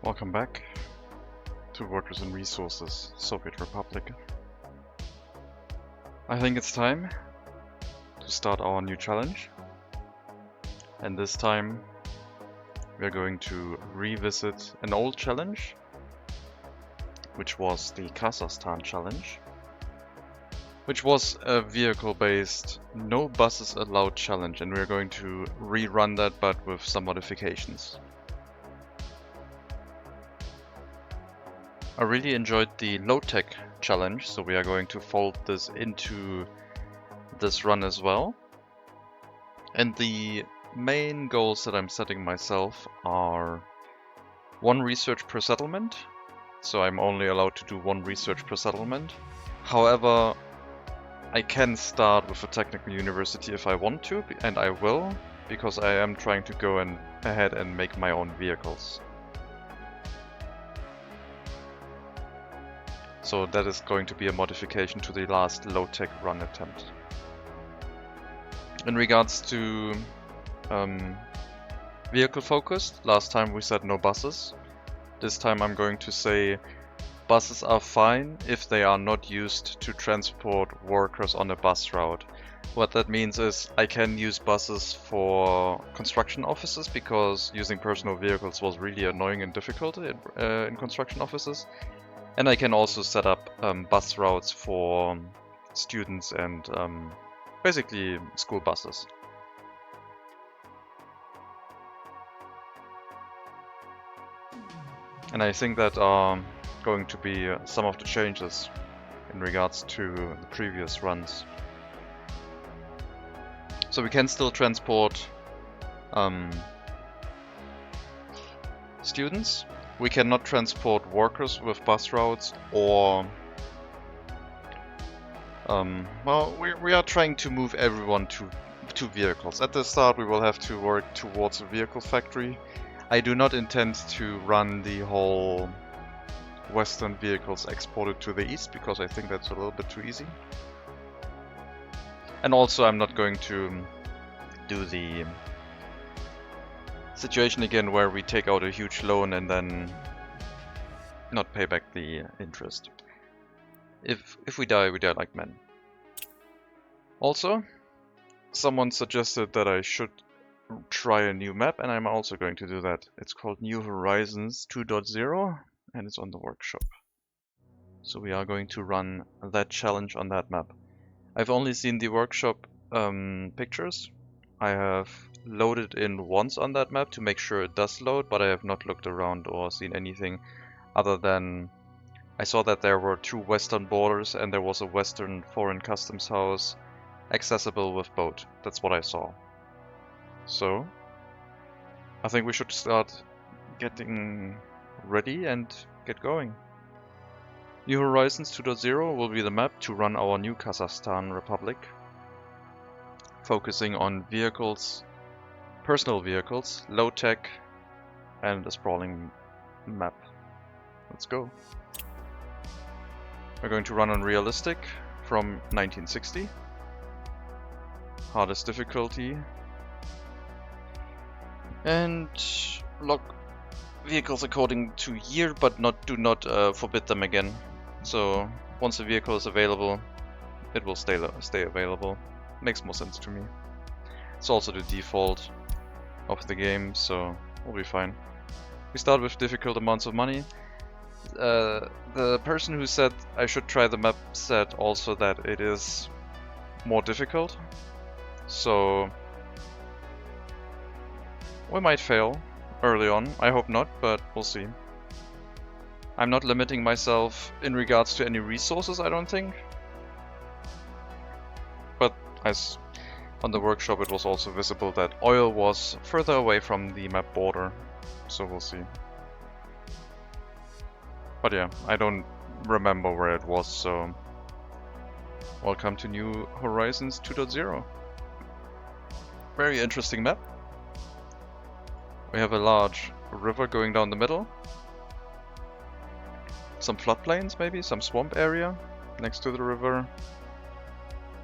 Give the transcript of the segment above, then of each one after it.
Welcome back to Workers and Resources, Soviet Republic. I think it's time to start our new challenge. And this time we're going to revisit an old challenge, which was the Carsachstan challenge, which was a vehicle-based, no buses allowed challenge, and we're going to rerun that but with some modifications. I really enjoyed the low-tech challenge, so we are going to fold this into this run as well. And the main goals that I'm setting myself are 1 research per settlement, so I'm only allowed to do 1 research per settlement. However, I can start with a technical university if I want to, and I will, because I am trying to go ahead and make my own vehicles. So that is going to be a modification to the last low-tech run attempt. In regards to vehicle focused, last time we said no buses. This time I'm going to say buses are fine if they are not used to transport workers on a bus route. What that means is I can use buses for construction offices because using personal vehicles was really annoying and difficult in construction offices. And I can also set up bus routes for students and basically school buses. And I think that are going to be some of the changes in regards to the previous runs. So we can still transport students. We cannot transport workers with bus routes, or well, we are trying to move everyone to vehicles. At the start we will have to work towards a vehicle factory. I do not intend to run the whole Western vehicles exported to the east, because I think that's a little bit too easy. And also I'm not going to do the situation again where we take out a huge loan and then not pay back the interest. If we die like men. Also, someone suggested that I should try a new map, and I'm also going to do that. It's called New Horizons 2.0 and it's on the workshop. So we are going to run that challenge on that map. I've only seen the workshop pictures. I have loaded in once on that map to make sure it does load, but I have not looked around or seen anything other than I saw that there were 2 western borders and there was a western foreign customs house accessible with boat. That's what I saw. So I think we should start getting ready and get going. New Horizons 2.0 will be the map to run our new Carsachstan Republic, focusing on vehicles, personal vehicles, low tech, and a sprawling map. Let's go. We're going to run on realistic from 1960. Hardest difficulty. And log vehicles according to year, but do not forbid them again. So once a vehicle is available, it will stay available. Makes more sense to me. It's also the default of the game, so we'll be fine. We start with difficult amounts of money. The person who said I should try the map said also that it is more difficult, so we might fail early on. I hope not, but we'll see. I'm not limiting myself in regards to any resources, I don't think. But as on the workshop it was also visible that oil was further away from the map border, so we'll see. But yeah, I don't remember where it was, so welcome to New Horizons 2.0. Very interesting map. We have a large river going down the middle. Some floodplains maybe, some swamp area next to the river.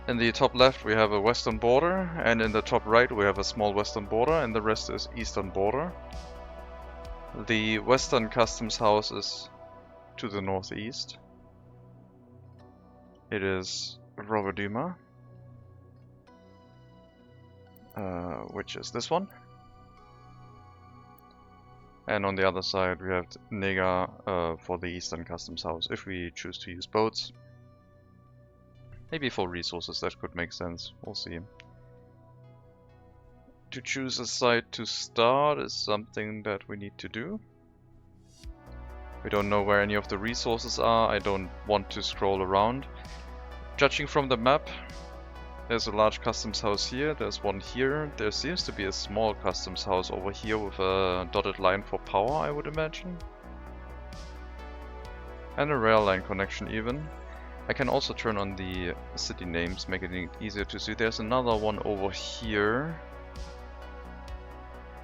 In the top left we have a western border, and in the top right we have a small western border, and the rest is eastern border. The Western Customs House is to the northeast. It is Rovodima, which is this one. And on the other side we have Nega for the Eastern Customs House, if we choose to use boats. Maybe for resources that could make sense, we'll see. To choose a site to start is something that we need to do. We don't know where any of the resources are, I don't want to scroll around. Judging from the map, there's a large customs house here, there's one here. There seems to be a small customs house over here with a dotted line for power, I would imagine. And a rail line connection even. I can also turn on the city names, making it easier to see. There's another one over here.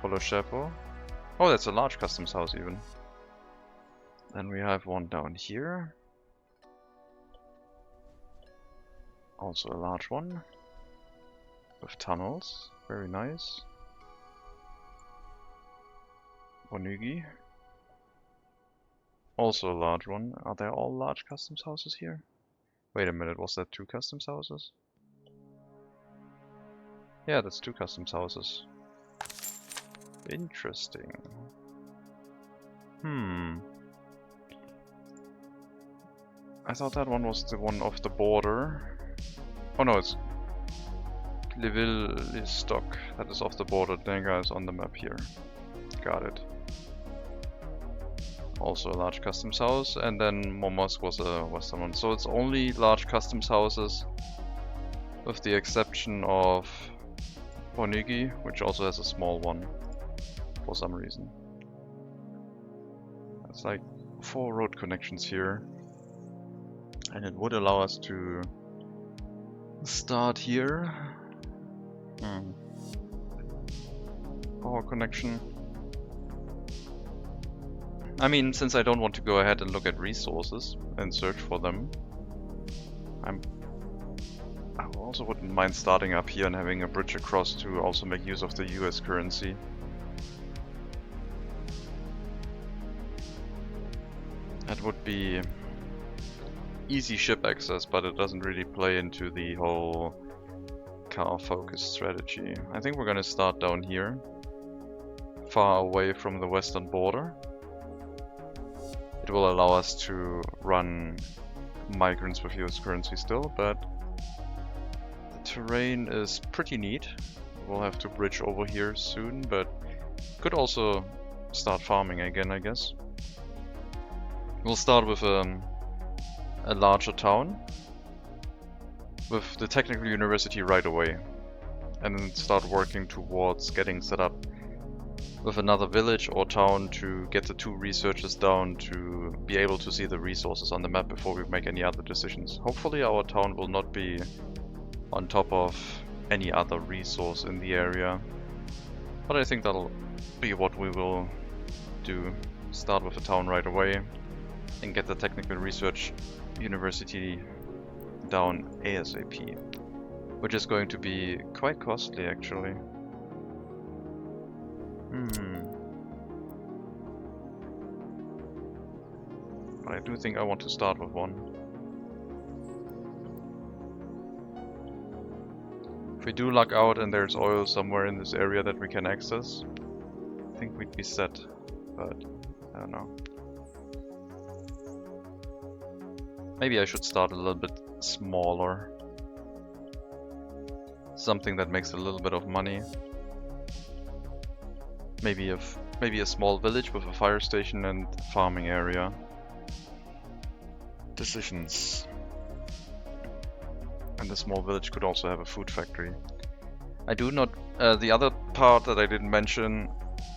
Poloshevo. Oh, that's a large customs house even. Then we have one down here. Also a large one. With tunnels. Very nice. Onugi. Also a large one. Are there all large customs houses here? Wait a minute, was that 2 customs houses? Yeah, that's 2 customs houses. Interesting. I thought that one was the one off the border. Oh no, it's Leville-Stock. That is off the border. Nega is on the map here. Got it. Also a large customs house, and then Momosk was a western one. So it's only large customs houses, with the exception of Onigi, which also has a small one for some reason. It's like 4 road connections here, and it would allow us to start here. Power connection. I mean, since I don't want to go ahead and look at resources and search for them, I also wouldn't mind starting up here and having a bridge across to also make use of the US currency. That would be easy ship access, but it doesn't really play into the whole car-focused strategy. I think we're gonna start down here, far away from the western border. It will allow us to run migrants with US currency still, but the terrain is pretty neat. We'll have to bridge over here soon, but could also start farming again, I guess. We'll start with a larger town with the technical university right away, and then start working towards getting set up with another village or town to get the 2 researchers down to be able to see the resources on the map before we make any other decisions. Hopefully our town will not be on top of any other resource in the area, but I think that'll be what we will do. Start with a town right away and get the technical research university down ASAP, which is going to be quite costly actually. But I do think I want to start with one. If we do luck out and there's oil somewhere in this area that we can access, I think we'd be set, but I don't know. Maybe I should start a little bit smaller. Something that makes a little bit of money. Maybe a small village with a fire station and farming area. Decisions. And the small village could also have a food factory. I do not, the other part that I didn't mention,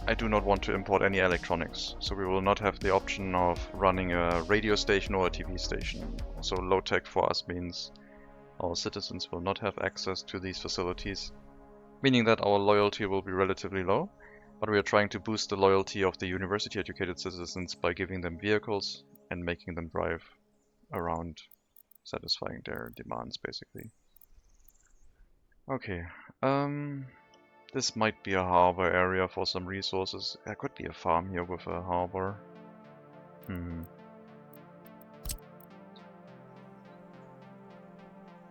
I do not want to import any electronics. So we will not have the option of running a radio station or a TV station. So low tech for us means our citizens will not have access to these facilities, meaning that our loyalty will be relatively low. But we are trying to boost the loyalty of the university-educated citizens by giving them vehicles and making them drive around, satisfying their demands, basically. Okay, This might be a harbor area for some resources. There could be a farm here with a harbor.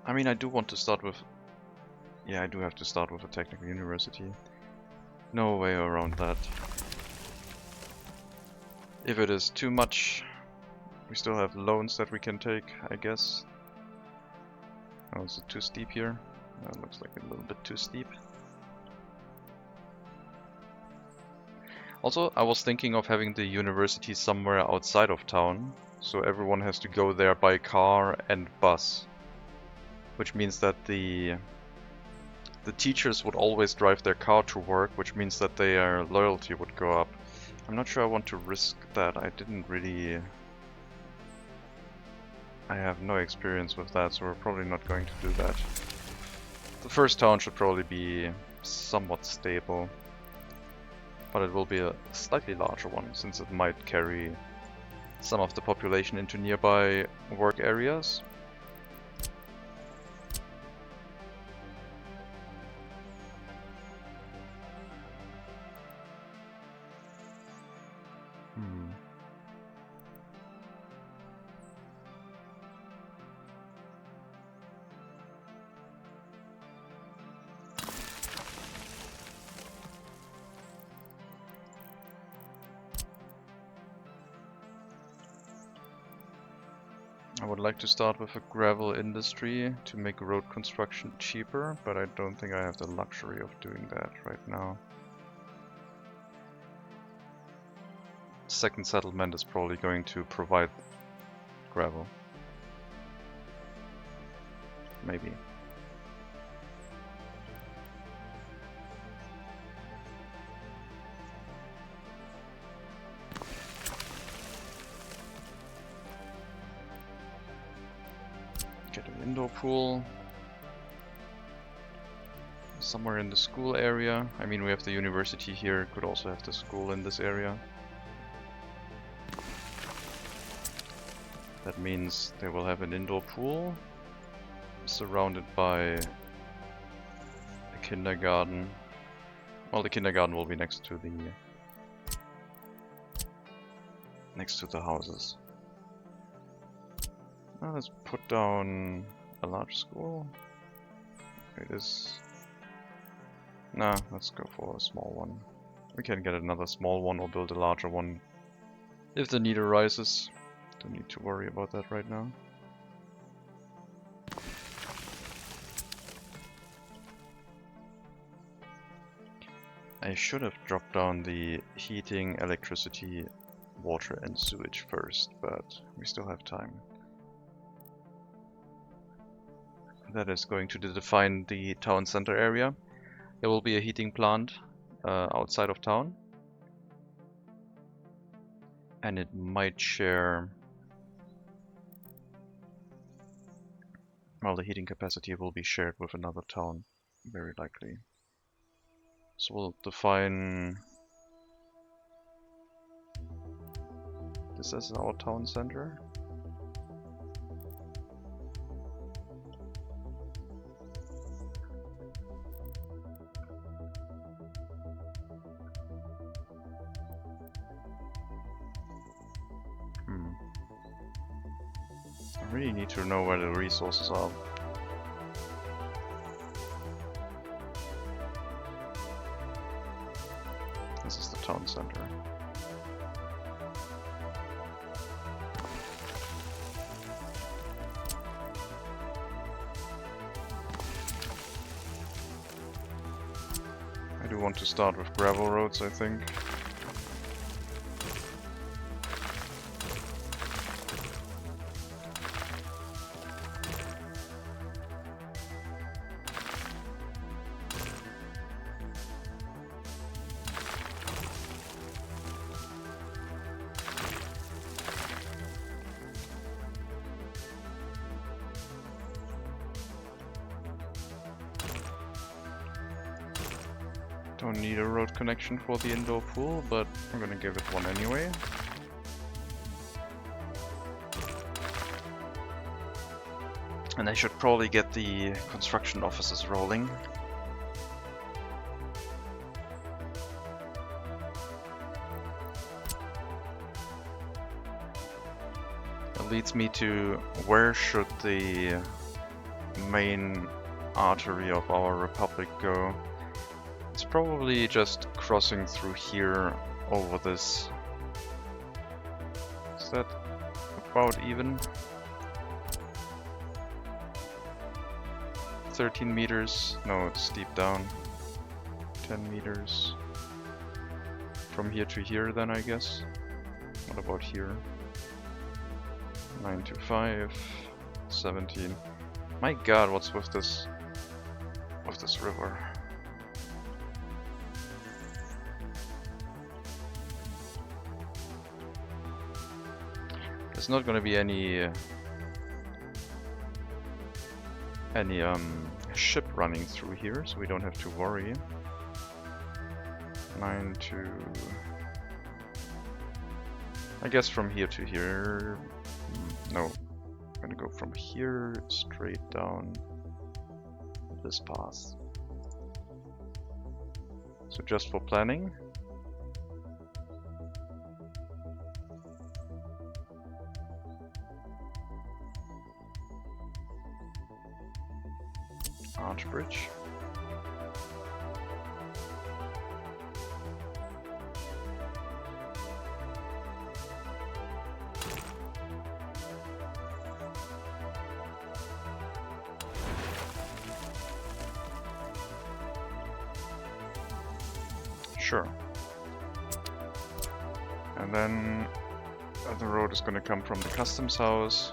I mean, I do want to start with... Yeah, I do have to start with a technical university. No way around that. If it is too much, we still have loans that we can take, I guess. Oh, is it too steep here? That looks like a little bit too steep. Also, I was thinking of having the university somewhere outside of town, so everyone has to go there by car and bus. Which means that the teachers would always drive their car to work, which means that their loyalty would go up. I'm not sure I want to risk that. I have no experience with that, so we're probably not going to do that. The first town should probably be somewhat stable, but it will be a slightly larger one, since it might carry some of the population into nearby work areas. I would like to start with a gravel industry to make road construction cheaper, but I don't think I have the luxury of doing that right now. Second settlement is probably going to provide gravel. Maybe. Get an indoor pool. Somewhere in the school area. I mean, we have the university here, could also have the school in this area. That means they will have an indoor pool surrounded by a kindergarten. Well, the kindergarten will be next to the houses. Now let's put down a large school. It is... Nah, let's go for a small one. We can get another small one or build a larger one if the need arises. Don't need to worry about that right now. I should have dropped down the heating, electricity, water and sewage first, but we still have time. That is going to define the town center area. There will be a heating plant outside of town. And it might share... Well, the heating capacity will be shared with another town, very likely. So we'll define this as our town center. I really need to know where the resources are. This is the town center. I do want to start with gravel roads, I think. Don't need a road connection for the indoor pool, but I'm gonna give it one anyway. And I should probably get the construction offices rolling. leads me to where should the main artery of our republic go. It's probably just crossing through here over this. Is that about even? 13 meters. No, it's steep down. 10 meters. From here to here then, I guess. What about here? 9 to 5. 17. My god, what's with this river? There's not gonna be any ship running through here, so we don't have to worry. 9 to... I guess from here to here... No. I'm gonna go from here straight down this path. So just for planning. Arch bridge. Sure. And then the road is going to come from the customs house.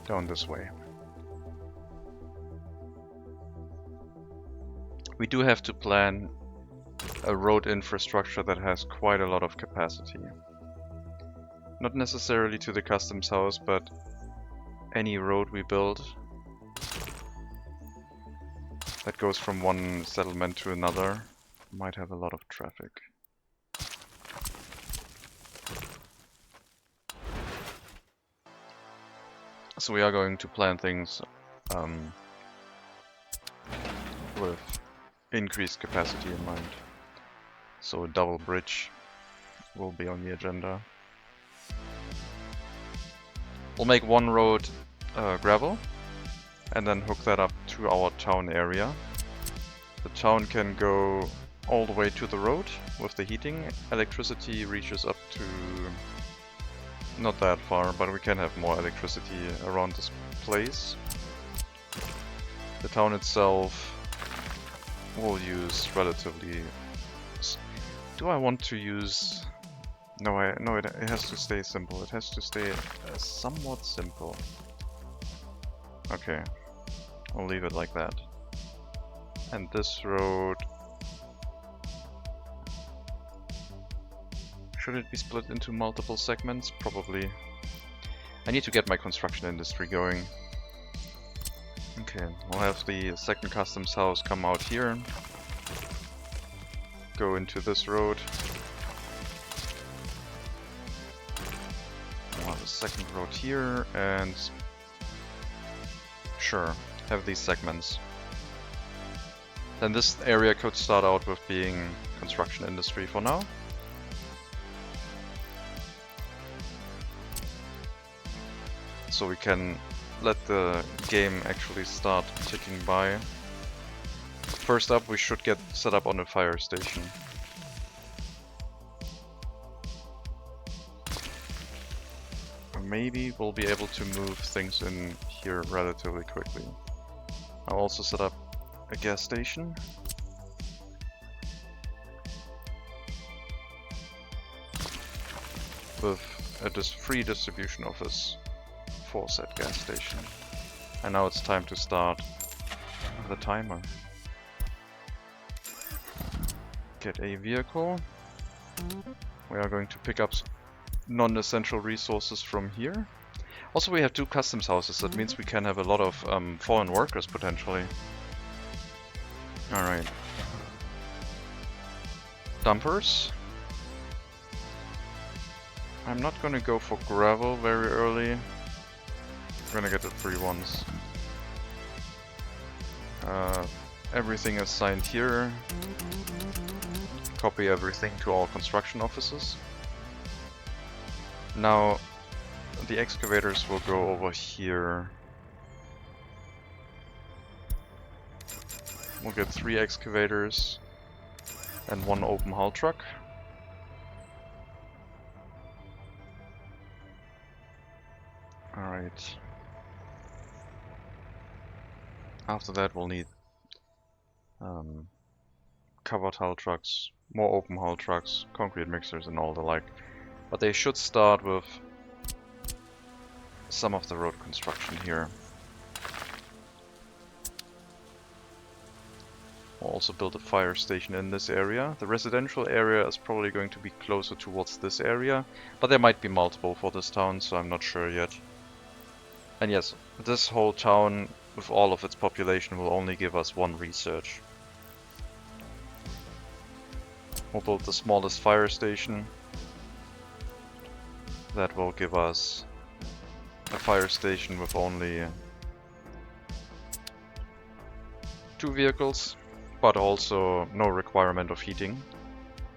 Down this way. We do have to plan a road infrastructure that has quite a lot of capacity. Not necessarily to the customs house, but any road we build that goes from one settlement to another might have a lot of traffic. So we are going to plan things with increased capacity in mind. So a double bridge will be on the agenda. We'll make one road gravel and then hook that up to our town area. The town can go all the way to the road with the heating. Electricity reaches up to not that far, but we can have more electricity around this place. The town itself will use relatively... Do I want to use... No, it has to stay simple. It has to stay somewhat simple. Okay, I'll leave it like that. And this road... Should it be split into multiple segments? Probably. I need to get my construction industry going. Okay, we'll have the second customs house come out here. Go into this road. We'll have a second road here, and... Sure, have these segments. Then this area could start out with being construction industry for now. So we can let the game actually start ticking by. First up, we should get set up on a fire station. Maybe we'll be able to move things in here relatively quickly. I'll also set up a gas station. With a free distribution office for said gas station. And now it's time to start the timer. Get a vehicle. We are going to pick up non-essential resources from here. Also, we have 2 customs houses. That means we can have a lot of foreign workers potentially. Alright. Dumpers. I'm not gonna go for gravel very early. I'm gonna get the free ones. Everything is signed here. Copy everything to all construction offices. Now, the excavators will go over here. We'll get 3 excavators and 1 open hull truck. Alright. After that we'll need covered hull trucks, more open hull trucks, concrete mixers and all the like. But they should start with some of the road construction here. We'll also build a fire station in this area. The residential area is probably going to be closer towards this area, but there might be multiple for this town, so I'm not sure yet. And yes, this whole town with all of its population will only give us 1 research. We'll build the smallest fire station. That will give us a fire station with only 2 vehicles, but also no requirement of heating.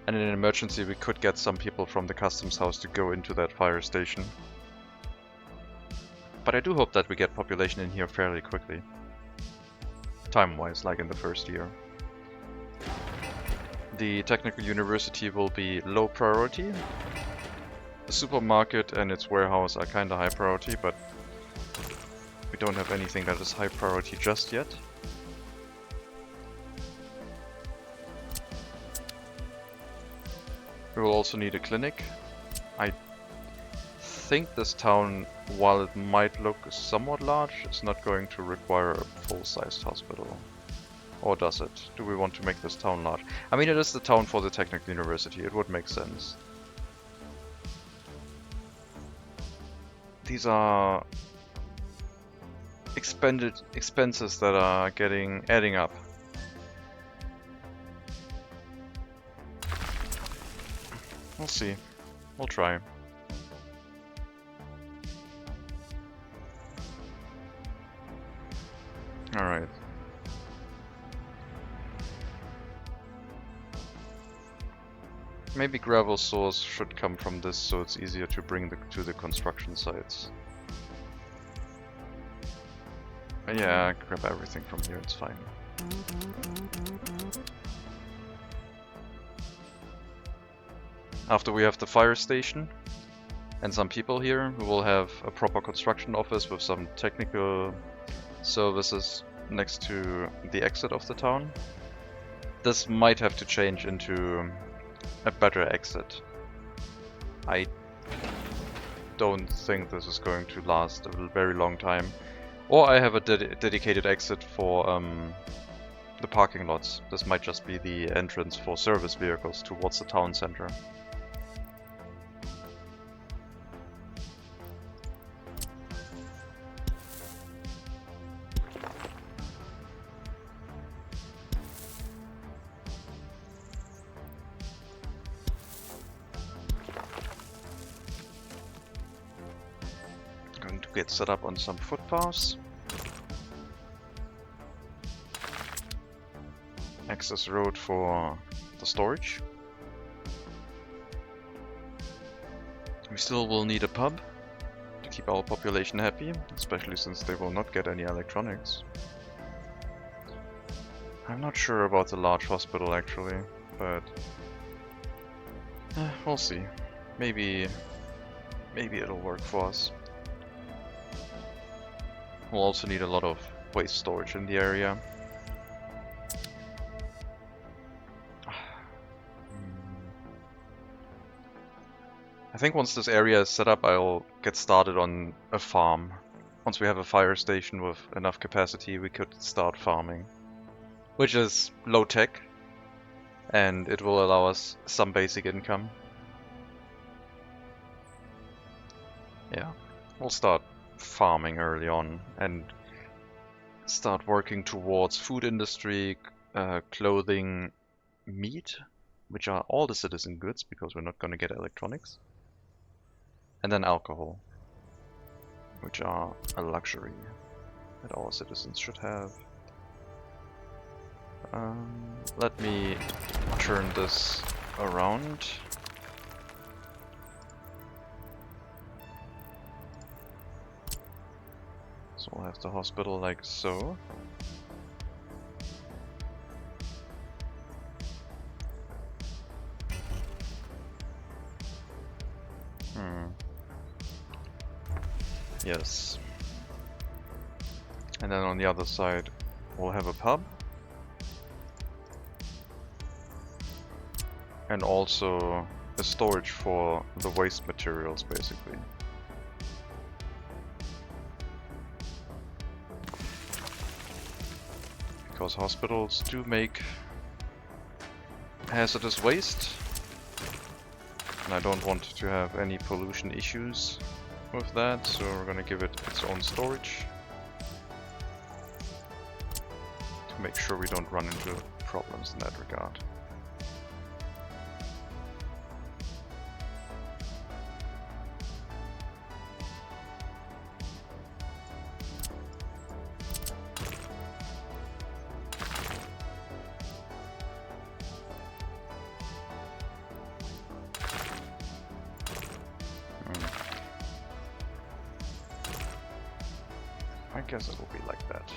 And in an emergency we could get some people from the customs house to go into that fire station. But I do hope that we get population in here fairly quickly. Time-wise, like in the first year. The technical university will be low priority. The supermarket and its warehouse are kinda high priority, but we don't have anything that is high priority just yet. We will also need a clinic. I think this town, while it might look somewhat large, is not going to require a full-sized hospital. Or does it? Do we want to make this town large? I mean, it is the town for the technical university, it would make sense. These are expenses that are adding up. We'll see. We'll try. Alright. Maybe gravel source should come from this, so it's easier to bring to the construction sites. Yeah, grab everything from here, it's fine. After we have the fire station and some people here, we will have a proper construction office with some technical services next to the exit of the town. This might have to change into a better exit. I don't think this is going to last a very long time. Or I have a dedicated exit for the parking lots. This might just be the entrance for service vehicles towards the town center. Get set up on some footpaths. Access road for the storage. We still will need a pub to keep our population happy, especially since they will not get any electronics. I'm not sure about the large hospital actually, but we'll see. Maybe it'll work for us. We'll also need a lot of waste storage in the area. I think once this area is set up, I'll get started on a farm. Once we have a fire station with enough capacity, we could start farming. Which is low tech, and it will allow us some basic income. Yeah, we'll start farming early on and start working towards food industry, clothing, meat, which are all the citizen goods because we're not going to get electronics, and then alcohol, which are a luxury that all citizens should have. Let me turn this around. So we'll have the hospital like so. Yes. And then on the other side, we'll have a pub. And also a storage for the waste materials, basically. Because hospitals do make hazardous waste. And I don't want to have any pollution issues with that, so we're gonna give it its own storage. To make sure we don't run into problems in that regard. I guess it will be like that.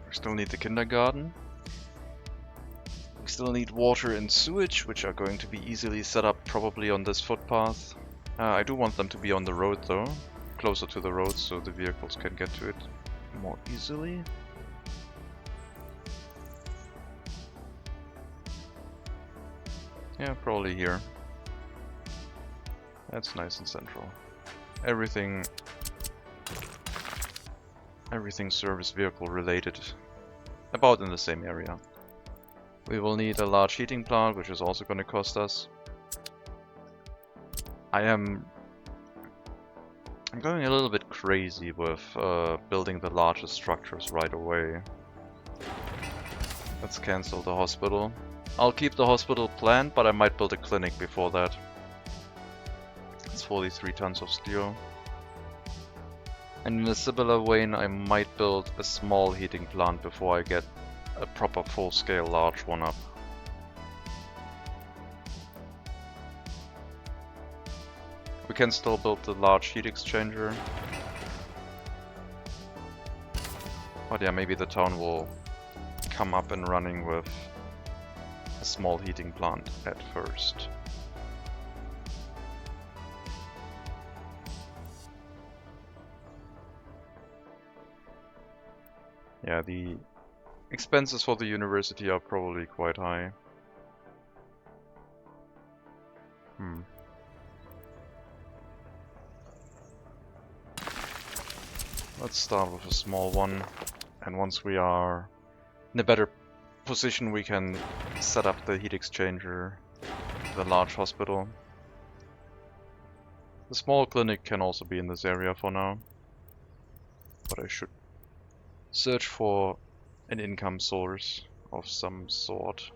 We still need the kindergarten. We still need water and sewage, which are going to be easily set up probably on this footpath. I do want them to be on the road though, closer to the road so the vehicles can get to it more easily. Yeah, probably here. That's nice and central. Everything service vehicle related, about in the same area. We will need a large heating plant, which is also going to cost us. I'm going a little bit crazy with building the largest structures right away. Let's cancel the hospital. I'll keep the hospital planned, but I might build a clinic before that. It's 43 tons of steel. And in a similar vein, I might build a small heating plant before I get a proper full-scale large one up. We can still build the large heat exchanger. But yeah, maybe the town will come up and running with a small heating plant at first. Yeah, the expenses for the university are probably quite high. Let's start with a small one, and once we are in a better position we can set up the heat exchanger, the large hospital. The small clinic can also be in this area for now, but I should search for an income source of some sort.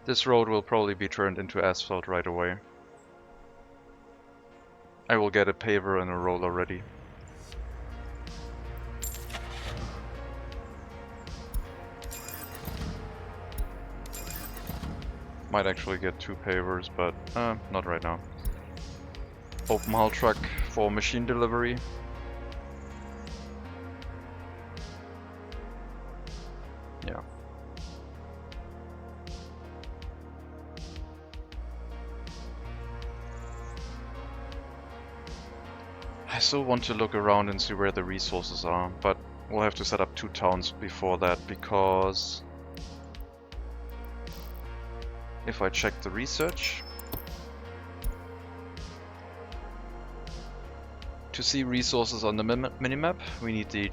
This road will probably be turned into asphalt right away. I will get a paver and a roller ready. Might actually get 2 pavers, but not right now. Open hull truck for machine delivery. Yeah. I still want to look around and see where the resources are, but we'll have to set up 2 towns before that, because if I check the research, to see resources on the minimap, we need the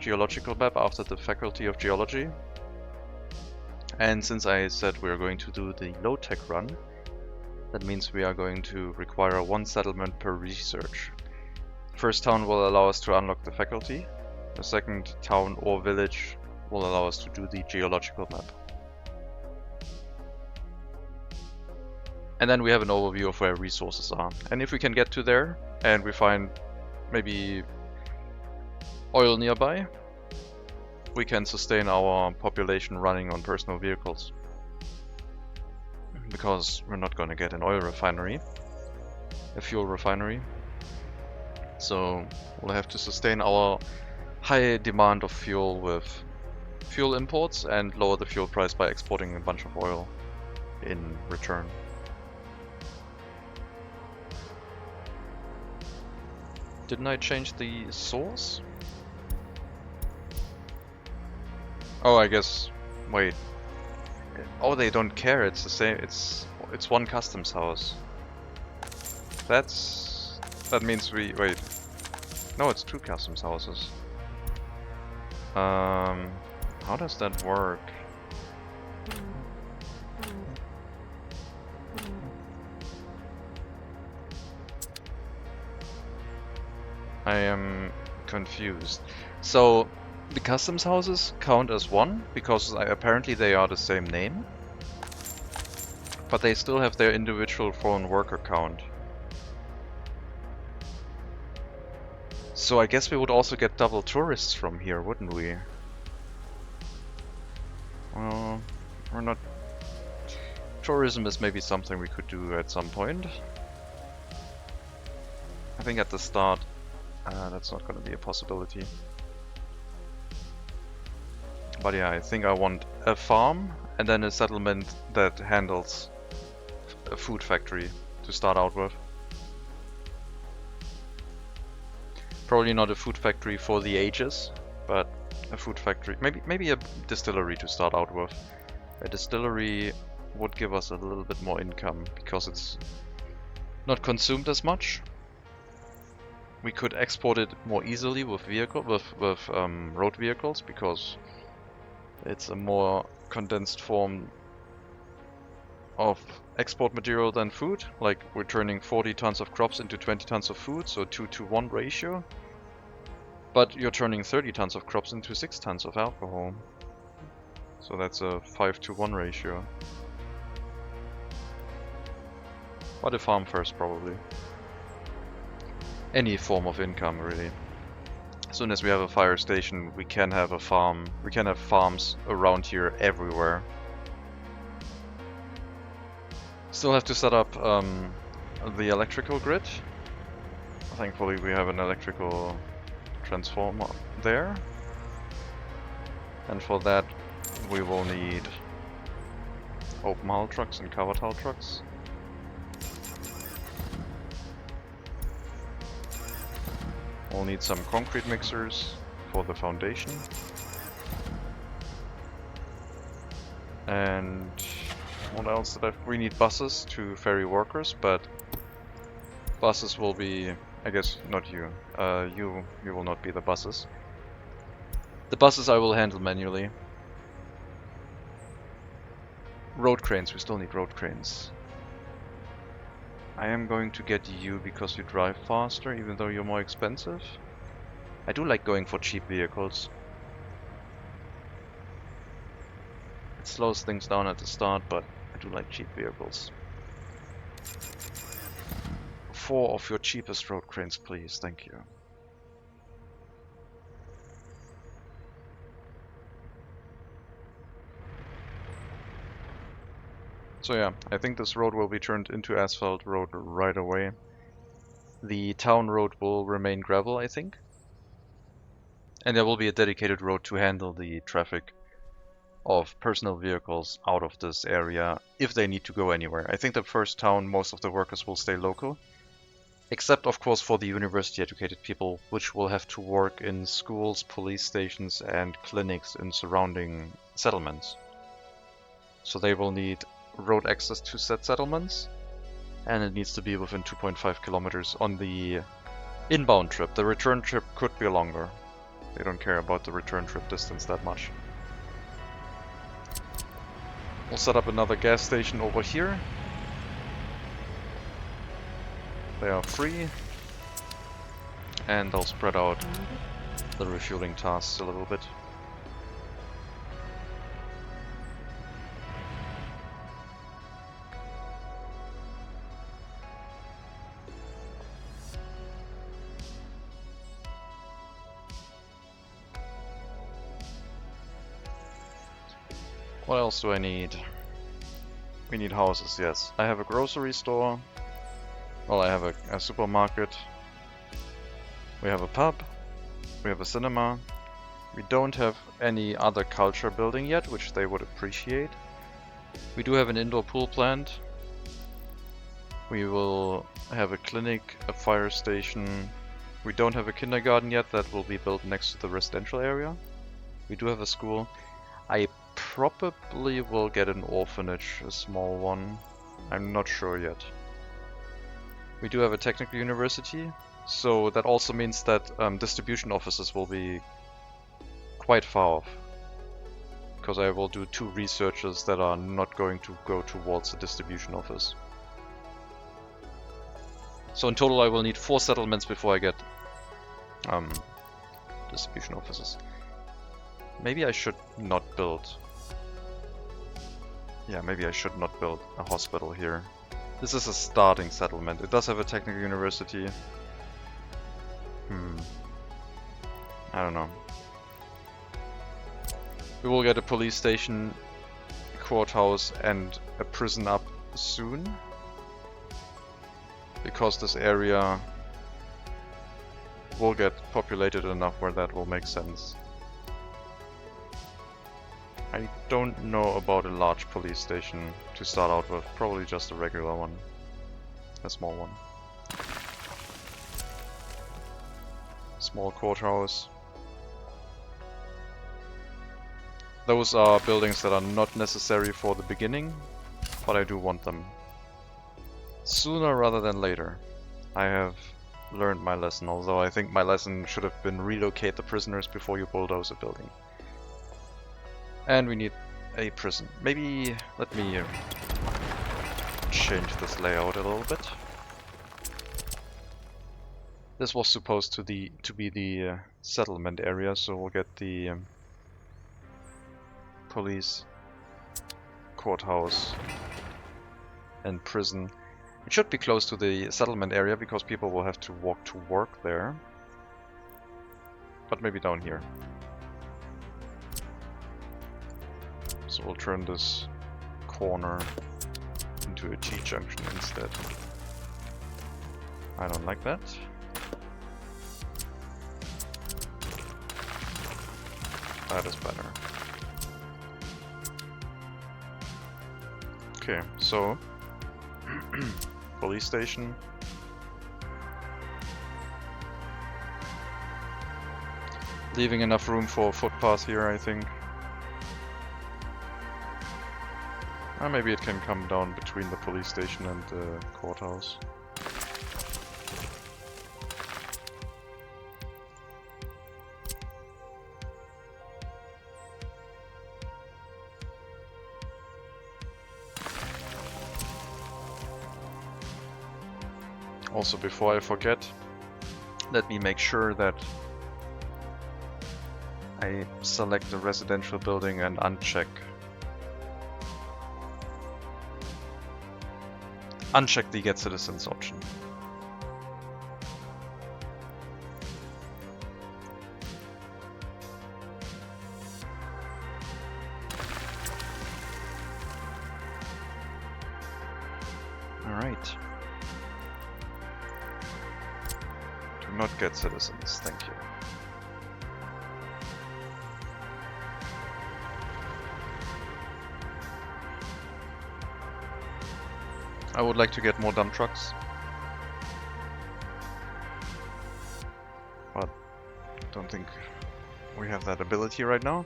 geological map after the Faculty of Geology. And since I said we're going to do the low-tech run, that means we are going to require 1 settlement per research. First town will allow us to unlock the faculty. The second town or village will allow us to do the geological map. And then we have an overview of where resources are. And if we can get to there and we find maybe oil nearby, we can sustain our population running on personal vehicles. Because we're not going to get an oil refinery, a fuel refinery. So we'll have to sustain our high demand of fuel with fuel imports and lower the fuel price by exporting a bunch of oil in return. Didn't I change the source? Oh, I guess. Wait. Oh, they don't care. It's the same. It's 1 customs house. That means we wait. No, it's 2 customs houses. How does that work? I am confused. So the customs houses count as 1 because apparently they are the same name, but they still have their individual foreign worker count. So I guess we would also get double tourists from here, wouldn't we? Well, we're not. Tourism is maybe something we could do at some point. I think at the start that's not going to be a possibility. But yeah, I think I want a farm and then a settlement that handles a food factory to start out with. Probably not a food factory for the ages, but a food factory, maybe a distillery to start out with. A distillery would give us a little bit more income because it's not consumed as much. We could export it more easily with road vehicles because it's a more condensed form of export material than food. Like we're turning 40 tons of crops into 20 tons of food, so 2-to-1 ratio. But you're turning 30 tons of crops into 6 tons of alcohol. So that's a 5-to-1 ratio. But a farm first, probably. Any form of income, really. As soon as we have a fire station, we can have a farm. We can have farms around here everywhere. Still have to set up the electrical grid. Thankfully, we have an electrical transformer there. And for that, we will need open hull trucks and covered hull trucks. We'll need some concrete mixers for the foundation. And what else did we need buses to ferry workers, but buses will be, I guess, not you. You will not be the buses. The buses I will handle manually. Road cranes, we still need road cranes. I am going to get you because you drive faster, even though you're more expensive. I do like going for cheap vehicles. It slows things down at the start, but I do like cheap vehicles. 4 of your cheapest road cranes, please. Thank you. So yeah, I think this road will be turned into asphalt road right away. The town road will remain gravel, I think. And there will be a dedicated road to handle the traffic of personal vehicles out of this area if they need to go anywhere. I think the first town, most of the workers will stay local. Except, of course, for the university-educated people, which will have to work in schools, police stations, and clinics in surrounding settlements. So they will need road access to said settlements, and it needs to be within 2.5 kilometers on the inbound trip. The return trip could be longer. They don't care about the return trip distance that much. We'll set up another gas station over here. They are free. And I'll spread out the refueling tasks a little bit. What else do I need? We need houses, yes. I have a grocery store. Well, I have a supermarket. We have a pub. We have a cinema. We don't have any other culture building yet, which they would appreciate. We do have an indoor pool plant. We will have a clinic, a fire station. We don't have a kindergarten yet, that will be built next to the residential area. We do have a school. I probably will get an orphanage, a small one. I'm not sure yet. We do have a technical university, so that also means that distribution offices will be quite far off. Because I will do 2 researches that are not going to go towards the distribution office. So in total I will need 4 settlements before I get distribution offices. Maybe I should not build... Yeah, maybe I should not build a hospital here. This is a starting settlement. It does have a technical university. I don't know. We will get a police station, courthouse and a prison up soon. Because this area will get populated enough where that will make sense. I don't know about a large police station to start out with, probably just a regular one. A small one. Small courthouse. Those are buildings that are not necessary for the beginning, but I do want them. Sooner rather than later. I have learned my lesson, although I think my lesson should have been relocate the prisoners before you bulldoze a building. And we need a prison. Maybe let me change this layout a little bit. This was supposed to be the settlement area, so we'll get the police, courthouse, and prison. It should be close to the settlement area because people will have to walk to work there. But maybe down here. So we'll turn this corner into a T-junction instead. I don't like that. That is better. Okay, so police station. Leaving enough room for a footpath here, I think. Or maybe it can come down between the police station and the courthouse. Also, before I forget, let me make sure that I select the residential building and uncheck the Get Citizens option. Alright. Do not get citizens, thank you. I would like to get more dump trucks, but don't think we have that ability right now.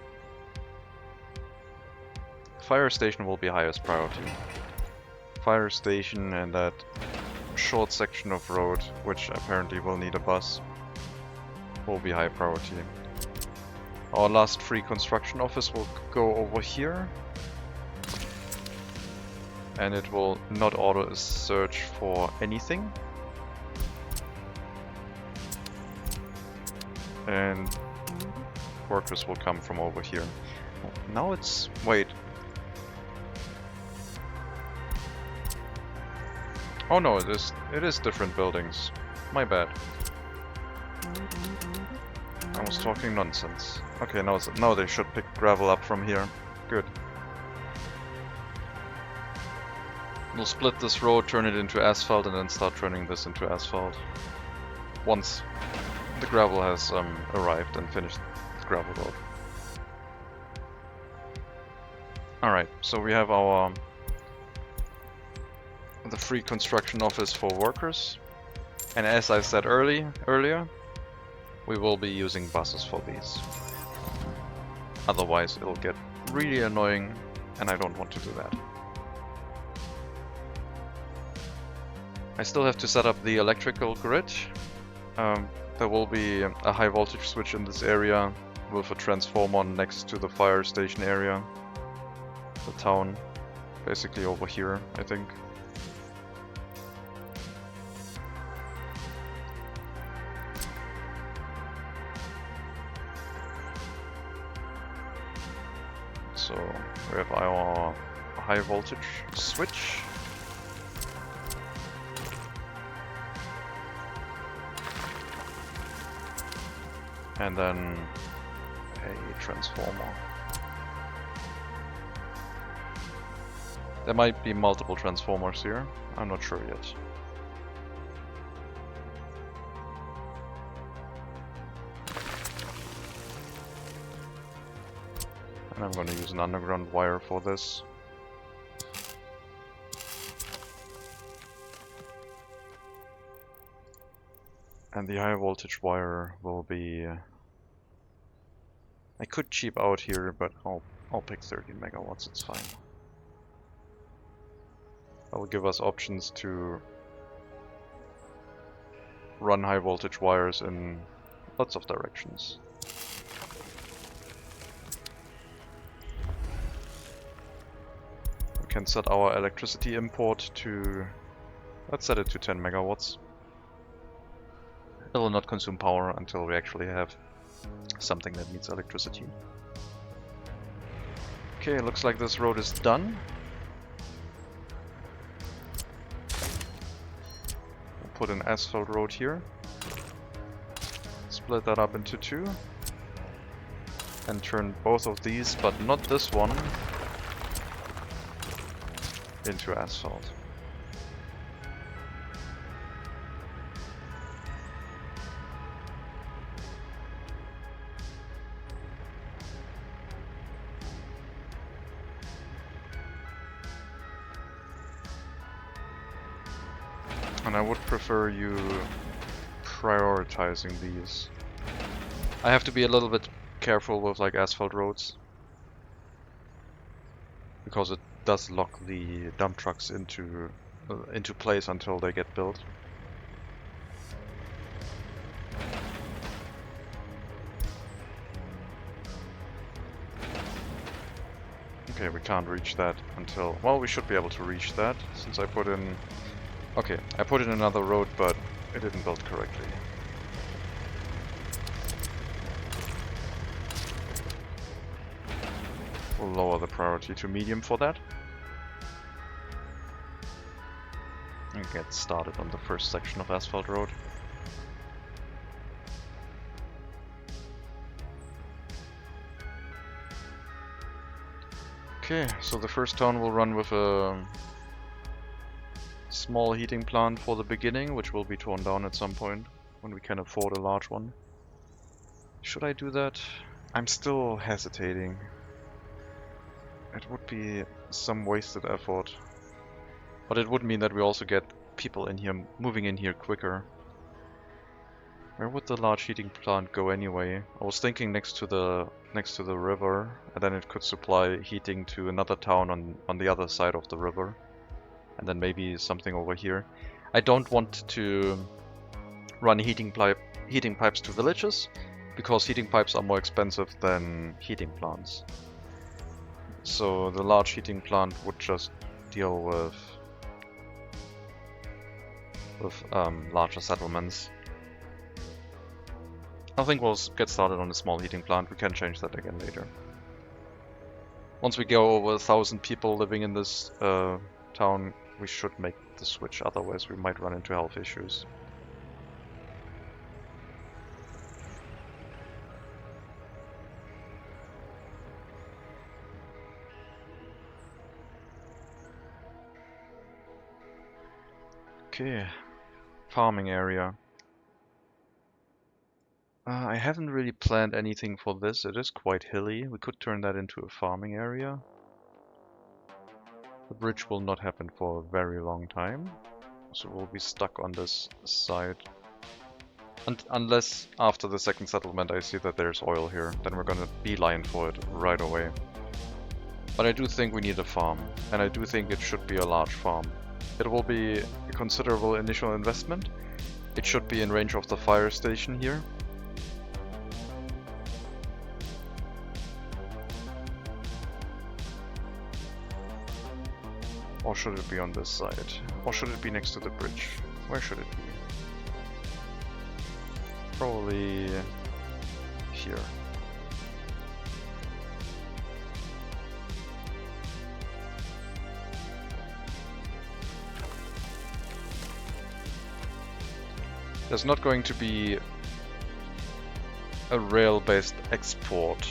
Fire station will be highest priority. Fire station and that short section of road, which apparently will need a bus, will be high priority. Our last free construction office will go over here. And it will not auto search for anything. And workers will come from over here. Now it's... wait. Oh no, it is different buildings. My bad. I was talking nonsense. Okay, now they should pick gravel up from here. Good. We'll split this road, turn it into asphalt, and then start turning this into asphalt. Once the gravel has arrived and finished the gravel road. Alright, so we have the free construction office for workers. And as I said earlier, we will be using buses for these. Otherwise it'll get really annoying and I don't want to do that. I still have to set up the electrical grid. There will be a high voltage switch in this area with a transformer next to the fire station area. The town, basically over here, I think. So we have our high voltage switch. And then a transformer. There might be multiple transformers here, I'm not sure yet. And I'm going to use an underground wire for this. And the high voltage wire will be... I could cheap out here, but I'll pick 30 megawatts, it's fine. That will give us options to run high voltage wires in lots of directions. We can set our electricity import to... let's set it to 10 megawatts. It will not consume power until we actually have something that needs electricity. Okay, looks like this road is done. We'll put an asphalt road here. Split that up into two. And turn both of these, but not this one, into asphalt. And I would prefer you prioritizing these. I have to be a little bit careful with like asphalt roads, because it does lock the dump trucks into place until they get built. Okay, we can't reach that until... well, we should be able to reach that, since I put in... okay, I put in another road, but it didn't build correctly. We'll lower the priority to medium for that. And get started on the first section of asphalt road. Okay, so the first town will run with a small heating plant for the beginning, which will be torn down at some point when we can afford a large one. Should I do that? I'm still hesitating. It would be some wasted effort. But it would mean that we also get people in here, moving in here quicker. Where would the large heating plant go anyway? I was thinking next to the river, and then it could supply heating to another town on the other side of the river. And then maybe something over here. I don't want to run heating pipes to villages, because heating pipes are more expensive than heating plants. So the large heating plant would just deal with larger settlements. I think we'll get started on a small heating plant. We can change that again later. Once we go over 1,000 people living in this town, we should make the switch, otherwise we might run into health issues. Okay, farming area. I haven't really planned anything for this. It is quite hilly. We could turn that into a farming area. The bridge will not happen for a very long time, so we'll be stuck on this side. Unless after the second settlement I see that there's oil here, then we're gonna beeline for it right away. But I do think we need a farm, and I do think it should be a large farm. It will be a considerable initial investment. It should be in range of the fire station here. Or should it be on this side? Or should it be next to the bridge? Where should it be? Probably here. There's not going to be a rail-based export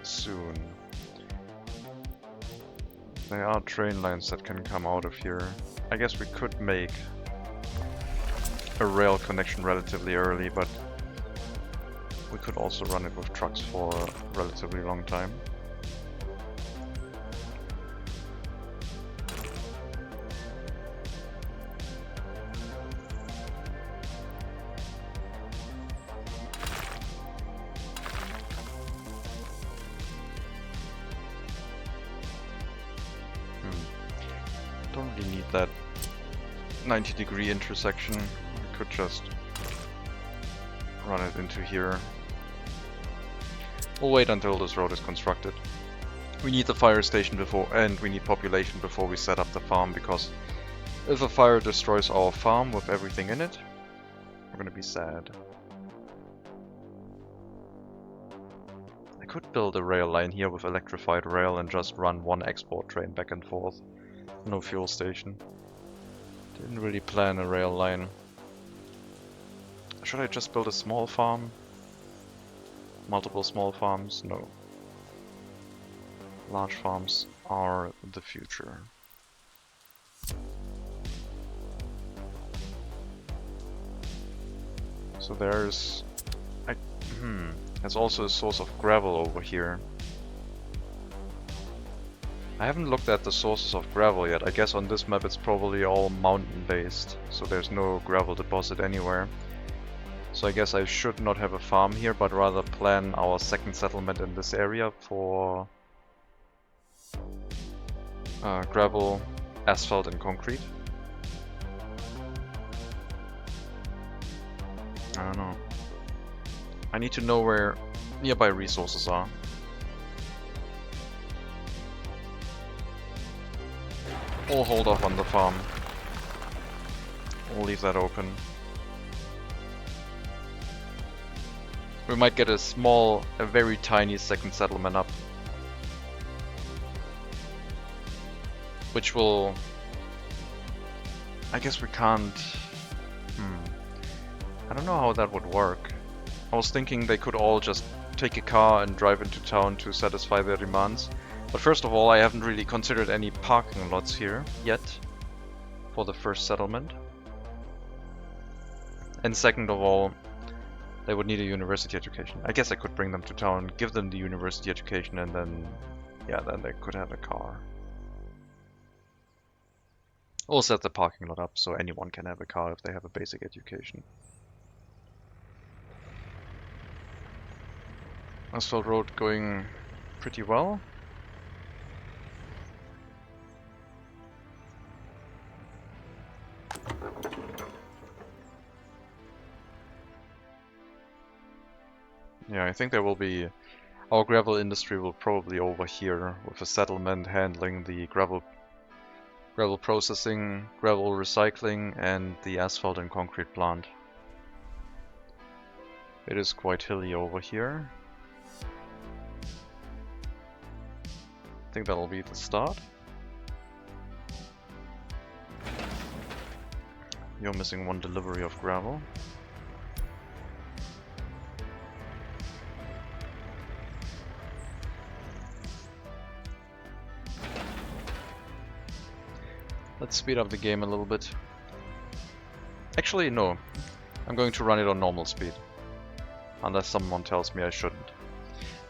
soon. There are train lines that can come out of here. I guess we could make a rail connection relatively early, but we could also run it with trucks for a relatively long time. Don't really need that 90-degree intersection. I could just run it into here. We'll wait until this road is constructed. We need the fire station before, and we need population before we set up the farm, because if a fire destroys our farm with everything in it, we're gonna be sad. I could build a rail line here with electrified rail and just run one export train back and forth. No fuel station. Didn't really plan a rail line. Should I just build a small farm? Multiple small farms? No. Large farms are the future. So there's also a source of gravel over here. I haven't looked at the sources of gravel yet. I guess on this map it's probably all mountain based, so there's no gravel deposit anywhere. So I guess I should not have a farm here, but rather plan our second settlement in this area for gravel, asphalt and concrete. I don't know. I need to know where nearby resources are. We'll hold off on the farm. We'll leave that open. We might get a very tiny second settlement up. Which will... I guess we can't... I don't know how that would work. I was thinking they could all just take a car and drive into town to satisfy their demands. But first of all, I haven't really considered any parking lots here yet for the first settlement. And second of all, they would need a university education. I guess I could bring them to town, give them the university education, and then, yeah, then they could have a car. We'll set the parking lot up so anyone can have a car if they have a basic education. Asphalt road going pretty well. Yeah, I think there will be... Our gravel industry will probably over here, with a settlement handling the gravel processing, gravel recycling, and the asphalt and concrete plant. It is quite hilly over here. I think that'll be the start. You're missing one delivery of gravel. Let's speed up the game a little bit. Actually, no. I'm going to run it on normal speed. Unless someone tells me I shouldn't.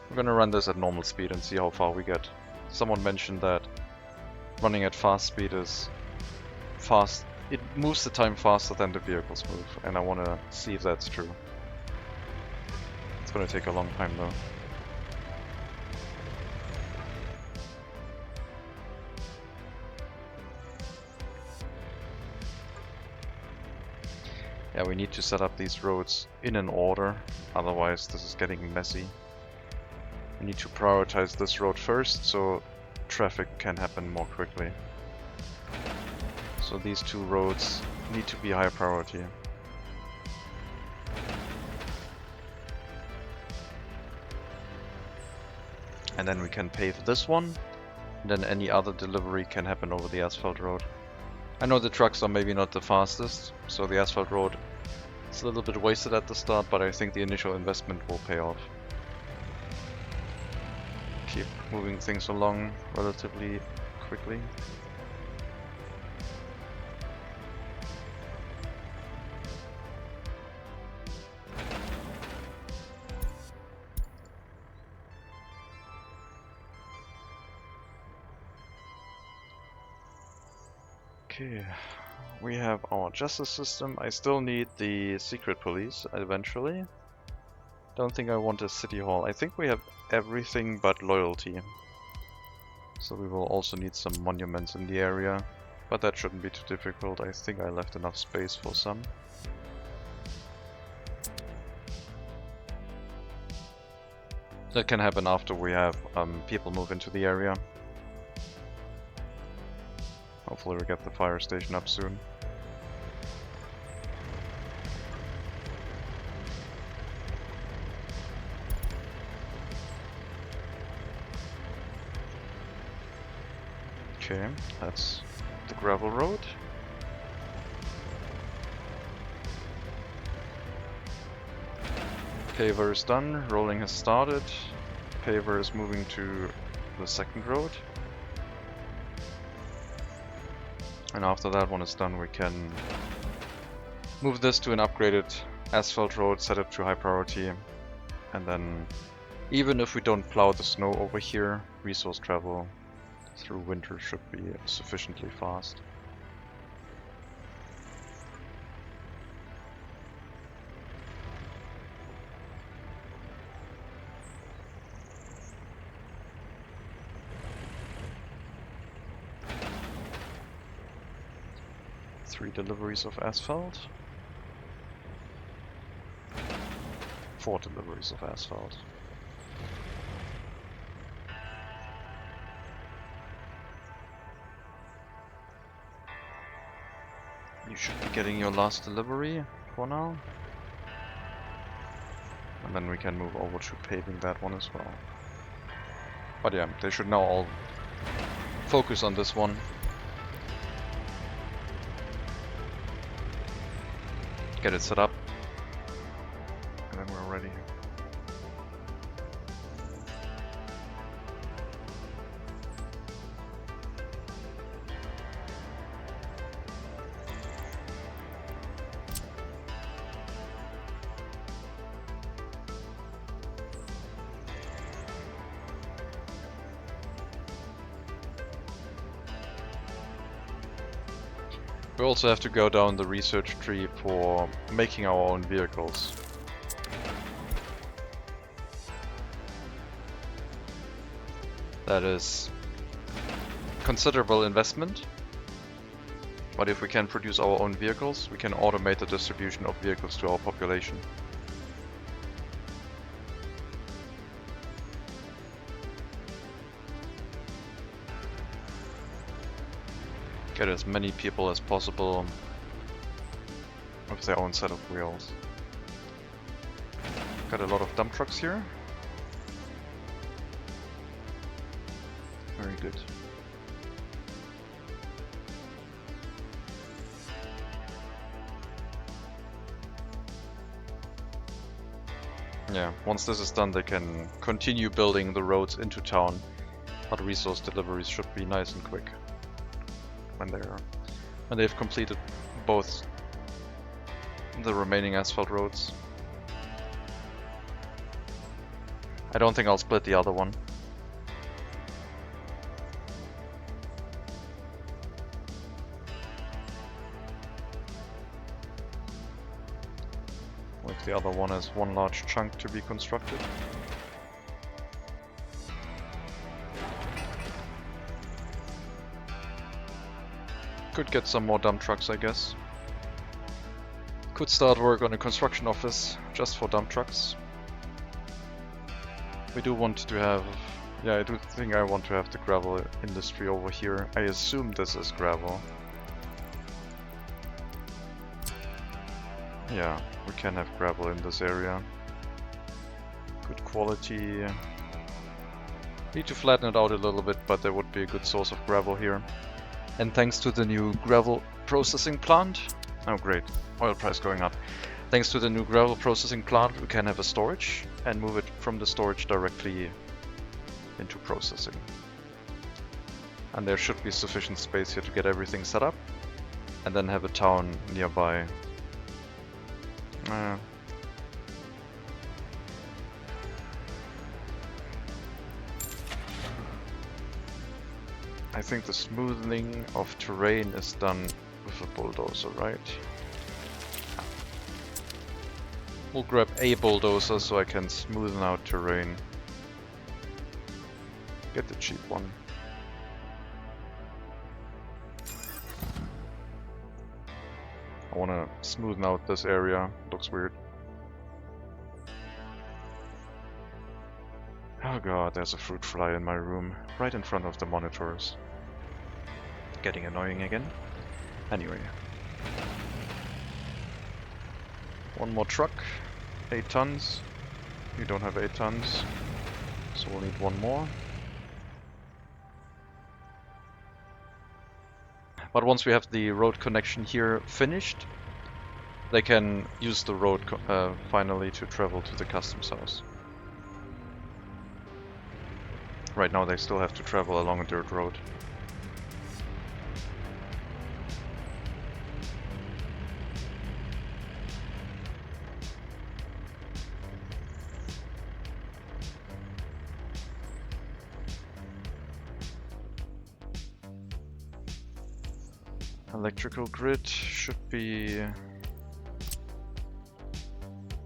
I'm gonna run this at normal speed and see how far we get. Someone mentioned that running at fast speed is fast. It moves the time faster than the vehicles move, and I want to see if that's true. It's gonna take a long time though. Yeah, we need to set up these roads in an order, otherwise this is getting messy. We need to prioritize this road first, so traffic can happen more quickly. So these two roads need to be high priority. And then we can pave this one, and then any other delivery can happen over the asphalt road. I know the trucks are maybe not the fastest, so the asphalt road is a little bit wasted at the start, but I think the initial investment will pay off. Keep moving things along relatively quickly. Okay, we have our justice system. I still need the secret police eventually. Don't think I want a city hall. I think we have everything but loyalty. So we will also need some monuments in the area. But that shouldn't be too difficult. I think I left enough space for some. That can happen after we have people move into the area. Hopefully we get the fire station up soon. Okay, that's the gravel road. Paver is done, rolling has started. Paver is moving to the second road. And after that one is done, we can move this to an upgraded asphalt road, set it to high priority, and then even if we don't plow the snow over here, resource travel through winter should be sufficiently fast. Three deliveries of asphalt. 4 deliveries of asphalt. You should be getting your last delivery for now. And then we can move over to paving that one as well. But yeah, they should now all focus on this one. Get it set up, and then we're ready. We also have to go down the research tree for making our own vehicles. That is considerable investment, but if we can produce our own vehicles, we can automate the distribution of vehicles to our population. Get as many people as possible with their own set of wheels. Got a lot of dump trucks here. Very good. Yeah, once this is done, they can continue building the roads into town, but resource deliveries should be nice and quick when they've completed both the remaining asphalt roads. I don't think I'll split the other one. Like the other one has one large chunk to be constructed. Could get some more dump trucks, I guess. Could start work on a construction office just for dump trucks. We do want to have... yeah, I do think I want to have the gravel industry over here. I assume this is gravel. Yeah, we can have gravel in this area. Good quality. Need to flatten it out a little bit, but there would be a good source of gravel here. And thanks to the new gravel processing plant... oh great, oil price going up. Thanks to the new gravel processing plant, we can have a storage and move it from the storage directly into processing. And there should be sufficient space here to get everything set up and then have a town nearby. I think the smoothing of terrain is done with a bulldozer, right? We'll grab a bulldozer so I can smoothen out terrain. Get the cheap one. I want to smoothen out this area. Looks weird. Oh god, there's a fruit fly in my room, right in front of the monitors. Getting annoying again. Anyway. One more truck. 8 tons. We don't have 8 tons, so we'll need one more. But once we have the road connection here finished, they can use the road finally to travel to the customs house. Right now they still have to travel along a dirt road. Electrical grid should be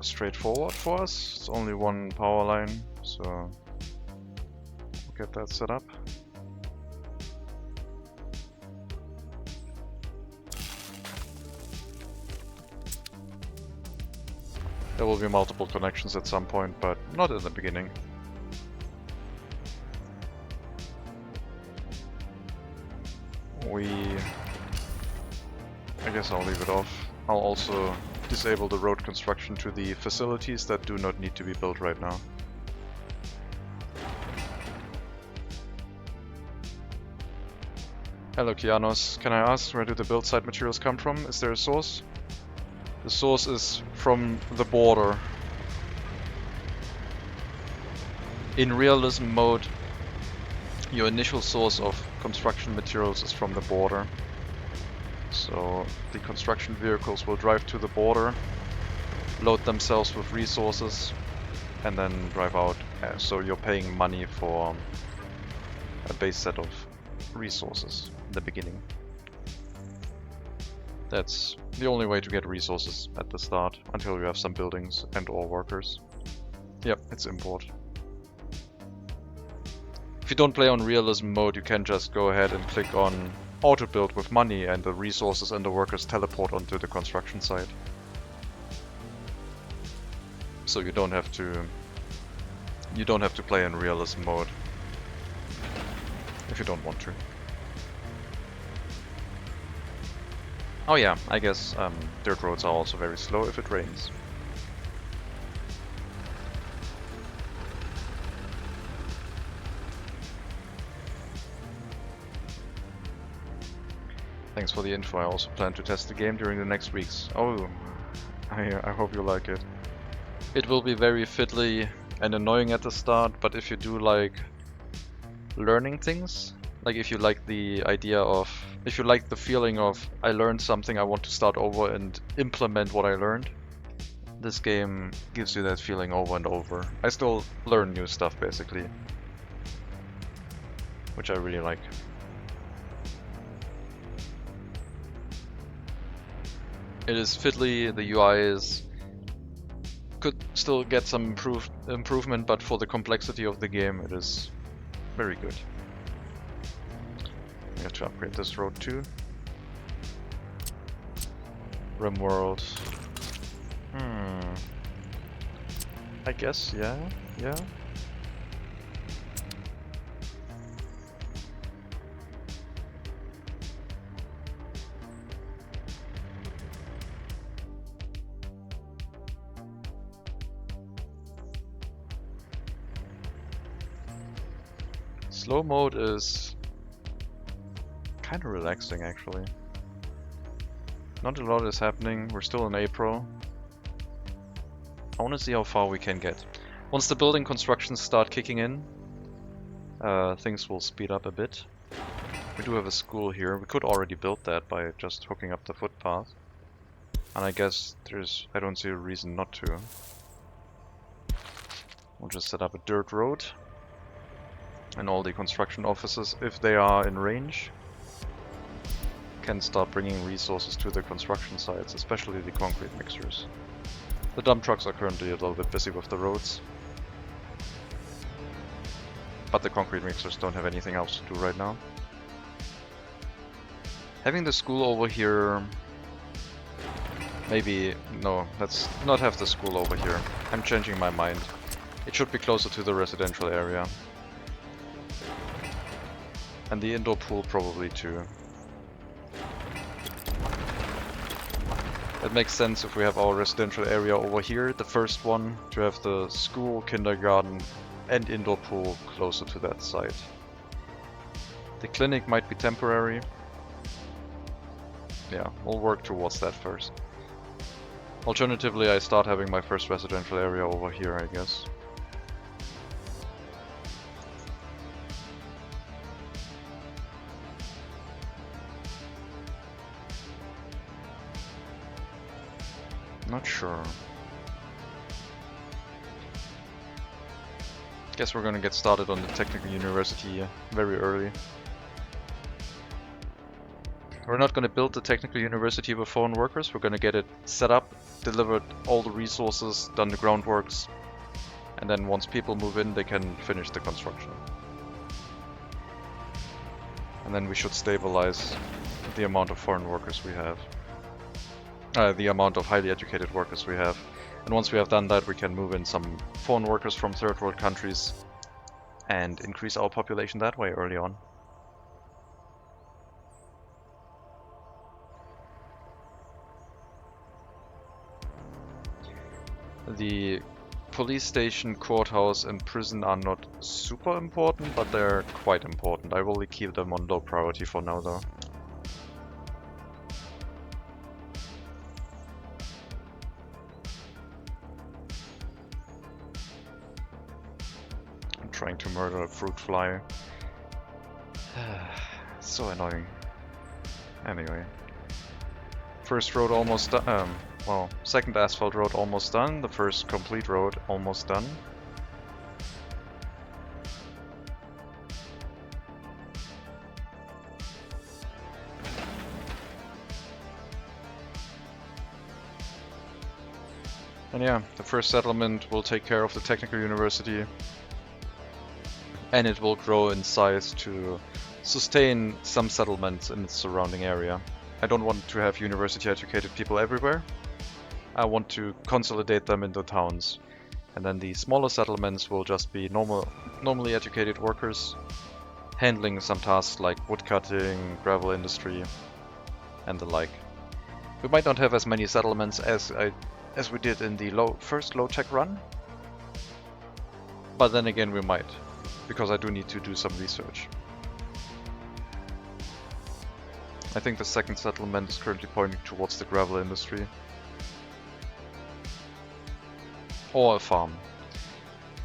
straightforward for us. It's only one power line, so we'll get that set up. There will be multiple connections at some point, but not in the beginning. I guess I'll leave it off. I'll also disable the road construction to the facilities that do not need to be built right now. Hello Kianos, can I ask where do the build site materials come from? Is there a source? The source is from the border. In realism mode, your initial source of construction materials is from the border. So the construction vehicles will drive to the border, load themselves with resources, and then drive out. So you're paying money for a base set of resources in the beginning. That's the only way to get resources at the start, until you have some buildings and or workers. Yep, it's import. If you don't play on realism mode, you can just go ahead and click on auto build with money and the resources and the workers teleport onto the construction site. So you don't have to play in realism mode if you don't want to. Oh yeah, I guess dirt roads are also very slow if it rains. Thanks for the info. I also plan to test the game during the next weeks. Oh, I hope you like it. It will be very fiddly and annoying at the start, but if you do like learning things, like if you like the idea of, if you like the feeling of I learned something, I want to start over and implement what I learned, this game gives you that feeling over and over. I still learn new stuff basically, which I really like. It is fiddly, the UI could still get some improvement, but for the complexity of the game it is very good. We have to upgrade this road too. RimWorld. I guess, yeah. Slow mode is kind of relaxing actually. Not a lot is happening, we're still in April. I want to see how far we can get. Once the building constructions start kicking in, things will speed up a bit. We do have a school here, we could already build that by just hooking up the footpath. And I guess I don't see a reason not to. We'll just set up a dirt road. And all the construction offices, if they are in range, can start bringing resources to the construction sites, especially the concrete mixers. The dump trucks are currently a little bit busy with the roads, but the concrete mixers don't have anything else to do right now. Having the school over here... Maybe... No, let's not have the school over here. I'm changing my mind. It should be closer to the residential area. And the indoor pool probably too. It makes sense if we have our residential area over here, the first one, to have the school, kindergarten and indoor pool closer to that site. The clinic might be temporary. Yeah, we'll work towards that first. Alternatively, I start having my first residential area over here, I guess. Not sure. Guess we're gonna get started on the technical university very early. We're not gonna build the technical university with foreign workers, we're gonna get it set up, delivered all the resources, done the groundworks, and then once people move in they can finish the construction. And then we should stabilize the amount of foreign workers we have. The amount of highly educated workers we have. And once we have done that, we can move in some foreign workers from third world countries and increase our population that way early on. The police station, courthouse and prison are not super important, but they're quite important. I will keep them on low priority for now though. Trying to murder a fruit fly. So annoying. Anyway. First road almost done. Well, second asphalt road almost done. The first complete road almost done. And yeah, the first settlement will take care of the technical university. And it will grow in size to sustain some settlements in its surrounding area. I don't want to have university educated people everywhere. I want to consolidate them into towns. And then the smaller settlements will just be normally educated workers handling some tasks like woodcutting, gravel industry and the like. We might not have as many settlements as we did in the first low-tech run, but then again we might, because I do need to do some research. I think the second settlement is currently pointing towards the gravel industry. Or a farm.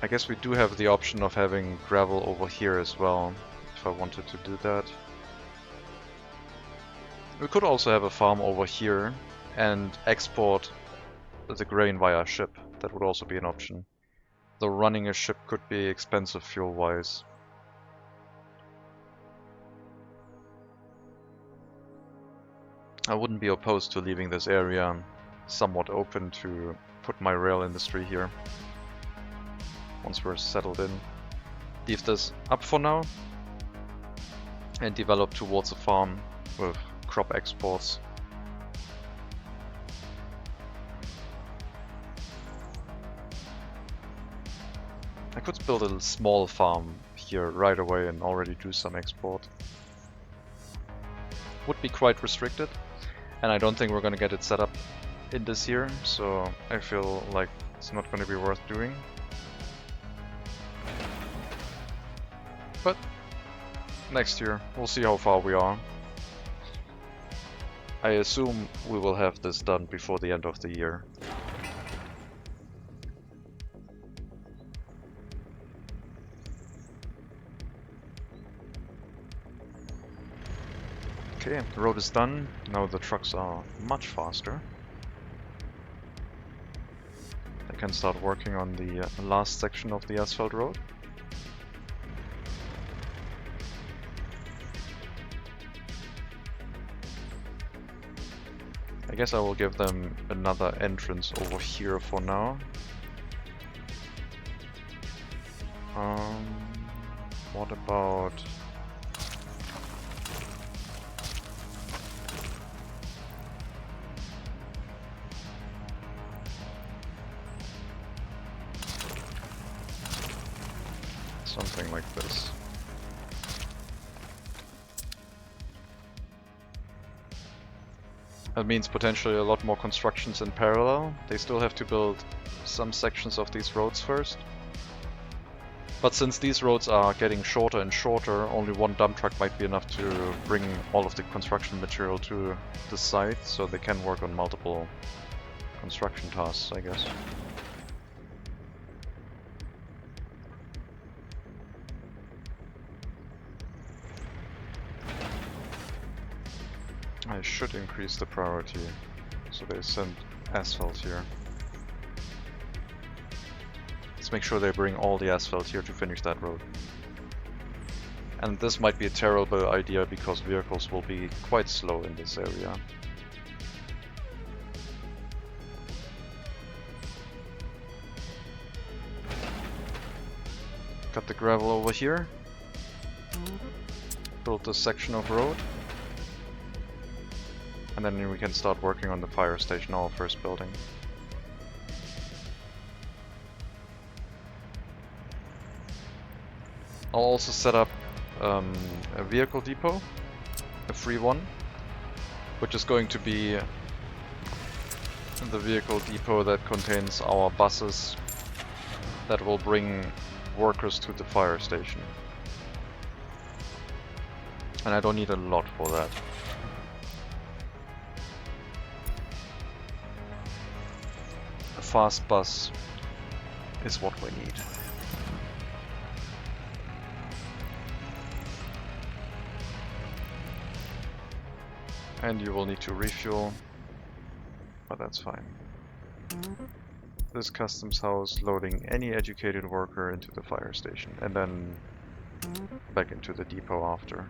I guess we do have the option of having gravel over here as well, if I wanted to do that. We could also have a farm over here and export the grain via ship. That would also be an option. Though running a ship could be expensive fuel-wise. I wouldn't be opposed to leaving this area somewhat open to put my rail industry here. Once we're settled in. Leave this up for now and develop towards a farm with crop exports. I could build a small farm here right away and already do some export. Would be quite restricted, and I don't think we're gonna get it set up in this year, so I feel like it's not gonna be worth doing. But next year, we'll see how far we are. I assume we will have this done before the end of the year. Okay, the road is done. Now the trucks are much faster. I can start working on the last section of the asphalt road. I guess I will give them another entrance over here for now. What about... something like this. That means potentially a lot more constructions in parallel. They still have to build some sections of these roads first. But since these roads are getting shorter and shorter, only one dump truck might be enough to bring all of the construction material to the site, so they can work on multiple construction tasks, I guess. I should increase the priority, so they send asphalt here. Let's make sure they bring all the asphalt here to finish that road. And this might be a terrible idea because vehicles will be quite slow in this area. Cut the gravel over here. Build this section of road. And then we can start working on the fire station, our first building. I'll also set up a vehicle depot, a free one, which is going to be the vehicle depot that contains our buses that will bring workers to the fire station. And I don't need a lot for that. A fast bus is what we need. And you will need to refuel, but that's fine. This customs house loading any educated worker into the fire station and then back into the depot after.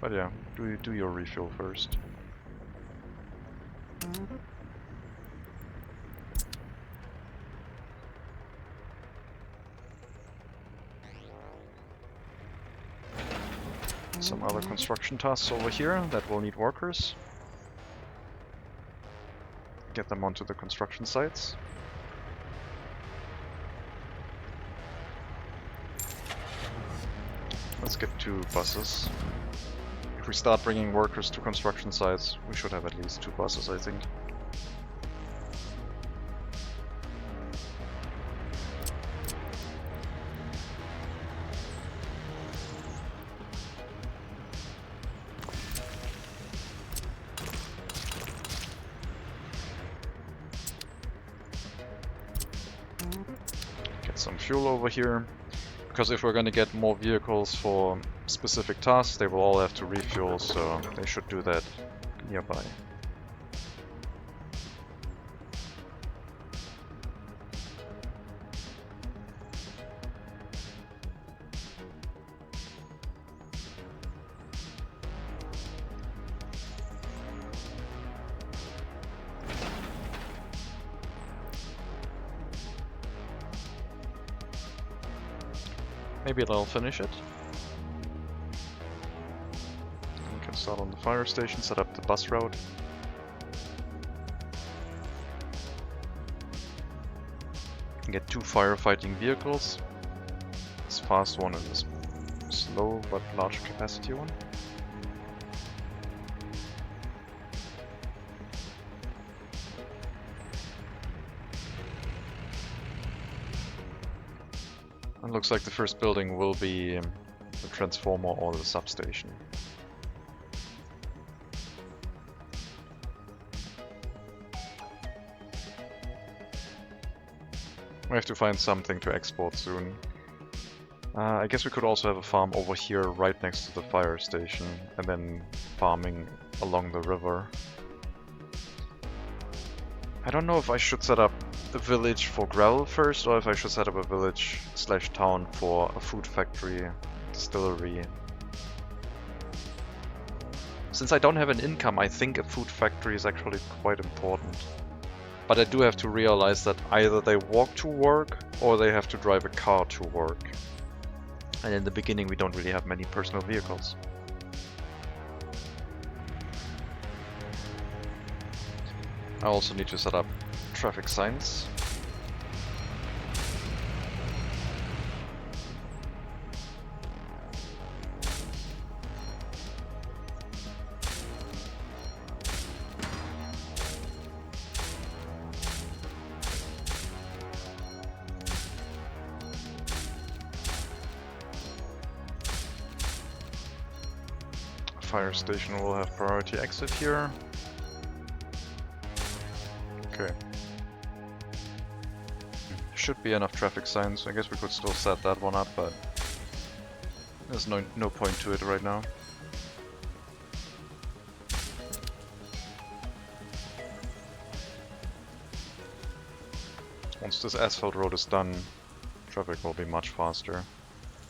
But yeah, do your refuel first. Some other construction tasks over here that will need workers. Get them onto the construction sites. Let's get 2 buses. we start bringing workers to construction sites, we should have at least 2 buses, I think. Get some fuel over here. Because if we're going to get more vehicles for specific tasks, they will all have to refuel, so they should do that nearby. Maybe they'll finish it. We can start on the fire station, set up the bus route. Get 2 firefighting vehicles. This fast one and this slow but large capacity one. It looks like the first building will be the transformer or the substation. We have to find something to export soon. I guess we could also have a farm over here right next to the fire station and then farming along the river. I don't know if I should set up a village for gravel first, or if I should set up a village / town for a food factory, distillery. Since I don't have an income, I think a food factory is actually quite important. But I do have to realize that either they walk to work or they have to drive a car to work. And in the beginning we don't really have many personal vehicles. I also need to set up traffic signs. Fire station will have priority exit here. Okay. Should be enough traffic signs. I guess we could still set that one up, but there's no point to it right now. Once this asphalt road is done, traffic will be much faster,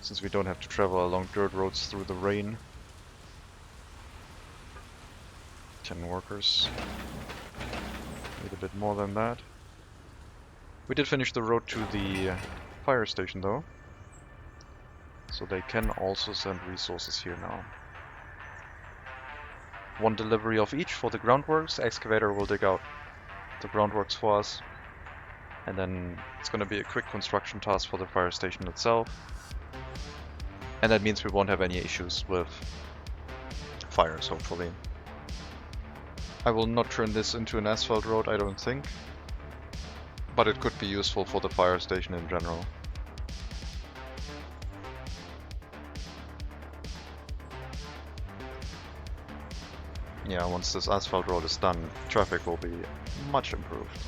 since we don't have to travel along dirt roads through the rain. 10 workers. Need a bit more than that. We did finish the road to the fire station though, so they can also send resources here now. 1 delivery of each for the groundworks. Excavator will dig out the groundworks for us, and then it's going to be a quick construction task for the fire station itself, and that means we won't have any issues with fires, hopefully. I will not turn this into an asphalt road, I don't think, but it could be useful for the fire station in general. Yeah, once this asphalt road is done, traffic will be much improved.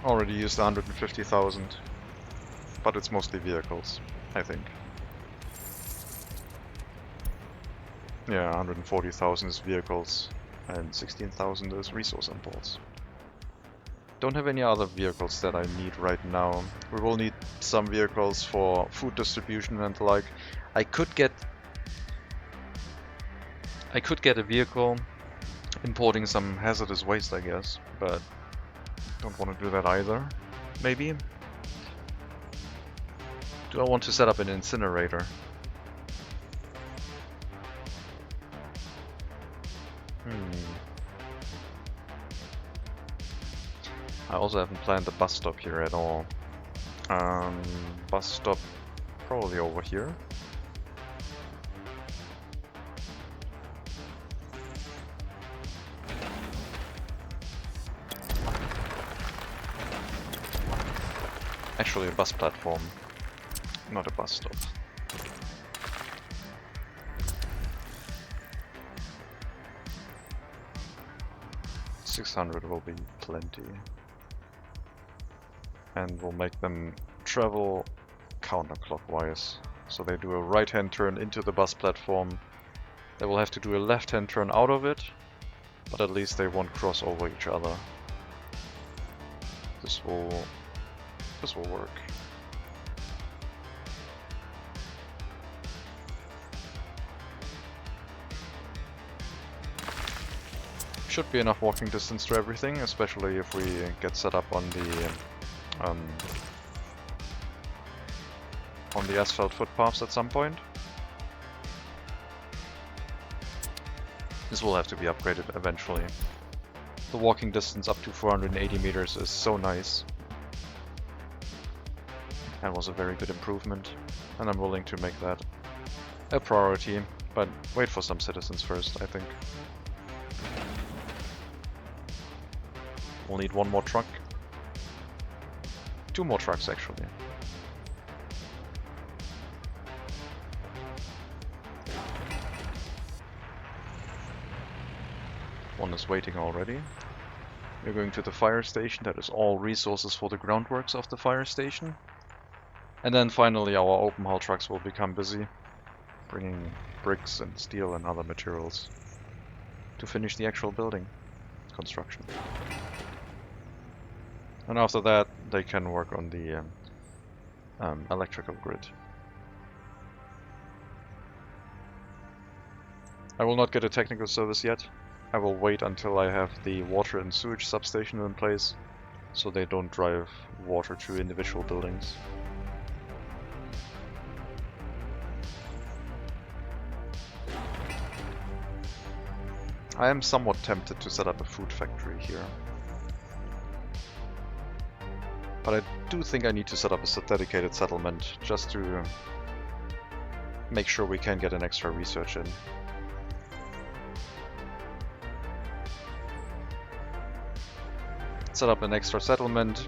Already used 150,000, but it's mostly vehicles, I think. Yeah, 140,000 is vehicles and 16,000 is resource imports. Don't have any other vehicles that I need right now. We will need some vehicles for food distribution and the like. I could get a vehicle importing some hazardous waste, I guess, but don't want to do that either. Maybe. Do I want to set up an incinerator? I also haven't planned the bus stop here at all. Bus stop probably over here. Actually a bus platform, not a bus stop. $600 will be plenty. And we'll make them travel counterclockwise. So they do a right-hand turn into the bus platform. They will have to do a left-hand turn out of it, but at least they won't cross over each other. This will work. Should be enough walking distance to everything, especially if we get set up on the asphalt footpaths at some point. This will have to be upgraded eventually. The walking distance up to 480 meters is so nice. That was a very good improvement, and I'm willing to make that a priority, but wait for some citizens first, I think. We'll need one more truck. 2 more trucks, actually. One is waiting already. We're going to the fire station. That is all resources for the groundworks of the fire station. And then finally our open haul trucks will become busy, bringing bricks and steel and other materials to finish the actual building construction. And after that, they can work on the electrical grid. I will not get a technical service yet. I will wait until I have the water and sewage substation in place, so they don't drive water to individual buildings. I am somewhat tempted to set up a food factory here. But I do think I need to set up a dedicated settlement just to make sure we can get an extra research in. Set up an extra settlement,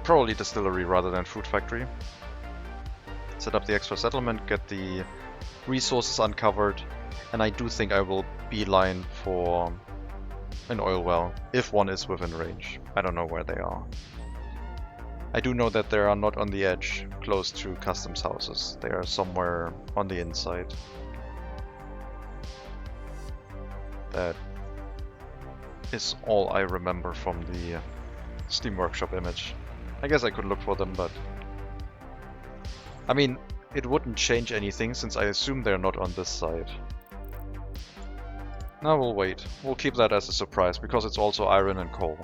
probably distillery rather than food factory. Set up the extra settlement, get the resources uncovered, and I do think I will beeline for an oil well, if one is within range. I don't know where they are. I do know that they are not on the edge, close to customs houses. They are somewhere on the inside. That is all I remember from the Steam Workshop image. I guess I could look for them, but I mean, it wouldn't change anything since I assume they're not on this side. No, we'll wait. We'll keep that as a surprise, because it's also iron and coal.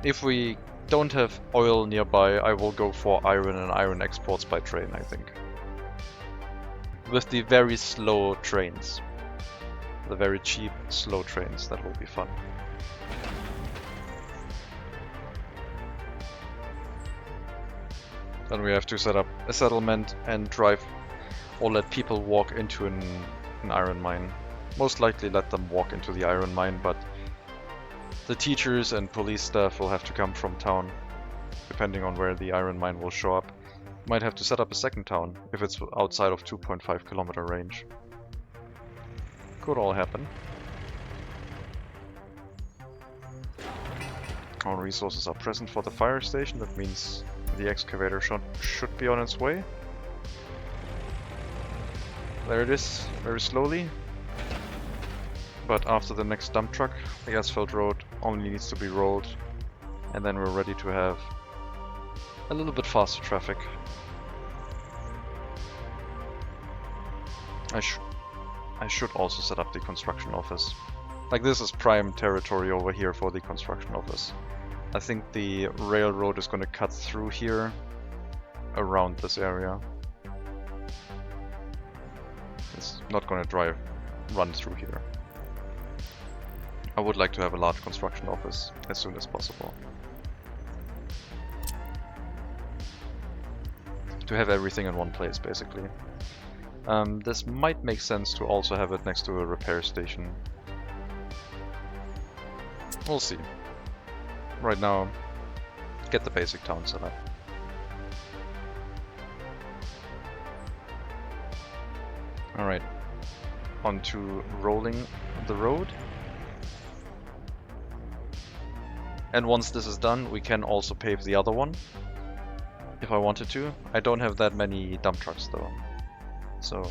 If we don't have oil nearby, I will go for iron and iron exports by train, I think. With the very slow trains. The very cheap, slow trains, that will be fun. Then we have to set up a settlement and drive or let people walk into an iron mine. Most likely let them walk into the iron mine, but the teachers and police staff will have to come from town, depending on where the iron mine will show up. Might have to set up a second town, if it's outside of 2.5 kilometer range. Could all happen. Our resources are present for the fire station, that means the excavator should be on its way. There it is, very slowly. But after the next dump truck, the asphalt road only needs to be rolled, and then we're ready to have a little bit faster traffic. I should also set up the construction office. Like, this is prime territory over here for the construction office. I think the railroad is going to cut through here around this area. It's not going to run through here. I would like to have a large construction office as soon as possible. To have everything in one place, basically. This might make sense to also have it next to a repair station. We'll see. right now, get the basic town set up. Alright, on to rolling the road. And once this is done, we can also pave the other one, if I wanted to. I don't have that many dump trucks though, so...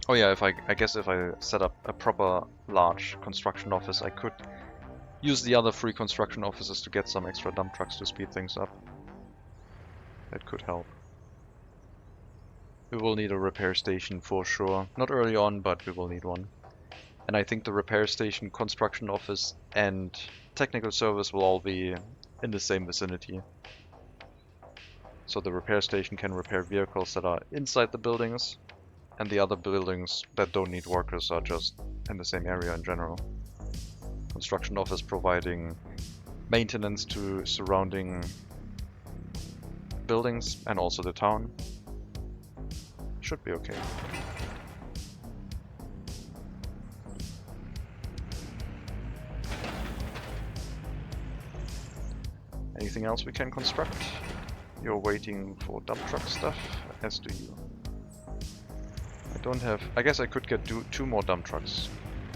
Oh yeah, I guess if I set up a proper large construction office, I could use the other 3 construction offices to get some extra dump trucks to speed things up. That could help. We will need a repair station for sure. Not early on, but we will need one. And I think the repair station, construction office, and technical service will all be in the same vicinity. So the repair station can repair vehicles that are inside the buildings, and the other buildings that don't need workers are just in the same area in general. Construction office providing maintenance to surrounding buildings and also the town. Should be okay. Anything else we can construct? You're waiting for dump truck stuff, as do you. I don't have... I guess I could get 2 more dump trucks,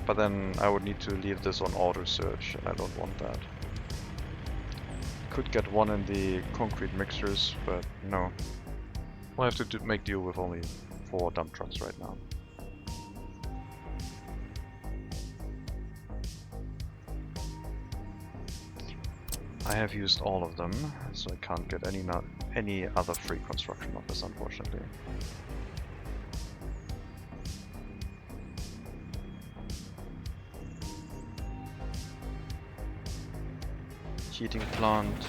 but then I would need to leave this on auto search, and I don't want that. Could get 1 in the concrete mixers, but no. We'll have to make deal with only 4 dump trucks right now. I have used all of them, so I can't get any other free construction office, unfortunately. Heating plant.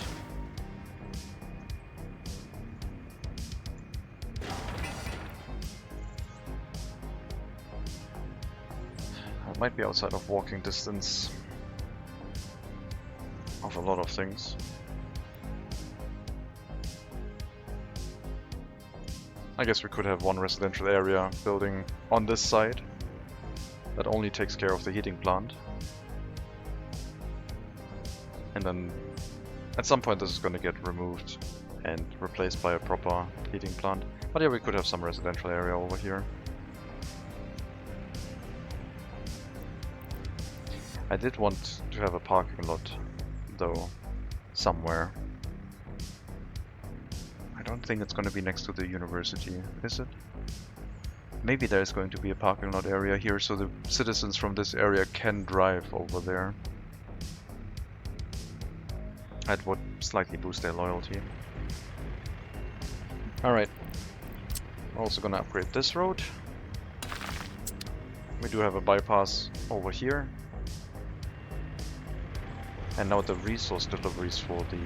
I might be outside of walking distance of a lot of things. I guess we could have 1 residential area building on this side that only takes care of the heating plant. And then at some point this is going to get removed and replaced by a proper heating plant. But yeah, we could have some residential area over here. I did want to have a parking lot though, somewhere. I don't think it's going to be next to the university, is it? Maybe there's going to be a parking lot area here so the citizens from this area can drive over there. That would slightly boost their loyalty. Alright. We're also gonna upgrade this road. We do have a bypass over here. And now the resource deliveries for the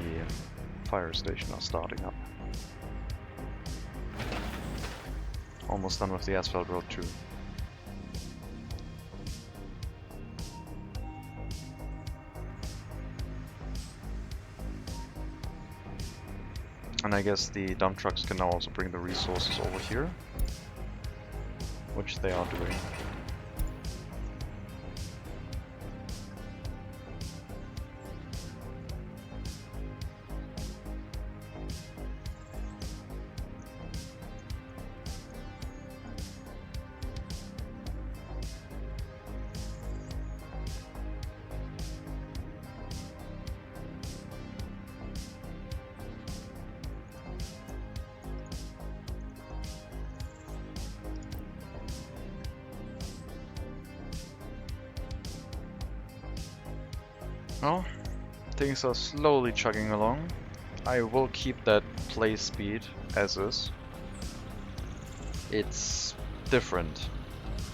fire station are starting up. Almost done with the asphalt road too. And I guess the dump trucks can now also bring the resources over here, which they are doing. Well, things are slowly chugging along. I will keep that play speed as is. It's different.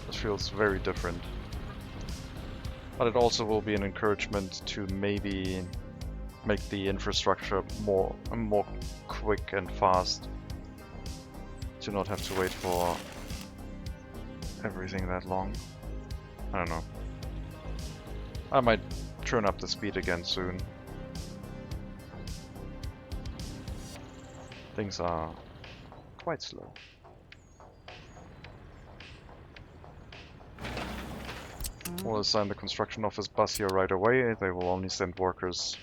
It feels very different. But it also will be an encouragement to maybe make the infrastructure more quick and fast. To not have to wait for everything that long. I don't know. I might turn up the speed again soon. Things are quite slow. We'll assign the construction office bus here right away. They will only send workers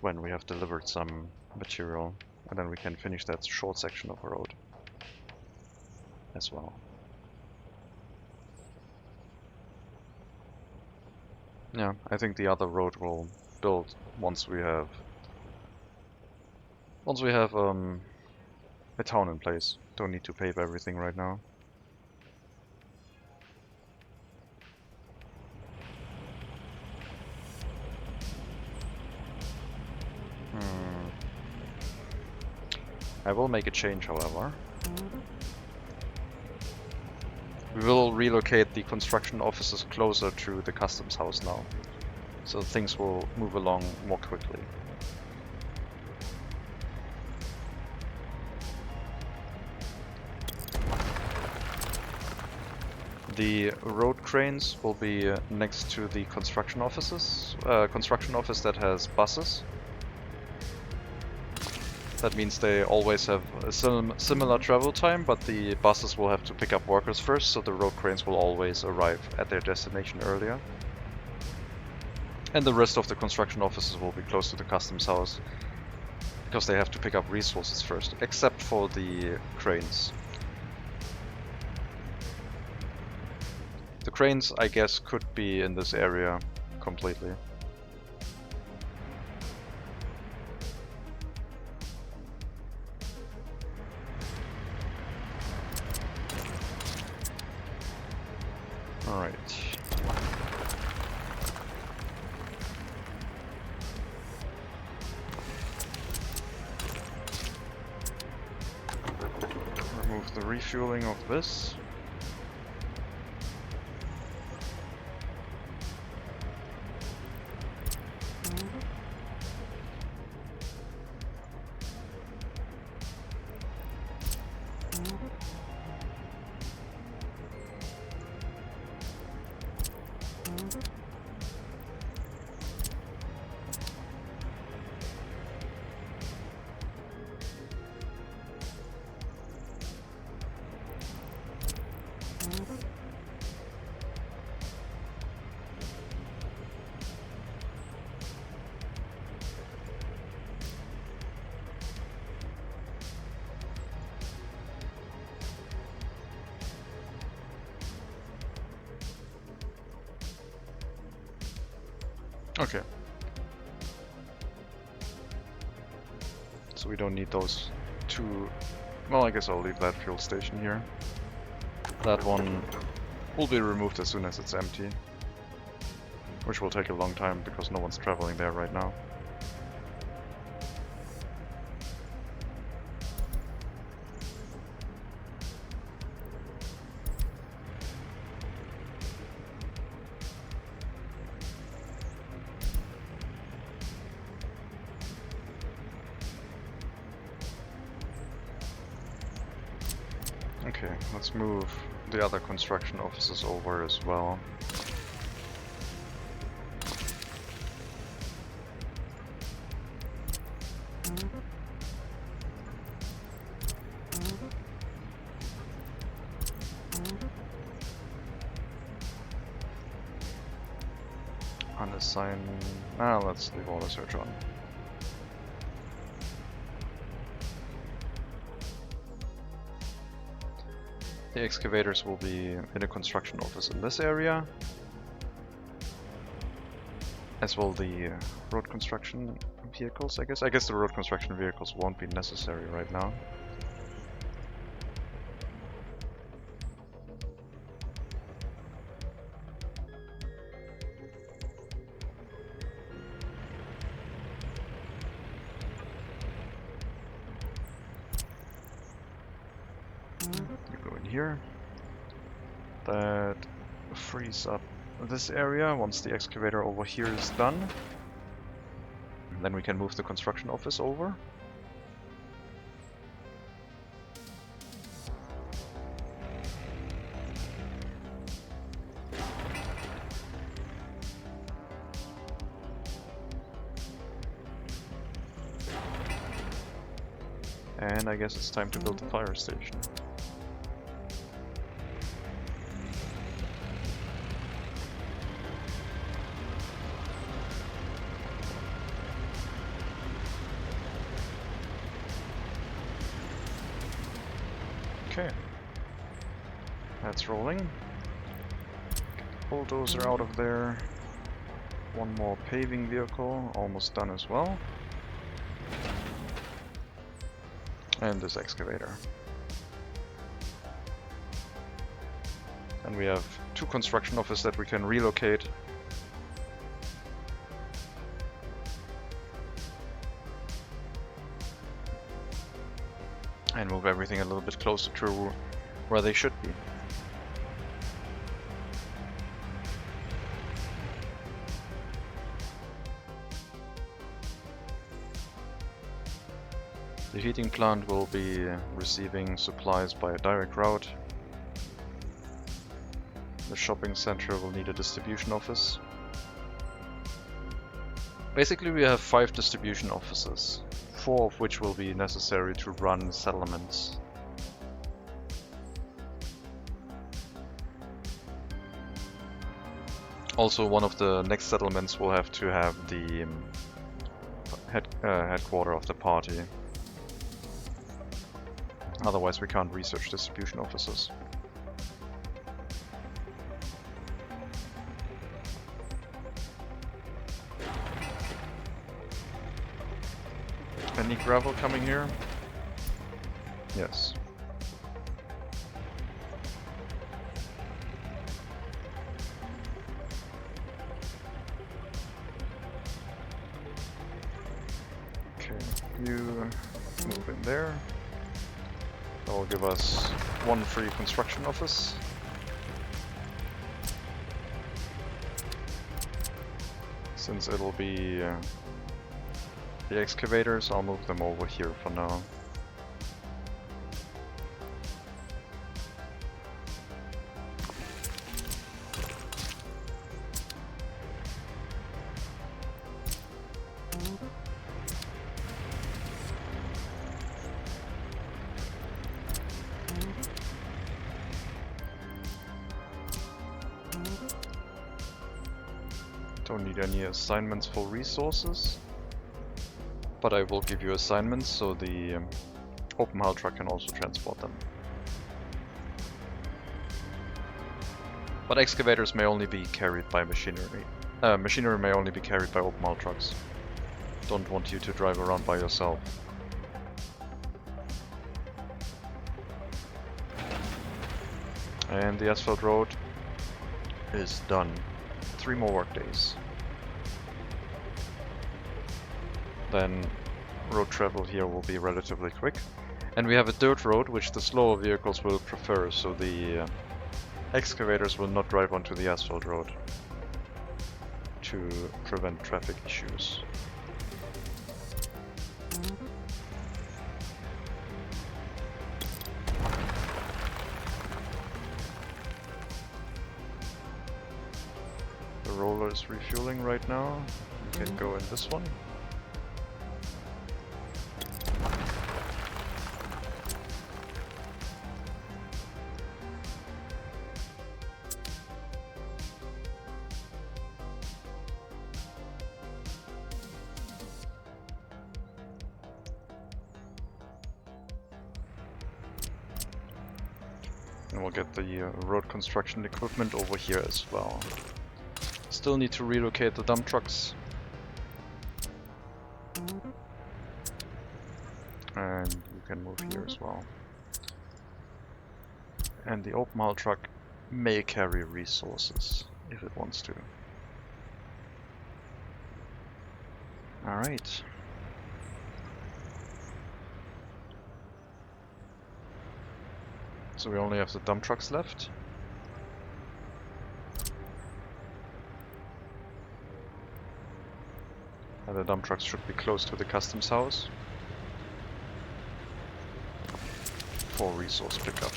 when we have delivered some material. And then we can finish that short section of road as well. Yeah, I think the other road will build once we have a town in place. Don't need to pave everything right now. I will make a change, however. We will relocate the construction offices closer to the customs house now, so things will move along more quickly. The road cranes will be next to the construction offices. Construction office that has buses. That means they always have a similar travel time, but the buses will have to pick up workers first, so the road cranes will always arrive at their destination earlier. And the rest of the construction offices will be close to the customs house, because they have to pick up resources first, except for the cranes. The cranes, I guess, could be in this area completely. Alright. Remove the refueling of this. Okay. So we don't need those two. Well, I guess I'll leave that fuel station here. That one will be removed as soon as it's empty. Which will take a long time because no one's traveling there right now. Okay, let's move the other construction offices over as well. Unassign. Let's leave auto search on. The excavators will be in a construction office in this area, as will the road construction vehicles, I guess. I guess the road construction vehicles won't be necessary right now. You go in here. That frees up this area once the excavator over here is done. Then we can move the construction office over. And I guess it's time to build the fire station. Okay. That's rolling. Get the bulldozer out of there. One more paving vehicle, almost done as well. And this excavator. And we have 2 construction offices that we can relocate. And move everything a little bit closer to where they should be. The heating plant will be receiving supplies by a direct route. The shopping center will need a distribution office. Basically we have 5 distribution offices, 4 of which will be necessary to run settlements. Also, one of the next settlements will have to have the headquarter of the party. Otherwise we can't research distribution offices. Any gravel coming here? Yes. Okay, you move in there. That will give us 1 free construction office. Since it'll be the excavators, I'll move them over here for now. Don't need any assignments for resources. But I will give you assignments so the open haul truck can also transport them. But excavators may only be carried by machinery. Machinery may only be carried by open haul trucks. Don't want you to drive around by yourself. And the asphalt road is done. 3 more work days. Then road travel here will be relatively quick. And we have a dirt road which the slower vehicles will prefer, so the excavators will not drive onto the asphalt road to prevent traffic issues. The roller is refueling right now. You can go in this one. And we'll get the road construction equipment over here as well. Still need to relocate the dump trucks. And you can move here as well. And the open haul truck may carry resources if it wants to. Alright. So we only have the dump trucks left. And the dump trucks should be close to the customs house for resource pickup.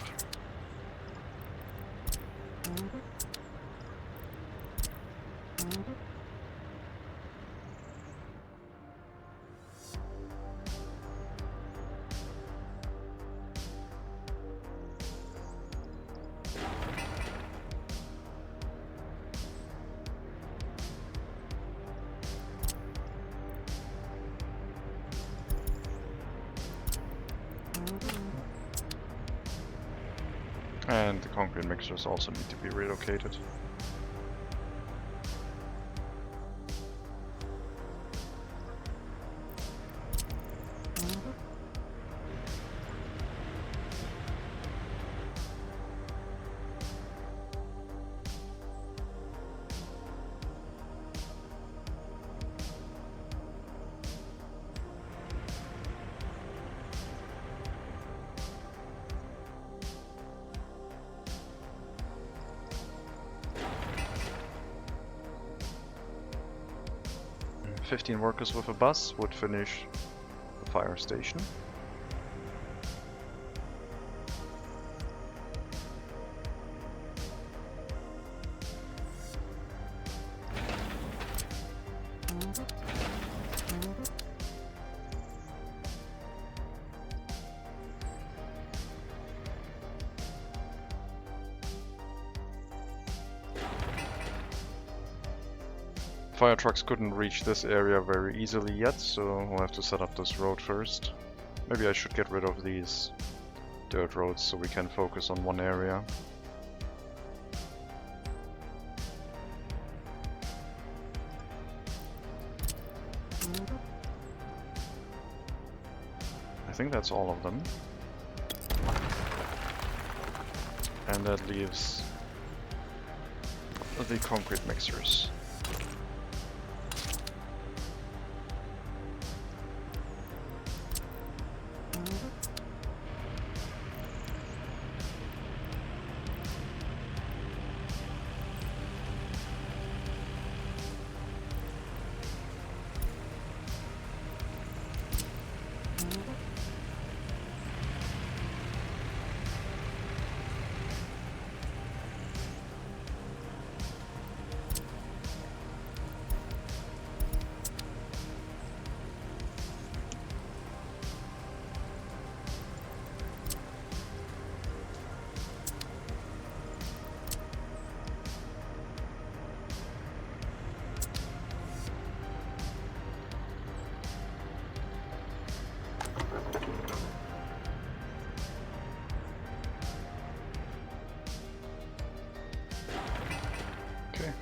And the concrete mixers also need to be relocated. And 15 workers with a bus would finish the fire station. Fire trucks couldn't reach this area very easily yet, so we'll have to set up this road first. Maybe I should get rid of these dirt roads so we can focus on one area. I think that's all of them. And that leaves the concrete mixers.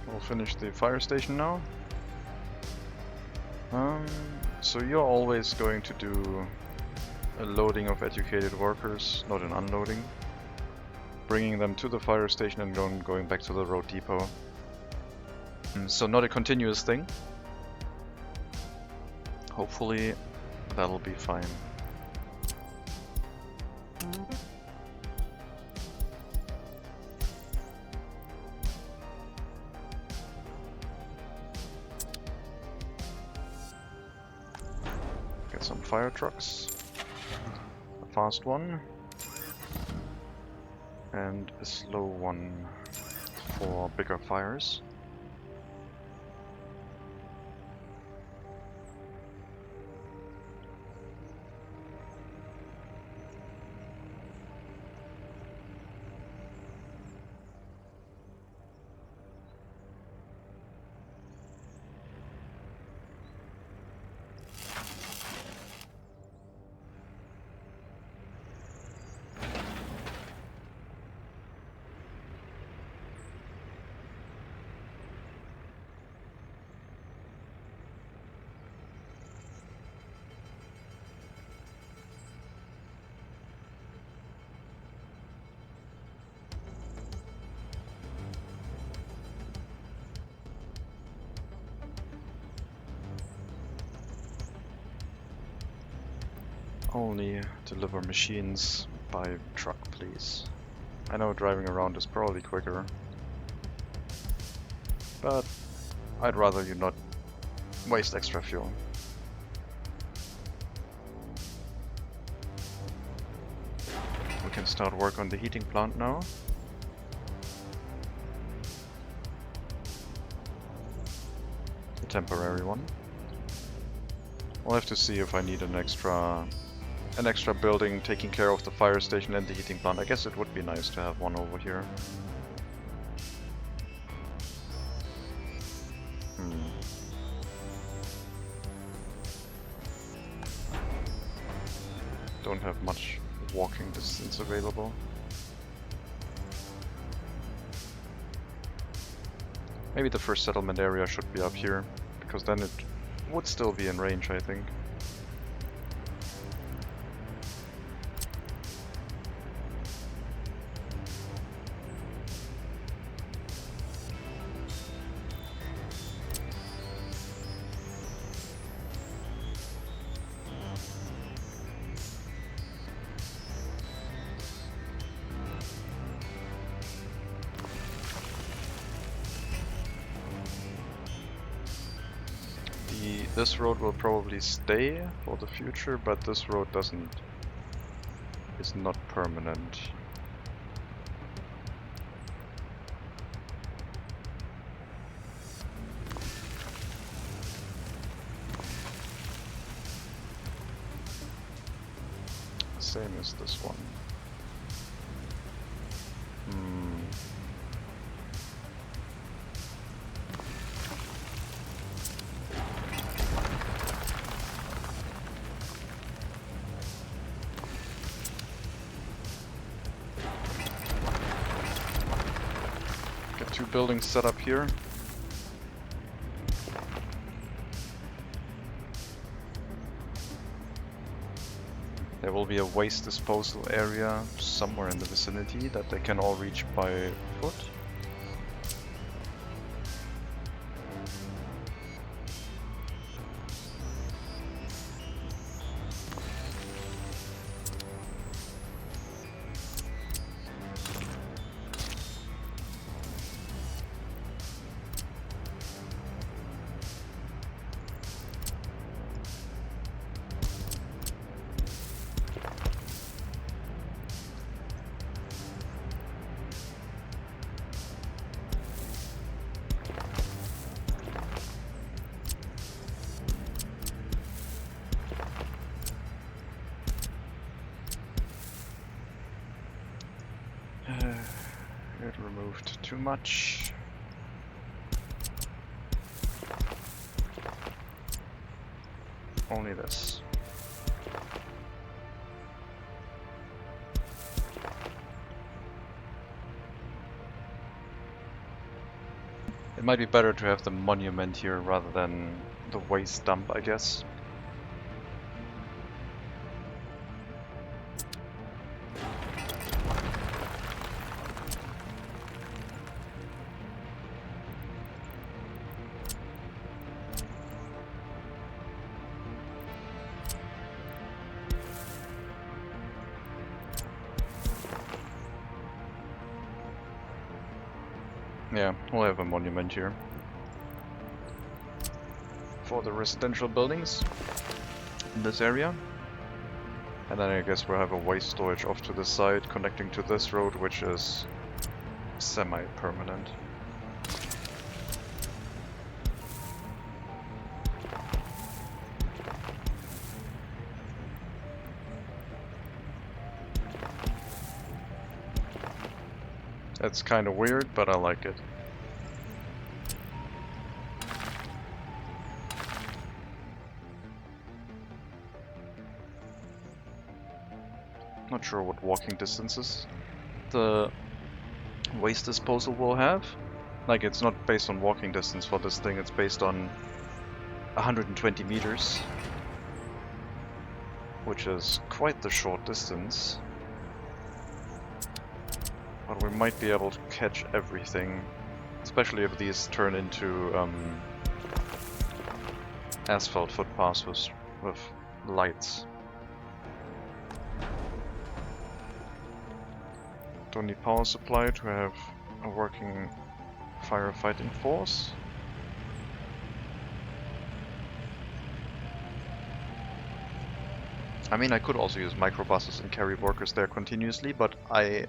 We'll finish the fire station now. So you're always going to do a loading of educated workers, not an unloading. Bringing them to the fire station and going back to the road depot. So not a continuous thing. Hopefully that'll be fine. Get some fire trucks. A fast one. And a slow one for bigger fires. Only deliver machines by truck, please. I know driving around is probably quicker, but I'd rather you not waste extra fuel. We can start work on the heating plant now. The temporary one. We'll have to see if I need an extra building taking care of the fire station and the heating plant. I guess it would be nice to have one over here. Don't have much walking distance available. Maybe the first settlement area should be up here, because then it would still be in range, I think. This road will probably stay for the future, but this road is not permanent. Same as this one. Two buildings set up here. There will be a waste disposal area somewhere in the vicinity that they can all reach by foot. It removed too much. Only this. It might be better to have the monument here rather than the waste dump, I guess. Yeah, we'll have a monument here for the residential buildings in this area. And then I guess we'll have a waste storage off to the side connecting to this road, which is semi-permanent. It's kind of weird, but I like it. Not sure what walking distances the waste disposal will have. Like, it's not based on walking distance for this thing, it's based on 120 meters, which is quite the short distance. But we might be able to catch everything, especially if these turn into asphalt footpaths with lights. Don't need power supply to have a working firefighting force. I mean, I could also use microbuses and carry workers there continuously, but I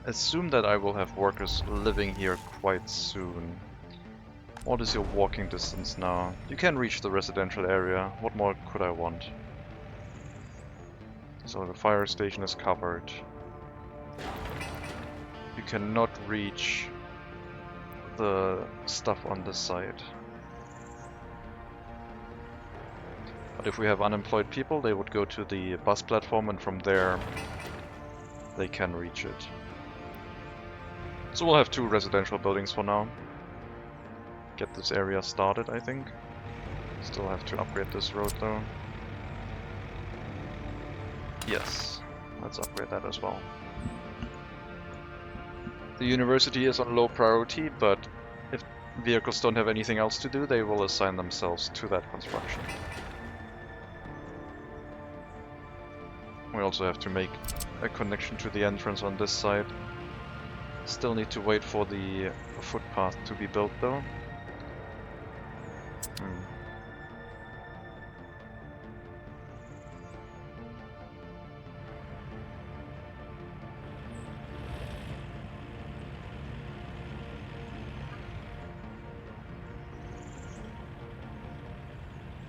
assume that I will have workers living here quite soon. What is your walking distance now? You can reach the residential area. What more could I want? So the fire station is covered. You cannot reach the stuff on this side. But if we have unemployed people, they would go to the bus platform, and from there they can reach it. So we'll have 2 residential buildings for now. get this area started, I think. Still have to upgrade this road though. Yes, let's upgrade that as well. The university is on low priority, but if vehicles don't have anything else to do, they will assign themselves to that construction. We also have to make a connection to the entrance on this side. Still need to wait for the footpath to be built though.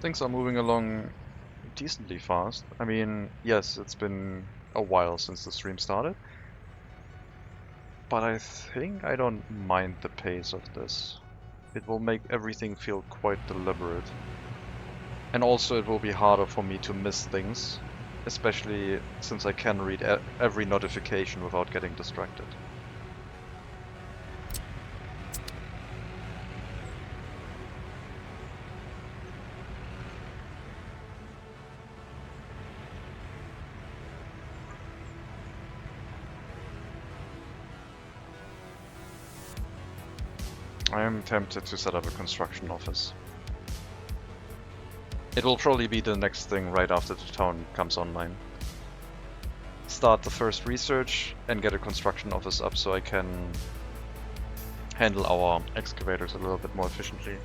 Things are moving along decently fast. I mean, yes, it's been a while since the stream started, but I think I don't mind the pace of this. It will make everything feel quite deliberate. And also it will be harder for me to miss things, especially since I can read every notification without getting distracted. I am tempted to set up a construction office. It will probably be the next thing right after the town comes online. Start the first research and get a construction office up so I can handle our excavators a little bit more efficiently.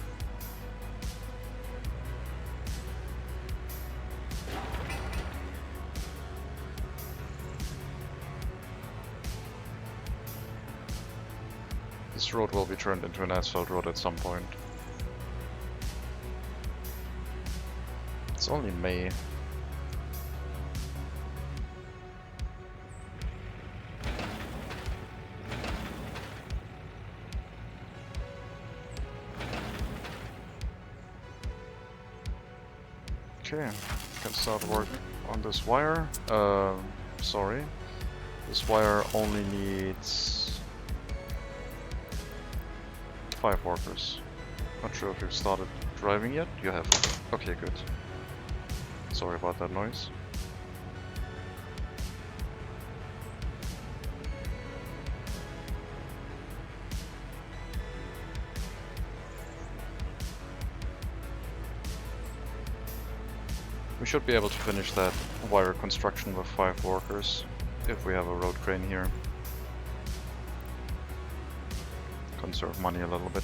This road will be turned into an asphalt road at some point. It's only May. Okay, can start work on this wire. Sorry. This wire only needs 5 workers. Not sure if you've started driving yet. You have. Okay, good. Sorry about that noise. We should be able to finish that wire construction with 5 workers if we have a road crane here. Conserve money a little bit.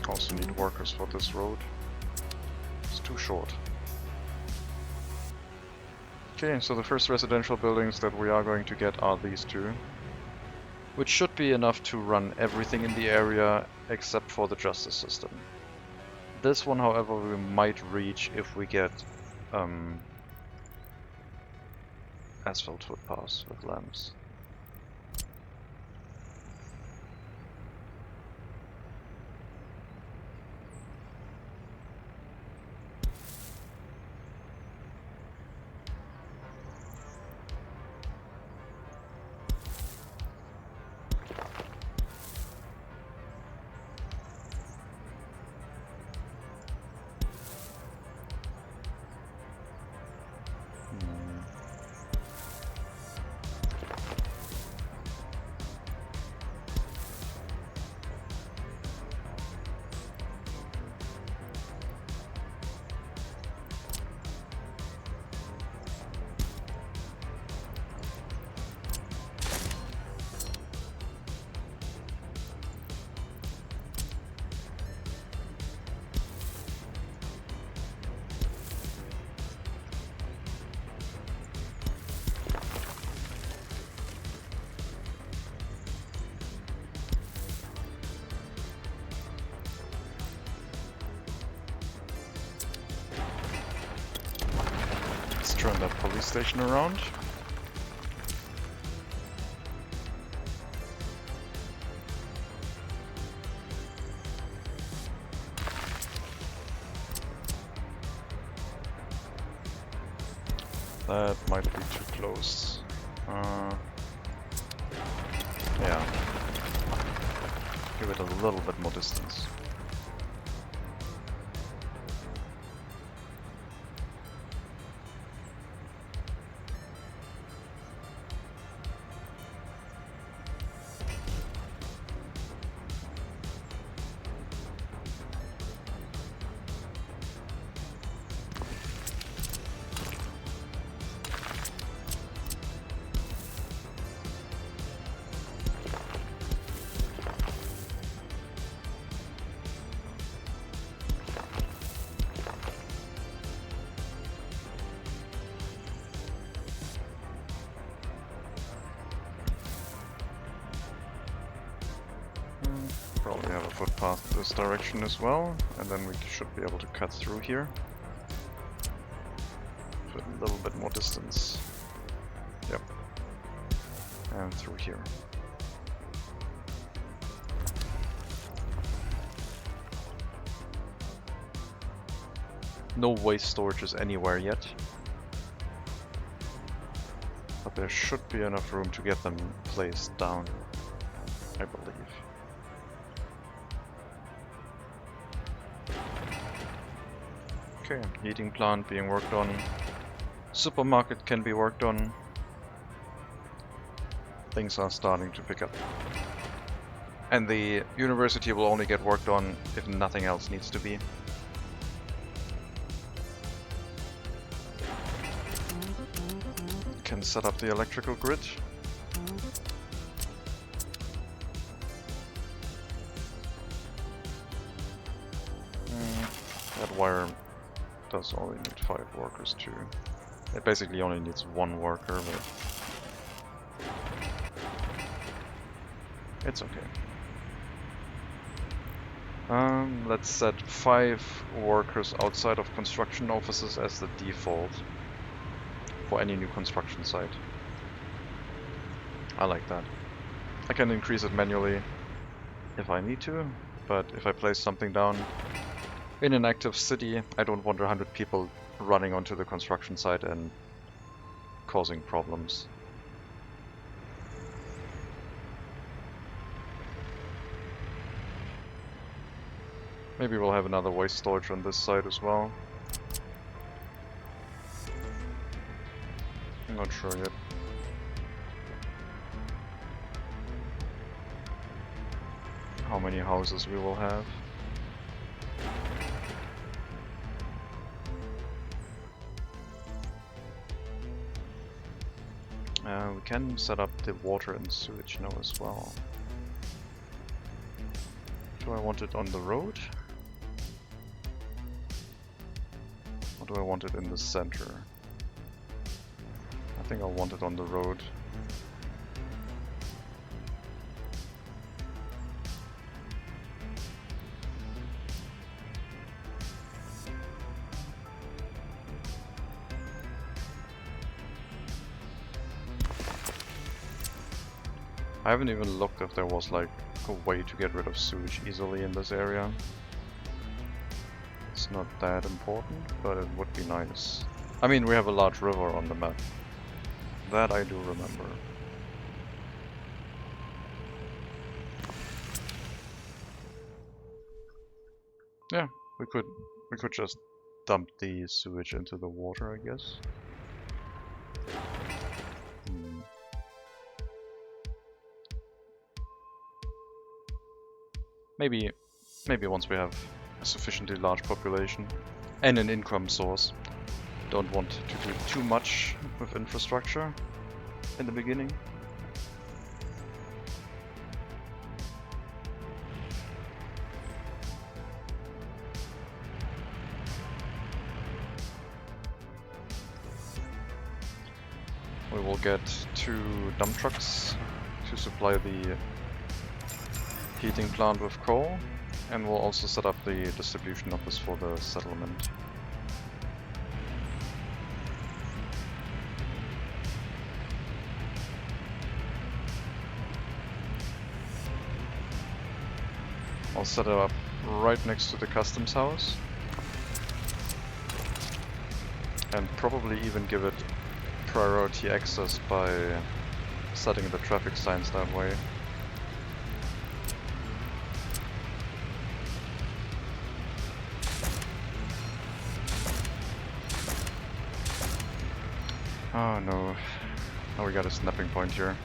Also need workers for this road. It's too short. Okay, so the first residential buildings that we are going to get are these 2. Which should be enough to run everything in the area except for the justice system. This one, however, we might reach if we get asphalt footpaths with lamps. Turn that police station around. That might be too close. Yeah. Give it a little bit more distance. Probably have a footpath this direction as well, and then we should be able to cut through here. Put a little bit more distance. Yep. And through here. No waste storages anywhere yet. But there should be enough room to get them placed down, I believe. Okay, heating plant being worked on. Supermarket can be worked on. Things are starting to pick up. And the university will only get worked on if nothing else needs to be. Can set up the electrical grid. That wire does only need 5 workers too. It basically only needs 1 worker, but it's okay. Let's set 5 workers outside of construction offices as the default for any new construction site. I like that. I can increase it manually if I need to, but if I place something down in an active city, I don't want 100 people running onto the construction site and causing problems. Maybe we'll have another waste storage on this side as well. I'm not sure yet. How many houses we will have. We can set up the water and sewage now as well. Do I want it on the road? Or do I want it in the center? I think I'll want it on the road. I haven't even looked if there was like a way to get rid of sewage easily in this area. It's not that important, but it would be nice. I mean, we have a large river on the map. That I do remember. Yeah, we could just dump the sewage into the water, I guess. Maybe once we have a sufficiently large population and an income source. Don't want to do too much with infrastructure in the beginning. We will get 2 dump trucks to supply the heating plant with coal, and we'll also set up the distribution office for the settlement. I'll set it up right next to the customs house, and probably even give it priority access by setting the traffic signs that way. Oh no, now we got a snapping point here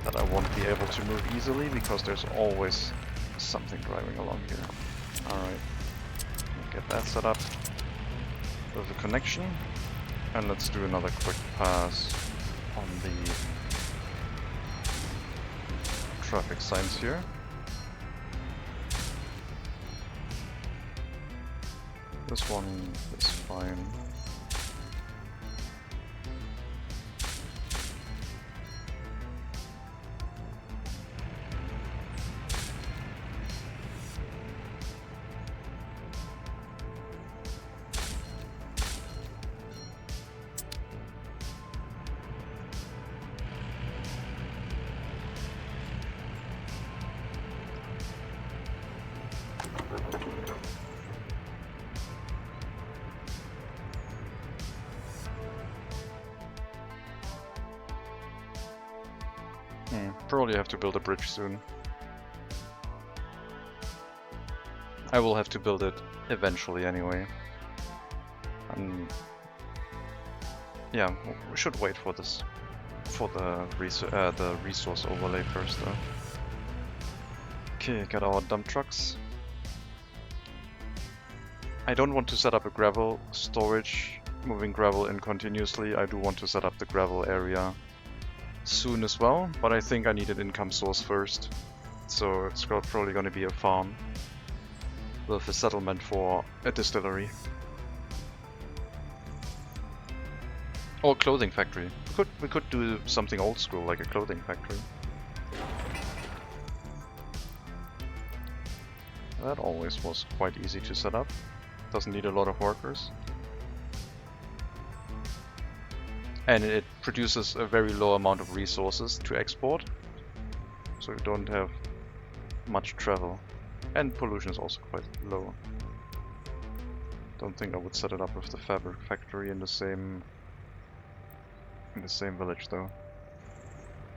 that I won't be able to move easily because there's always something driving along here. Alright, get that set up with a connection, and let's do another quick pass on the traffic signs here. This one is fine. Probably have to build a bridge soon. I will have to build it eventually anyway. Yeah, we should wait for this, for the resource overlay first though. Okay, got our dump trucks. I don't want to set up a gravel storage, moving gravel in continuously. I do want to set up the gravel area soon as well, but I think I need an income source first. So it's probably going to be a farm with a settlement for a distillery. Or a clothing factory. We could do something old school like a clothing factory. That always was quite easy to set up. Doesn't need a lot of workers. And it produces a very low amount of resources to export, so you don't have much travel. And pollution is also quite low. Don't think I would set it up with the fabric factory in the same village though.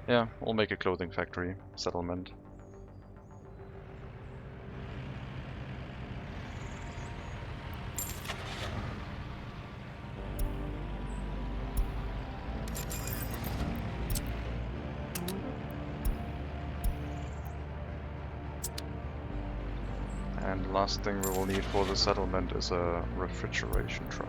Yeah, we'll make a clothing factory settlement. And the last thing we will need for the settlement is a refrigeration truck.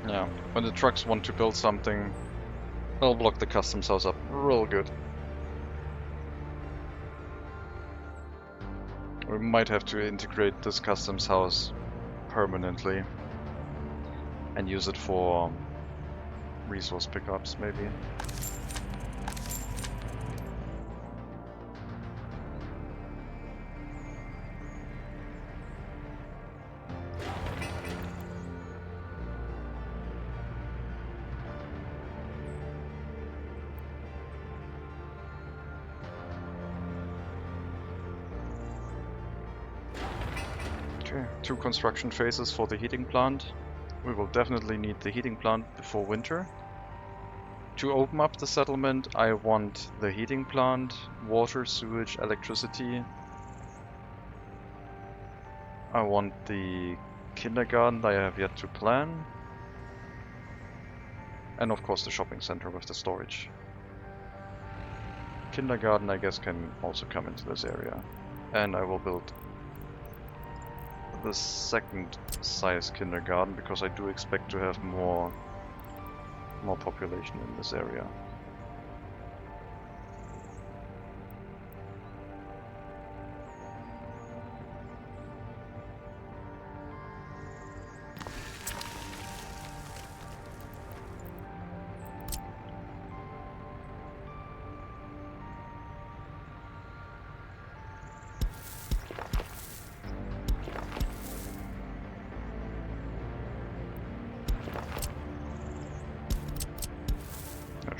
Yeah, when the trucks want to build something, they'll block the customs house up real good. We might have to integrate this customs house permanently and use it for resource pickups maybe. Okay, 2 construction phases for the heating plant. We will definitely need the heating plant before winter. To open up the settlement, I want the heating plant, water, sewage, electricity. I want the kindergarten that I have yet to plan. And of course the shopping center with the storage. Kindergarten, I guess, can also come into this area. And I will build the second size kindergarten because I do expect to have more population in this area.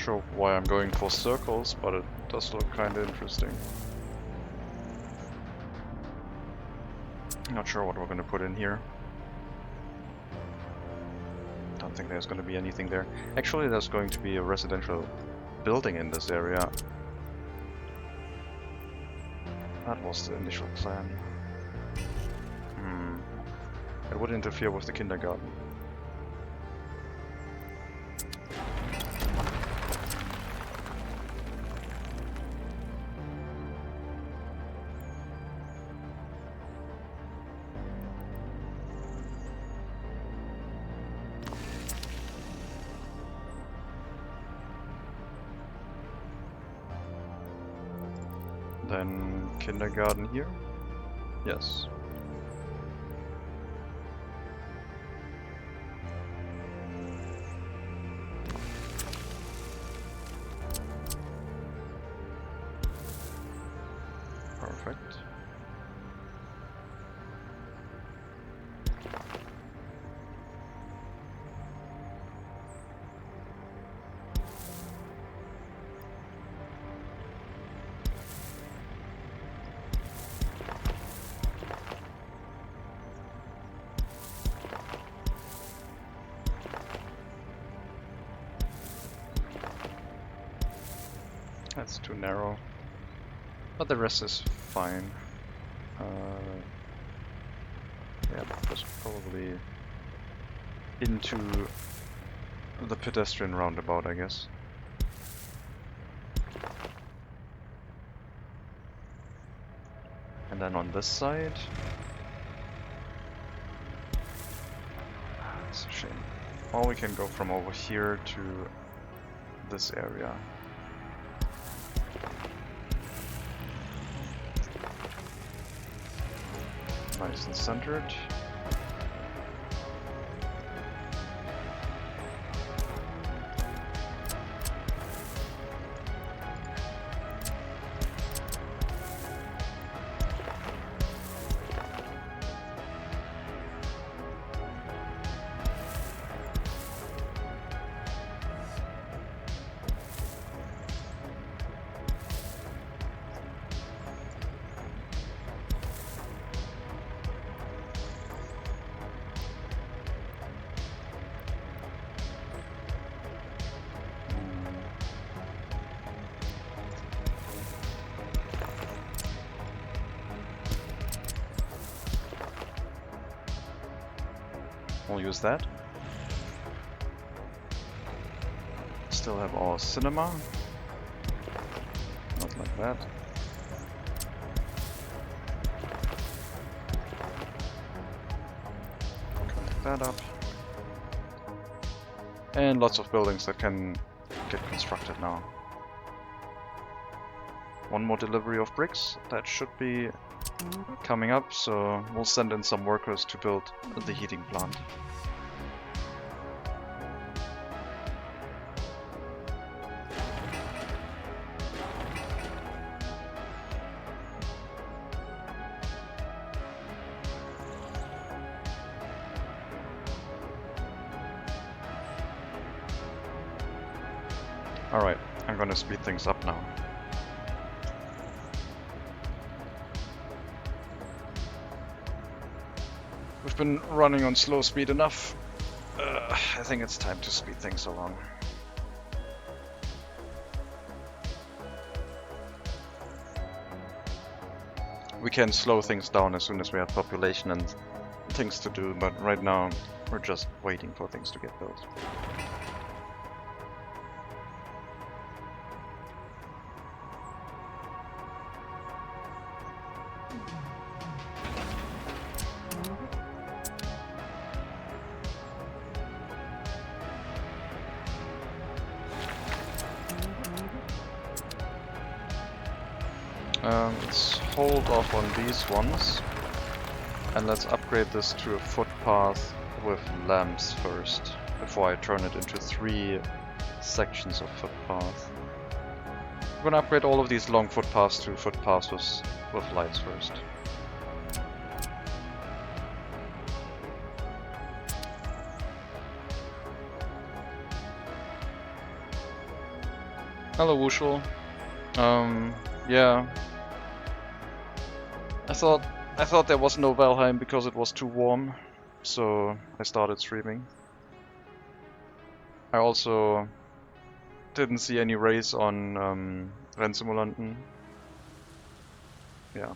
sure why I'm going for circles, but it does look kinda interesting. Not sure what we're gonna put in here. Don't think there's gonna be anything there. Actually, there's going to be a residential building in this area. That was the initial plan. It would interfere with the kindergarten. Then kindergarten here? Yes. Perfect. That's too narrow, but the rest is fine. Yeah, just probably into the pedestrian roundabout, I guess. And then on this side, it's a shame. Or we can go from over here to this area. Nice and centered. We'll use that. Still have our cinema. Not like that. Connect that up. And lots of buildings that can get constructed now. One more delivery of bricks. That should be coming up, so we'll send in some workers to build the heating plant. Alright, I'm gonna speed things up now. We've been running on slow speed enough. I think it's time to speed things along. We can slow things down as soon as we have population and things to do, but right now we're just waiting for things to get built. Let's hold off on these ones, and let's upgrade this to a footpath with lamps first, before I turn it into 3 sections of footpath. I'm gonna upgrade all of these long footpaths to footpaths with lights first. Hello, Wushel. Yeah. I thought there was no Valheim because it was too warm, so I started streaming. I also didn't see any race on Rennsimulanten. Yeah.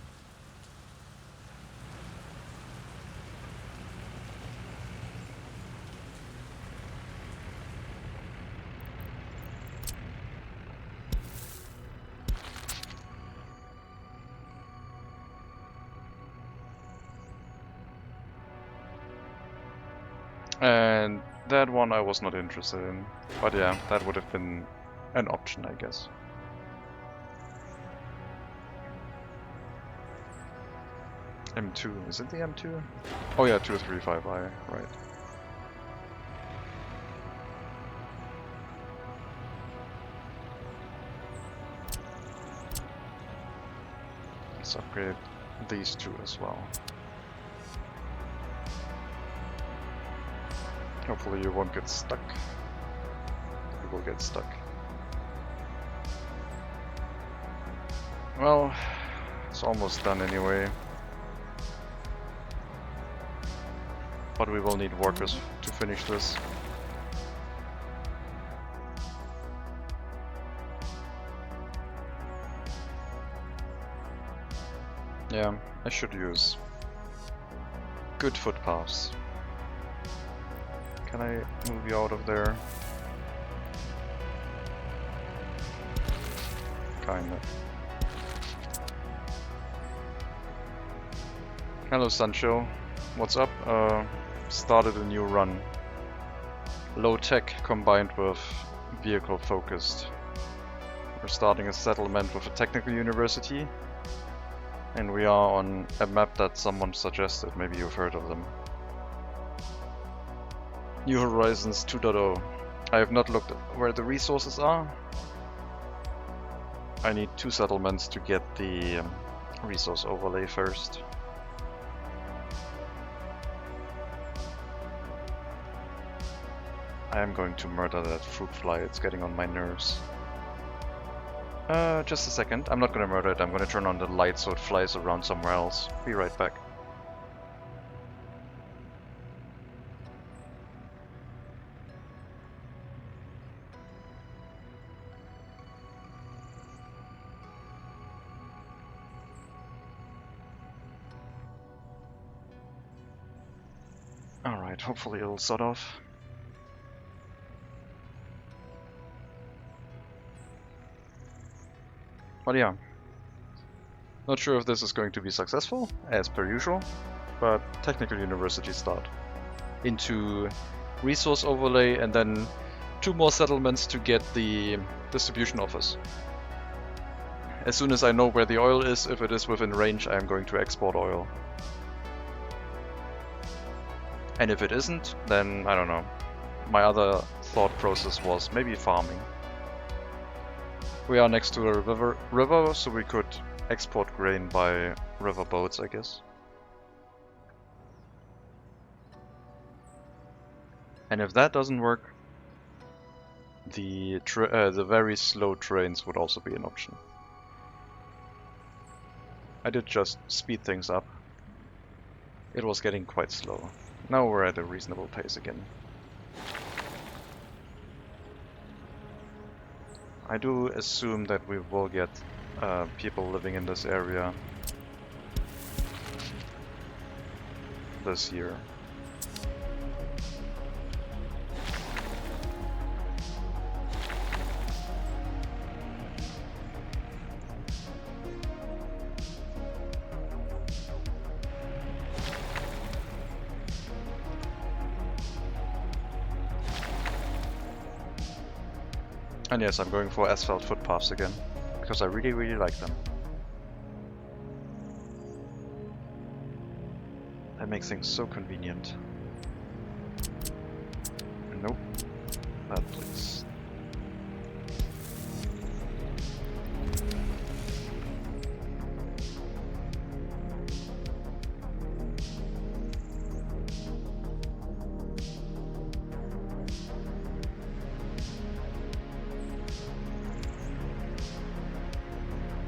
And that one I was not interested in. But yeah, that would have been an option, I guess. M2, is it the M2? Oh yeah, 235i, right. Let's upgrade these two as well. Hopefully you won't get stuck. You will get stuck. Well, it's almost done anyway. But we will need workers to finish this. Yeah, I should use good footpaths. Can I move you out of there? Kinda. Hello Sancho, what's up? Started a new run. Low tech combined with vehicle focused. We're starting a settlement with a technical university. And we are on a map that someone suggested, maybe you've heard of them. New Horizons 2.0. I have not looked at where the resources are. I need 2 settlements to get the resource overlay first. I am going to murder that fruit fly, it's getting on my nerves. Just a second, I'm not gonna murder it, I'm gonna turn on the light so it flies around somewhere else. Be right back. Alright, hopefully it'll sort off. But yeah, not sure if this is going to be successful, as per usual, but technical university start. Into resource overlay and then 2 more settlements to get the distribution office. As soon as I know where the oil is, if it is within range, I am going to export oil. And if it isn't, then I don't know. My other thought process was maybe farming. We are next to a river, so we could export grain by river boats, I guess. And if that doesn't work, the very slow trains would also be an option. I did just speed things up. It was getting quite slow. Now we're at a reasonable pace again. I do assume that we will get people living in this area this year. And yes, I'm going for asphalt footpaths again, because I really like them. That makes things so convenient. Nope. That please.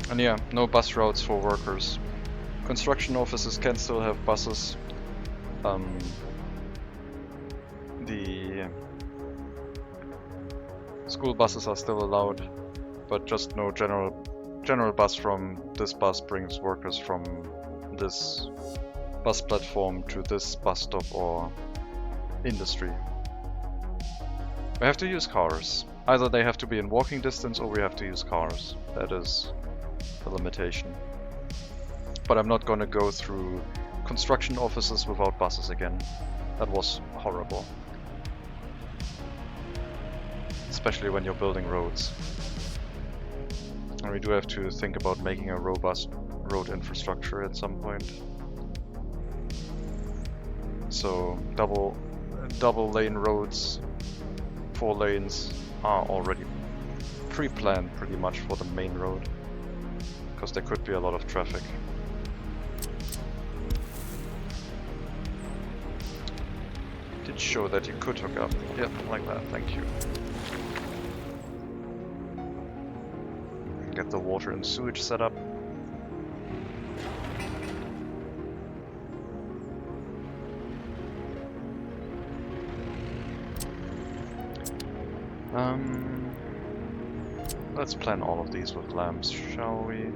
And yeah, no bus routes for workers. Construction offices can still have buses. The school buses are still allowed, but just no general bus from this bus brings workers from this bus platform to this bus stop or industry. We have to use cars. Either they have to be in walking distance or we have to use cars. That is the limitation. But I'm not gonna go through construction offices without buses again. That was horrible. Especially when you're building roads. And we do have to think about making a robust road infrastructure at some point. So double lane roads, 4 lanes are already pre-planned pretty much for the main road, because there could be a lot of traffic. It did show that you could hook up. Yep, like that, thank you. Get the water and sewage set up. Let's plan all of these with lamps, shall we?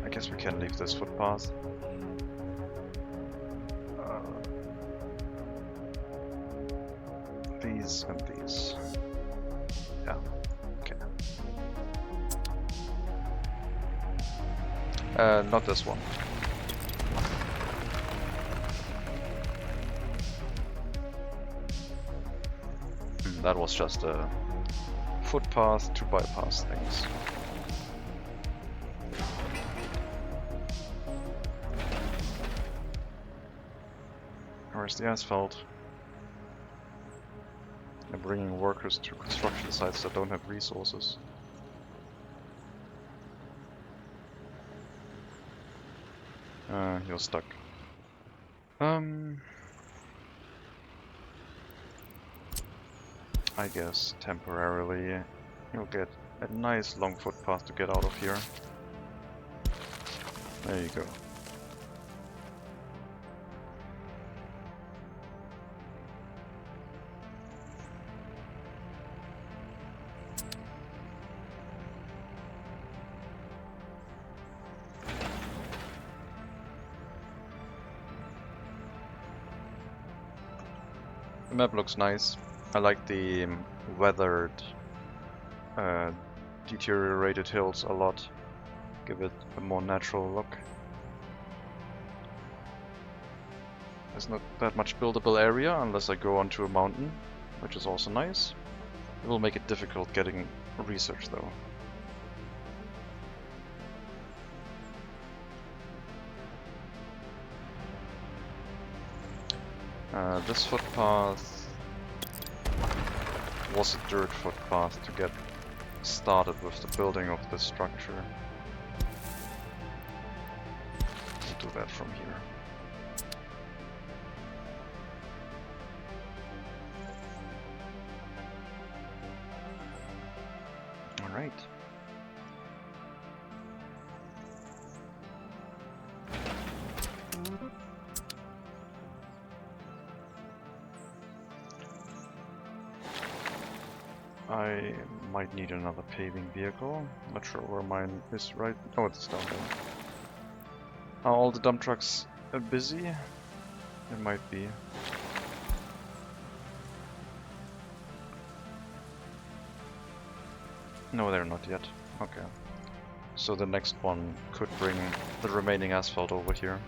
I guess we can leave this footpath. These and these. Yeah, okay. Not this one. That was just a footpath to bypass things. Where's the asphalt? I'm bringing workers to construction sites that don't have resources. You're stuck. I guess temporarily you'll get a nice long footpath to get out of here. There you go. The map looks nice. I like the weathered, deteriorated hills a lot. Give it a more natural look. There's not that much buildable area unless I go onto a mountain, which is also nice. It will make it difficult getting research though. This footpath was a dirt footpath to get started with the building of this structure. We'll do that from here. Alright. I might need another paving vehicle. Not sure where mine is right. Oh, it's down there. Are all the dump trucks busy? It might be. No, they're not yet. Okay. So the next one could bring the remaining asphalt over here.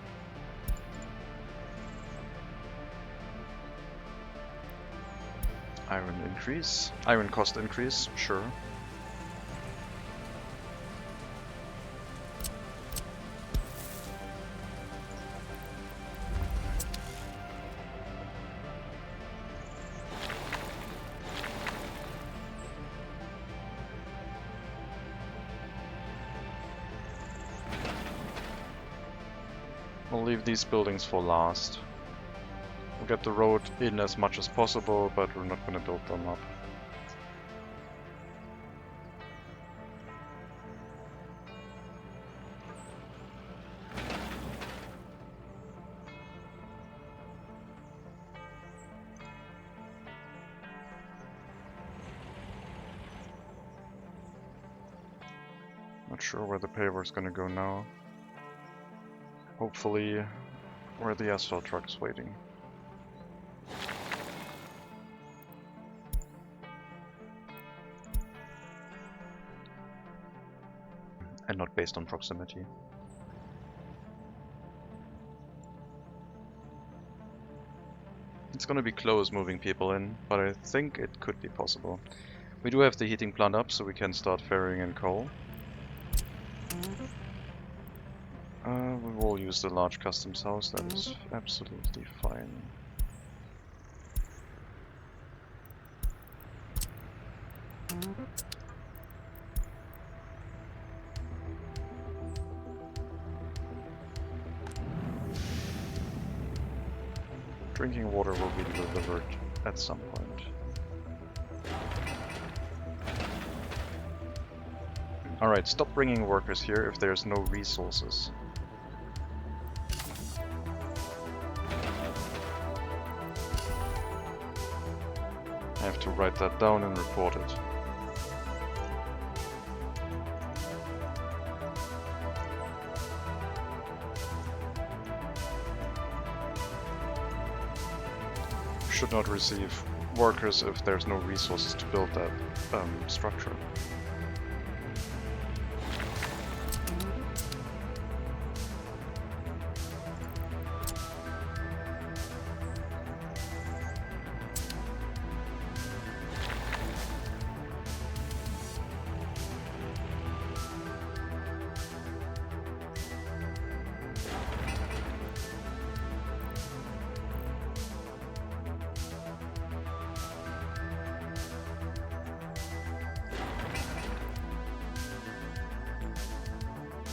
Iron increase. Iron cost increase, sure. We'll leave these buildings for last. We'll get the road in as much as possible, but we're not going to build them up. Not sure where the paver is gonna go now. Hopefully where the asphalt truck's waiting. And not based on proximity. It's gonna be close moving people in, but I think it could be possible. We do have the heating plant up, so we can start ferrying in coal. We will use the large customs house, that is absolutely fine. Drinking water will be delivered at some point. Alright, stop bringing workers here if there's no resources. I have to write that down and report it. Should not receive workers if there's no resources to build that structure.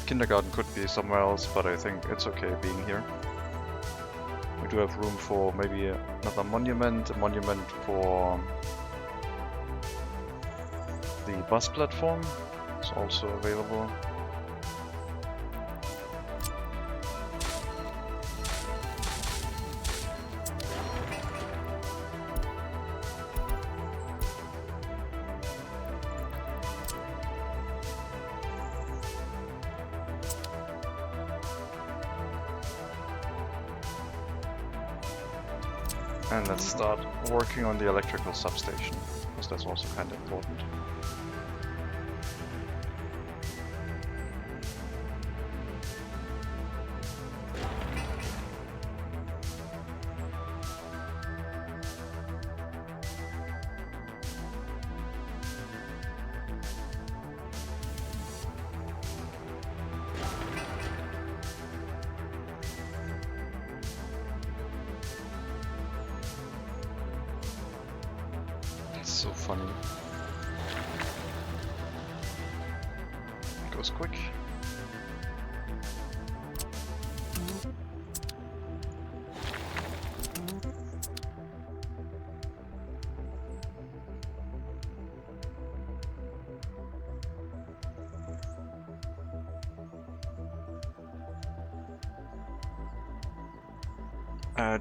Kindergarten could be somewhere else, but I think it's okay being here. We do have room for maybe another monument, a monument for the bus platform. It's also available. And let's start working on the electrical substation, because that's also kind of important. So funny. It goes quick.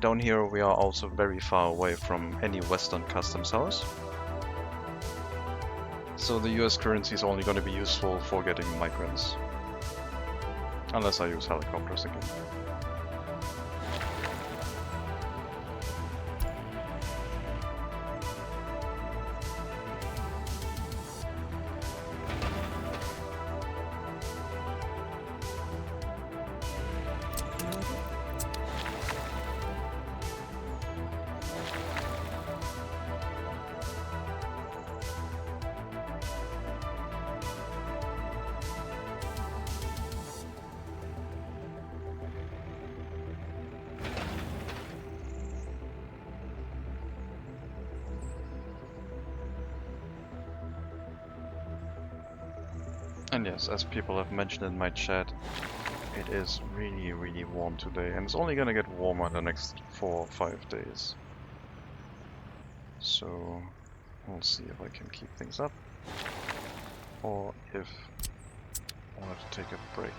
Down here we are also very far away from any Western customs house. So the US currency is only going to be useful for getting migrants. Unless I use helicopters again. And yes, as people have mentioned in my chat, it is really, really warm today, and it's only gonna get warmer the next 4 or 5 days. So we'll see if I can keep things up, or if I want to take a break.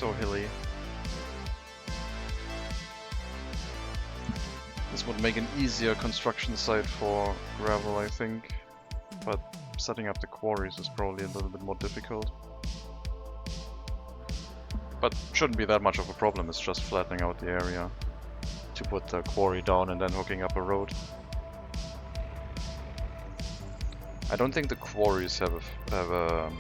so hilly. This would make an easier construction site for gravel, I think, but setting up the quarries is probably a little bit more difficult. But shouldn't be that much of a problem, it's just flattening out the area to put the quarry down and then hooking up a road. I don't think the quarries have a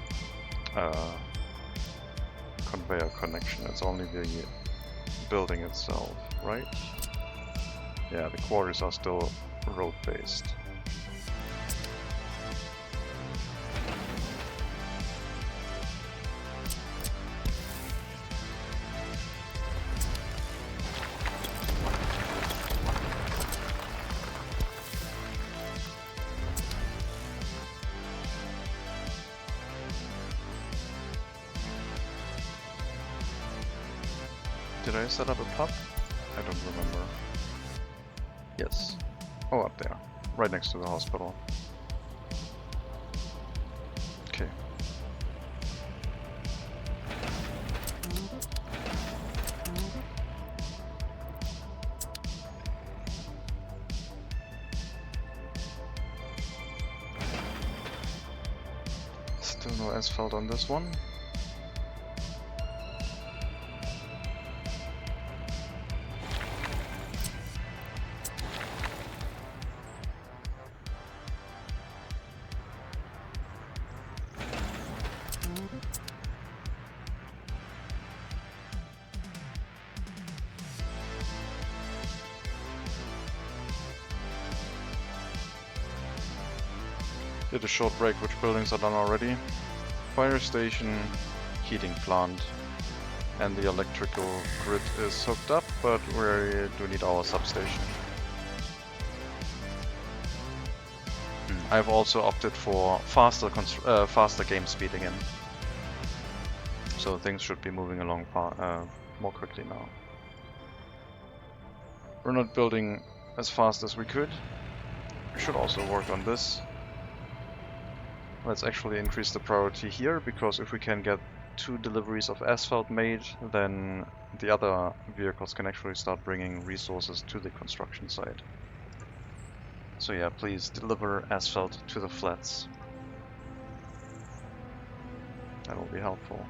conveyor connection, it's only the building itself, right? Yeah, the quarries are still road-based. Did I set up a pub? I don't remember. Yes. Oh, up there. Right next to the hospital. Okay. Still no asphalt on this one. Did a short break, which buildings are done already. Fire station, heating plant, and the electrical grid is hooked up, but we do need our substation. I've also opted for faster game speed again. So things should be moving along more quickly now. We're not building as fast as we could. We should also work on this. Let's actually increase the priority here, because if we can get 2 deliveries of asphalt made, then the other vehicles can actually start bringing resources to the construction site. So yeah, please deliver asphalt to the flats. That will be helpful.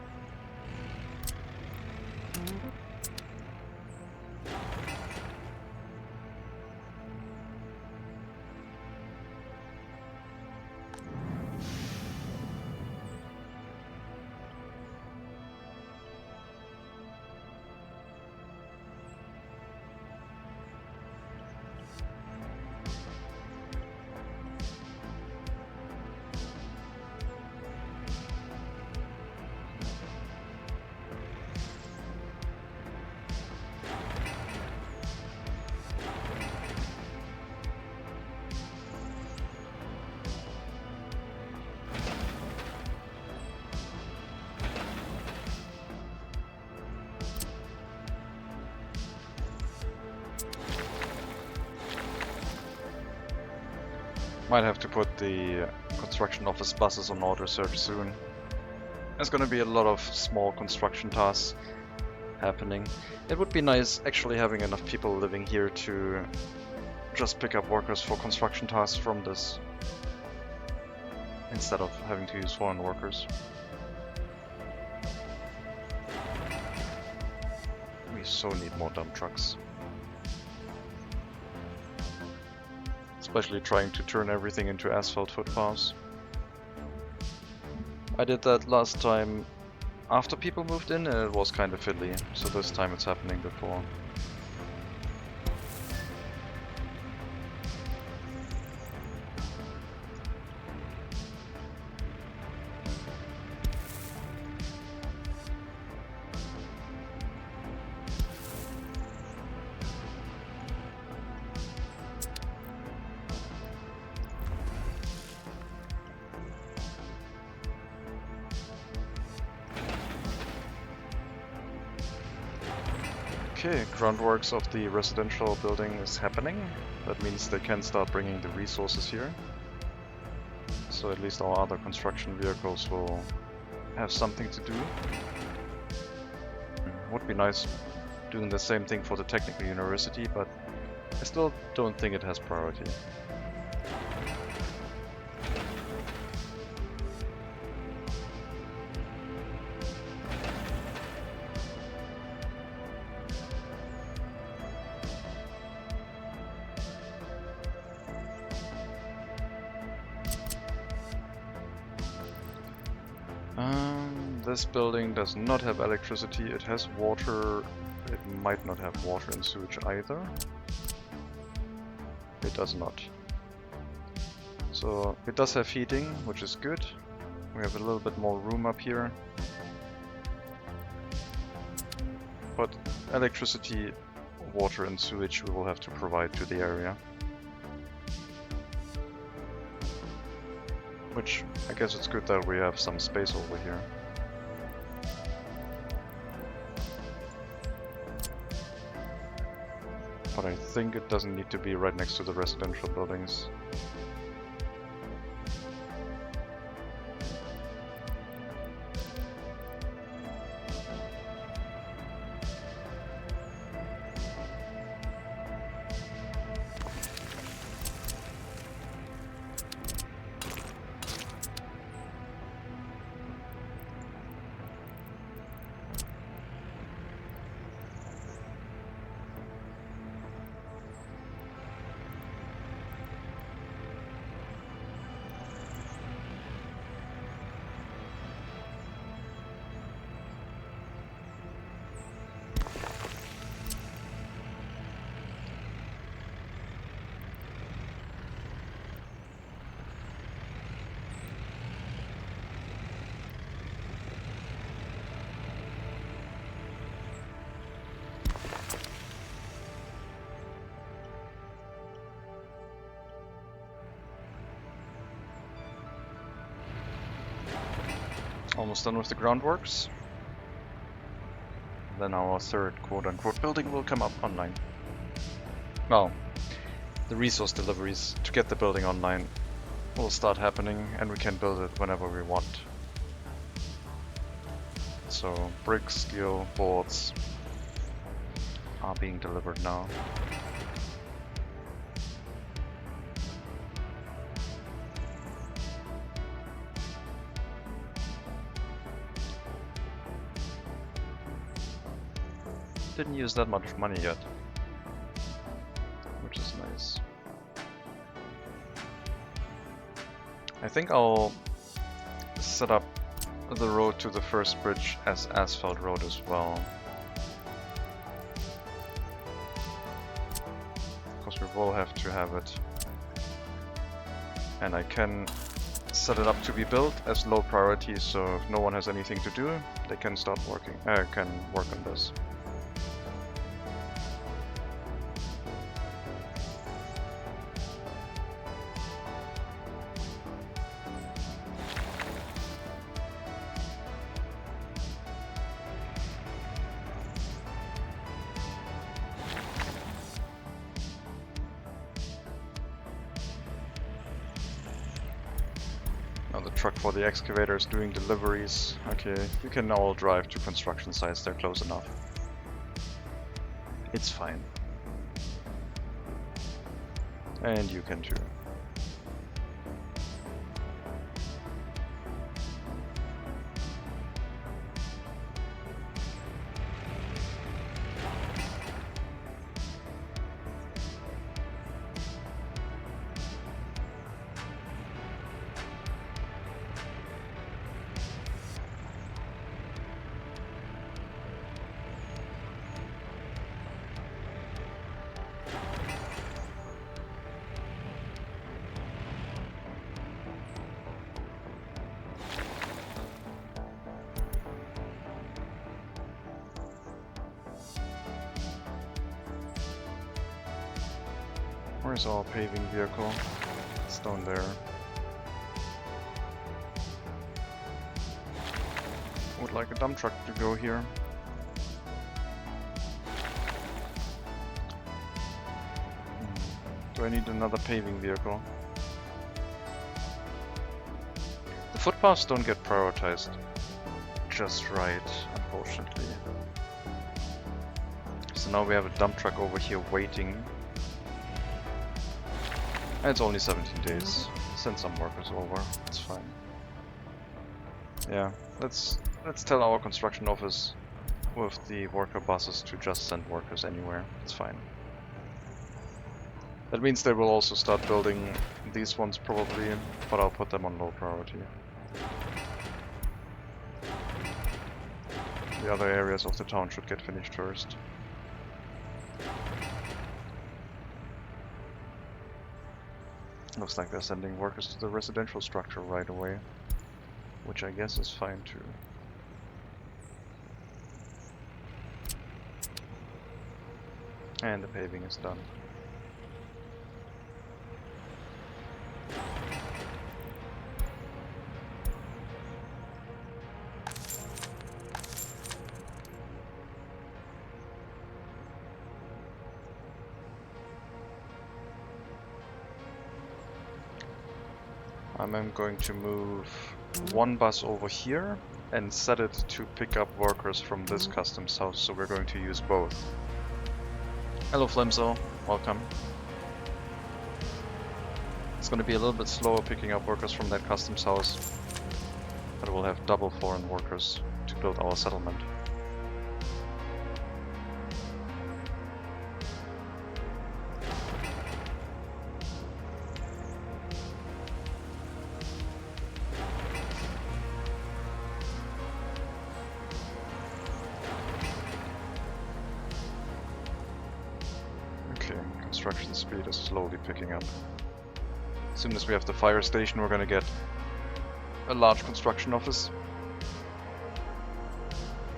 Might have to put the construction office buses on auto search soon. There's gonna be a lot of small construction tasks happening. It would be nice actually having enough people living here to just pick up workers for construction tasks from this, instead of having to use foreign workers. We so need more dump trucks. Especially trying to turn everything into asphalt footpaths. I did that last time after people moved in and it was kind of fiddly, so this time it's happening before. Okay, groundworks of the residential building is happening. That means they can start bringing the resources here. So at least our other construction vehicles will have something to do. would be nice doing the same thing for the technical university, but I still don't think it has priority. This building does not have electricity, it has water, it might not have water and sewage either. It does not. So it does have heating, which is good. We have a little bit more room up here. But electricity, water and sewage we will have to provide to the area. Which, I guess it's good that we have some space over here. But I think it doesn't need to be right next to the residential buildings. Almost done with the groundworks. Then our third quote-unquote building will come up online. Well, the resource deliveries to get the building online will start happening and we can build it whenever we want. So bricks, steel, boards are being delivered now. Didn't use that much money yet, which is nice. I think I'll set up the road to the first bridge as asphalt road as well. Because we will have to have it. And I can set it up to be built as low priority, so if no one has anything to do, they can start working. Can work on this. Now the truck for the excavator is doing deliveries. Okay, you can now all drive to construction sites, they're close enough. It's fine. And you can too. Where's our paving vehicle? It's down there. Would like a dump truck to go here. Do I need another paving vehicle? The footpaths don't get prioritized just right, unfortunately. now we have a dump truck over here waiting. And it's only 17 days. Send some workers over. It's fine. Yeah, let's tell our construction office with the worker buses to just send workers anywhere. It's fine. That means they will also start building these ones probably, but I'll put them on low priority. The other areas of the town should get finished first. Looks like they're sending workers to the residential structure right away, which I guess is fine too. And the paving is done. I'm going to move one bus over here and set it to pick up workers from this customs house, so we're going to use both. Hello Flimso, welcome. It's going to be a little bit slower picking up workers from that customs house, but we'll have double foreign workers to build our settlement. Construction speed is slowly picking up. As soon as we have the fire station, we're gonna get a large construction office.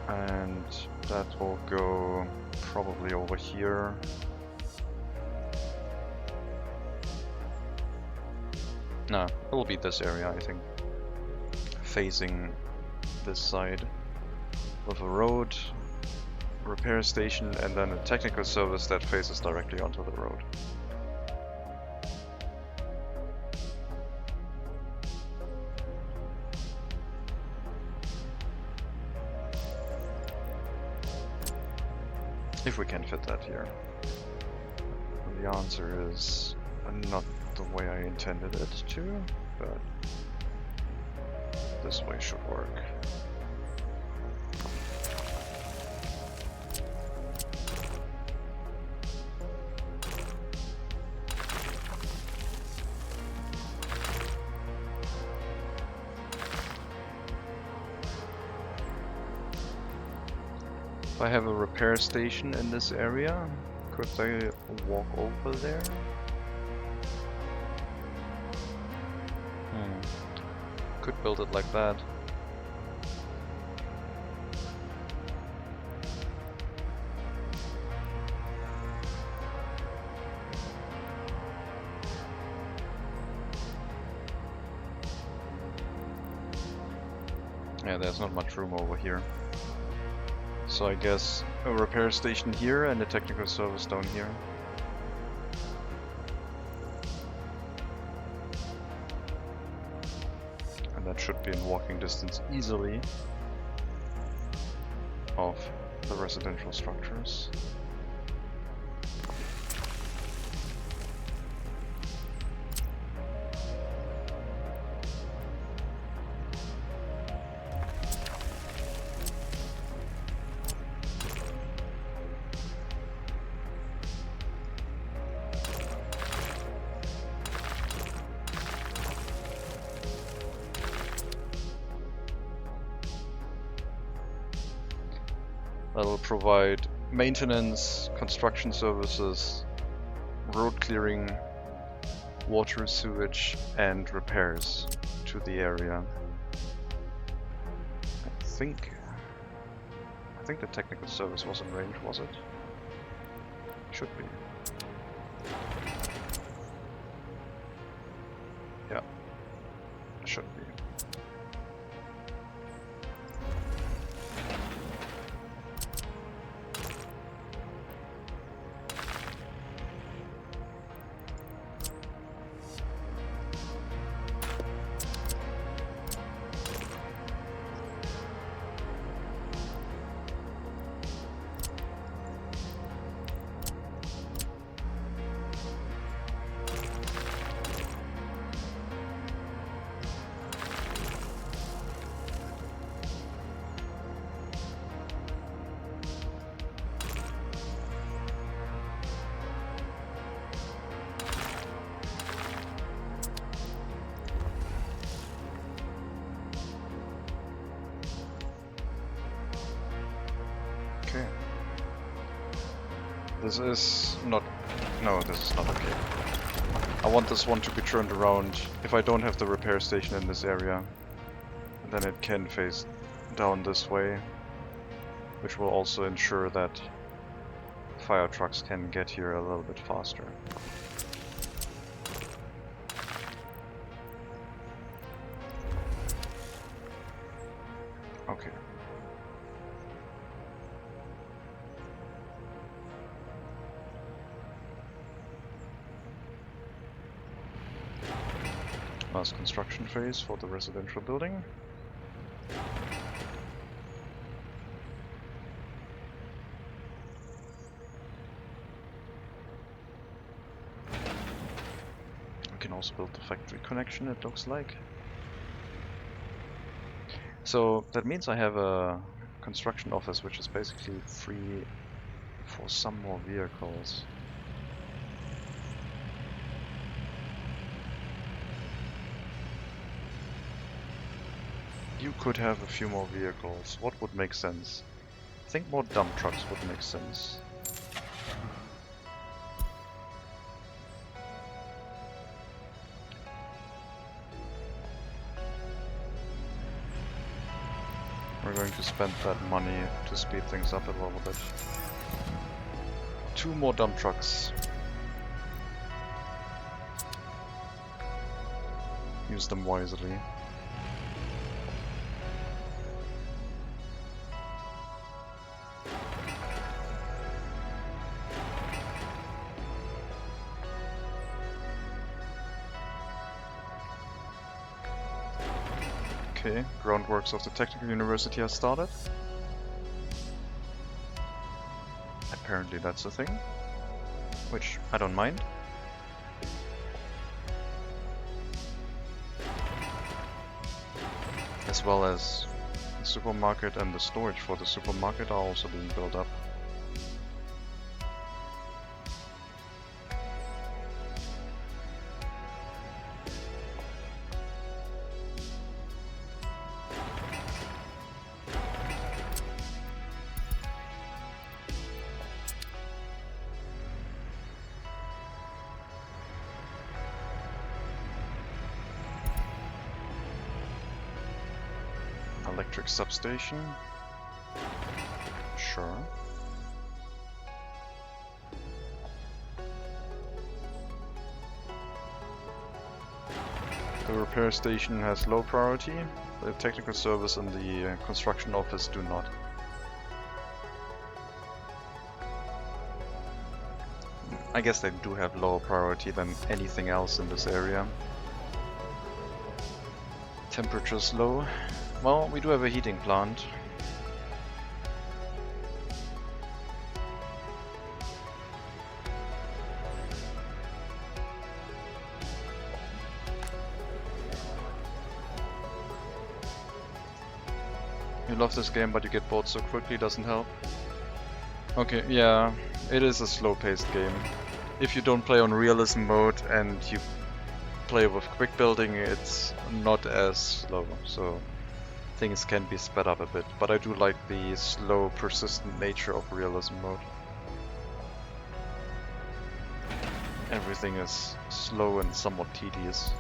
And that will go probably over here. No, it will be this area, I think. Facing this side with a road, repair station, and then a technical service that faces directly onto the road. If we can fit that here. The answer is not the way I intended it to, but this way should work. If I have a repair station in this area, could they walk over there? Could build it like that. Yeah, there's not much room over here. So I guess a repair station here and a technical service down here. And that should be in walking distance easily of the residential structures. That'll provide maintenance, construction services, road clearing, water, sewage, and repairs to the area. I think the technical service was in range, was it? Should be. Yeah, should be. This is not... No, this is not okay. I want this one to be turned around. If I don't have the repair station in this area, then it can face down this way, which will also ensure that fire trucks can get here a little bit faster. Okay. Last construction phase for the residential building. We can also build the factory connection, it looks like. So that means I have a construction office which is basically free for some more vehicles. You could have a few more vehicles. What would make sense? I think more dump trucks would make sense. We're going to spend that money to speed things up a little bit. 2 more dump trucks. Use them wisely. Okay, groundworks of the Technical University has started. Apparently that's a thing, which I don't mind. As well as the supermarket and the storage for the supermarket are also being built up. Electric substation. Sure. The repair station has low priority. The technical service and the construction office do not. I guess they do have lower priority than anything else in this area. Temperature's low. Well, we do have a heating plant. You love this game, but you get bored so quickly, doesn't help. Okay, yeah, it is a slow-paced game. If you don't play on realism mode and you play with quick building, it's not as slow, so things can be sped up a bit, but I do like the slow, persistent nature of realism mode. Everything is slow and somewhat tedious.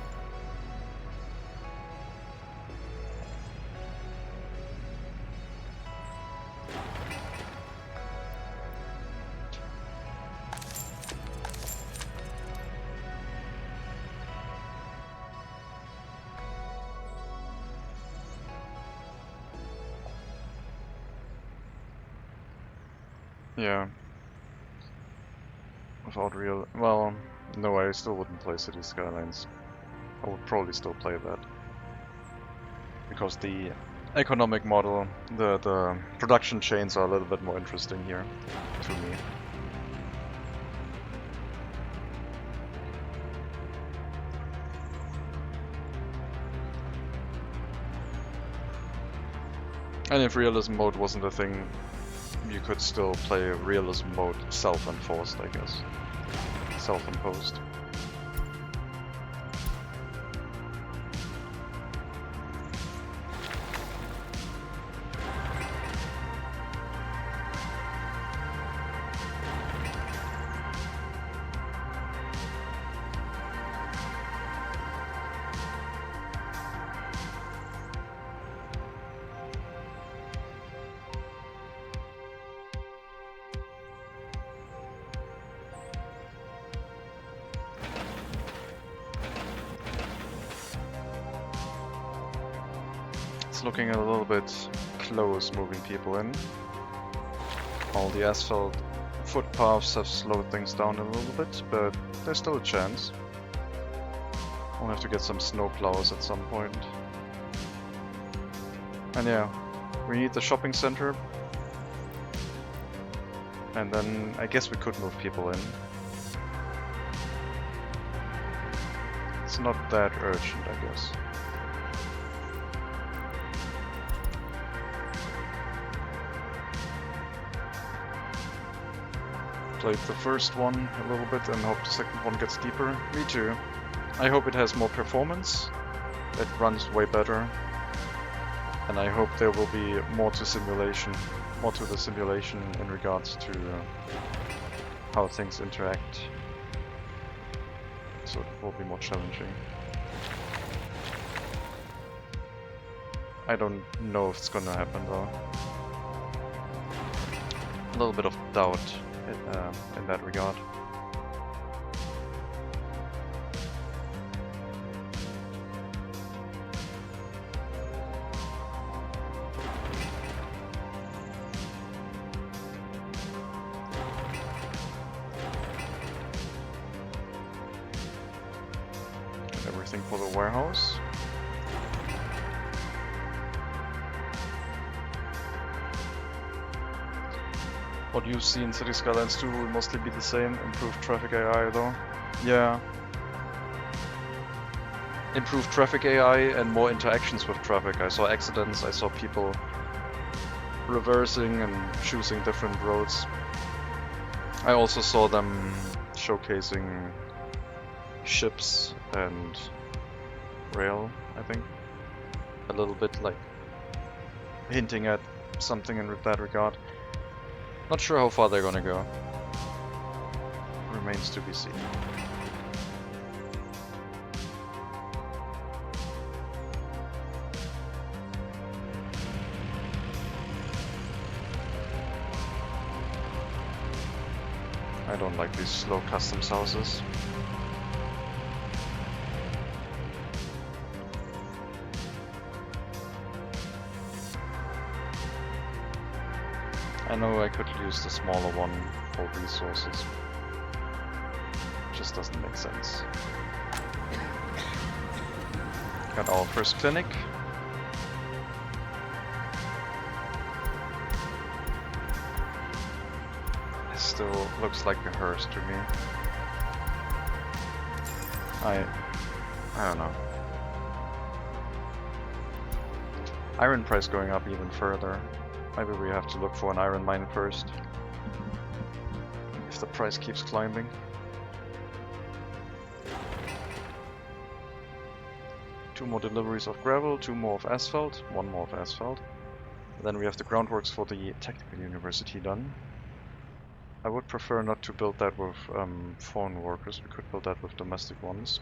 Yeah. Without real... well, no, I still wouldn't play City Skylines. I would probably still play that. Because the economic model, the production chains are a little bit more interesting here, to me. And if realism mode wasn't a thing, you could still play realism mode self-enforced, I guess. Self-imposed. It's looking a little bit close moving people in. All the asphalt footpaths have slowed things down a little bit, but there's still a chance. We'll have to get some snow plows at some point. And yeah, we need the shopping center. And then I guess we could move people in. It's not that urgent, I guess. Played the first one a little bit and hope the second one gets deeper. Me too. I hope it has more performance. It runs way better. And I hope there will be more to simulation. More to the simulation in regards to how things interact. So it will be more challenging. I don't know if it's gonna happen though. A little bit of doubt in that regard. Everything for the warehouse. What you see in City Skylines 2 will mostly be the same. Improved traffic AI though. Yeah. Improved traffic AI and more interactions with traffic. I saw accidents, I saw people reversing and choosing different roads. I also saw them showcasing ships and rail, I think. A little bit like hinting at something in that regard. Not sure how far they're gonna go. Remains to be seen. I don't like these slow customs houses. I know I could use the smaller one for resources. Just doesn't make sense. Got our first clinic. It still looks like a hearse to me. I don't know. Iron price going up even further. Maybe we have to look for an iron mine first. If the price keeps climbing. Two more deliveries of gravel, two more of asphalt, one more of asphalt. Then we have the groundworks for the technical university done. I would prefer not to build that with foreign workers. We could build that with domestic ones.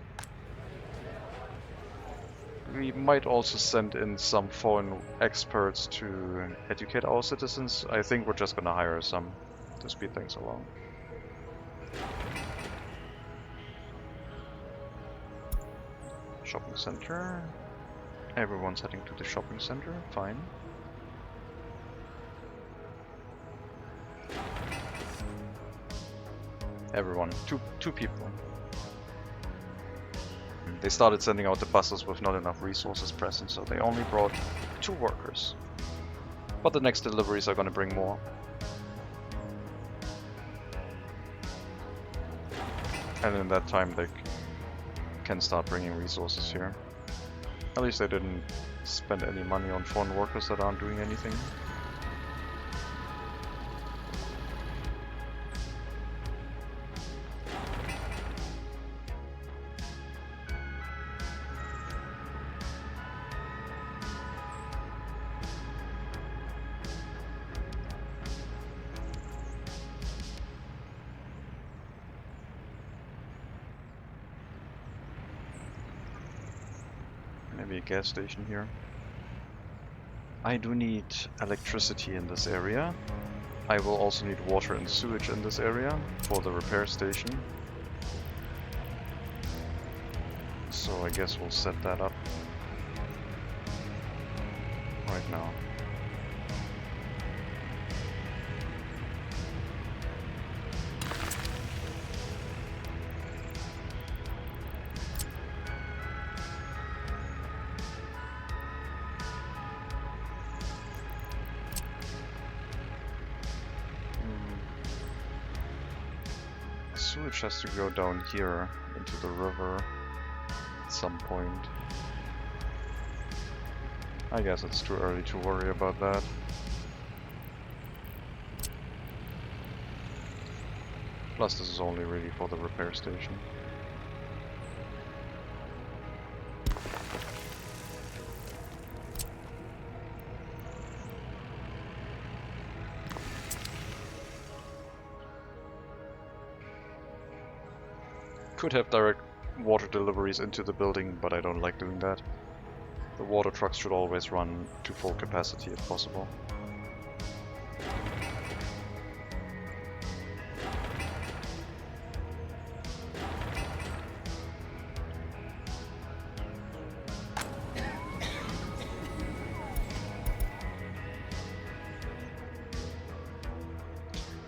We might also send in some foreign experts to educate our citizens. I think we're just gonna hire some to speed things along. Shopping center. Everyone's heading to the shopping center. Fine. Everyone. Two people. They started sending out the buses with not enough resources present, so they only brought 2 workers. But the next deliveries are going to bring more. And in that time they can start bringing resources here. At least they didn't spend any money on foreign workers that aren't doing anything. Maybe a gas station here. I do need electricity in this area. I will also need water and sewage in this area for the repair station. So I guess we'll set that up. now. Sewage has to go down here into the river at some point. I guess it's too early to worry about that. Plus this is only really for the repair station. Could have direct water deliveries into the building, but I don't like doing that. The water trucks should always run to full capacity if possible.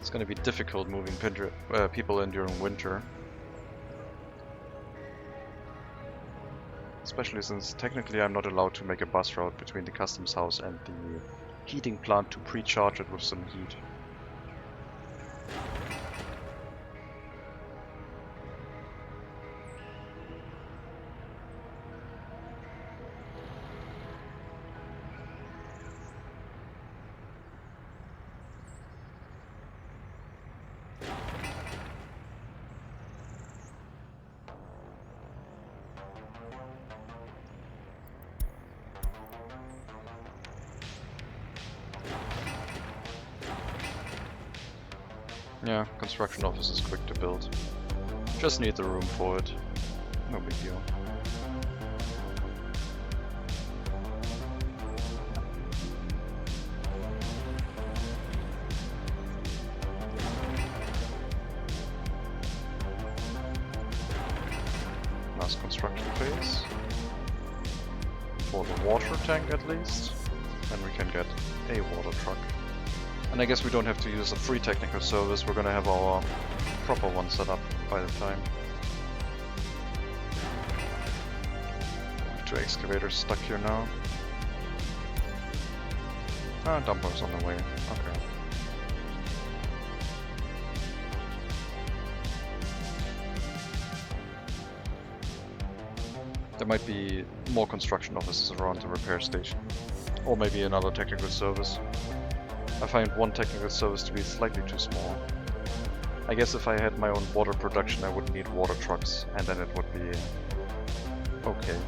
It's going to be difficult moving people in during winter. Especially since technically I'm not allowed to make a bus route between the customs house and the heating plant to pre-charge it with some heat. Yeah, construction office is quick to build. Just need the room for it. No big deal. Last construction phase. For the water tank at least. Then we can get a water truck. And I guess we don't have to use a free technical service, we're gonna have our proper one set up by the time. Two excavators stuck here now. Ah, dumper's on the way. Okay. There might be more construction offices around the repair station. Or maybe another technical service. I find one technical service to be slightly too small. I guess if I had my own water production I would need water trucks, and then it would be okay.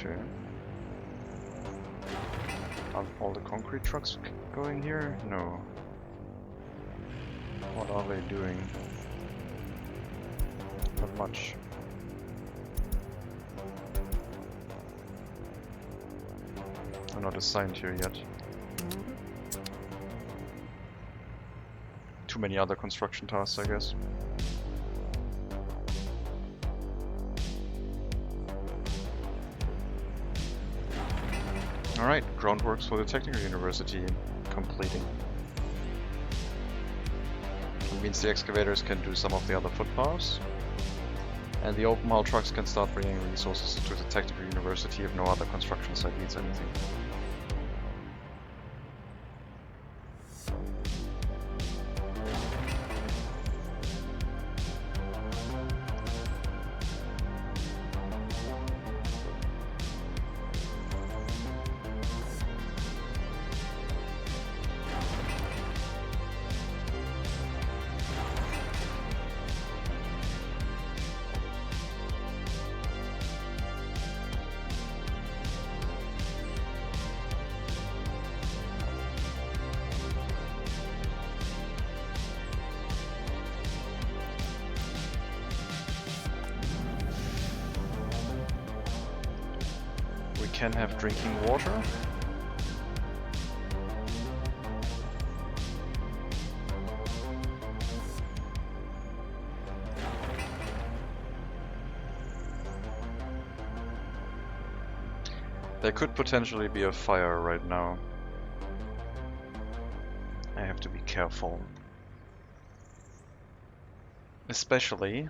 Okay. Are all the concrete trucks going here? No. What are they doing? Not much. They're not assigned here yet. Too many other construction tasks, I guess. Alright, groundworks for the Technical University completing. It means the excavators can do some of the other footpaths. And the open haul trucks can start bringing resources to the Technical University if no other construction site needs anything. can have drinking water. There could potentially be a fire right now. I have to be careful. Especially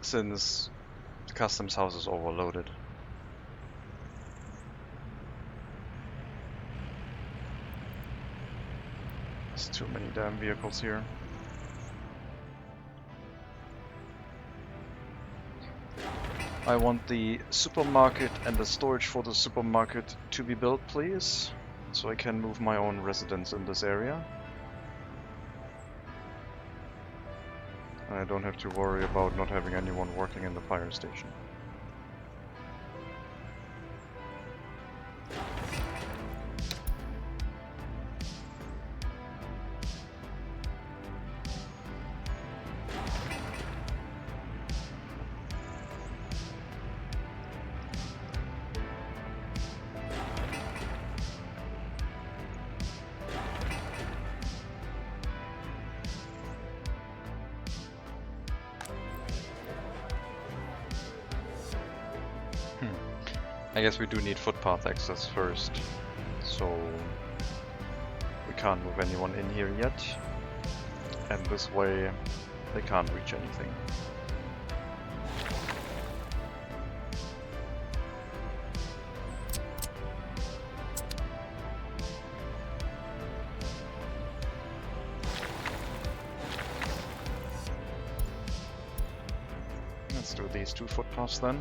since the customs house is overloaded. There's too many damn vehicles here. I want the supermarket and the storage for the supermarket to be built, please, so I can move my own residents in this area. And I don't have to worry about not having anyone working in the fire station. I guess we do need footpath access first, so we can't move anyone in here yet, and this way they can't reach anything. Let's do these 2 footpaths then.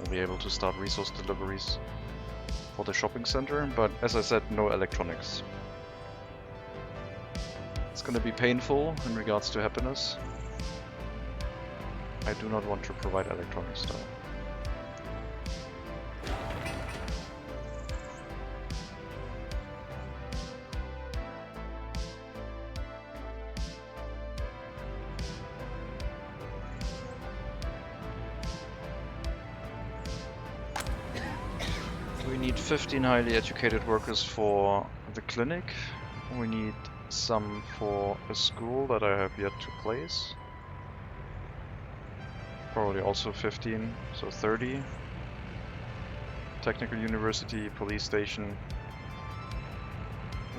Be able to start resource deliveries for the shopping center, but as I said, no electronics. It's gonna be painful in regards to happiness. I do not want to provide electronics though. We need 15 highly educated workers for the clinic. We need some for a school that I have yet to place. Probably also 15, so 30. Technical university, police station.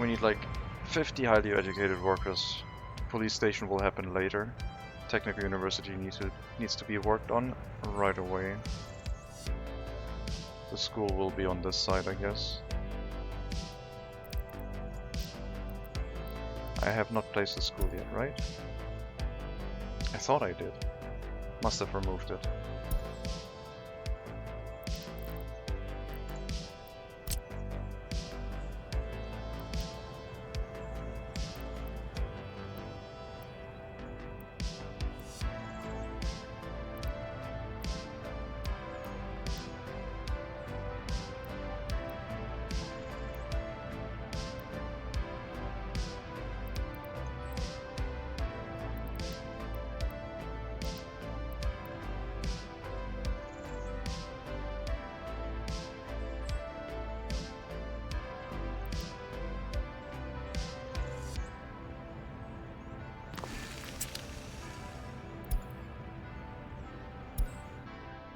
We need like 50 highly educated workers. Police station will happen later. Technical university needs to be worked on right away. The school will be on this side, I guess. I have not placed the school yet, right? I thought I did. Must have removed it.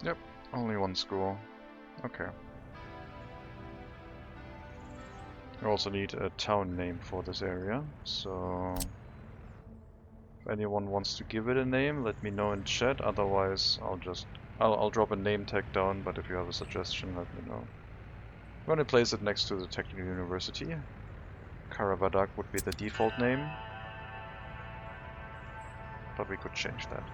Yep, only 1 school. Okay. We also need a town name for this area, so if anyone wants to give it a name, let me know in chat. Otherwise, I'll drop a name tag down. But if you have a suggestion, let me know. I'm going to place it next to the Technical University. Karavadak would be the default name, but we could change that.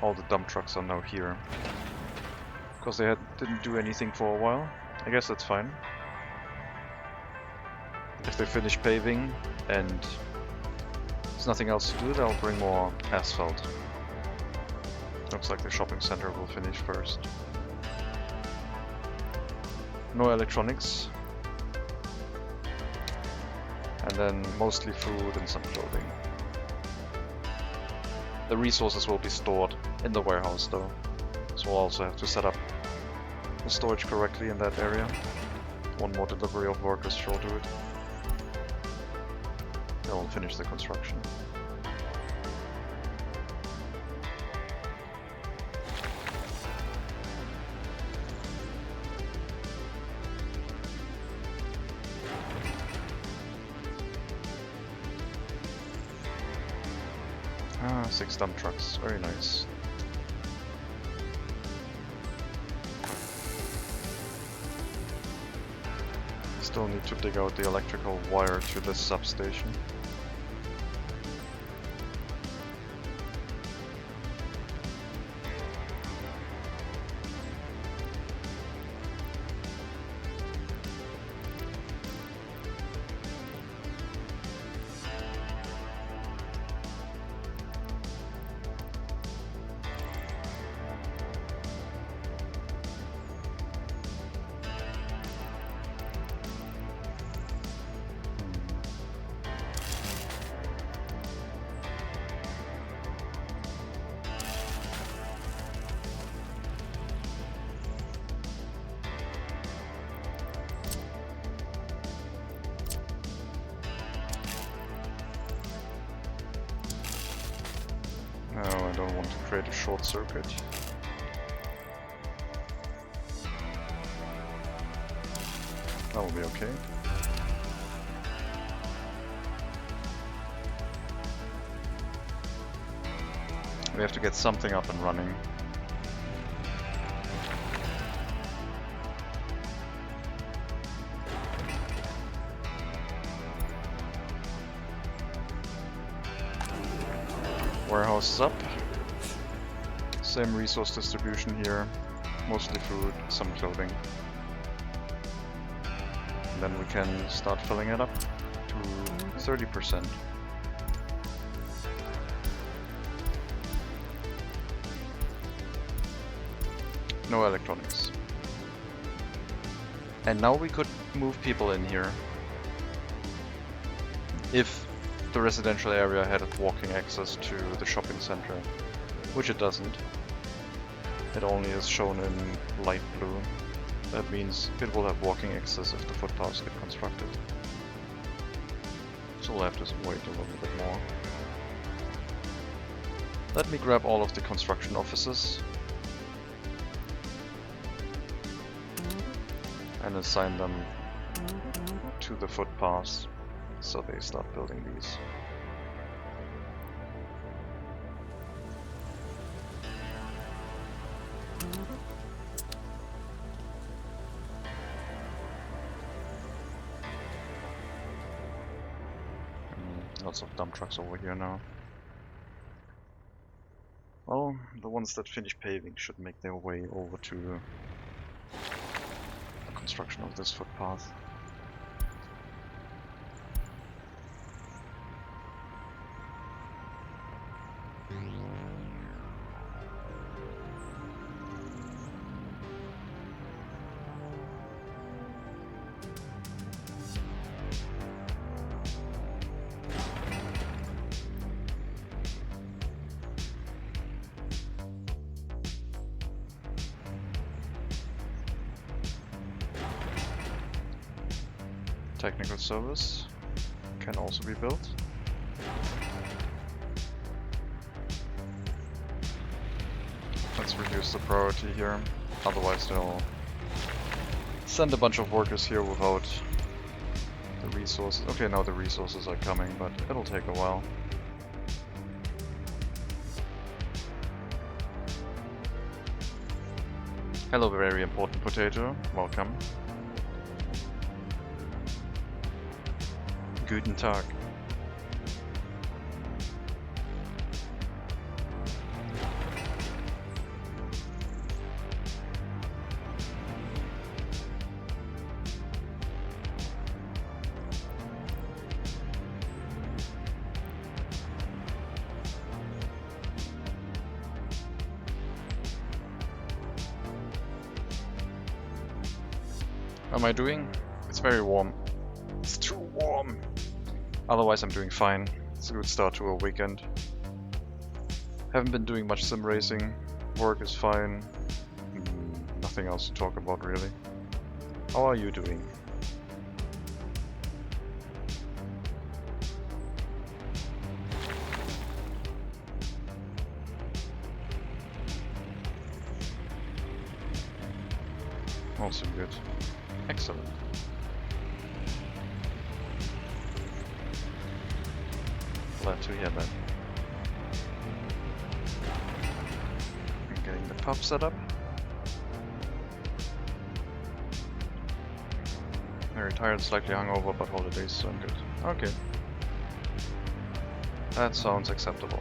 All the dump trucks are now here, because they didn't do anything for a while. I guess that's fine. If they finish paving and there's nothing else to do, they'll bring more asphalt. Looks like the shopping center will finish first. No electronics. And then mostly food and some clothing. The resources will be stored in the warehouse though. So we'll also have to set up the storage correctly in that area. One more delivery of workers sure do it. Then we'll finish the construction. Ah, 6 dump trucks, very nice. Still need to dig out the electrical wire to this substation. No, I don't want to create a short circuit. That will be okay. We have to get something up and running. Warehouse is up. Same resource distribution here. Mostly food, some clothing. And then we can start filling it up to 30%. No electronics. And now we could move people in here. If the residential area had walking access to the shopping center, which it doesn't. It only is shown in light blue. That means it will have walking access if the footpaths get constructed. So we'll have to wait a little bit more. Let me grab all of the construction offices and assign them to the footpaths so they start building these. Lots of dump trucks over here now. Well, the ones that finish paving should make their way over to the construction of this footpath. Technical service can also be built. Let's reduce the priority here, otherwise they'll send a bunch of workers here without the resources. Okay, now the resources are coming, but it'll take a while. Hello, very important potato, welcome. Guten Tag. am I doing? It's very warm. It's too warm. Otherwise I'm doing fine. It's a good start to a weekend. Haven't been doing much sim racing. Work is fine. Nothing else to talk about really. How are you doing? Also good. Excellent. Glad to hear that. I'm getting the pub set up. Very tired, slightly hungover, but holidays, so I'm good. Okay. That sounds acceptable.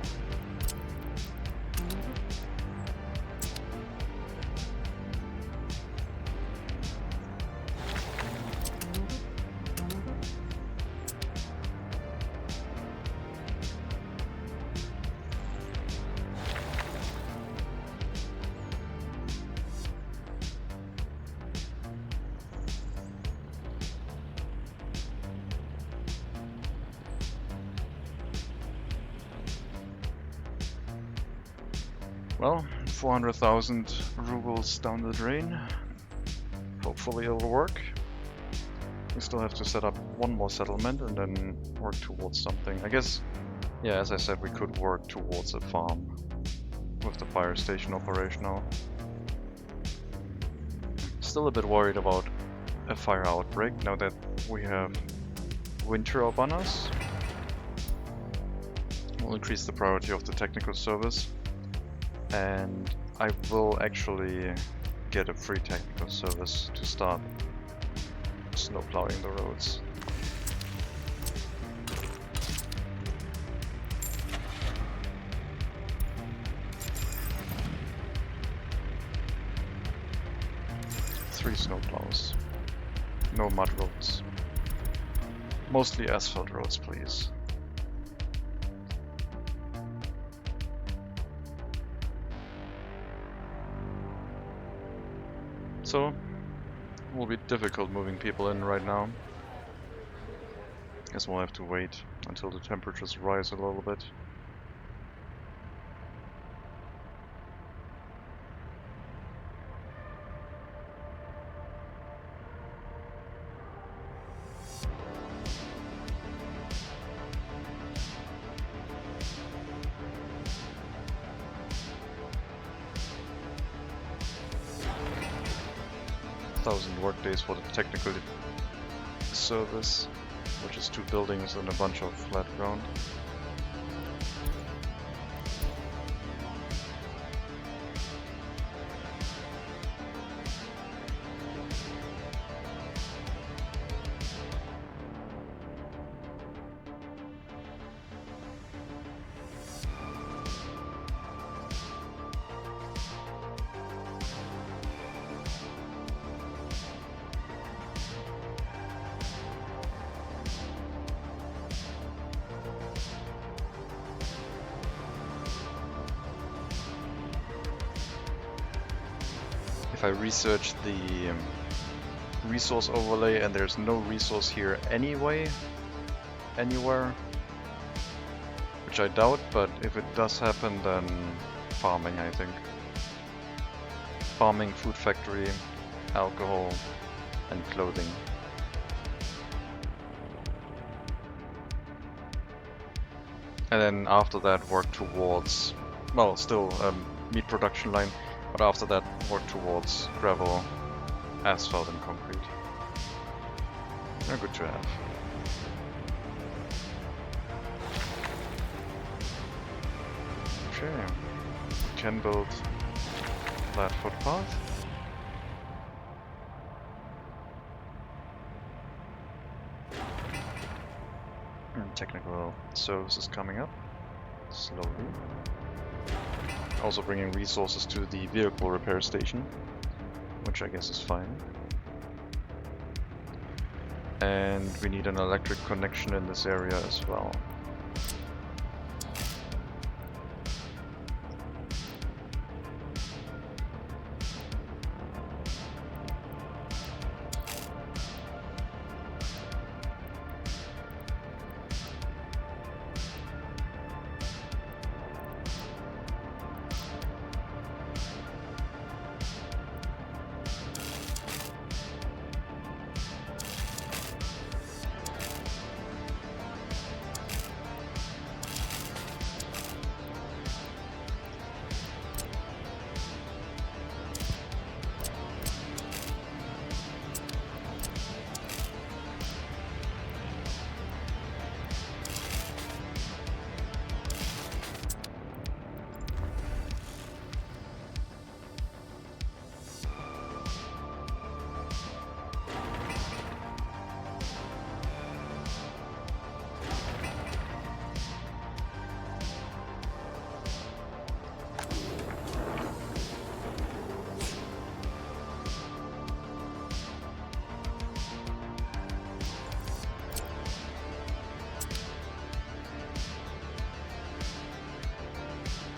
Well, 400,000 rubles down the drain. Hopefully it'll work. We still have to set up one more settlement and then work towards something. I guess, yeah, as I said, we could work towards a farm with the fire station operational. Still a bit worried about a fire outbreak now that we have winter upon us. We'll increase the priority of the technical service. And I will actually get a free technical service to start snow plowing the roads. Three snow plows. No mud roads. Mostly asphalt roads, please. So, it will be difficult moving people in right now. Guess we'll have to wait until the temperatures rise a little bit. Workdays for the technical service, which is 2 buildings and a bunch of flat ground. If I research the resource overlay and there's no resource here anyway, anywhere, which I doubt, but if it does happen, then farming, I think. Farming, food factory, alcohol, and clothing. And then after that work towards, well, still meat production line, but after that work towards gravel, asphalt and concrete. They're good to have. Okay, can build that footpath. And technical services coming up slowly. Also bringing resources to the vehicle repair station, which I guess is fine. And we need an electric connection in this area as well.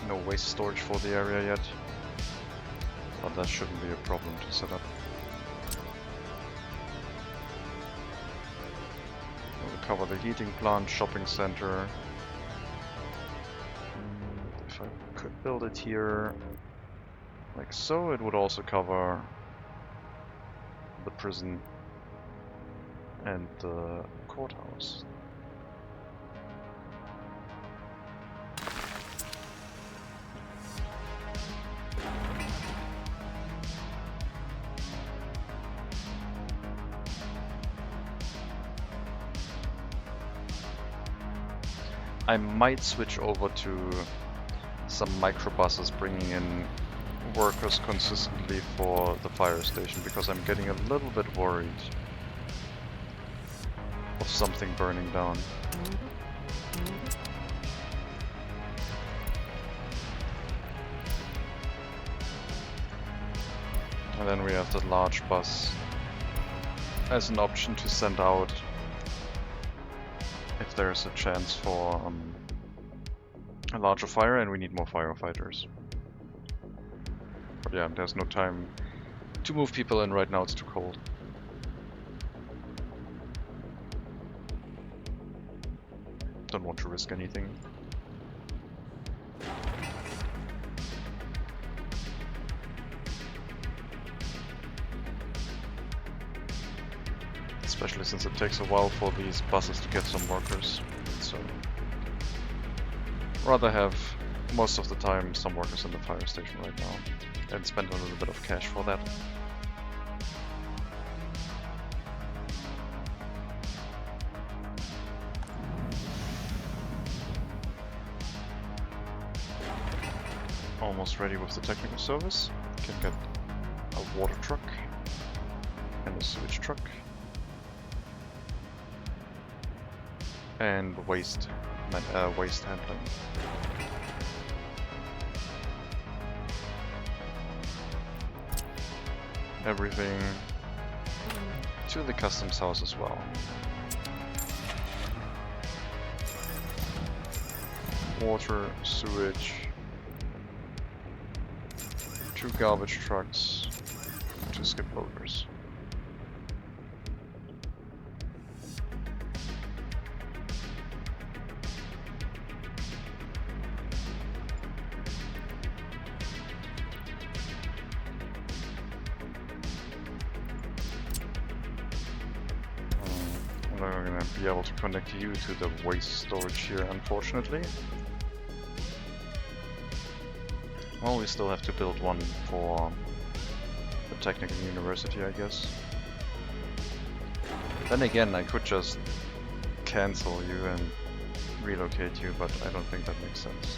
No waste storage for the area yet, but that shouldn't be a problem to set up. We'll cover the heating plant, shopping center. If I could build it here, like so, it would also cover the prison and the courthouse. I might switch over to some microbuses bringing in workers consistently for the fire station, because I'm getting a little bit worried of something burning down. And then we have the large bus as an option to send out if there's a chance for a larger fire and we need more firefighters. But yeah, there's no time to move people in right now, it's too cold. Don't want to risk anything. Especially since it takes a while for these buses to get some workers. So rather have most of the time some workers in the fire station right now and spend a little bit of cash for that. Almost ready with the technical service. Can get a water truck and a sewage truck. And waste handling. Everything to the customs house as well. Water, sewage, 2 garbage trucks, 2 skip loaders. I'm not going to be able to connect you to the waste storage here, unfortunately. Well, we still have to build one for the technical university, I guess. Then again, I could just cancel you and relocate you, but I don't think that makes sense.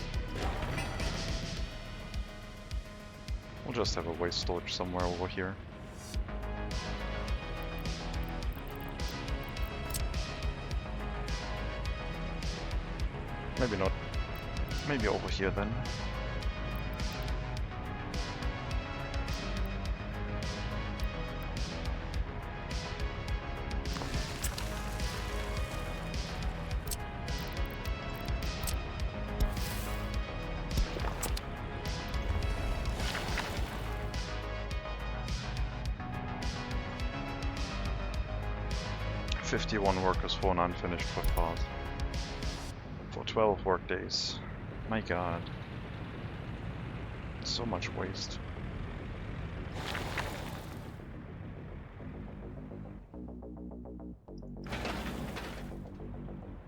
We'll just have a waste storage somewhere over here. Maybe not. Maybe over here then. "51 workers for an unfinished footpath. For 12 work days. My god. So much waste.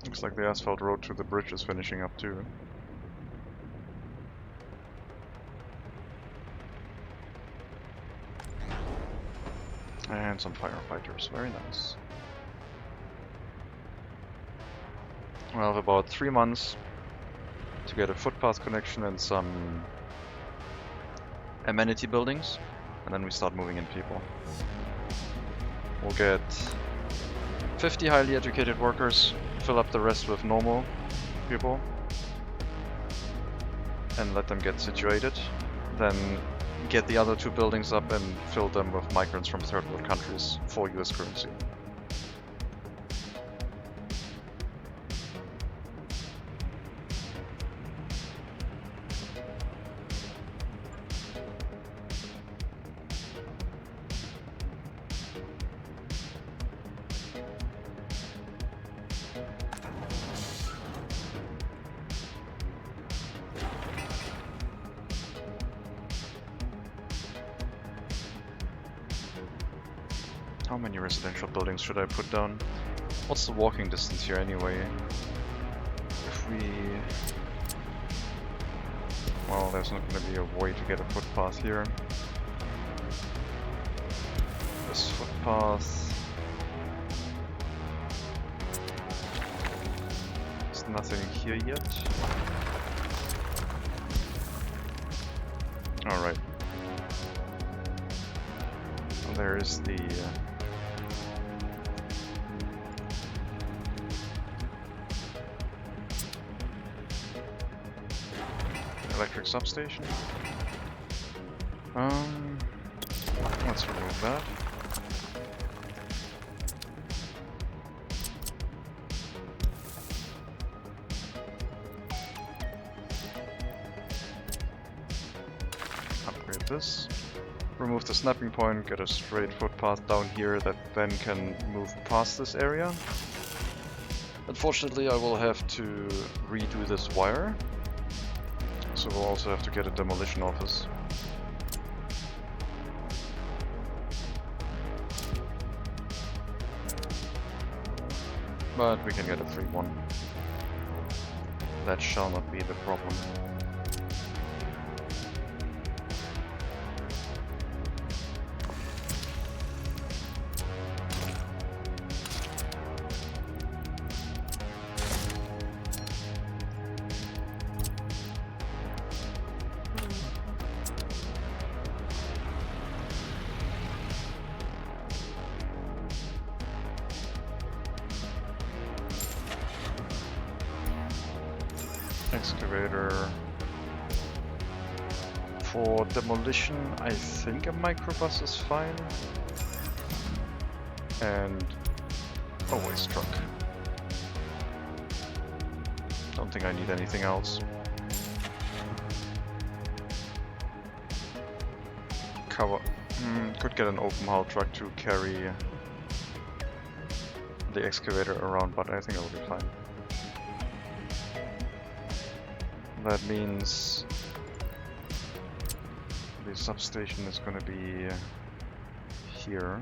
Looks like the asphalt road to the bridge is finishing up too. And some firefighters, very nice. We'll have about 3 months to get a footpath connection and some amenity buildings, and then we start moving in people. We'll get 50 highly educated workers, fill up the rest with normal people, and let them get situated. Then get the other 2 buildings up and fill them with migrants from third world countries for US currency. How many residential buildings should I put down? What's the walking distance here anyway? If we... Well, there's not going to be a way to get a footpath here. This footpath... There's nothing here yet. Alright. Well, there is the... electric substation. Let's remove that. Upgrade this. Remove the snapping point, get a straight footpath down here that then can move past this area. Unfortunately, I will have to redo this wire. So we'll also have to get a demolition office. But we can get a free one. That shall not be the problem. Excavator. For demolition, I think a microbus is fine. And a waste truck. Don't think I need anything else. Cover. Could get an open hull truck to carry the excavator around, but I think it'll be fine. That means the substation is going to be here.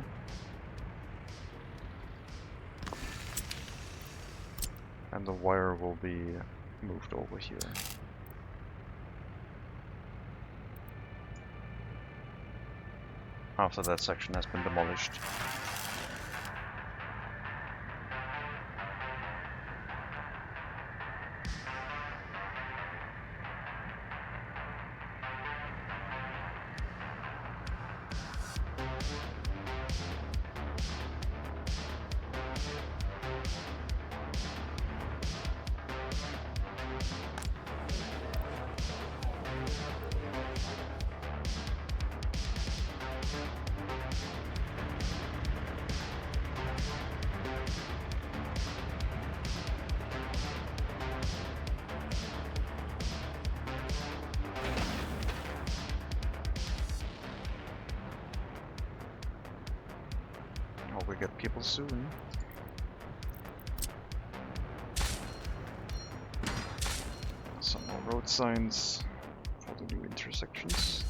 And the wire will be moved over here. After that section has been demolished. We get people soon. Some more road signs for the new intersections.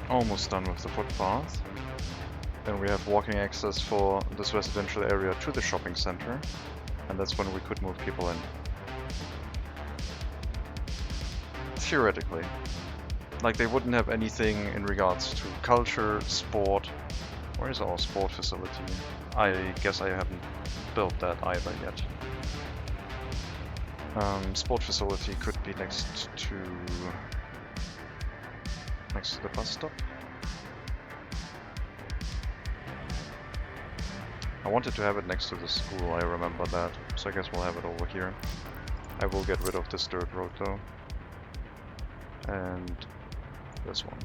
Almost done with the footpath. Then we have walking access for this residential area to the shopping center, and that's when we could move people in. Theoretically. Like, they wouldn't have anything in regards to culture, sport. Where is our sport facility? I guess I haven't built that either yet. Sport facility could be next to the bus stop. I wanted to have it next to the school, I remember that, so I guess we'll have it over here. I will get rid of this dirt road though. And this one.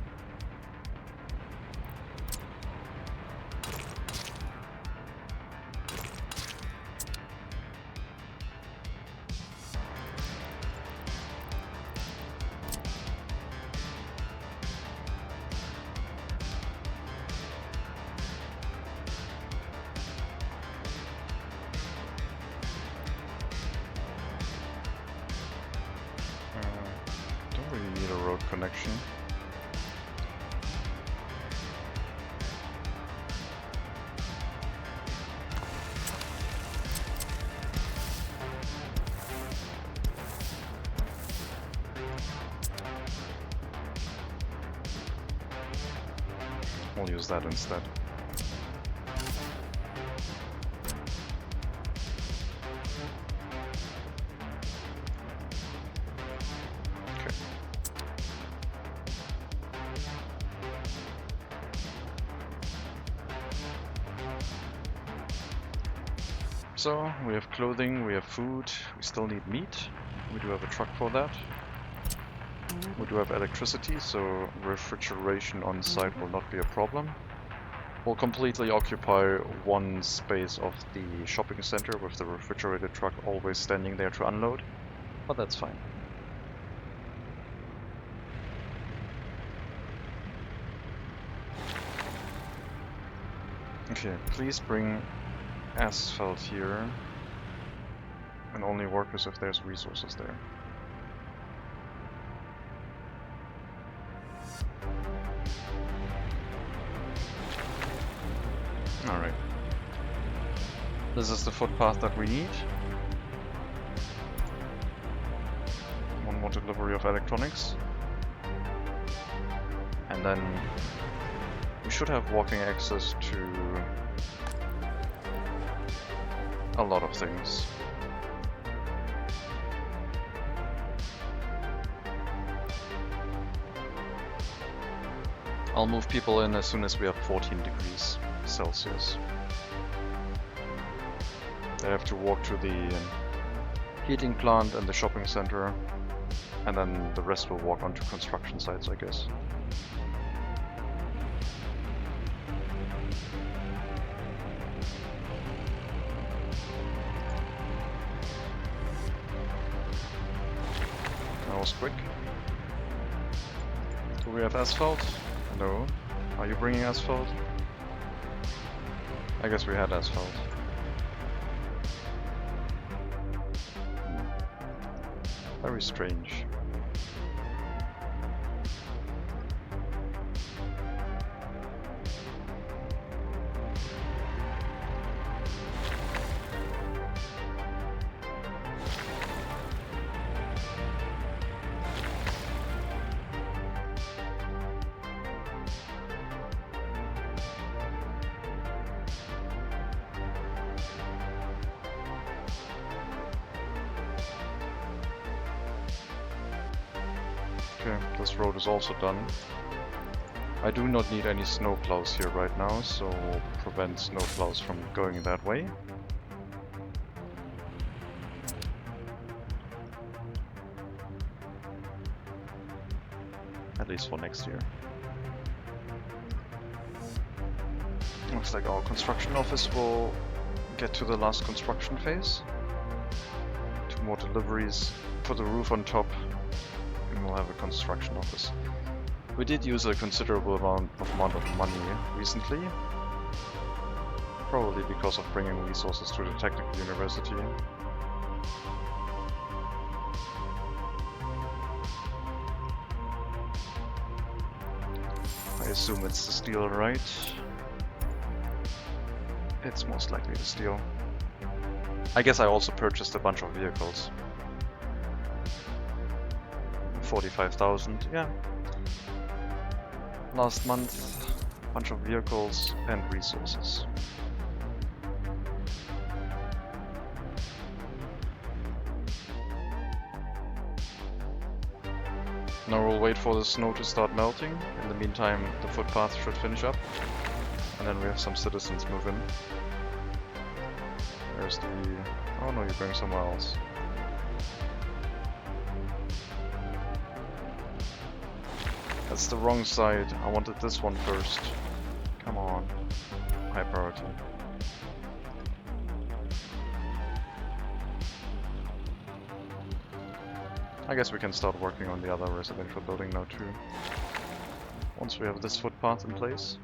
We need a road connection. We'll use that instead. Okay. So, we have clothing, we have food, we still need meat. We do have a truck for that. We do have electricity, so refrigeration on site will not be a problem. We'll completely occupy one space of the shopping center with the refrigerated truck always standing there to unload, but that's fine. Okay, please bring asphalt here, and only workers if there's resources there. Alright. This is the footpath that we need. One more delivery of electronics. And then we should have walking access to a lot of things. I'll move people in as soon as we have 14 degrees Celsius. They have to walk to the heating plant and the shopping center, and then the rest will walk onto construction sites, I guess. That was quick. Do we have asphalt? No. Are you bringing asphalt? I guess we had asphalt. Very strange. Okay, this road is also done. I do not need any snowplows here right now, so we'll prevent snowplows from going that way. At least for next year. Looks like our construction office will get to the last construction phase. 2 more deliveries, put the roof on top, and we'll have a construction office. We did use a considerable amount of money recently, probably because of bringing resources to the technical university. I assume it's the steel, right? It's most likely the steel. I guess I also purchased a bunch of vehicles. 45,000, yeah. Last month, bunch of vehicles and resources. Now we'll wait for the snow to start melting. In the meantime, the footpath should finish up. And then we have some citizens move in. There's the... oh no, you're going somewhere else. That's the wrong side. I wanted this one first. Come on. High priority. I guess we can start working on the other residential building now too. Once we have this footpath in place.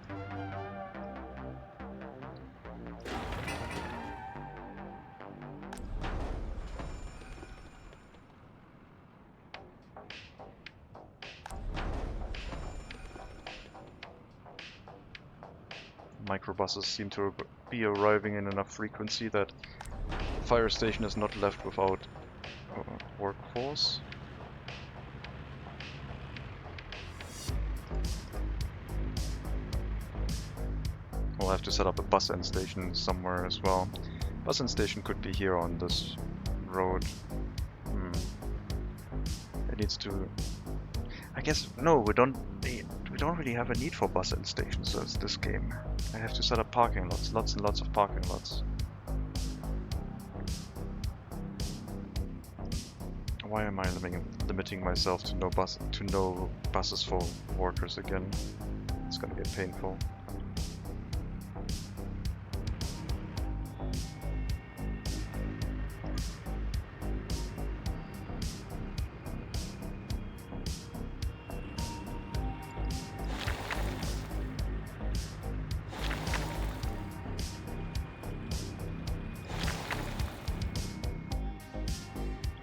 microbuses seem to be arriving in enough frequency that the fire station is not left without workforce. We'll have to set up a bus end station somewhere as well. Bus end station could be here on this road. It needs to... I guess no, we don't really have a need for bus end stations as this game. I have to set up parking lots, lots and lots of parking lots. Why am I limiting myself to no buses for workers again? It's gonna get painful.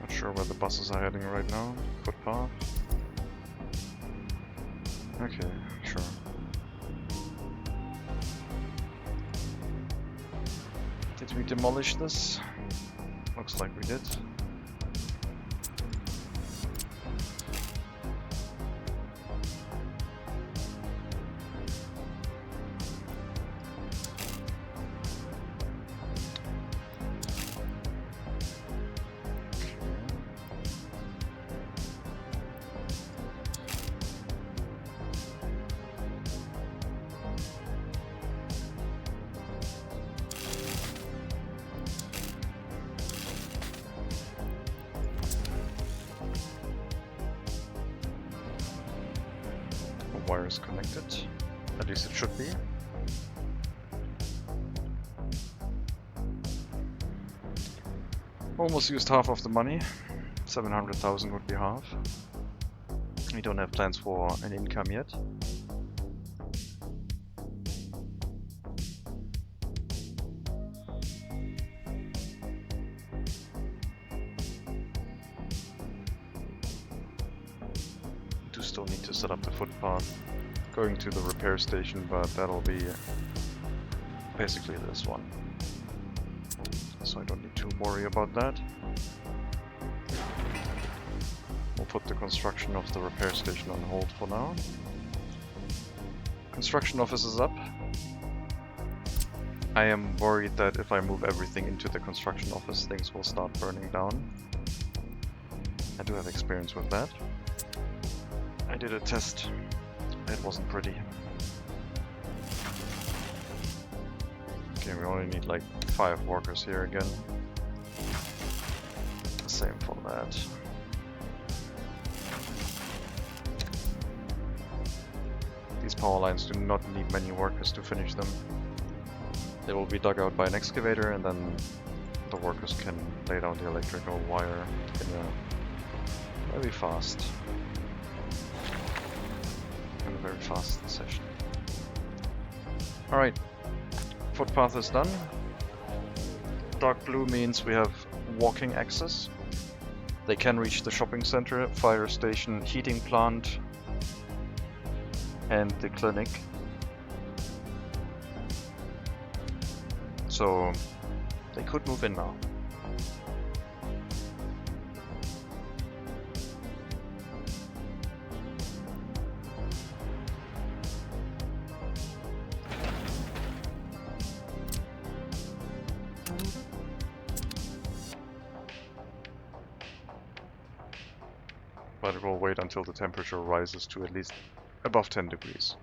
Sure where the buses are heading right now. Footpath. Okay, sure. Did we demolish this? Looks like we did. Wire is connected, at least it should be. Almost used half of the money. 700,000 would be half. We don't have plans for an income yet. Still need to set up the footpath going to the repair station, but that'll be basically this one, so I don't need to worry about that. We'll put the construction of the repair station on hold for now. Construction office is up. I am worried that if I move everything into the construction office, things will start burning down. I do have experience with that. I did a test. It wasn't pretty. Okay, we only need like 5 workers here again. Same for that. These power lines do not need many workers to finish them. They will be dug out by an excavator, and then the workers can lay down the electrical wire in a very fast session. Alright, footpath is done. Dark blue means we have walking access. They can reach the shopping center, fire station, heating plant, and the clinic. So they could move in now. But it will wait until the temperature rises to at least above 10 degrees.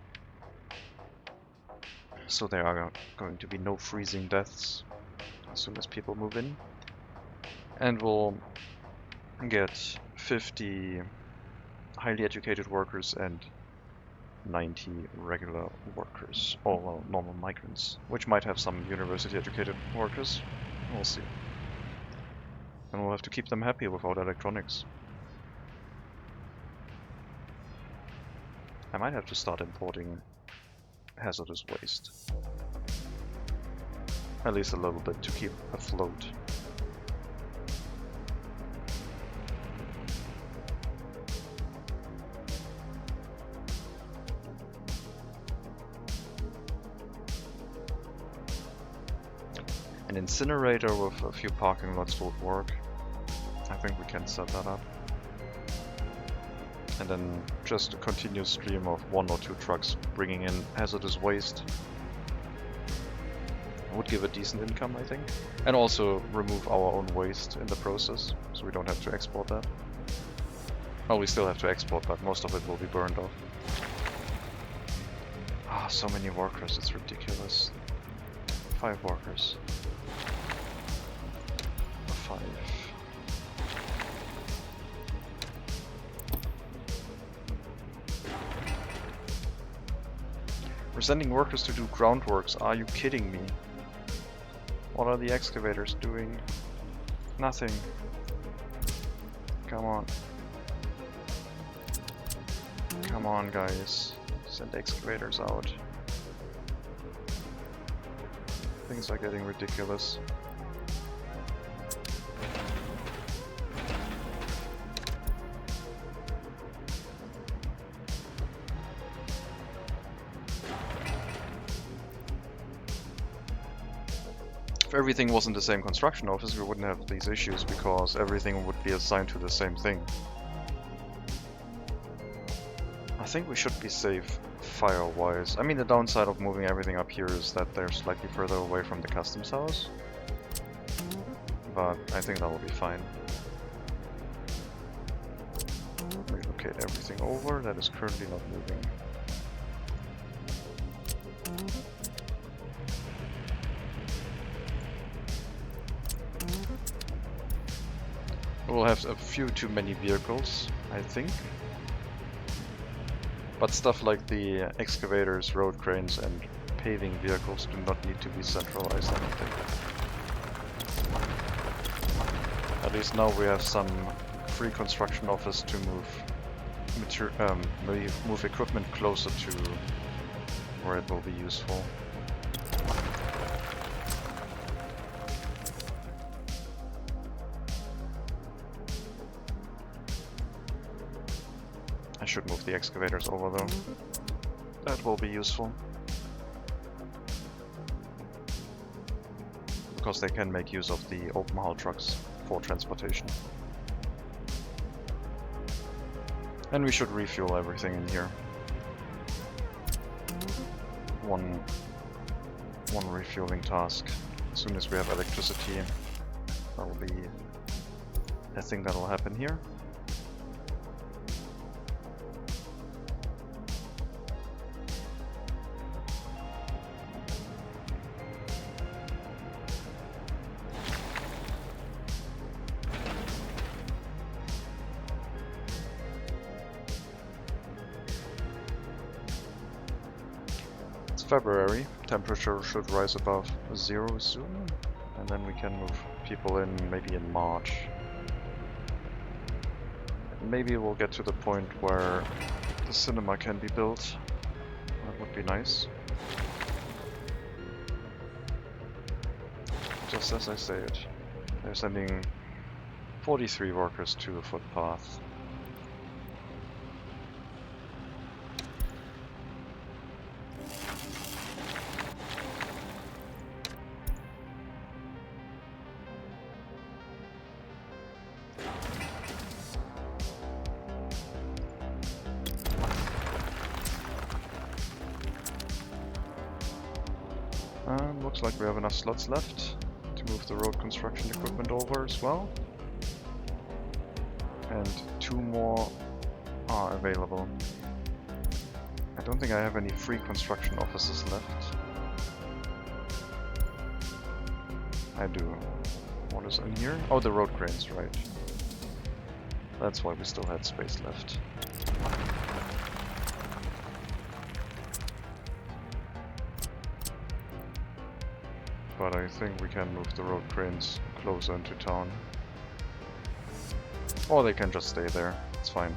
So there are going to be no freezing deaths as soon as people move in. And we'll get 50 highly educated workers and 90 regular workers, or well, normal migrants, which might have some university educated workers. We'll see. And we'll have to keep them happy without electronics. I might have to start importing hazardous waste. At least a little bit to keep afloat. An incinerator with a few parking lots would work. I think we can set that up. And then just a continuous stream of 1 or 2 trucks bringing in hazardous waste would give a decent income, I think. And also remove our own waste in the process, so we don't have to export that. Well, we still have to export, but most of it will be burned off. Ah, so many workers, it's ridiculous. 5 workers. 5. We're sending workers to do groundworks. Are you kidding me? What are the excavators doing? Nothing. Come on. Come on, guys. Send excavators out. Things are getting ridiculous. If everything was in the same construction office, we wouldn't have these issues because everything would be assigned to the same thing. I think we should be safe fire-wise. I mean, the downside of moving everything up here is that they're slightly further away from the customs house. But I think that will be fine. Relocate everything over that is currently not moving. We'll have a few too many vehicles, I think. But stuff like the excavators, road cranes and paving vehicles do not need to be centralized, I don't think. At least now we have some free construction office to move equipment closer to where it will be useful. I should move the excavators over though. That will be useful. Because they can make use of the open haul trucks for transportation. And we should refuel everything in here. One refueling task. As soon as we have electricity, that will be a thing that will happen here. February, temperature should rise above 0 soon, and then we can move people in maybe in March. Maybe we'll get to the point where the cinema can be built. That would be nice. Just as I say it, they're sending 43 workers to a footpath. Looks like we have enough slots left to move the road construction equipment over as well. And 2 more are available. I don't think I have any free construction offices left. I do. What is in here? Oh, the road cranes, right. That's why we still had space left. But I think we can move the road cranes closer into town. Or they can just stay there, it's fine.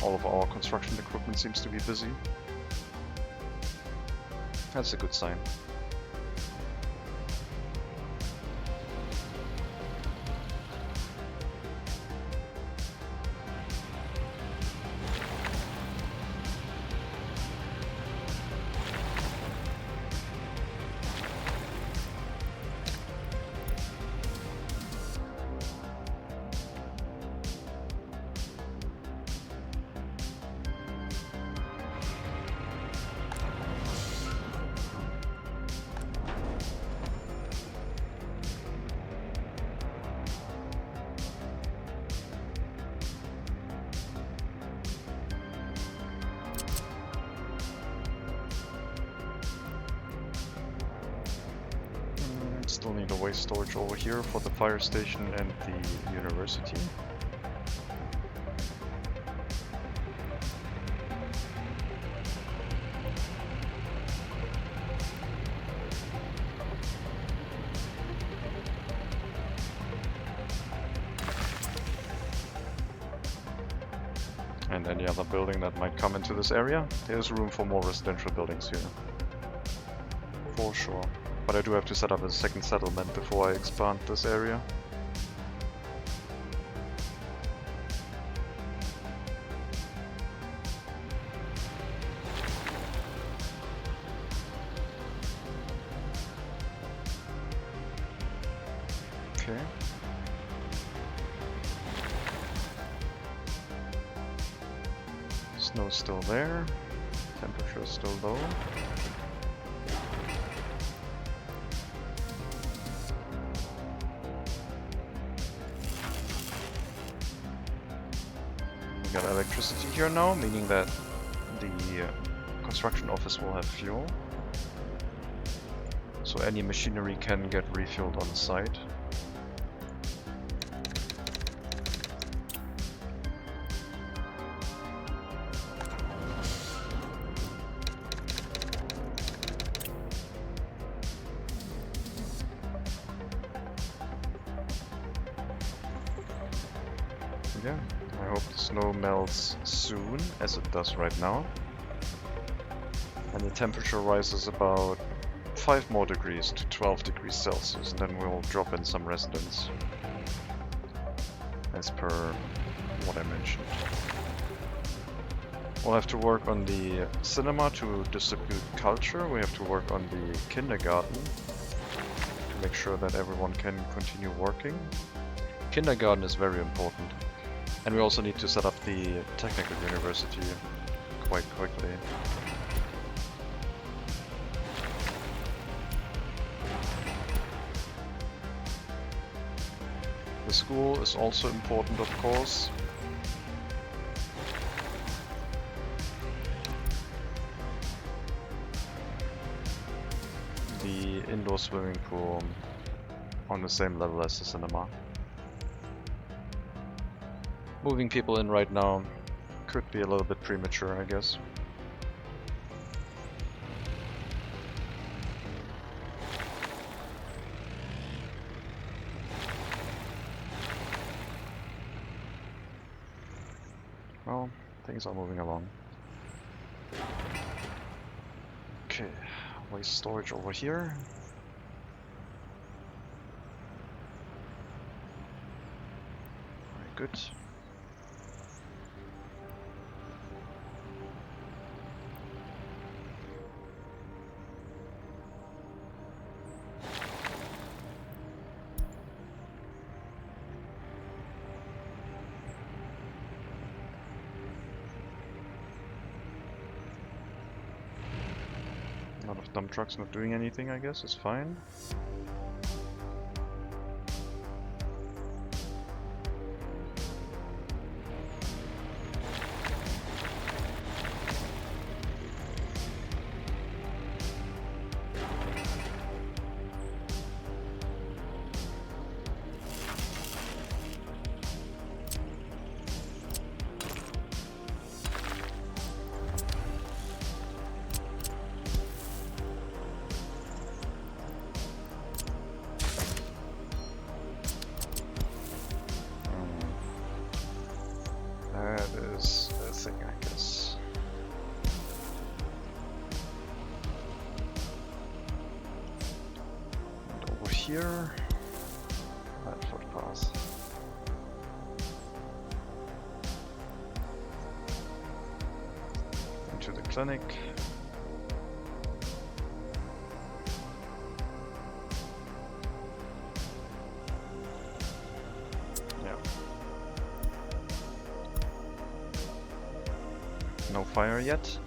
All of our construction equipment seems to be busy. That's a good sign. Still need a waste storage over here for the fire station and the university. And any other building that might come into this area. There's room for more residential buildings here. For sure. But I do have to set up a second settlement before I expand this area. Okay. Snow's still there. Temperature is still low. We got electricity here now, meaning that the construction office will have fuel. So any machinery can get refueled on site. Yeah, I hope the snow melts soon, as it does right now. And the temperature rises about 5 more degrees to 12 degrees Celsius, and then we'll drop in some residents. As per what I mentioned. We'll have to work on the cinema to distribute culture. We have to work on the kindergarten to make sure that everyone can continue working. Kindergarten is very important. And we also need to set up the technical university quite quickly. The school is also important, of course. The indoor swimming pool on the same level as the cinema. Moving people in right now could be a little bit premature, I guess. Well, things are moving along. Okay, waste storage over here. Very good. A lot of dump trucks not doing anything, I guess, is fine. That is a thing, I guess. And over here, that footpath. Into the clinic. No fire yet.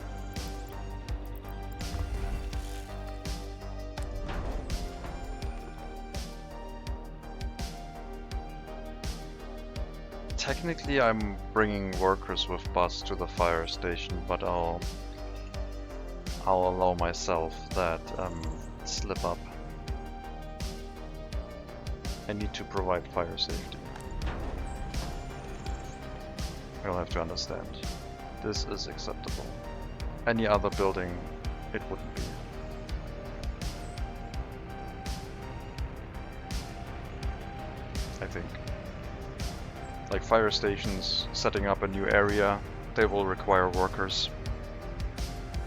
Technically I'm bringing workers with bus to the fire station, but I'll allow myself that slip up. I need to provide fire safety. You'll have to understand. This is acceptable. Any other building, it wouldn't be. I think. Like fire stations, setting up a new area, they will require workers.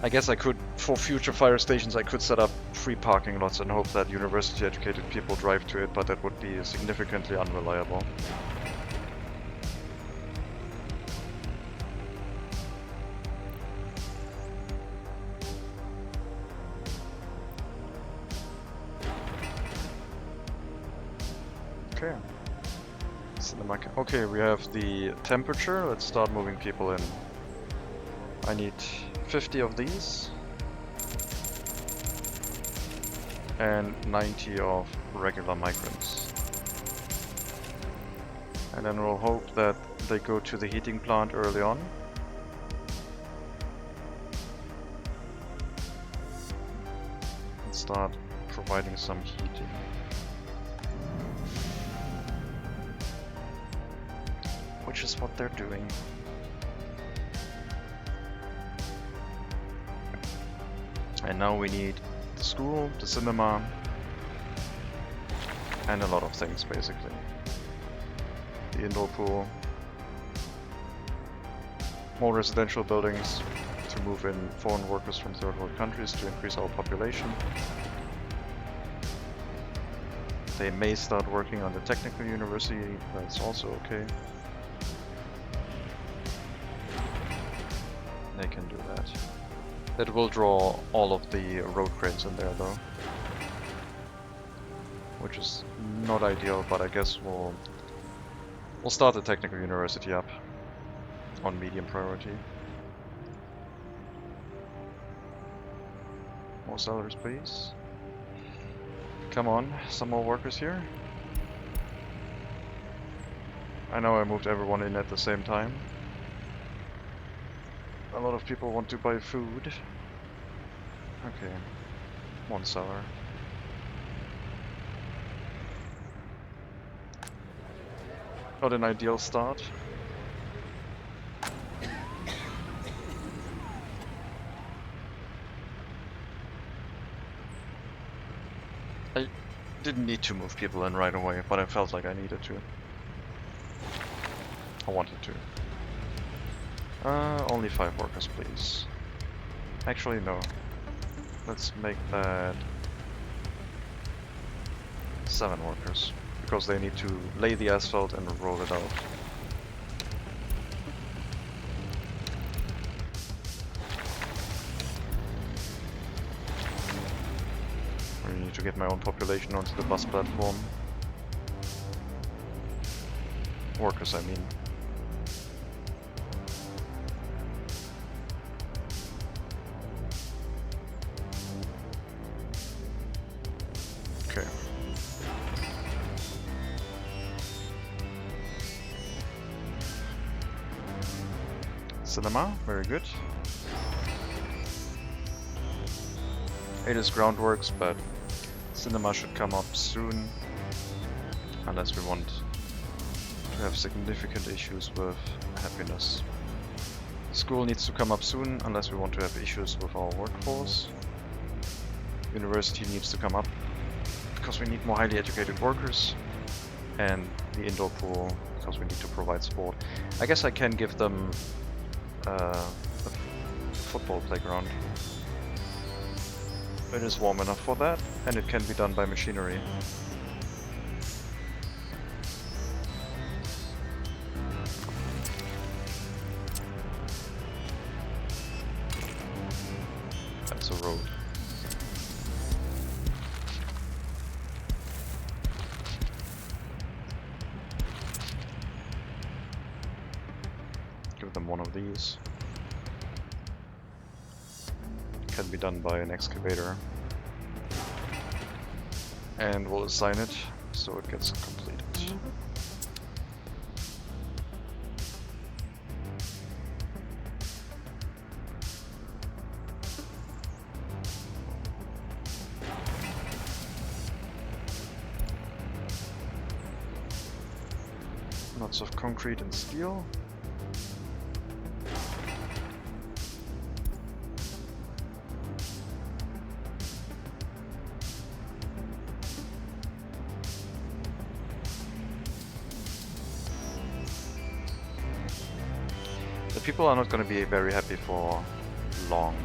I guess I could, for future fire stations, I could set up free parking lots and hope that university-educated people drive to it, but that would be significantly unreliable. Okay. Okay, we have the temperature. Let's start moving people in. I need 50 of these. And 90 of regular migrants. And then we'll hope that they go to the heating plant early on. And start providing some heating. Which is what they're doing. And now we need the school, the cinema, and a lot of things basically. The indoor pool, more residential buildings to move in foreign workers from third world countries to increase our population. They may start working on the technical university, that's also okay. They can do that. That will draw all of the road cranes in there though. Which is not ideal, but I guess we'll start the technical university up on medium priority. More sellers please. Come on, some more workers here. I know I moved everyone in at the same time. A lot of people want to buy food. Okay, one seller. Not an ideal start. I didn't need to move people in right away, but I felt like I needed to. I wanted to. Only 5 workers, please. Actually, no. Let's make that 7 workers, because they need to lay the asphalt and roll it out. I need to get my own population onto the bus platform. Workers, I mean. Okay. Cinema, very good. It is groundworks, but cinema should come up soon, unless we want to have significant issues with happiness. School needs to come up soon, unless we want to have issues with our workforce. University needs to come up, because we need more highly educated workers, and the indoor pool because we need to provide sport. I guess I can give them a football playground. It is warm enough for that, and it can be done by machinery. That's a road. Give them one of these. Can be done by an excavator. And we'll assign it so it gets completed. Lots of concrete and steel. The people are not going to be very happy for long.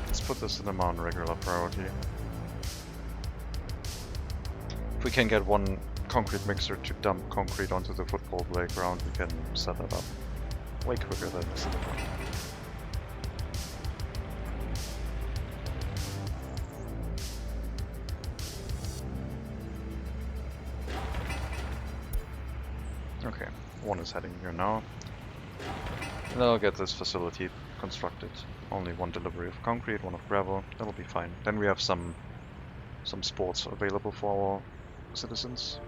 Let's put the cinema on regular priority. If we can get one concrete mixer to dump concrete onto the football playground, we can set that up way quicker than the cinema. Okay, one is heading here now. And I'll get this facility constructed. Only one delivery of concrete, one of gravel. That'll be fine. Then we have some sports available for our citizens.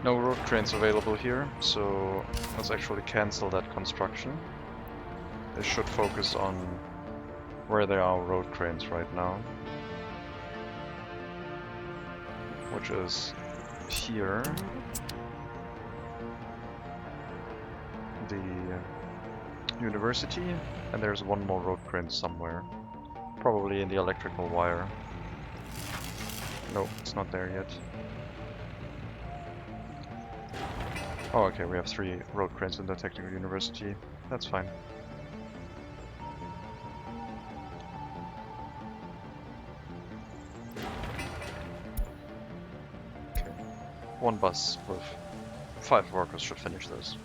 No road cranes available here, so let's actually cancel that construction. They should focus on where there are road cranes right now, which is here. The university, and there's one more road crane somewhere. Probably in the electrical wire. No, it's not there yet. Oh, okay, we have 3 road cranes in the technical university. That's fine. Okay. One bus with 5 workers should finish this.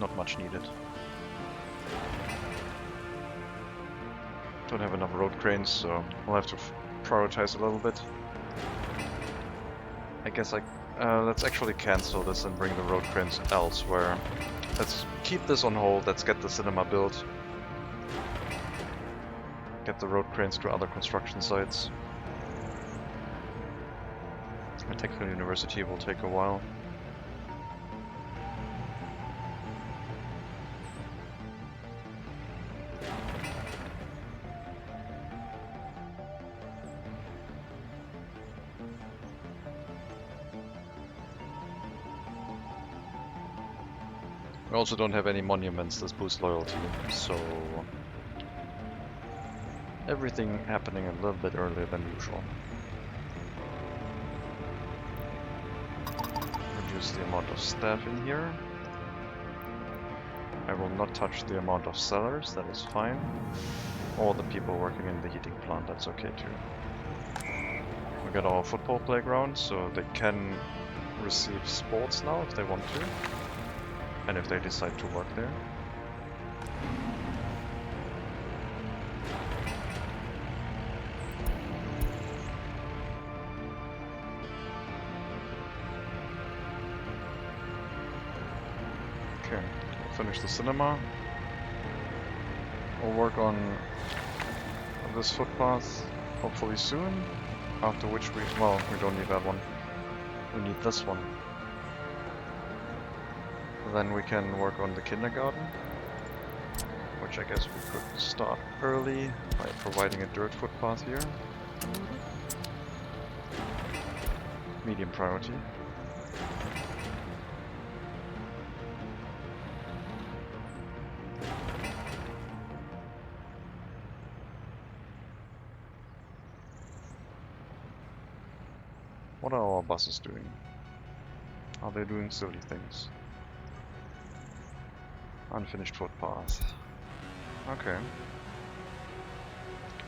Not much needed. Don't have enough road cranes, so we'll have to prioritize a little bit. I guess let's actually cancel this and bring the road cranes elsewhere. Let's keep this on hold, let's get the cinema built. Get the road cranes to other construction sites. The technical university will take a while. We also don't have any monuments that boost loyalty, so everything happening a little bit earlier than usual. Reduce the amount of staff in here. I will not touch the amount of sellers, that is fine. Or the people working in the heating plant, that's okay too. We got our football playground, so they can receive sports now if they want to. And if they decide to work there. Okay, we'll finish the cinema. We'll work on this footpath hopefully soon. After which we don't need that one. We need this one. Then we can work on the kindergarten, which I guess we could start early by providing a dirt footpath here. Medium priority. What are our buses doing? Are they doing silly things? Unfinished footpath. Okay.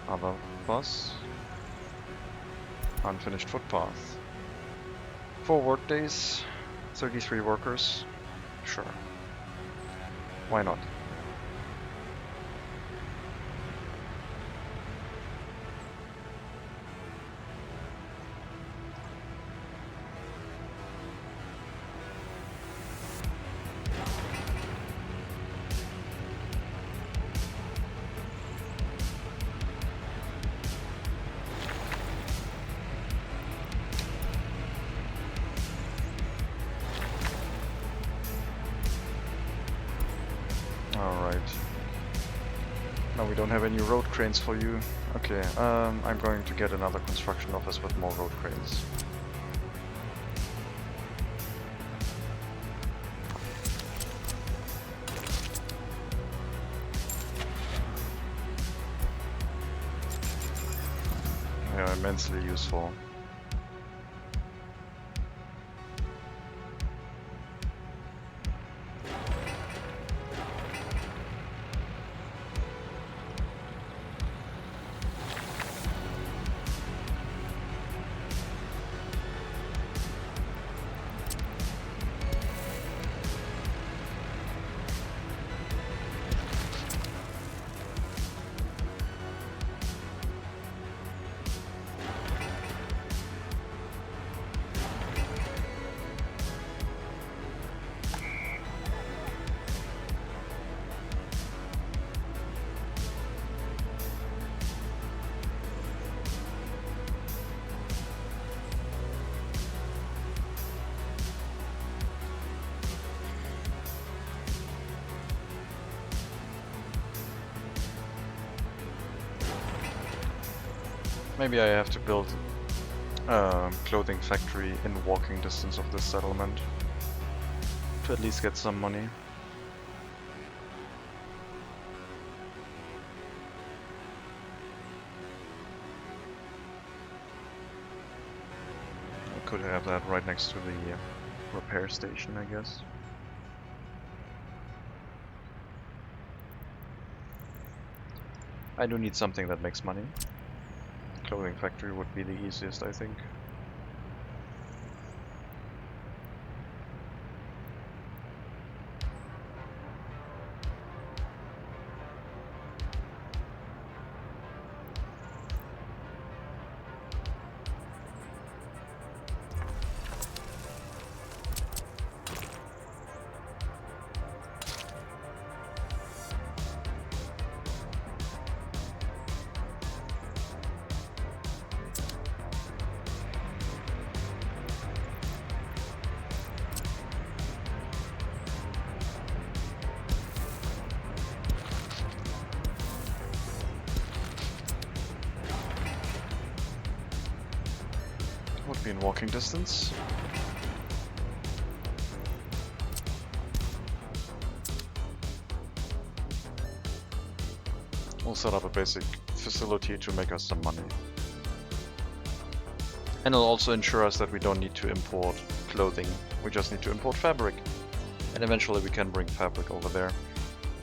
Other bus. Unfinished footpath. 4 work days, 33 workers. Sure. Why not? Alright. No, we don't have any road cranes for you. Okay, I'm going to get another construction office with more road cranes. They are immensely useful. Maybe I have to build a clothing factory in walking distance of this settlement to at least get some money. I could have that right next to the repair station, I guess. I do need something that makes money. Clothing factory would be the easiest, I think. Would be in walking distance. We'll set up a basic facility to make us some money. And it'll also ensure us that we don't need to import clothing, we just need to import fabric. And eventually we can bring fabric over there.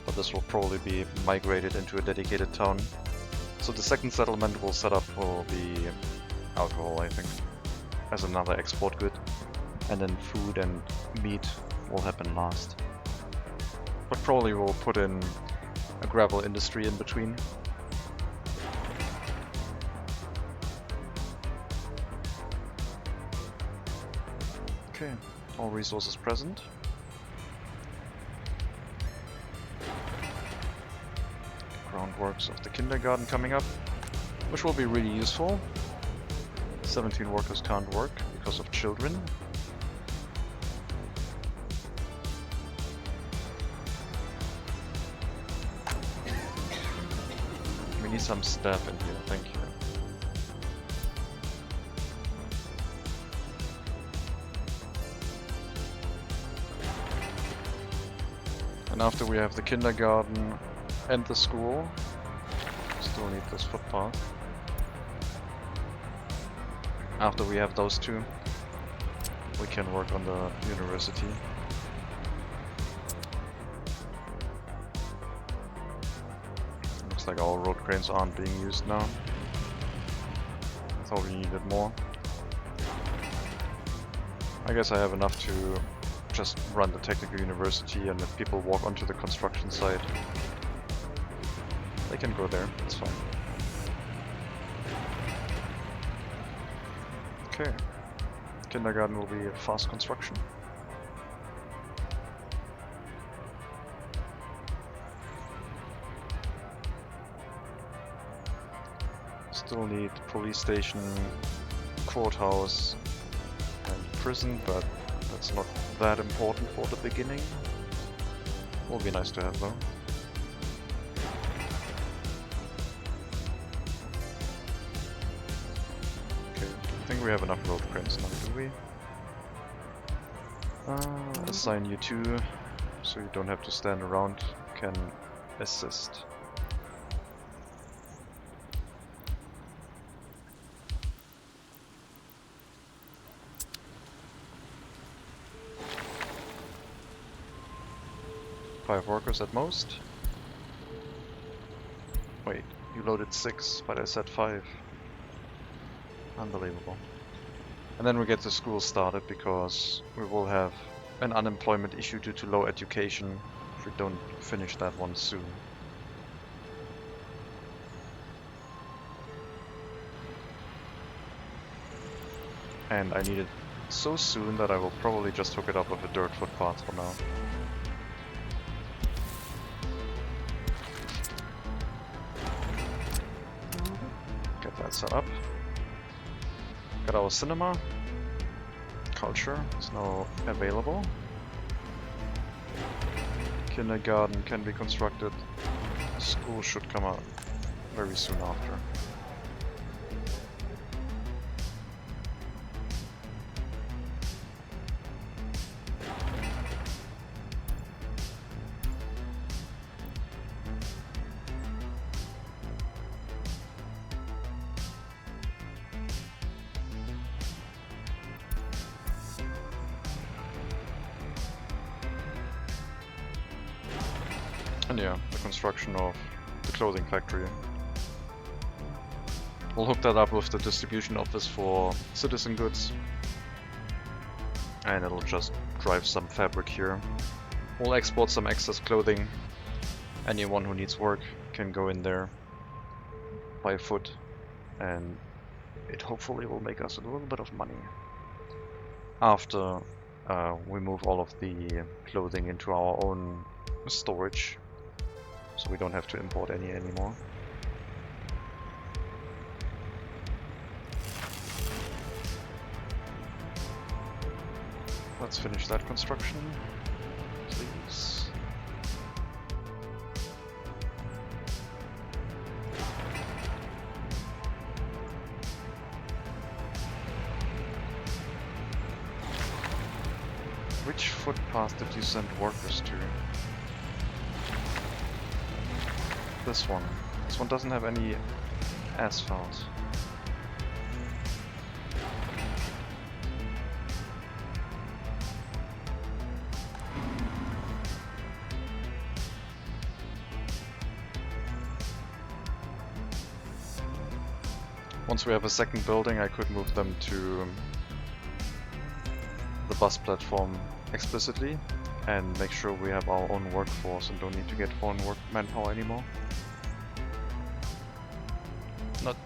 But this will probably be migrated into a dedicated town. So the second settlement we'll set up will be alcohol, I think, as another export good, and then food and meat will happen last. But probably we'll put in a gravel industry in between. Okay, all resources present. Groundworks of the kindergarten coming up, which will be really useful. 17 workers can't work because of children. We need some staff in here, thank you. And after we have the kindergarten and the school, still need this footpath. After we have those two, we can work on the university. Looks like our road cranes aren't being used now. I thought we needed more. I guess I have enough to just run the technical university, and if people walk onto the construction site, they can go there, it's fine. Okay, kindergarten will be a fast construction. Still need police station, courthouse, and prison, but that's not that important for the beginning. Will be nice to have though. Okay, I think we have enough road cranes now, do we? Assign you two, so you don't have to stand around, can assist. Five workers at most. Wait, you loaded 6, but I said 5. Unbelievable. And then we get the school started because we will have an unemployment issue due to low education if we don't finish that one soon. And I need it so soon that I will probably just hook it up with a dirt footpath for now. Get that set up. Got our cinema. Culture is now available. Kindergarten can be constructed. School should come out very soon after. And yeah, the construction of the clothing factory. We'll hook that up with the distribution office for citizen goods. And it'll just drive some fabric here. We'll export some excess clothing. Anyone who needs work can go in there by foot. And it hopefully will make us a little bit of money. After we move all of the clothing into our own storage. So we don't have to import any anymore. Let's finish that construction, please. Which footpath did you send workers to? This one. This one doesn't have any asphalt. Once we have a second building, I could move them to the bus platform explicitly and make sure we have our own workforce and don't need to get foreign manpower anymore. Not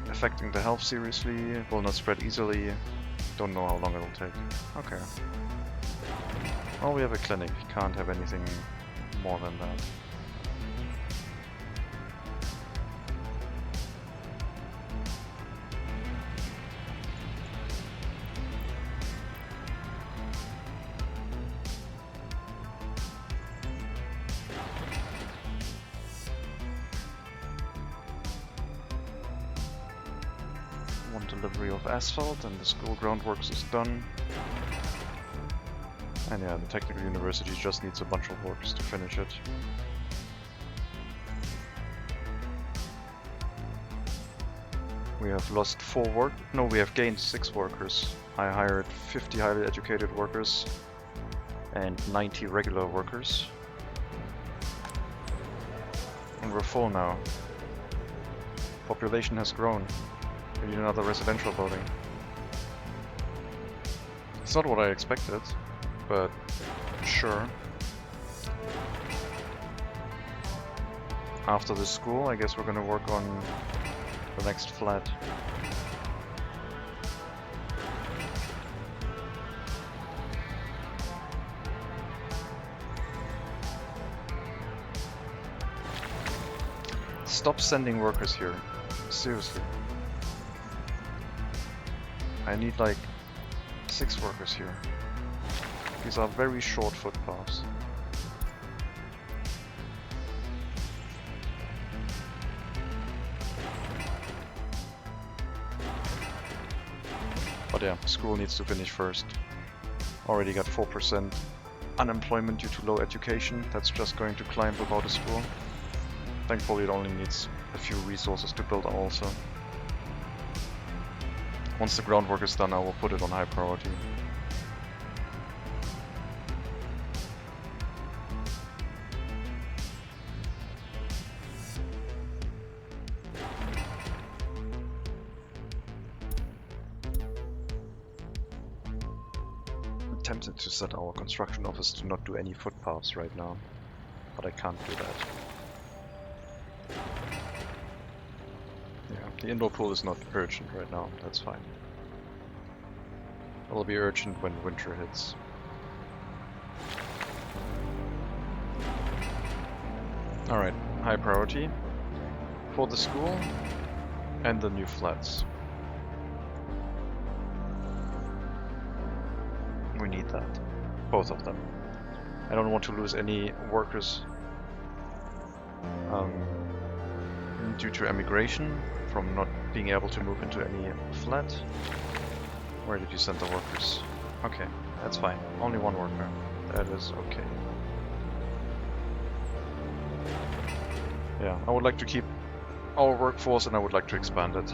affecting the health seriously, will not spread easily, don't know how long it'll take. Okay. Well, we have a clinic, can't have anything more than that. One delivery of asphalt and the school groundworks is done. And yeah, the technical university just needs a bunch of workers to finish it. We have lost 4 work. No, we have gained 6 workers. I hired 50 highly educated workers and 90 regular workers. And we're full now. Population has grown. We need another residential building. It's not what I expected, but sure. After the school, I guess we're gonna work on the next flat. Stop sending workers here. Seriously. I need like 6 workers here. These are very short footpaths. But yeah, school needs to finish first. Already got 4% unemployment due to low education. That's just going to climb without a school. Thankfully it only needs a few resources to build also. Once the groundwork is done, I will put it on high priority. I'm tempted to set our construction office to not do any footpaths right now, but I can't do that. Yeah, the indoor pool is not urgent right now, that's fine. It will be urgent when winter hits. Alright, high priority for the school and the new flats. We need that. Both of them. I don't want to lose any workers due to emigration, from not being able to move into any flat. Where did you send the workers? Okay, that's fine. Only one worker. That is okay. Yeah, I would like to keep our workforce and I would like to expand it.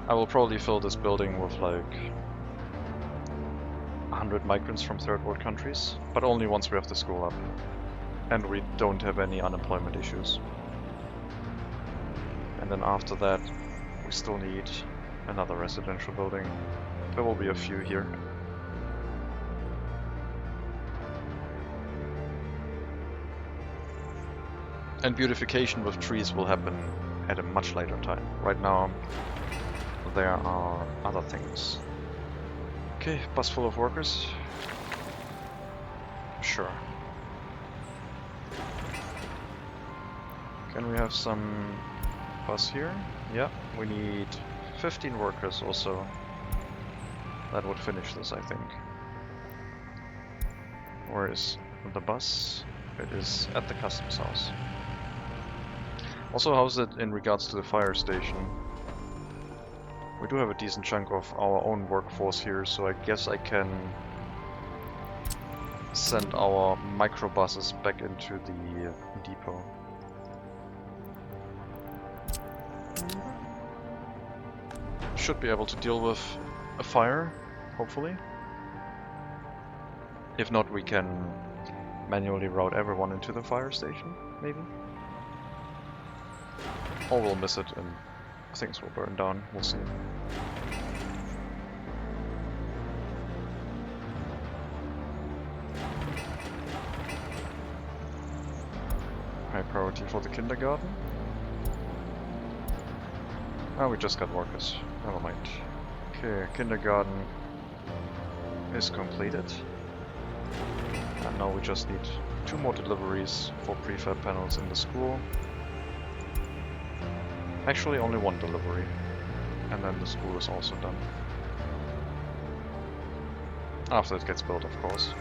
I will probably fill this building with like 100 migrants from third world countries, but only once we have the school up and we don't have any unemployment issues. And then after that, we still need another residential building. There will be a few here. And beautification with trees will happen at a much later time. Right now, there are other things. Okay, bus full of workers. Sure. Can we have some bus here? Yeah, we need 15 workers also. That would finish this, I think. Where is the bus? It is at the customs house. Also, how's it in regards to the fire station? We do have a decent chunk of our own workforce here, so I guess I can send our microbuses back into the depot. Should be able to deal with a fire, hopefully. If not, we can manually route everyone into the fire station, maybe. Or we'll miss it and things will burn down, we'll see. High priority for the kindergarten. Oh, we just got workers. Never mind. Okay, kindergarten is completed. And now we just need 2 more deliveries for prefab panels in the school. Actually, only 1 delivery. And then the school is also done. After it gets built, of course.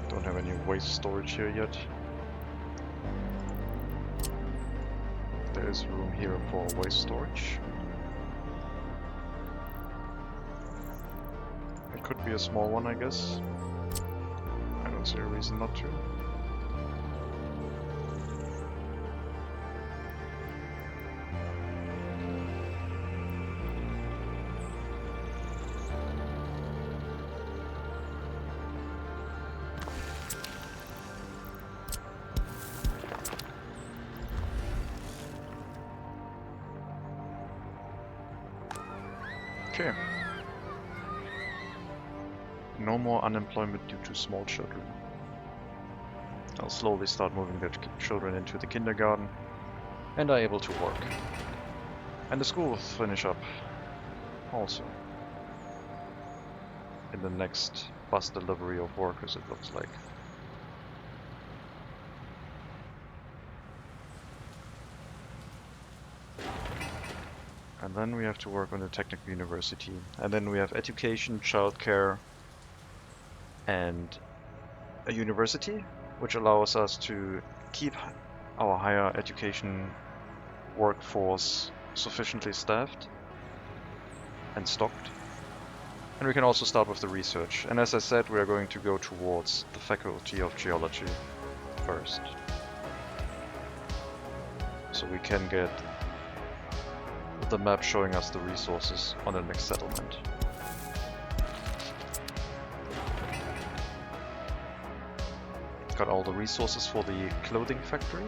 Don't have any waste storage here yet. There is room here for waste storage. It could be a small one, I guess. I don't see a reason not to. Okay. No more unemployment due to small children. I'll slowly start moving the children into the kindergarten and are able to work. And the school will finish up also. In the next bus delivery of workers, it looks like. And then we have to work on the technical university. And then we have education, childcare, and a university, which allows us to keep our higher education workforce sufficiently staffed and stocked. And we can also start with the research. And as I said, we are going to go towards the Faculty of Geology first. So we can get the map showing us the resources on the next settlement. Got all the resources for the clothing factory.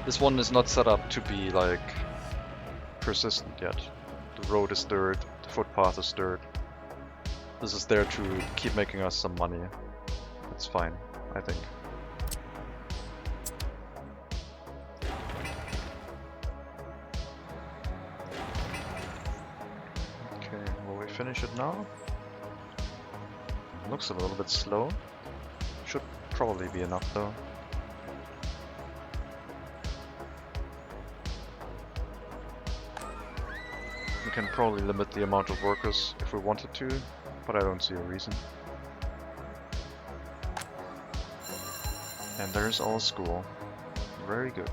This one is not set up to be like persistent yet. The road is dirt, the footpath is dirt. This is there to keep making us some money. That's fine, I think. Okay, will we finish it now? Looks a little bit slow. Should probably be enough though. We can probably limit the amount of workers if we wanted to, but I don't see a reason. And there's our school. Very good.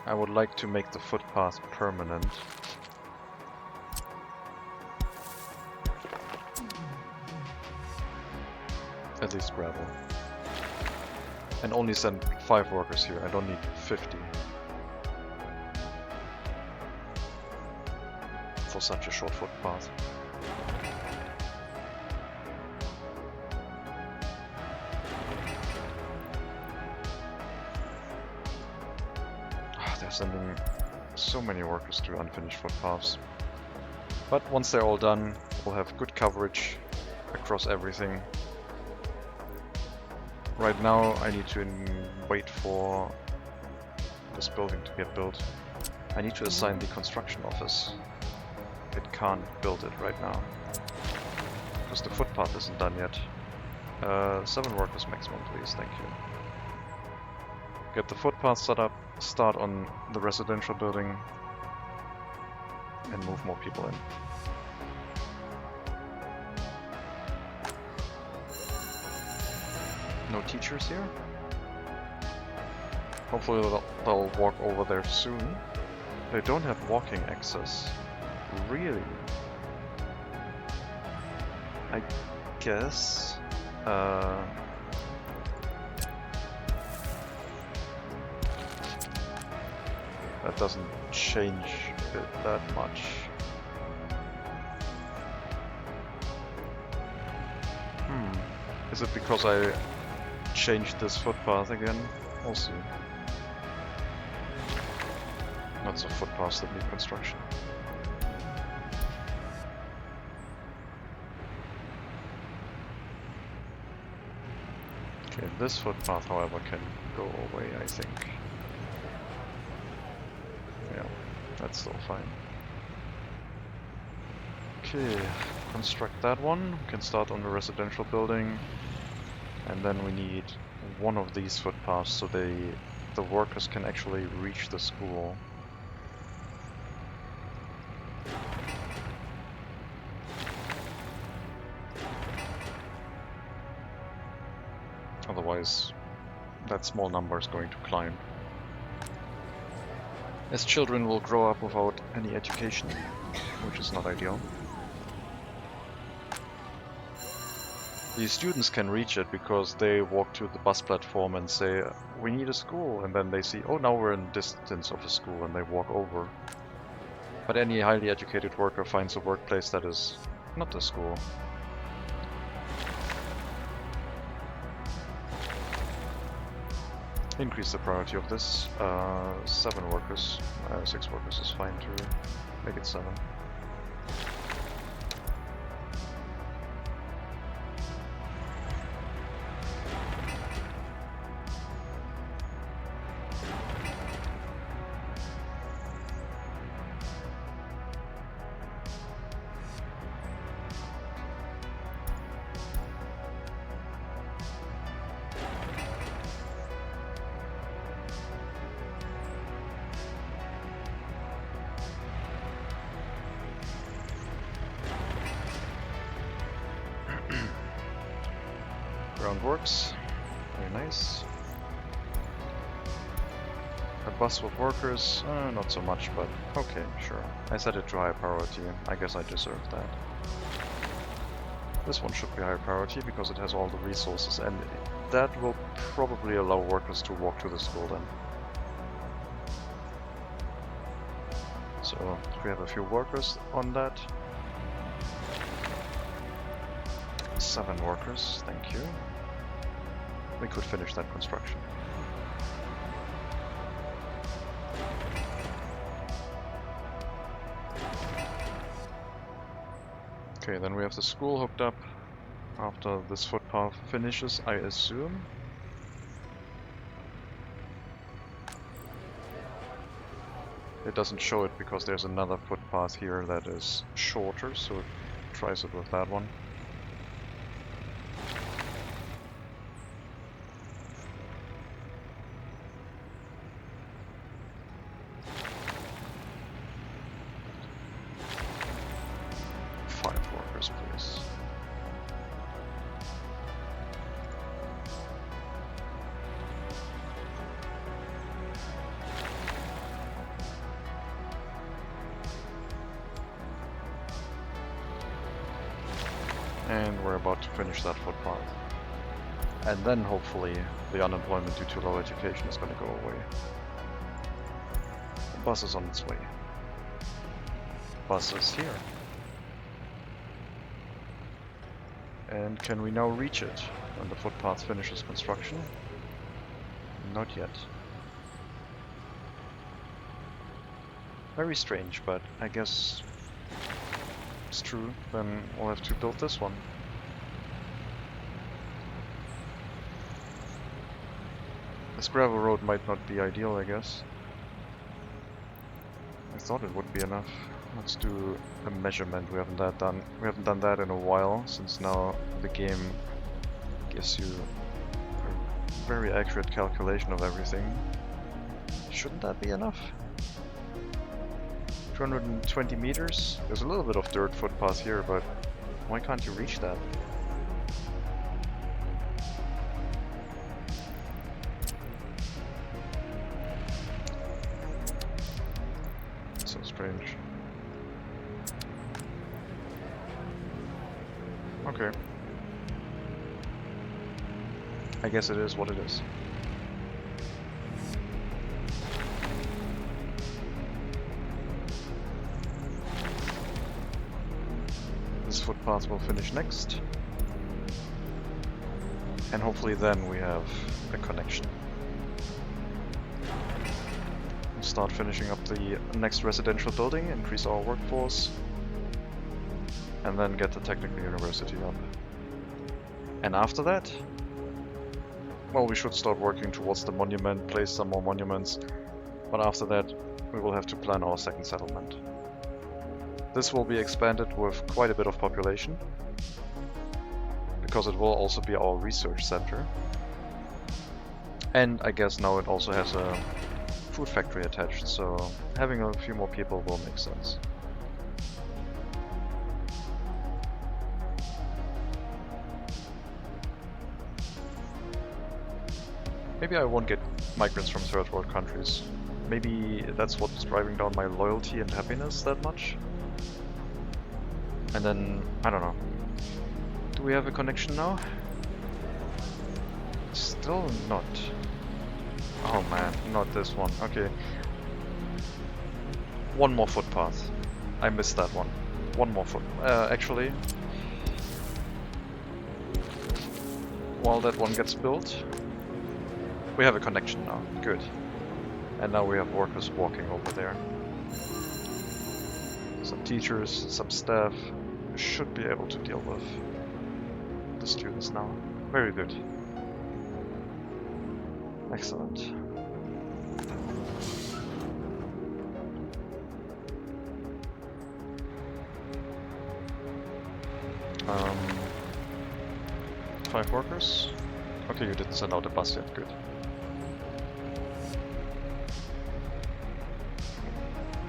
I would like to make the footpath permanent. At least gravel. And only send 5 workers here. I don't need 50. For such a short footpath. They're sending so many workers to unfinished footpaths. But once they're all done, we'll have good coverage across everything. Right now I need to wait for this building to get built. I need to assign the construction office. It can't build it right now. Because the footpath isn't done yet. 7 workers maximum please, thank you. Get the footpath set up, start on the residential building, and move more people in. No teachers here. Hopefully they'll walk over there soon. They don't have walking access. Really? I guess... that doesn't change it that much. Is it because I changed this footpath again? We'll see. Lots of footpaths that need construction. Okay, this footpath, however, can go away, I think. Yeah, that's still fine. Okay, construct that one. We can start on the residential building. And then we need one of these footpaths so the workers can actually reach the school. Otherwise, that small number is going to climb. As children will grow up without any education, which is not ideal. The students can reach it because they walk to the bus platform and say, we need a school, and then they see, oh, now we're in distance of a school, and they walk over. But any highly educated worker finds a workplace that is not a school. increase the priority of this. 7 workers. 6 workers is fine to make it 7. Ground works, very nice. A bus with workers, not so much, but okay, sure. I set it to high priority, I guess I deserve that. This one should be high priority because it has all the resources, and that will probably allow workers to walk to the school then. So we have a few workers on that. 7 workers, thank you. We could finish that construction. Okay, then we have the school hooked up after this footpath finishes, I assume. It doesn't show it because there's another footpath here that is shorter, so it tries it with that one. Please. And we're about to finish that footpath. And then hopefully the unemployment due to low education is going to go away. The bus is on its way. Bus is here. And can we now reach it when the footpath finishes construction? Not yet. Very strange, but I guess it's true. Then we'll have to build this one. This gravel road might not be ideal, I guess. I thought it would be enough. Let's do a measurement. We haven't done that in a while, since now the game gives you a very accurate calculation of everything. Shouldn't that be enough? 220 meters? There's a little bit of dirt footpath here, but why can't you reach that? So strange. Okay. I guess it is what it is. This footpath will finish next. And hopefully then we have a connection. We'll start finishing up the next residential building, increase our workforce, and then get the technical university up. And after that, well, we should start working towards the monument, place some more monuments, but after that we will have to plan our second settlement. This will be expanded with quite a bit of population, because it will also be our research center. And I guess now it also has a food factory attached, so having a few more people will make sense. Maybe I won't get migrants from third world countries. Maybe that's what's driving down my loyalty and happiness that much. And then, I don't know. Do we have a connection now? Still not. Oh man, not this one. Okay. One more footpath. I missed that one. One more actually, while that one gets built, We have a connection now. Good. And now we have workers walking over there. Some teachers, some staff should be able to deal with the students now. Very good. Excellent. Um, 5 workers? Okay, you didn't send out a bus yet, good.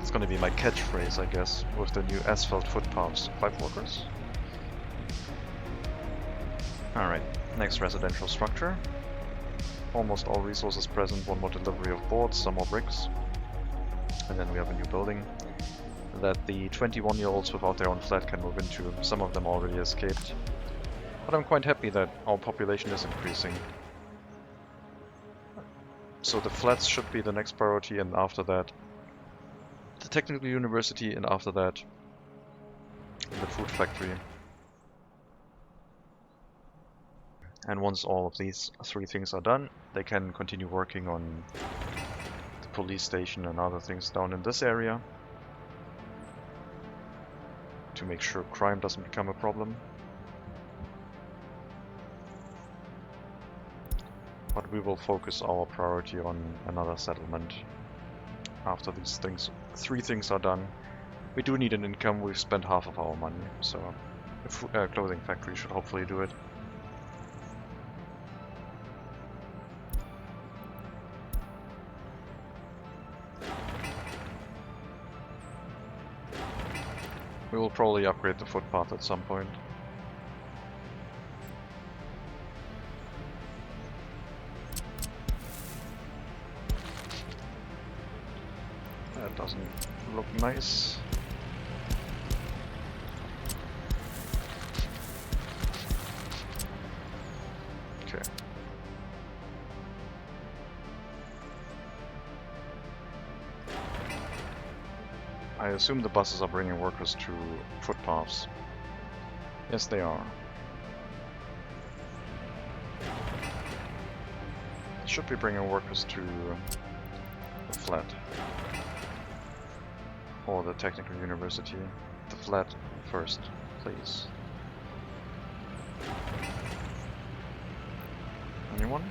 It's gonna be my catchphrase, I guess, with the new asphalt footpaths. 5 workers? Alright, next residential structure. Almost all resources present, 1 more delivery of boards, some more bricks. And then we have a new building that the 21-year-olds without their own flat can move into. Some of them already escaped. But I'm quite happy that our population is increasing. So the flats should be the next priority, and after that the technical university, and after that the food factory. And once all of these 3 things are done, they can continue working on the police station and other things down in this area to make sure crime doesn't become a problem. But we will focus our priority on another settlement after these 3 things are done. We do need an income. We've spent half of our money, so a clothing factory should hopefully do it. We will probably upgrade the footpath at some point. That doesn't look nice. Okay. I assume the buses are bringing workers to footpaths. Yes, they are. They should be bringing workers to the flat. Or the technical university. The flat first, please. Anyone?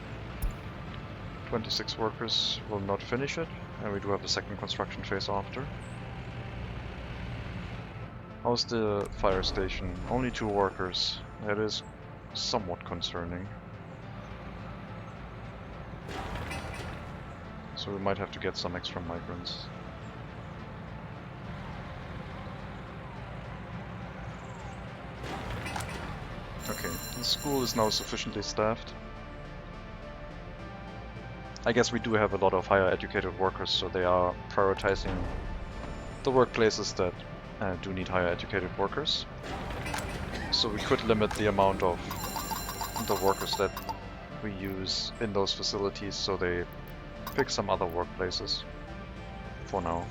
26 workers will not finish it, and we do have a second construction phase after. How's the fire station? Only 2 workers. That is somewhat concerning. So we might have to get some extra migrants. Okay, the school is now sufficiently staffed. I guess we do have a lot of higher educated workers, so they are prioritizing the workplaces that do need higher educated workers. So we could limit the amount of the workers that we use in those facilities, so they pick some other workplaces for now.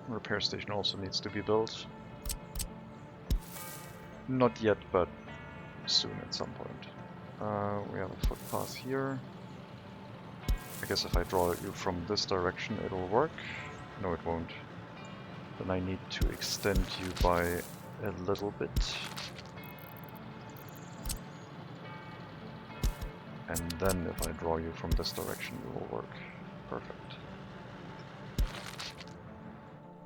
Repair station also needs to be built. Not yet, but soon at some point. We have a footpath here. I guess if I draw you from this direction it'll work. No, it won't. Then I need to extend you by a little bit. And then if I draw you from this direction it will work. Perfect.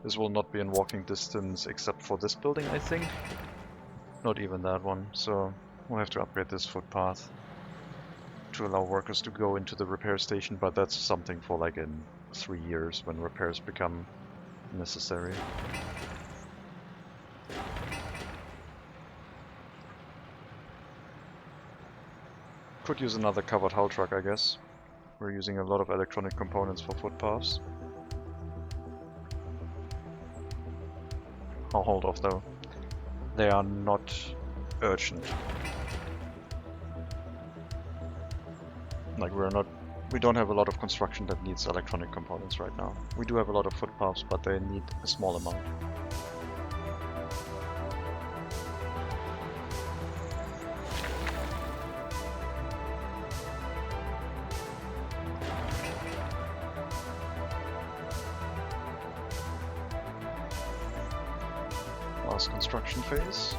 This will not be in walking distance except for this building, I think. Not even that one, so we'll have to upgrade this footpath to allow workers to go into the repair station, but that's something for like in 3 years when repairs become necessary. Could use another covered hull truck, I guess. We're using a lot of electronic components for footpaths. I'll hold off though. They are not urgent. Like we don't have a lot of construction that needs electronic components right now. We do have a lot of footpaths, but they need a small amount. Last construction phase.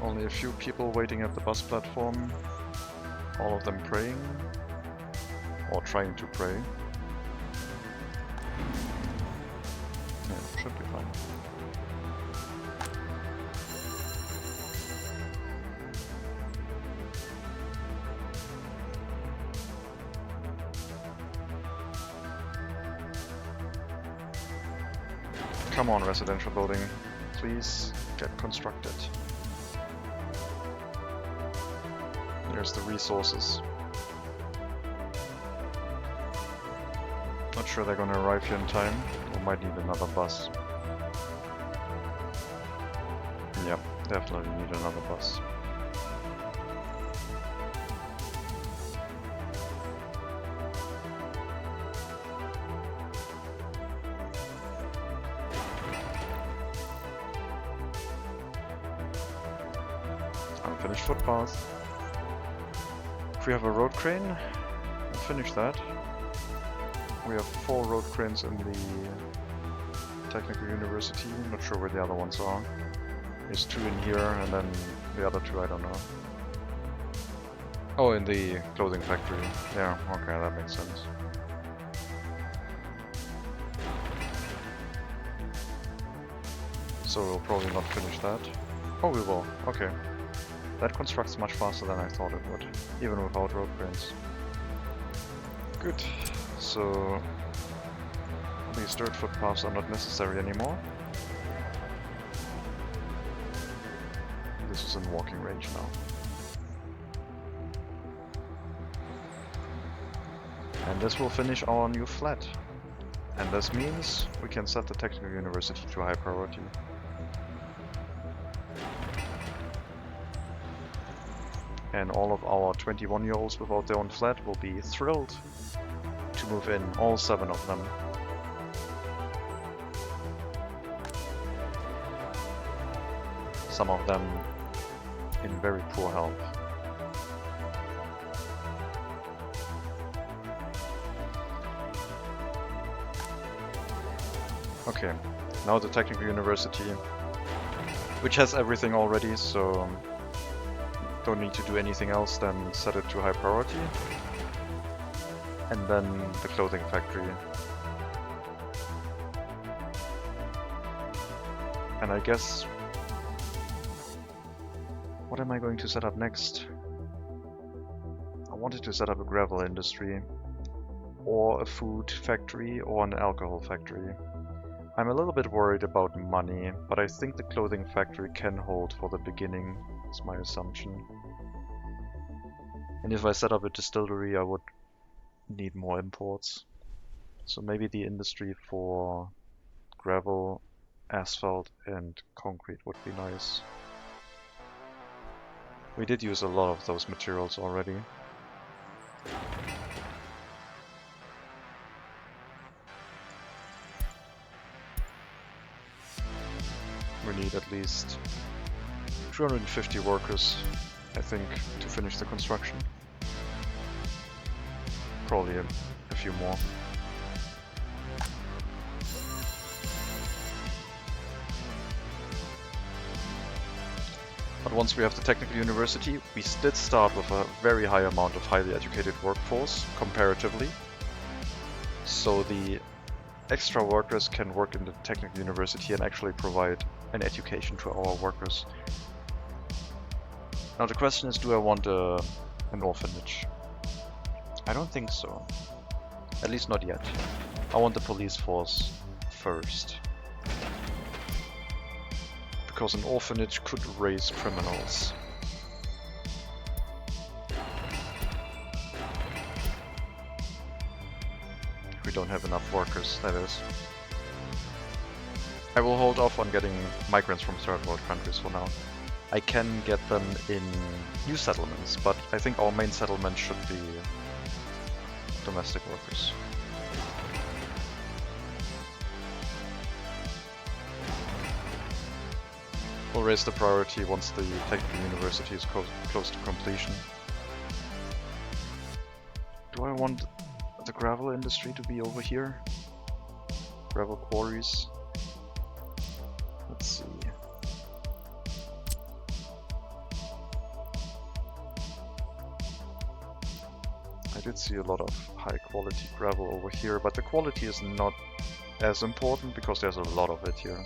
Only a few people waiting at the bus platform, all of them praying, or trying to pray. Yeah, should be fine. Come on, residential building, please get constructed. There's the resources. Not sure they're gonna arrive here in time. We might need another bus. Yep, definitely need another bus. Unfinished footpath. If we have a road crane, we'll finish that. We have 4 road cranes in the Technical University. Not sure where the other ones are. There's 2 in here, and then the other 2 I don't know. Oh, in the clothing factory. Yeah, okay, that makes sense. So we'll probably not finish that. Oh, we will. Okay. That constructs much faster than I thought it would, even without road cranes. Good. So these dirt footpaths are not necessary anymore. This is in walking range now. And this will finish our new flat. And this means we can set the Technical University to high priority. And all of our 21-year-olds without their own flat will be thrilled to move in, all 7 of them. Some of them in very poor health. Okay, now the Technical University, which has everything already, so don't need to do anything else than set it to high priority. And then the clothing factory. And I guess, what am I going to set up next? I wanted to set up a gravel industry, or a food factory, or an alcohol factory. I'm a little bit worried about money, but I think the clothing factory can hold for the beginning. That's my assumption. And if I set up a distillery, I would need more imports. So maybe the industry for gravel, asphalt and concrete would be nice. We did use a lot of those materials already. We need at least 250 workers, I think, to finish the construction. Probably a few more. But once we have the Technical University, we did start with a very high amount of highly educated workforce, comparatively. So the extra workers can work in the Technical University and actually provide an education to our workers. Now the question is, do I want an orphanage? I don't think so. At least not yet. I want the police force first. Because an orphanage could raise criminals. We don't have enough workers, that is. I will hold off on getting migrants from third world countries for now. I can get them in new settlements, but I think our main settlement should be domestic workers. We'll raise the priority once the technical university is close to completion. Do I want the gravel industry to be over here? Gravel quarries. Let's see. I did see a lot of high quality gravel over here, but the quality is not as important because there's a lot of it here.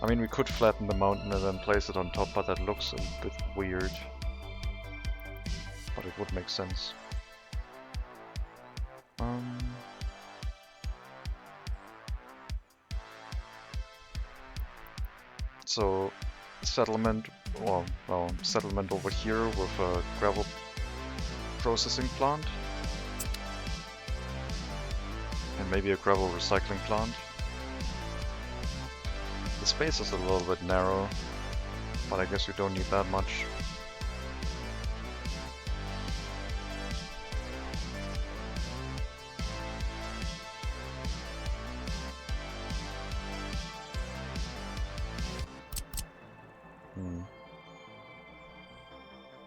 I mean, we could flatten the mountain and then place it on top, but that looks a bit weird. But it would make sense. So, settlement, well, settlement over here with a gravel processing plant. And maybe a gravel recycling plant. The space is a little bit narrow, but I guess you don't need that much.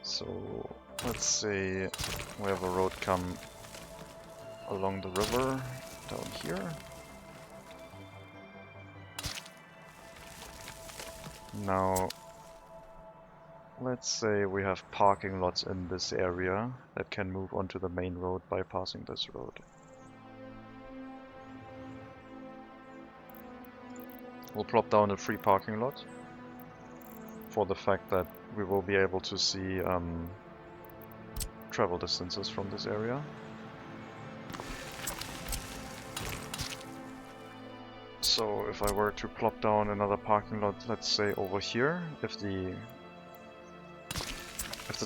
So let's say we have a road come along the river down here. Now let's say we have parking lots in this area that can move onto the main road bypassing this road. We'll plop down a free parking lot for the fact that we will be able to see travel distances from this area. So if I were to plop down another parking lot, let's say over here, if the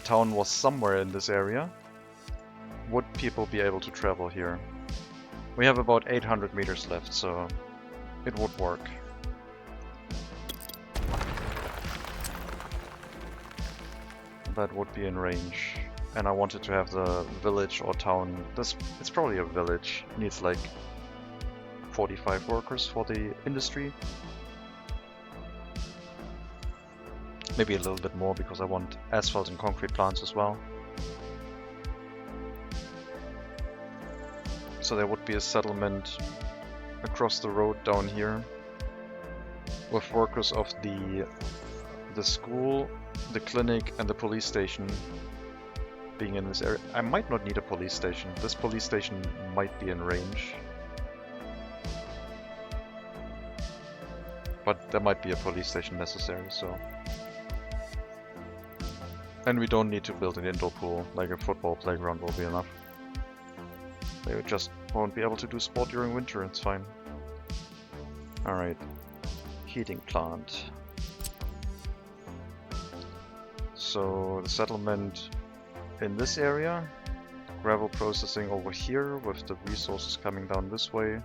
town was somewhere in this area, would people be able to travel here? We have about 800 meters left, so it would work. That would be in range. And I wanted to have the village or town, it's probably a village, it needs like 45 workers for the industry. Maybe a little bit more because I want asphalt and concrete plants as well. So there would be a settlement across the road down here with workers of the school, the clinic and the police station being in this area. I might not need a police station. This police station might be in range. But there might be a police station necessary, so... And we don't need to build an indoor pool, like a football playground will be enough. They just won't be able to do sport during winter, it's fine. Alright. Heating plant. So the settlement in this area, gravel processing over here with the resources coming down this way,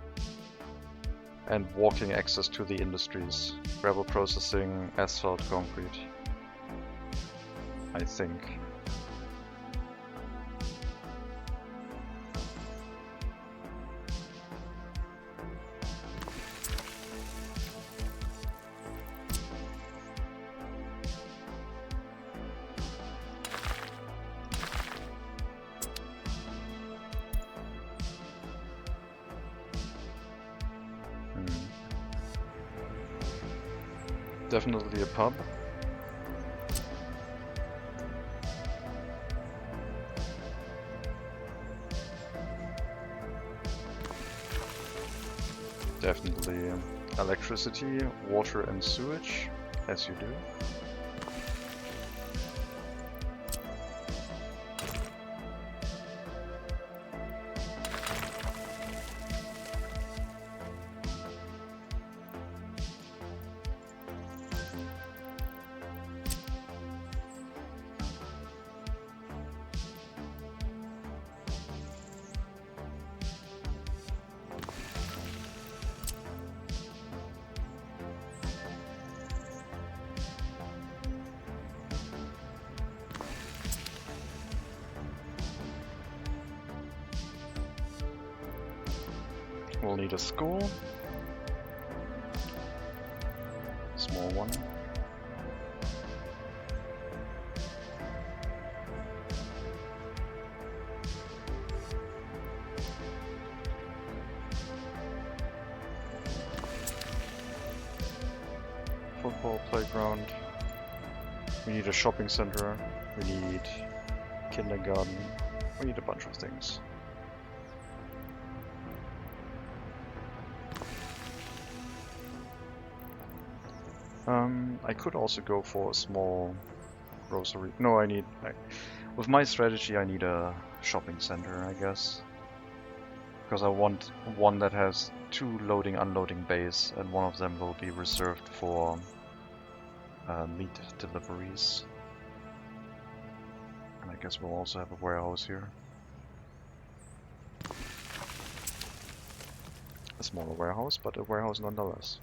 and walking access to the industries. Gravel processing, asphalt, concrete. I think. Definitely a pub. Definitely electricity, water and sewage, as you do. We'll need a school. Small one. Football playground. We need a shopping center. We need kindergarten. We need a bunch of things. I could also go for a small grocery. No, with my strategy I need a shopping center, I guess. Because I want one that has 2 loading unloading bays, and one of them will be reserved for meat deliveries. And I guess we'll also have a warehouse here. A smaller warehouse, but a warehouse nonetheless.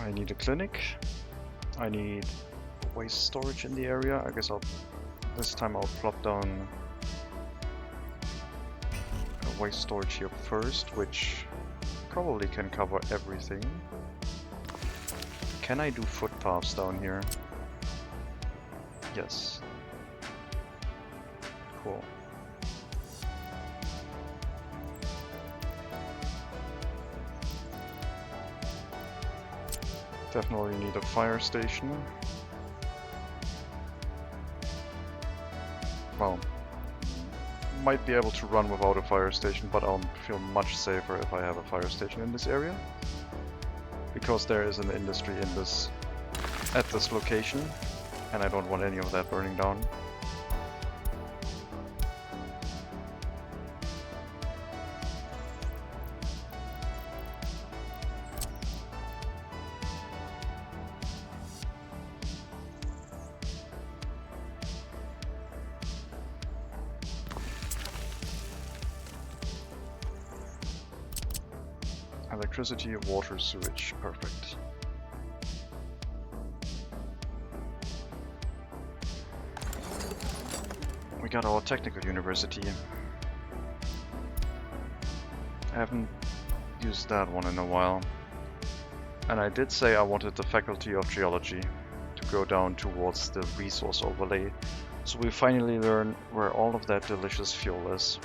I need a clinic. I need waste storage in the area. I guess this time I'll plop down a waste storage here first, which probably can cover everything. Can I do footpaths down here? Yes. Cool. Definitely need a fire station. Well, might be able to run without a fire station, but I'll feel much safer if I have a fire station in this area. Because there is an industry at this location, and I don't want any of that burning down. Electricity, water, sewage, perfect. We got our technical university. I haven't used that one in a while. And I did say I wanted the faculty of geology to go down towards the resource overlay. So we finally learn where all of that delicious fuel is.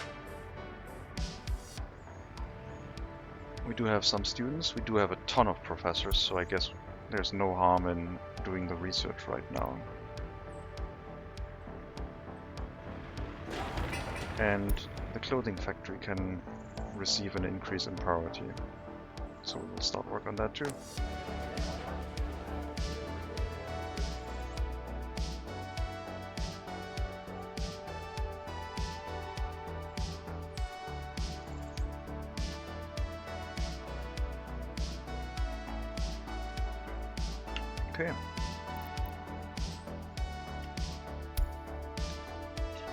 We do have some students, we do have a ton of professors, so I guess there's no harm in doing the research right now. And the clothing factory can receive an increase in priority. So we will start work on that too. Okay.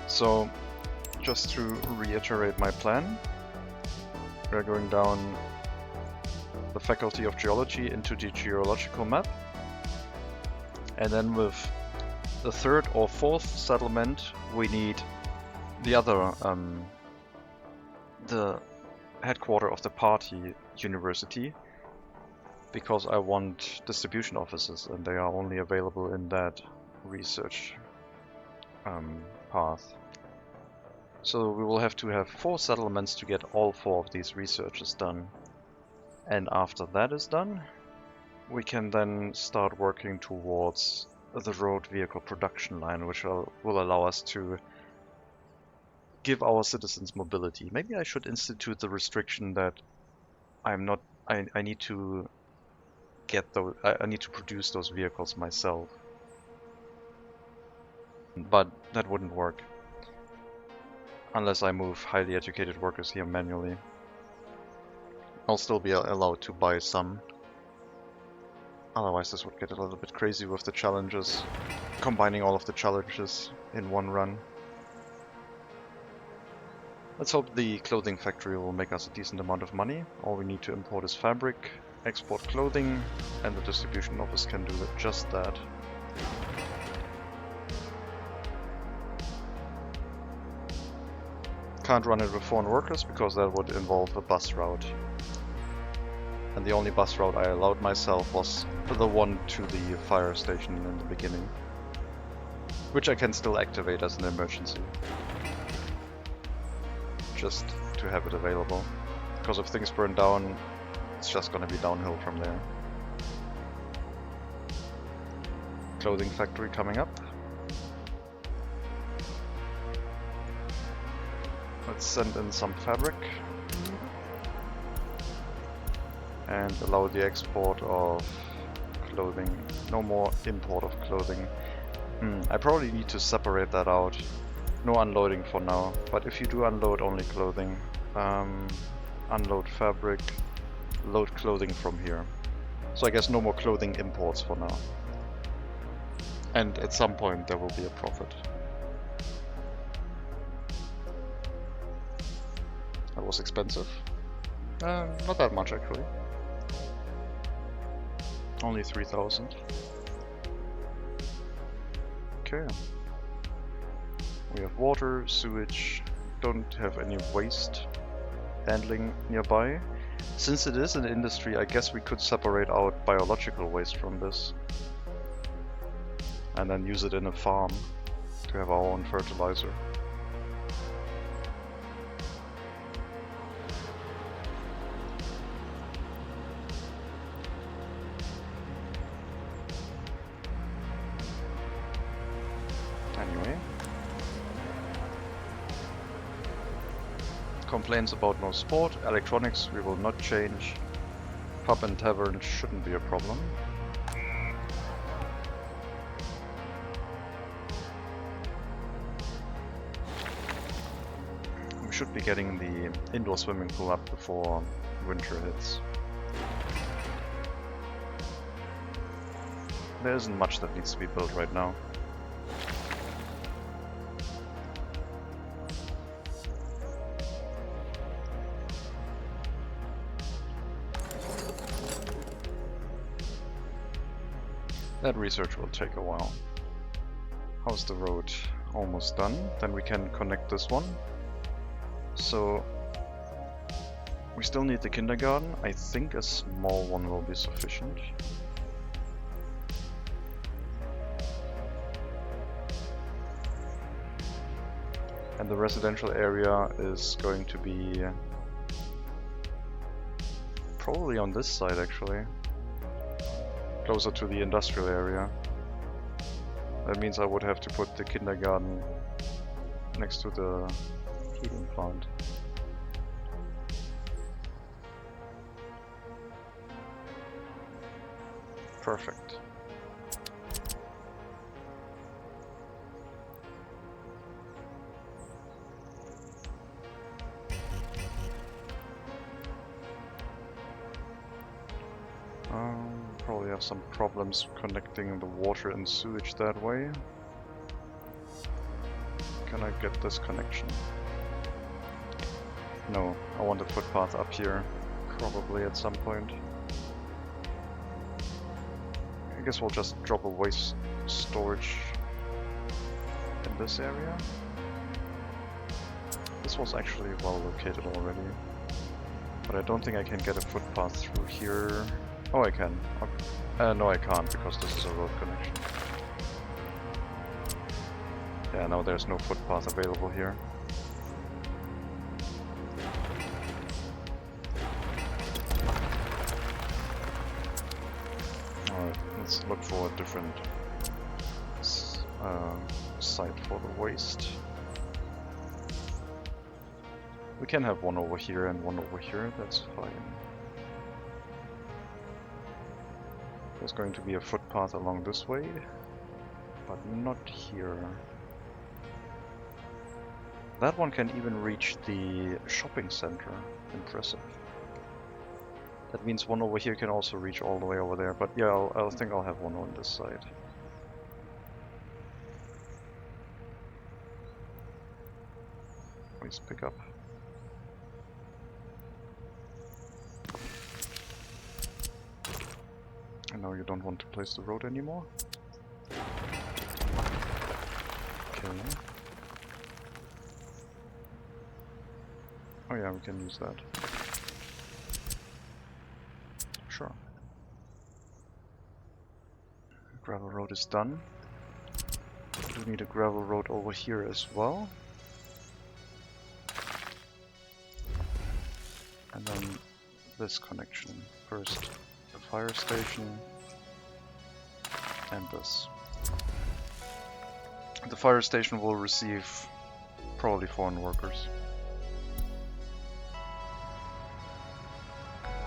So, just to reiterate my plan, we're going down the Faculty of Geology into the geological map, and then with the 3rd or 4th settlement we need the other, the headquarter of the party university, because I want distribution offices and they are only available in that research path. So we will have to have 4 settlements to get all 4 of these researches done. And after that is done, we can then start working towards the road vehicle production line, which will allow us to give our citizens mobility. Maybe I should institute the restriction that I need to I need to produce those vehicles myself. But that wouldn't work. Unless I move highly educated workers here manually. I'll still be allowed to buy some. Otherwise this would get a little bit crazy with the challenges. Combining all of the challenges in one run. Let's hope the clothing factory will make us a decent amount of money. All we need to import is fabric, export clothing, and the distribution office can do just that. Can't run it with foreign workers because that would involve a bus route. And the only bus route I allowed myself was the one to the fire station in the beginning. Which I can still activate as an emergency. Just to have it available. Because if things burn down, it's just gonna be downhill from there. Clothing factory coming up. Let's send in some fabric. And allow the export of clothing. No more import of clothing. I probably need to separate that out. No unloading for now, but if you do unload only clothing, unload fabric, load clothing from here. So I guess no more clothing imports for now. And at some point there will be a profit. That was expensive. Not that much actually. Only 3,000. Okay. We have water, sewage, don't have any waste handling nearby. Since it is an industry, I guess we could separate out biological waste from this. And then use it in a farm to have our own fertilizer. Anyway. Complaints about no sport. Electronics we will not change. Pub and tavern shouldn't be a problem. We should be getting the indoor swimming pool up before winter hits. There isn't much that needs to be built right now. That research will take a while. How's the road? Almost done. Then we can connect this one. So we still need the kindergarten. I think a small one will be sufficient. And the residential area is going to be probably on this side actually. Closer to the industrial area. That means I would have to put the kindergarten next to the heating plant. Perfect. Probably have some problems connecting the water and sewage that way. Can I get this connection? No, I want a footpath up here, probably at some point. I guess we'll just drop a waste storage in this area. This was actually well located already, but I don't think I can get a footpath through here. Oh, I can. Okay. No, I can't, because this is a road connection. Yeah, no, there's no footpath available here. Alright, let's look for a different site for the waste. We can have one over here and one over here, that's fine. There's going to be a footpath along this way, but not here. That one can even reach the shopping center. Impressive. That means one over here can also reach all the way over there, but yeah, I think I'll have one on this side. Please pick up. I know you don't want to place the road anymore. Okay. Oh yeah, we can use that. Sure. Gravel road is done. We do need a gravel road over here as well. And then this connection. First the fire station and this. The fire station will receive probably foreign workers.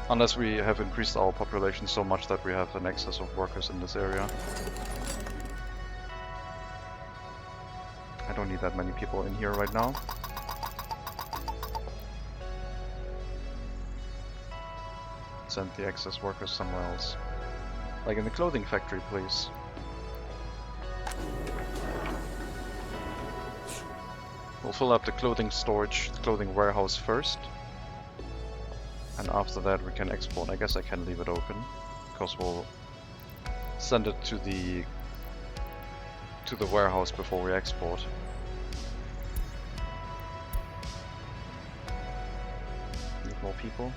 Unless we have increased our population so much that we have an excess of workers in this area. I don't need that many people in here right now. Send the excess workers somewhere else. Like in the clothing factory, please. We'll fill up the clothing storage, the clothing warehouse first. And after that we can export. I guess I can leave it open, because we'll send it to the warehouse before we export. Need more people.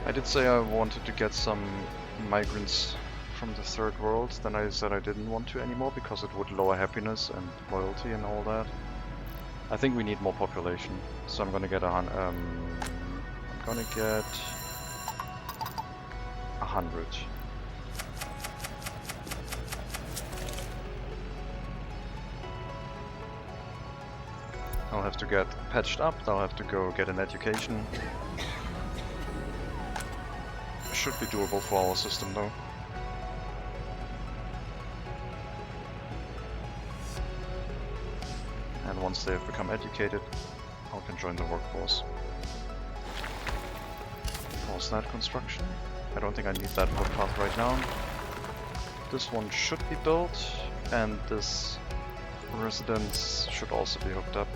I did say I wanted to get some migrants from the third world, then I said I didn't want to anymore because it would lower happiness and loyalty and all that. I think we need more population, so I'm gonna get 100. I'll have to get patched up, I'll have to go get an education. Should be doable for our system though. And once they have become educated, I can join the workforce. Pause that construction. I don't think I need that footpath right now. This one should be built, and this residence should also be hooked up.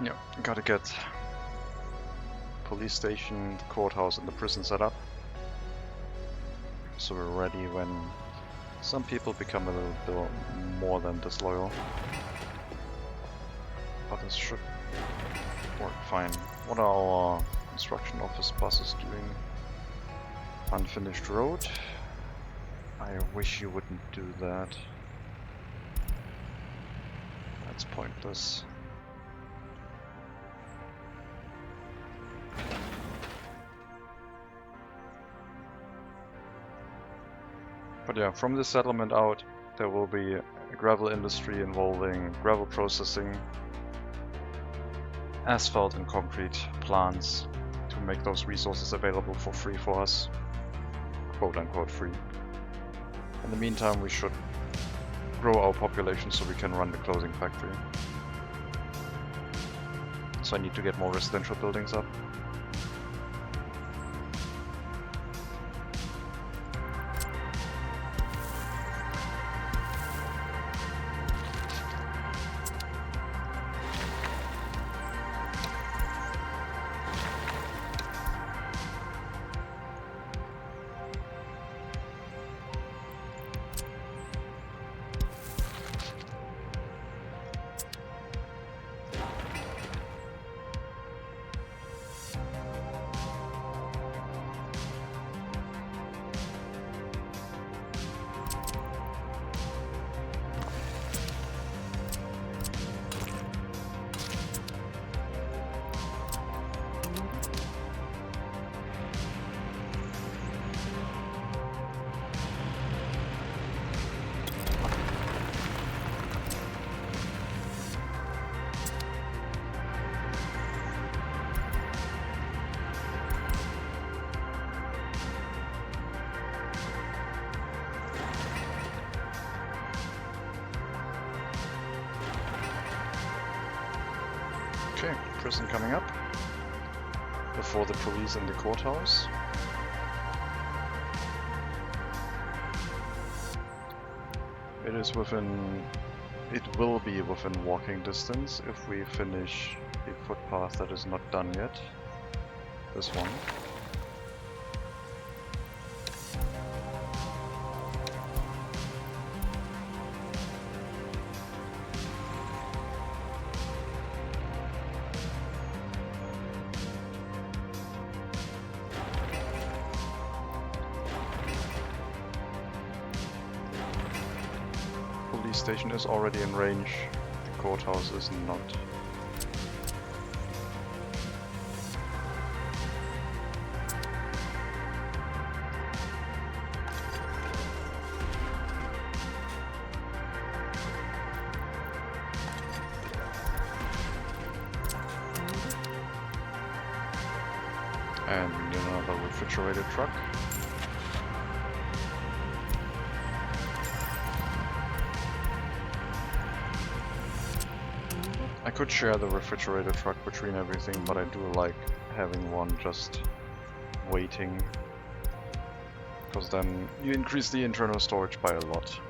Yeah, gotta get police station, the courthouse and the prison set up. So we're ready when some people become a little bit more than disloyal. But this should work fine. What are our construction office buses doing? Unfinished road. I wish you wouldn't do that. That's pointless. But yeah, from the settlement out, there will be a gravel industry involving gravel processing, asphalt and concrete plants to make those resources available for free for us. Quote unquote free. In the meantime, we should grow our population so we can run the clothing factory. So I need to get more residential buildings up. Okay, prison coming up. Before the police and the courthouse. It is within... It will be within walking distance if we finish the footpath that is not done yet. This one. Police station is already in range, the courthouse is not. And another refrigerated truck. I could share the refrigerator truck between everything, but I do like having one just waiting, because then you increase the internal storage by a lot.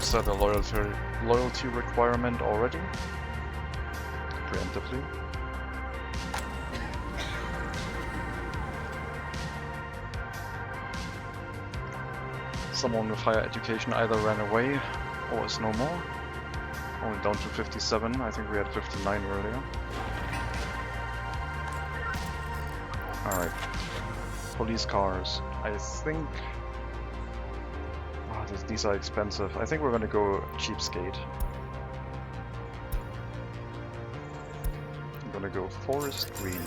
Is that a loyalty requirement already? Preemptively. Someone with higher education either ran away or is no more. Only down to 57, I think we had 59 earlier. Alright. Police cars. I think... these are expensive. I think we're gonna go cheapskate. I'm gonna go forest green.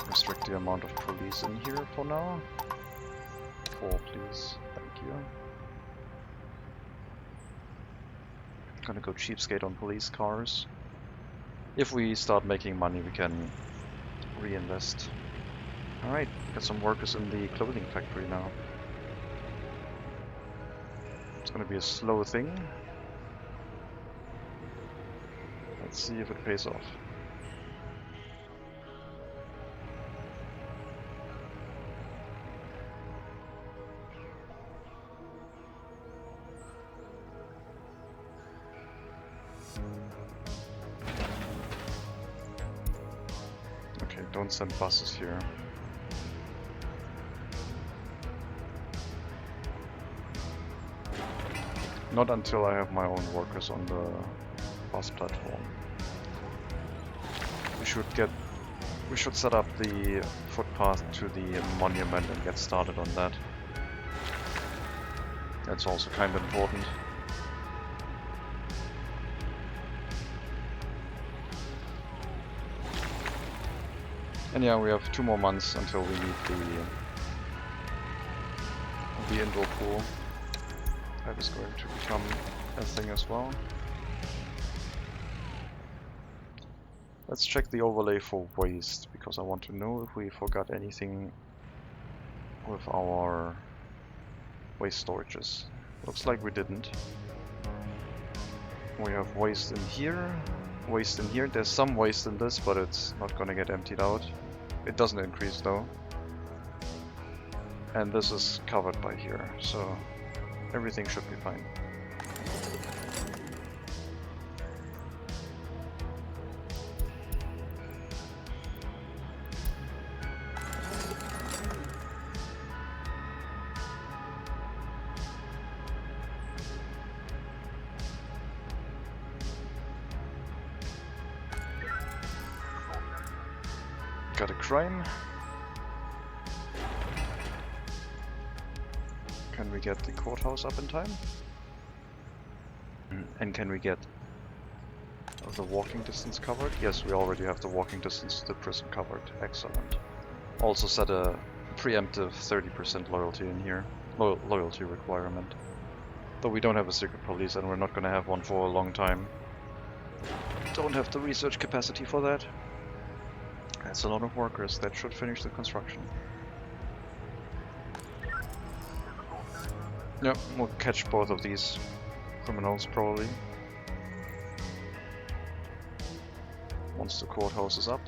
Restrict the amount of police in here for now. 4, please. Thank you. Gonna go cheapskate on police cars. If we start making money, we can reinvest. Alright, got some workers in the clothing factory now. It's gonna be a slow thing. Let's see if it pays off. Okay, don't send buses here. Not until I have my own workers on the bus platform. We should set up the footpath to the monument and get started on that. That's also kind of important. And yeah, we have 2 more months until we need the indoor pool. That is going to become a thing as well. Let's check the overlay for waste, because I want to know if we forgot anything with our waste storages. Looks like we didn't. We have waste in here, waste in here. There's some waste in this, but it's not gonna get emptied out. It doesn't increase though. And this is covered by here, so everything should be fine. Got a crime. Can we get the courthouse up in time? And can we get of the walking distance covered? Yes, we already have the walking distance to the prison covered. Excellent. Also set a preemptive 30% loyalty in here. Loyalty requirement. Though we don't have a secret police and we're not gonna have one for a long time. Don't have the research capacity for that. That's a lot of workers. That should finish the construction. Yep, we'll catch both of these criminals probably. Once the courthouse is up.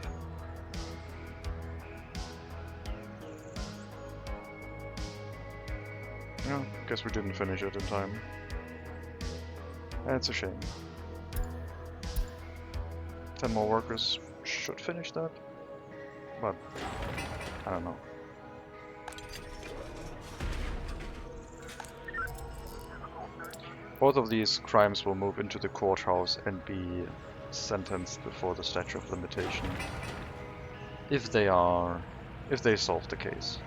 Yeah, guess we didn't finish it in time. That's a shame. 10 more workers should finish that, but I don't know. Both of these crimes will move into the courthouse and be sentenced before the statute of limitation. If they solve the case.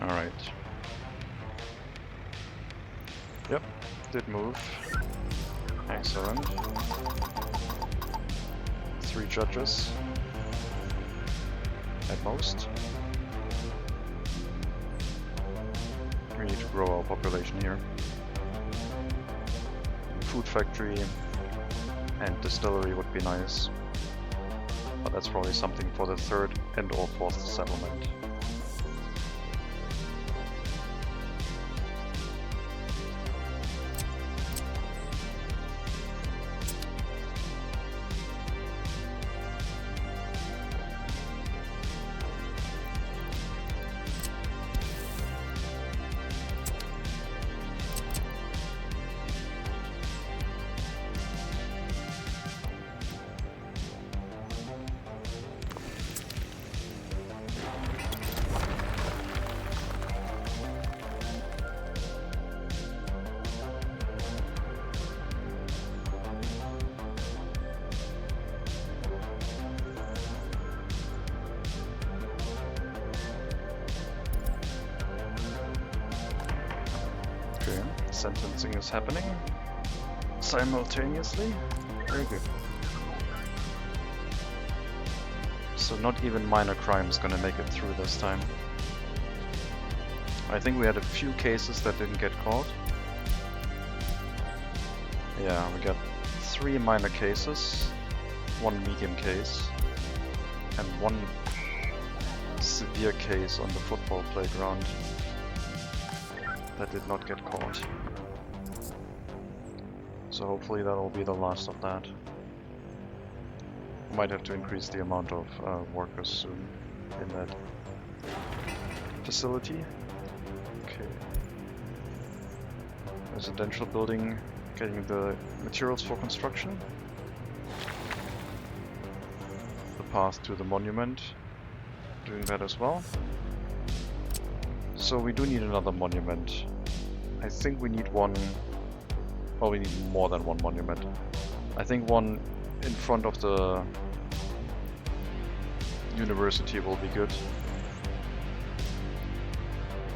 Alright. Yep, did move. Excellent. 3 judges. At most. We need to grow our population here. Food factory and distillery would be nice. But that's probably something for the 3rd and or 4th settlement. Sentencing is happening simultaneously. Very good. So not even minor crimes gonna make it through this time. I think we had a few cases that didn't get caught. Yeah, we got 3 minor cases, 1 medium case, and 1 severe case on the football playground that did not get caught. So hopefully that'll be the last of that. We might have to increase the amount of workers soon in that facility. Okay. Residential building, getting the materials for construction. The path to the monument, doing that as well. So we do need another monument. I think we need one. Well, we need more than 1 monument. I think 1 in front of the university will be good.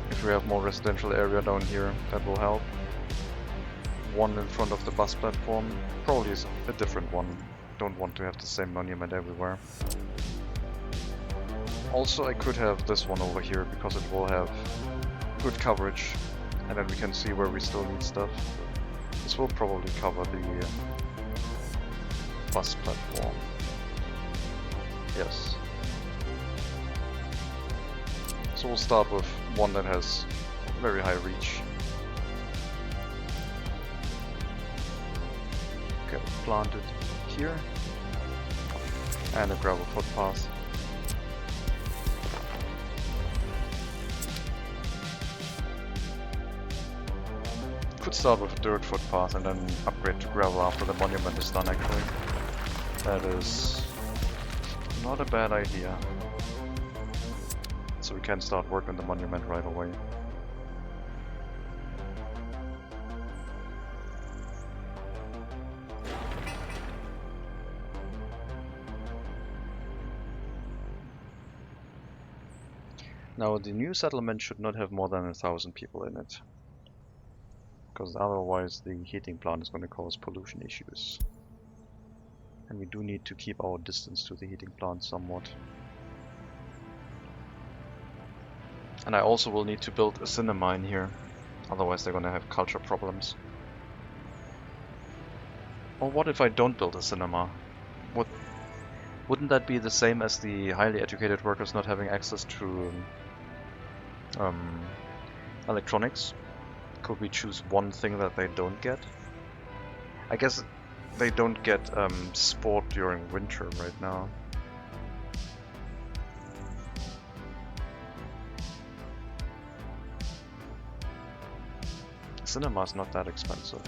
If we have more residential area down here, that will help. 1 in front of the bus platform, probably is a different one. Don't want to have the same monument everywhere. Also, I could have this one over here because it will have good coverage, and then we can see where we still need stuff. This will probably cover the bus platform. Yes. So we'll start with one that has very high reach. Okay, plant it here. And a gravel footpath. Could start with a dirt footpath and then upgrade to gravel after the monument is done actually. That is not a bad idea. So we can start work on the monument right away. Now the new settlement should not have more than 1,000 people in it, because otherwise the heating plant is going to cause pollution issues. And we do need to keep our distance to the heating plant somewhat. And I also will need to build a cinema in here, otherwise they're going to have culture problems. Or what if I don't build a cinema? Wouldn't that be the same as the highly educated workers not having access to electronics? Could we choose one thing that they don't get? I guess they don't get sport during winter right now. Cinema's not that expensive.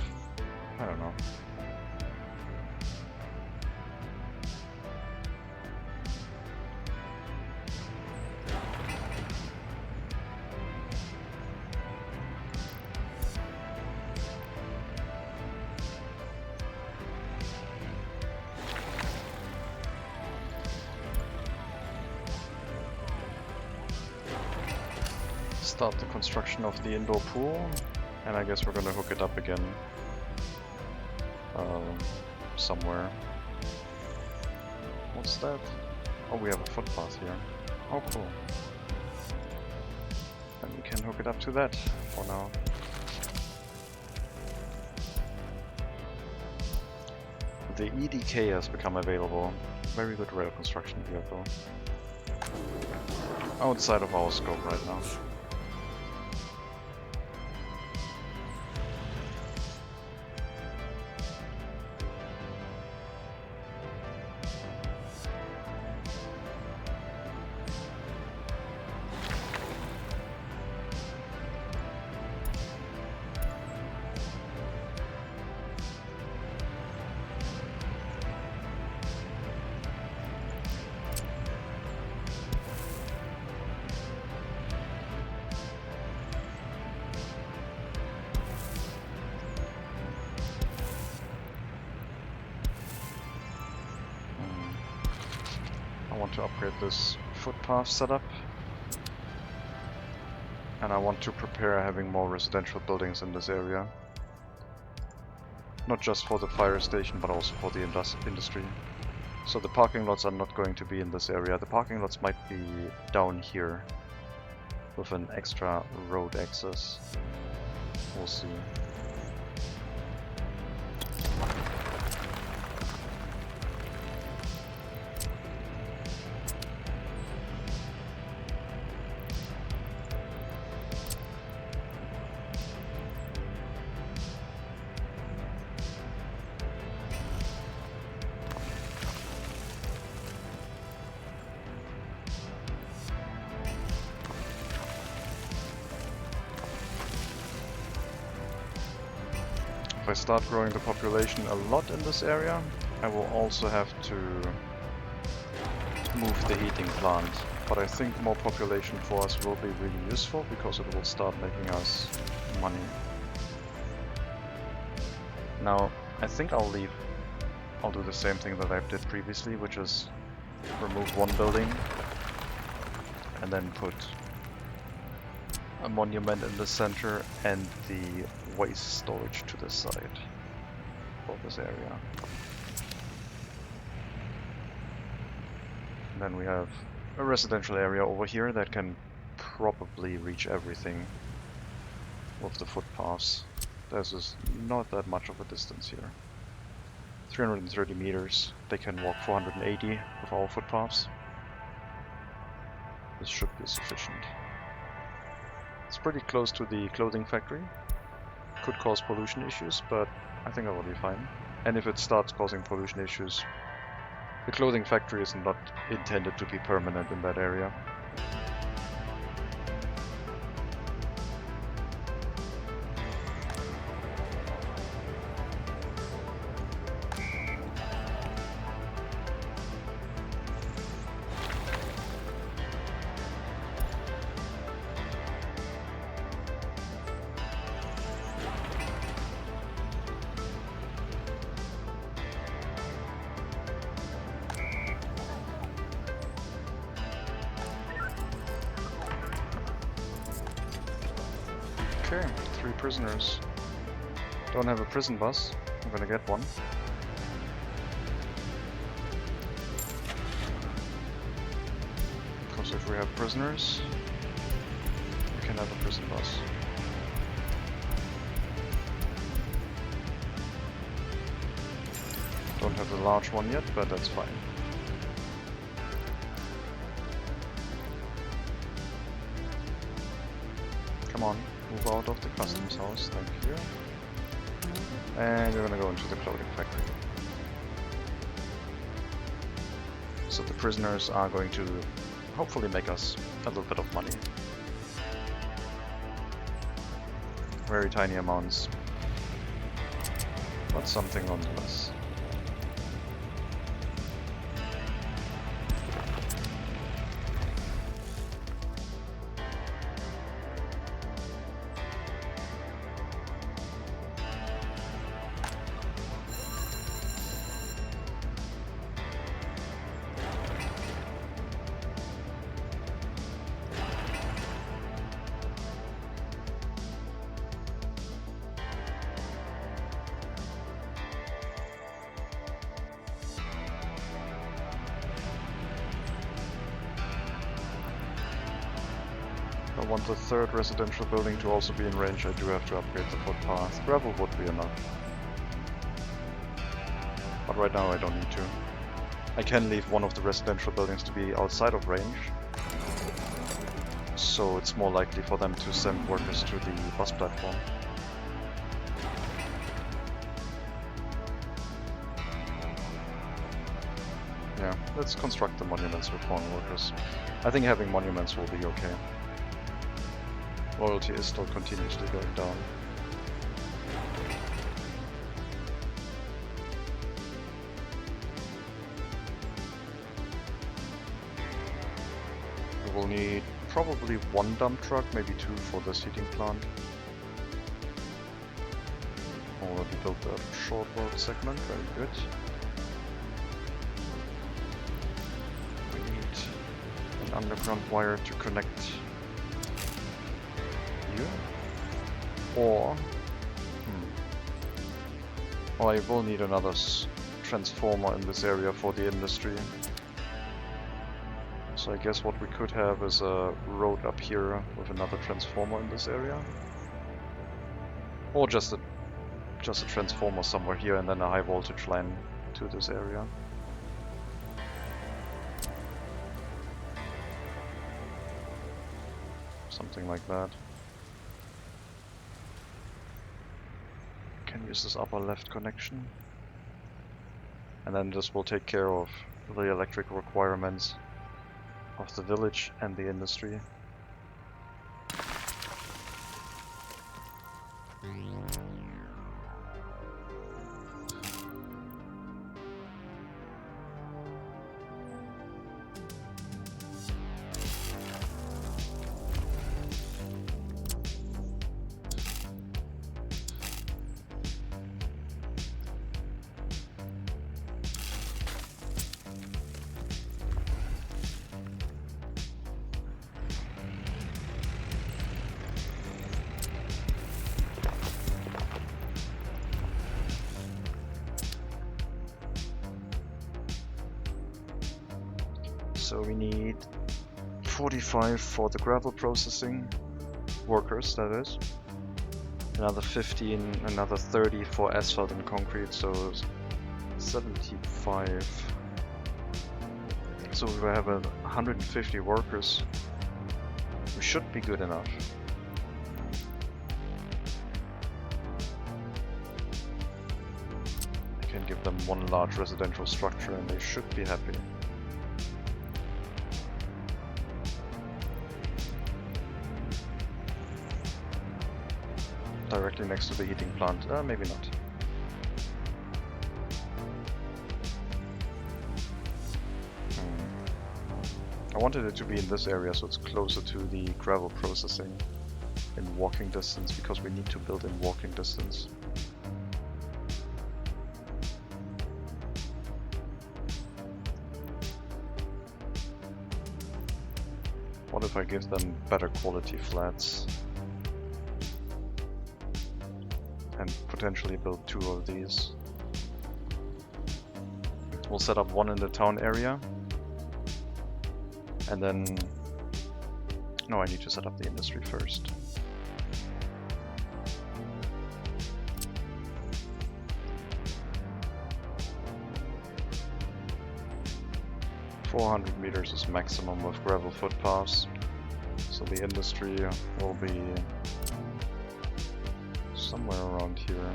I don't know. Start the construction of the indoor pool, and I guess we're gonna hook it up again somewhere. What's that? Oh, we have a footpath here. Oh, cool. And we can hook it up to that for now. The EDK has become available. Very good rail construction vehicle. Outside of our scope right now. I want to upgrade this footpath setup, and I want to prepare having more residential buildings in this area. Not just for the fire station, but also for the industry. So the parking lots are not going to be in this area. The parking lots might be down here with an extra road access. We'll see. If I start growing the population a lot in this area, I will also have to move the heating plant. But I think more population for us will be really useful because it will start making us money. Now, I think I'll do the same thing that I did previously, which is remove one building and then put a monument in the center and the waste storage to the side for this area. And then we have a residential area over here that can probably reach everything with the footpaths. There's just not that much of a distance here. 330 meters. They can walk 480 with our footpaths. This should be sufficient. It's pretty close to the clothing factory. Could cause pollution issues, but I think it will be fine. And if it starts causing pollution issues, the clothing factory is not intended to be permanent in that area. Okay, 3 prisoners. Don't have a prison bus. I'm gonna get one. Because if we have prisoners, we can have a prison bus. Don't have the large one yet, but that's fine. Come on, move out of the customs house, thank you. And we're gonna go into the clothing factory. So the prisoners are going to hopefully make us a little bit of money. Very tiny amounts, but something nonetheless. I want the 3rd residential building to also be in range. I do have to upgrade the footpath. Gravel would be enough. But right now I don't need to. I can leave one of the residential buildings to be outside of range. So it's more likely for them to send workers to the bus platform. Yeah, let's construct the monuments with foreign workers. I think having monuments will be okay. Loyalty is still continuously going down. We will need probably 1 dump truck, maybe 2 for this heating plant. Already built a short road segment, very good. We need an underground wire to connect here. Or I will need another transformer in this area for the industry. So I guess what we could have is a road up here with another transformer in this area. Or just a transformer somewhere here and then a high voltage line to this area. Something like that. Can use this upper left connection. And then this will take care of the electric requirements of the village and the industry. So we need 45 for the gravel processing workers, that is. Another 15, another 30 for asphalt and concrete, so 75. So if we have 150 workers, we should be good enough. I can give them one large residential structure and they should be happy. Directly next to the heating plant. Maybe not. I wanted it to be in this area so it's closer to the gravel processing in walking distance, because we need to build in walking distance. What if I give them better quality flats? potentially build 2 of these. We'll set up one in the town area. And then... No, I need to set up the industry first. .400 meters is maximum with gravel footpaths. So the industry will be somewhere around here.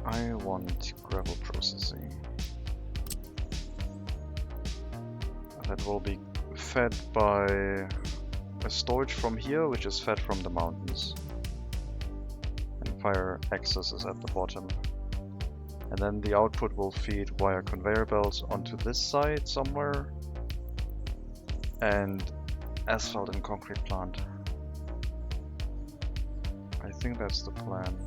I want gravel processing. That will be fed by a storage from here, which is fed from the mountains. And fire access is at the bottom. And then the output will feed via conveyor belts onto this side somewhere. And asphalt and concrete plant. I think that's the plan.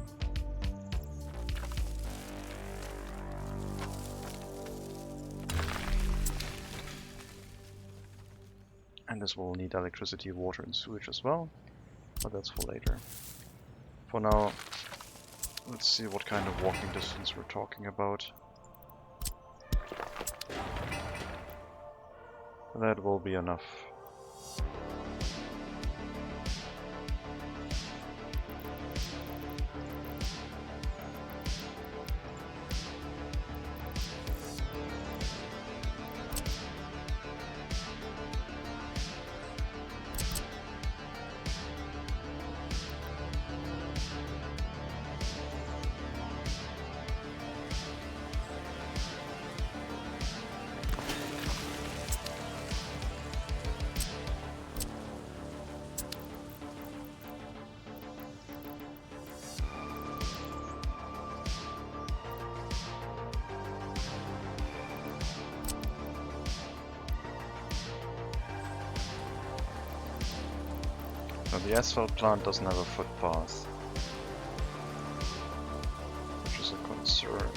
And this will need electricity, water and sewage as well, but that's for later. For now, let's see what kind of walking distance we're talking about. That will be enough. Now the asphalt plant doesn't have a footpath, which is a concern.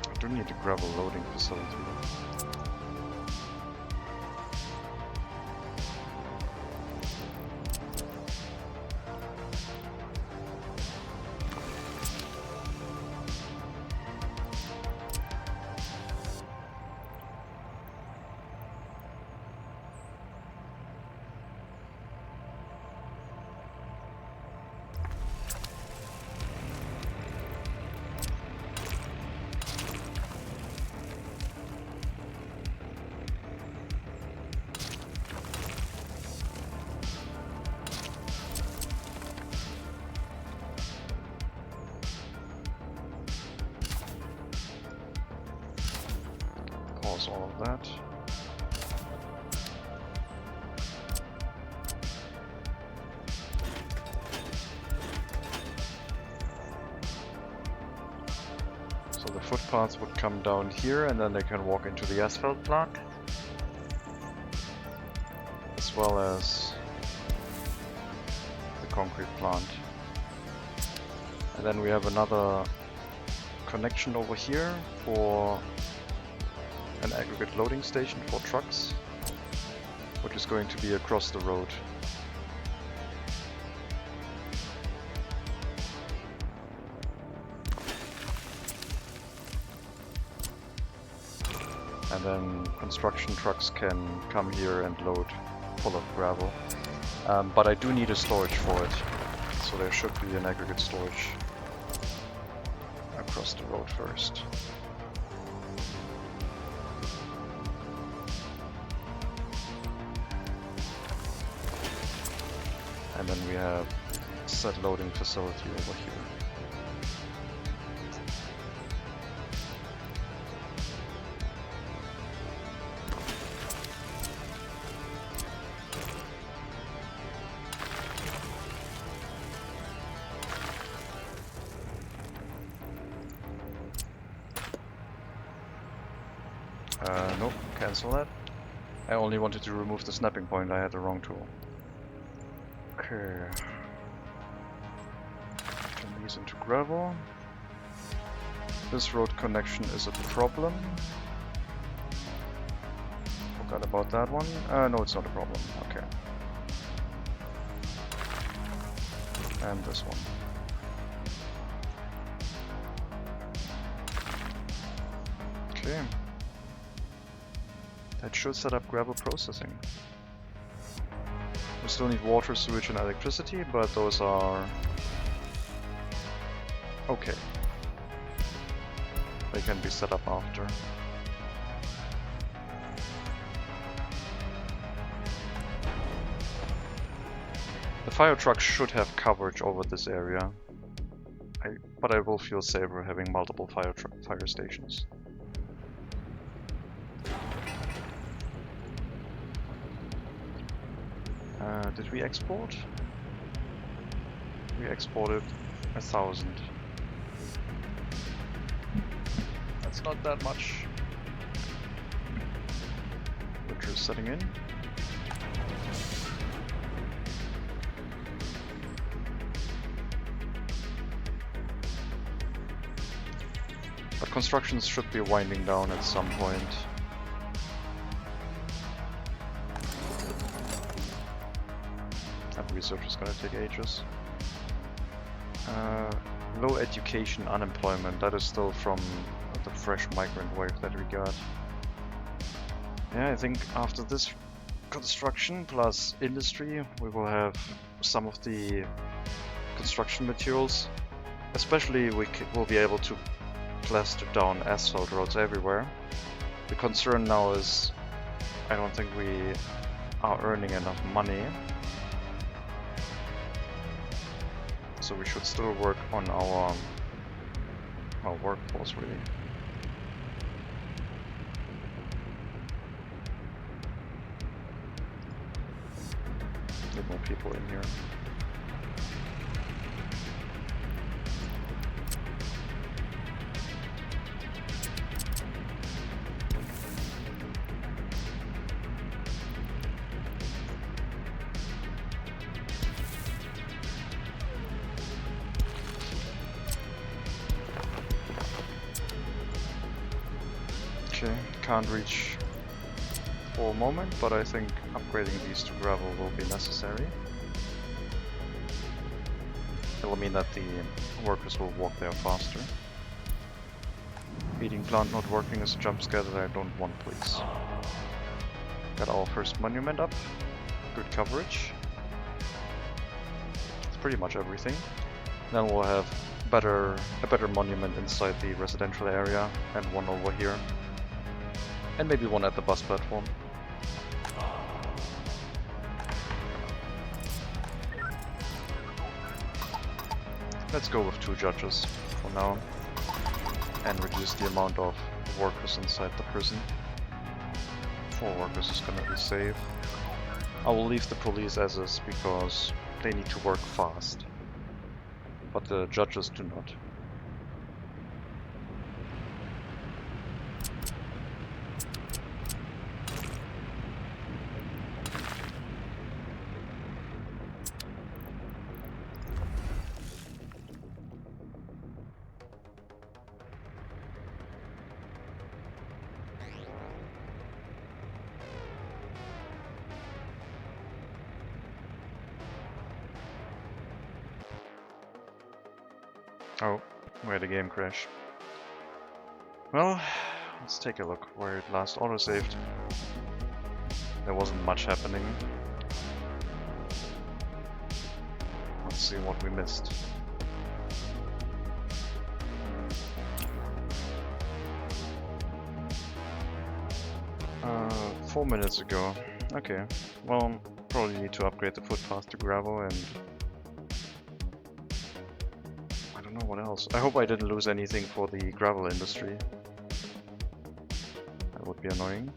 I do need a gravel loading facility. Pause all of that. So the footpaths would come down here and then they can walk into the asphalt plant, as well as the concrete plant. And then we have another connection over here for an aggregate loading station for trucks, which is going to be across the road. And then construction trucks can come here and load full of gravel. But I do need a storage for it, so there should be an aggregate storage across the road first. And then we have a set loading facility over here. Nope, cancel that. I only wanted to remove the snapping point, I had the wrong tool. Okay. Turn these into gravel. This road connection is a problem. Forgot about that one. No, it's not a problem. Okay. And this one. Okay. That should set up gravel processing. We still need water, sewage, and electricity, but those are okay. They can be set up after. The fire truck should have coverage over this area, but I will feel safer having multiple fire stations. Did we export? We exported 1,000. That's not that much. Winter is setting in. But constructions should be winding down at some point. Research is gonna take ages. Low education, unemployment, that is still from the fresh migrant wave that we got. Yeah, I think after this construction plus industry, we will have some of the construction materials. Especially we'll be able to plaster down asphalt roads everywhere. The concern now is I don't think we are earning enough money. So we should still work on our workforce, really. Need more people in here. Okay, can't reach for a moment, but I think upgrading these to gravel will be necessary. It will mean that the workers will walk there faster. Heating plant not working is a jump scare that I don't want, please. Got our first monument up. Good coverage. It's pretty much everything. Then we'll have a better monument inside the residential area and one over here. And maybe one at the bus platform. Let's go with 2 judges for now. And reduce the amount of workers inside the prison. 4 workers is gonna be safe. I will leave the police as is because they need to work fast. But the judges do not. Oh, we had a game crash. Well, let's take a look where it last autosaved. There wasn't much happening. Let's see what we missed. 4 minutes ago. Okay, well, probably need to upgrade the footpath to gravel and... I don't know what else. I hope I didn't lose anything for the gravel industry. That would be annoying.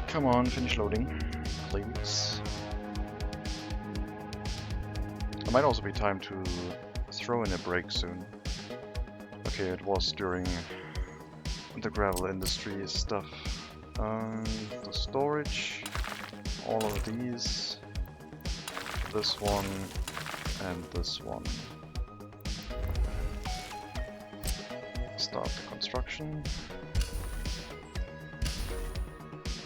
Come on, finish loading, please. It might also be time to throw in a break soon. Okay, it was during the gravel industry stuff. The storage, all of these, this one, and this one. Start the construction.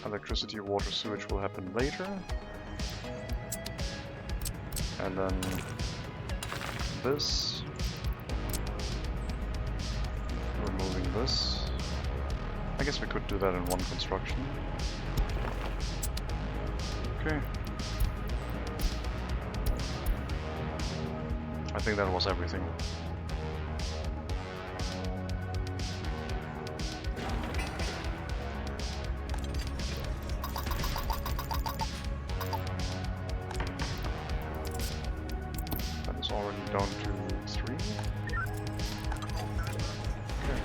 Electricity, water, sewage will happen later. And then this. Removing this. I guess we could do that in one construction. Okay. I think that was everything. Already down to 3. Okay.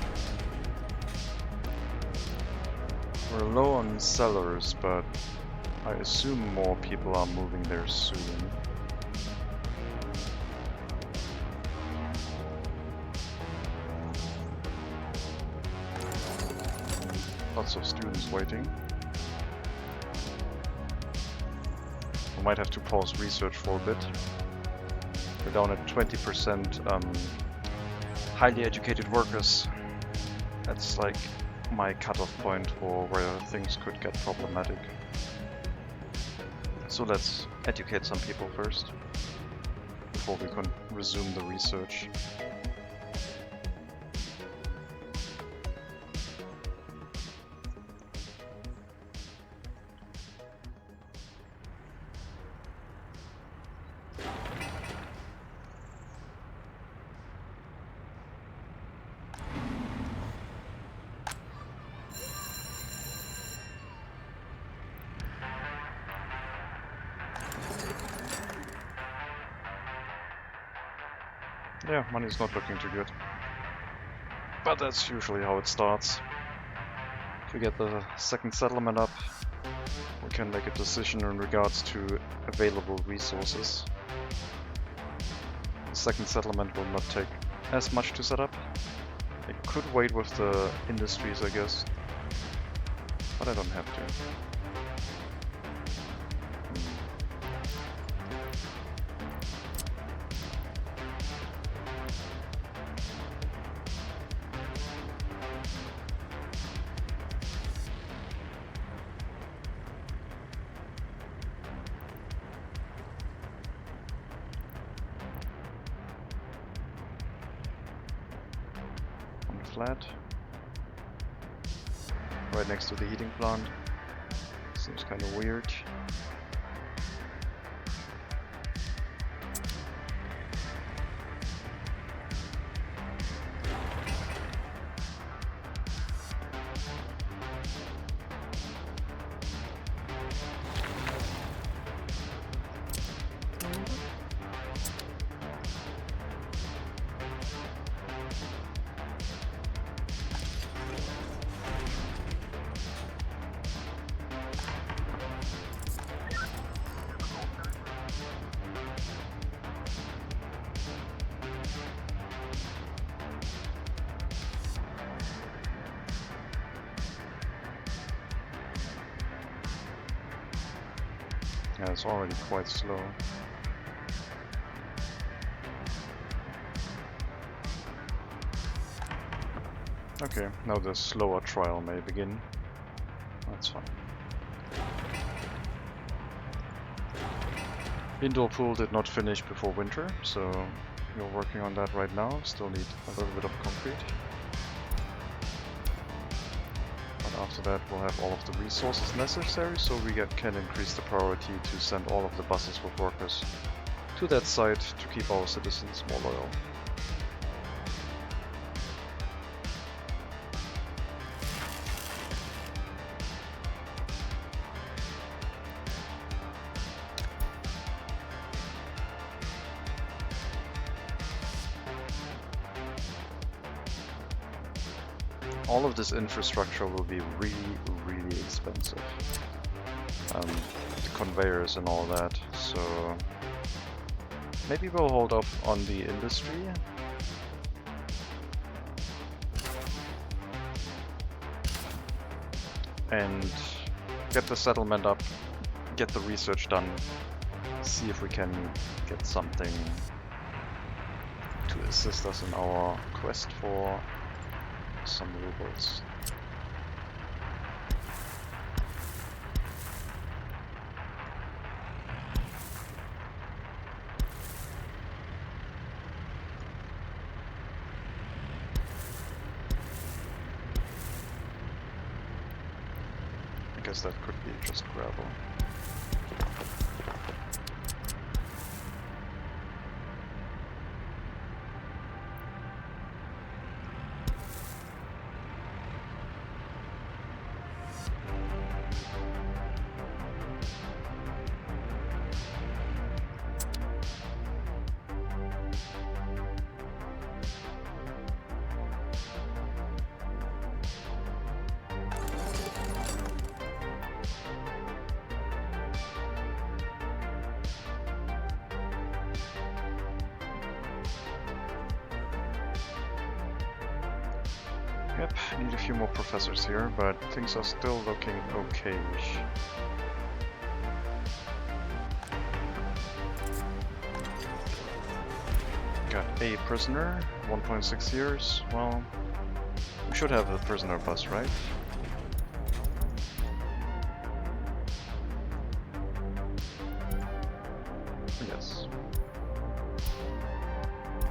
We're low on sellers, but I assume more people are moving there soon. Lots of students waiting. We might have to pause research for a bit. We're down at 20% highly educated workers. That's like my cutoff point for where things could get problematic. So let's educate some people first, before we can resume the research. Yeah, money's not looking too good. But that's usually how it starts. If we get the second settlement up, we can make a decision in regards to available resources. The second settlement will not take as much to set up. I could wait with the industries, I guess. But I don't have to. Flat, right next to the heating plant. Seems kind of weird. Yeah, it's already quite slow. Okay, now the slower trial may begin. That's fine. Indoor pool did not finish before winter, so we're working on that right now. Still need a little bit of concrete. But after that we'll have all of the resources necessary, so we can increase the priority to send all of the buses with workers to that site to keep our citizens more loyal. All of this infrastructure will be really expensive. The conveyors and all that, so maybe we'll hold off on the industry. And get the settlement up, get the research done, see if we can get something to assist us in our quest for some rubles. I guess that could be just gravel. Yep, need a few more professors here, but things are still looking okay-ish. Got a prisoner, 1.6 years. Well, we should have a prisoner bus, right? Yes.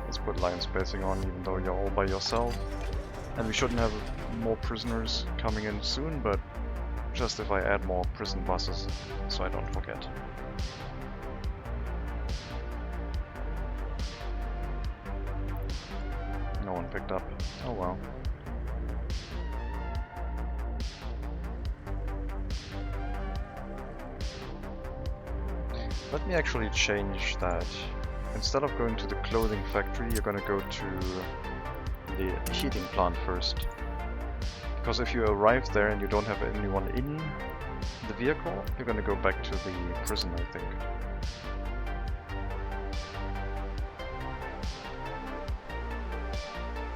Let's put line spacing on, even though you're all by yourself. And we shouldn't have more prisoners coming in soon, but just if I add more prison buses, so I don't forget. No one picked up. Oh well. Let me actually change that. Instead of going to the clothing factory, you're gonna go to the heating plant first. Because if you arrive there and you don't have anyone in the vehicle, you're gonna go back to the prison, I think.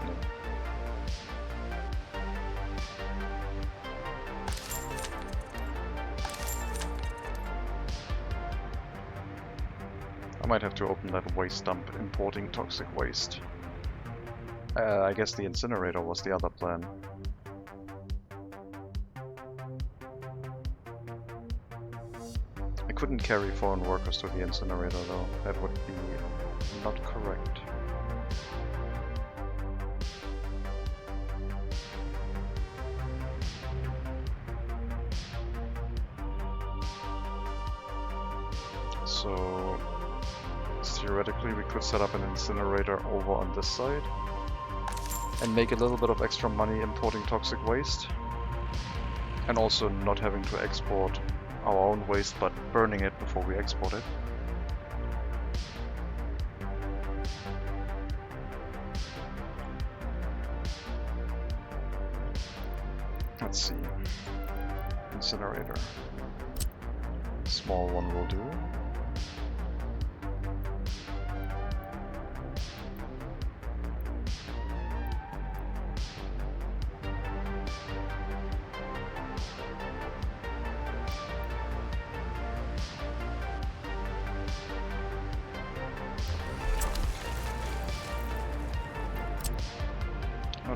No. I might have to open that waste dump, importing toxic waste. I guess the incinerator was the other plan. I couldn't carry foreign workers to the incinerator though. That would be not correct. So theoretically we could set up an incinerator over on this side and make a little bit of extra money importing toxic waste, and also not having to export our own waste but burning it before we export it. Let's see. Incinerator. Small one will do.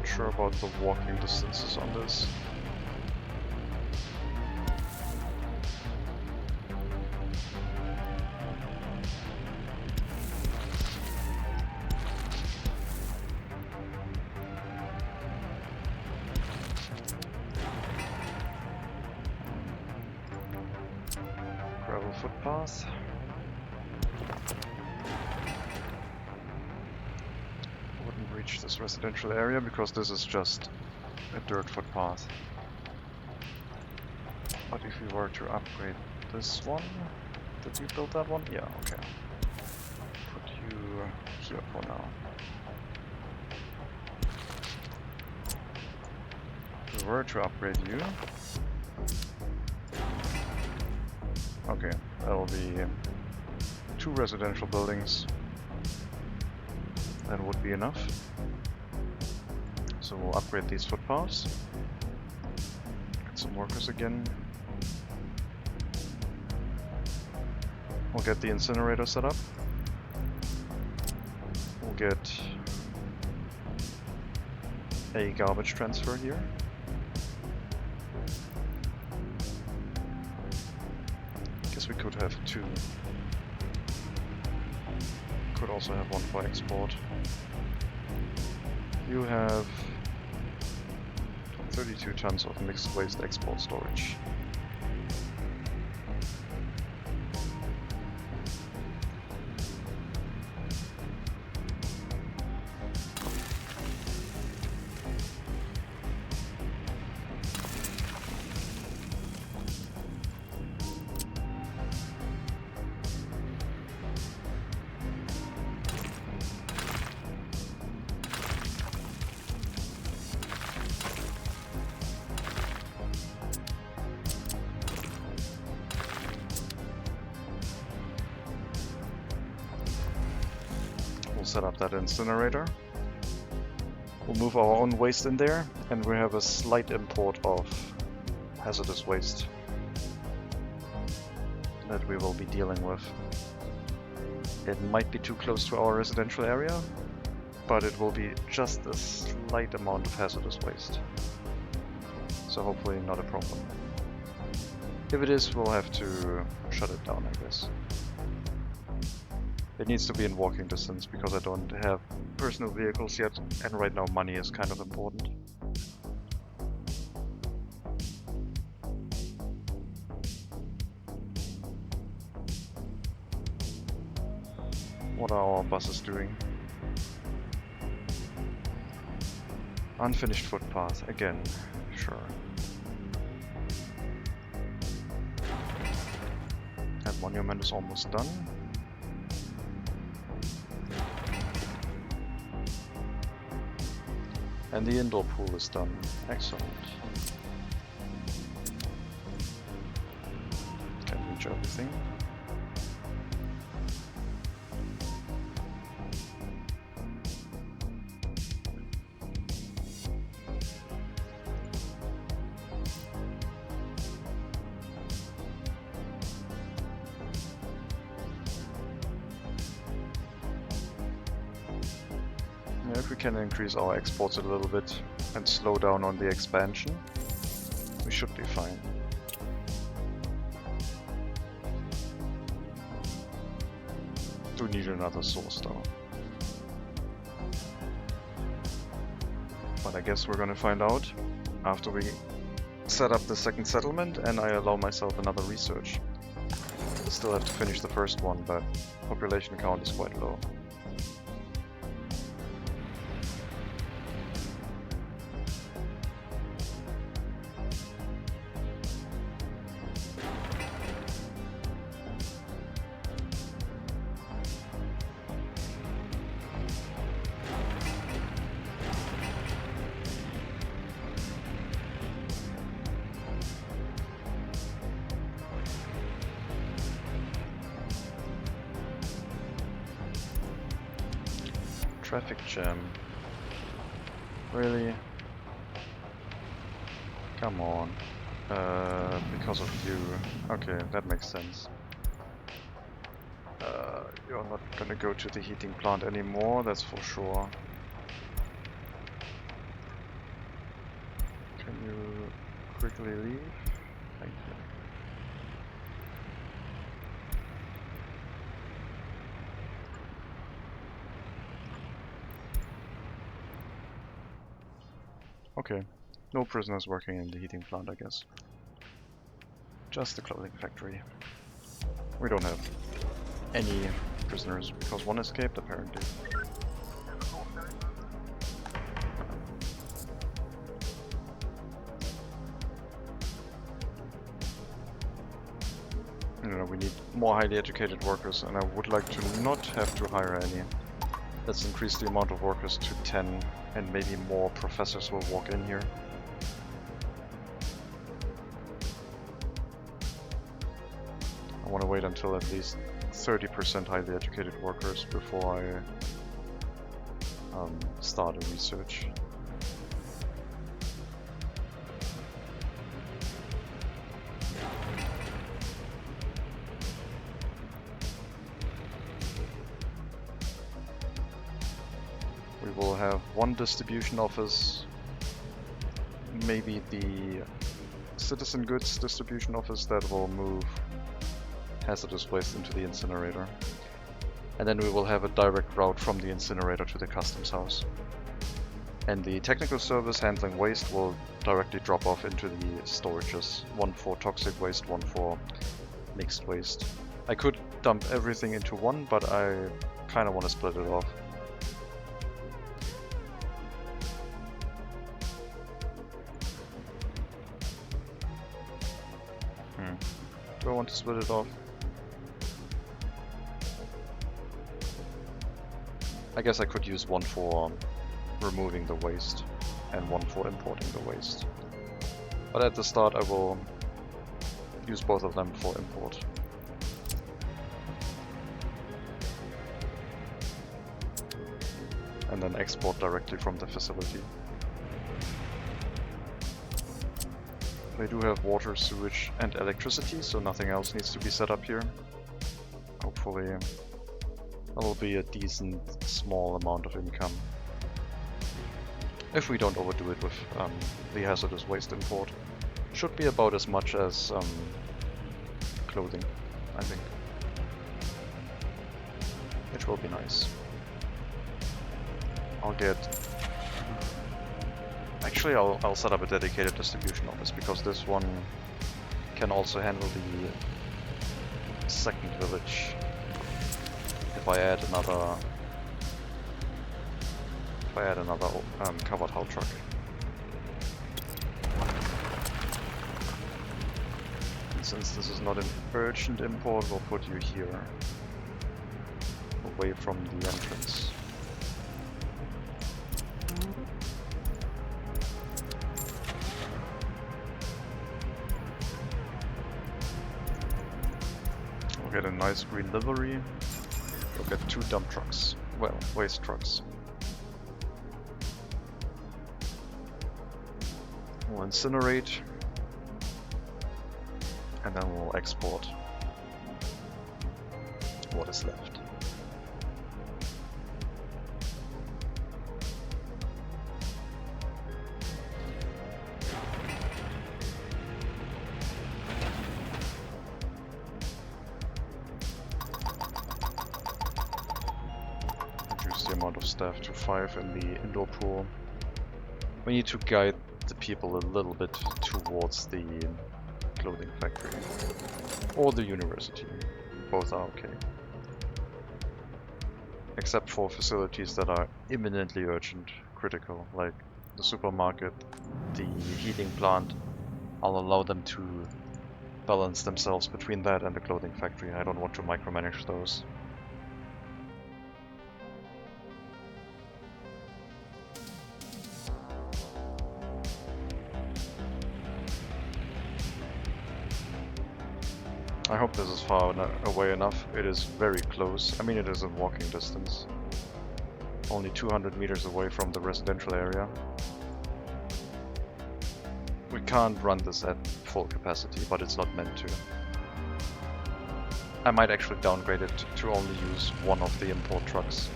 Not sure about the walking distances on this. Gravel footpath. Wouldn't reach this residential area because this is just a dirt footpath. But if we were to upgrade this one, did you build that one? Yeah, okay. Put you here for now. If we were to upgrade you, okay, that'll be 2 residential buildings. That would be enough. So we'll upgrade these footpaths. Get some workers again. We'll get the incinerator set up. We'll get a garbage transfer here. Guess we could have 2. Could also have 1 for export. You have 32 tons of mixed waste export storage. Set up that incinerator. We'll move our own waste in there, and we have a slight import of hazardous waste that we will be dealing with. It might be too close to our residential area, but it will be just a slight amount of hazardous waste. So hopefully not a problem. If it is, we'll have to shut it down, I guess. It needs to be in walking distance because I don't have personal vehicles yet, and right now money is kind of important. What are our buses doing? Unfinished footpath, again, sure. That monument is almost done. And the indoor pool is done. Excellent. Can reach everything. If we can increase our exports a little bit and slow down on the expansion, we should be fine. Do need another source though. But I guess we're gonna find out after we set up the second settlement and I allow myself another research. Still have to finish the first one, but population count is quite low. Traffic jam. Really? Come on. Because of you. Okay, that makes sense. You're not gonna go to the heating plant anymore, that's for sure. quickly leave. Thank you. Okay, no prisoners working in the heating plant, I guess. Just the clothing factory. We don't have any prisoners because one escaped apparently. We need more highly educated workers, and I would like to not have to hire any. Let's increase the amount of workers to 10, and maybe more professors will walk in here. I want to wait until at least 30% highly educated workers before I start a research. We will have one distribution office, maybe the citizen goods distribution office that will move hazardous waste into the incinerator. And then we will have a direct route from the incinerator to the customs house. And the technical service handling waste will directly drop off into the storages. One for toxic waste, one for mixed waste. I could dump everything into one, but I kind of want to split it off. Do I want to split it off? I guess I could use one for removing the waste and one for importing the waste. But at the start I will use both of them for import. And then export directly from the facility. They do have water, sewage and electricity, so nothing else needs to be set up here. Hopefully that will be a decent small amount of income. If we don't overdo it with the hazardous waste import. Should be about as much as clothing, I think. Which will be nice. Actually, I'll set up a dedicated distribution office, because this one can also handle the second village. If I add another covered hull truck. And since this is not an urgent import, we'll put you here, away from the entrance. We'll get a nice green livery. We'll get 2 dump trucks. Well, waste trucks. We'll incinerate. And then we'll export what is left. The amount of staff to 5 in the indoor pool. We need to guide the people a little bit towards the clothing factory or the university. Both are okay. Except for facilities that are imminently urgent, critical, like the supermarket, the heating plant. I'll allow them to balance themselves between that and the clothing factory. I don't want to micromanage those. I hope this is far away enough. It is very close. I mean, it is in walking distance. Only 200 meters away from the residential area. We can't run this at full capacity, but it's not meant to. I might actually downgrade it to only use one of the import trucks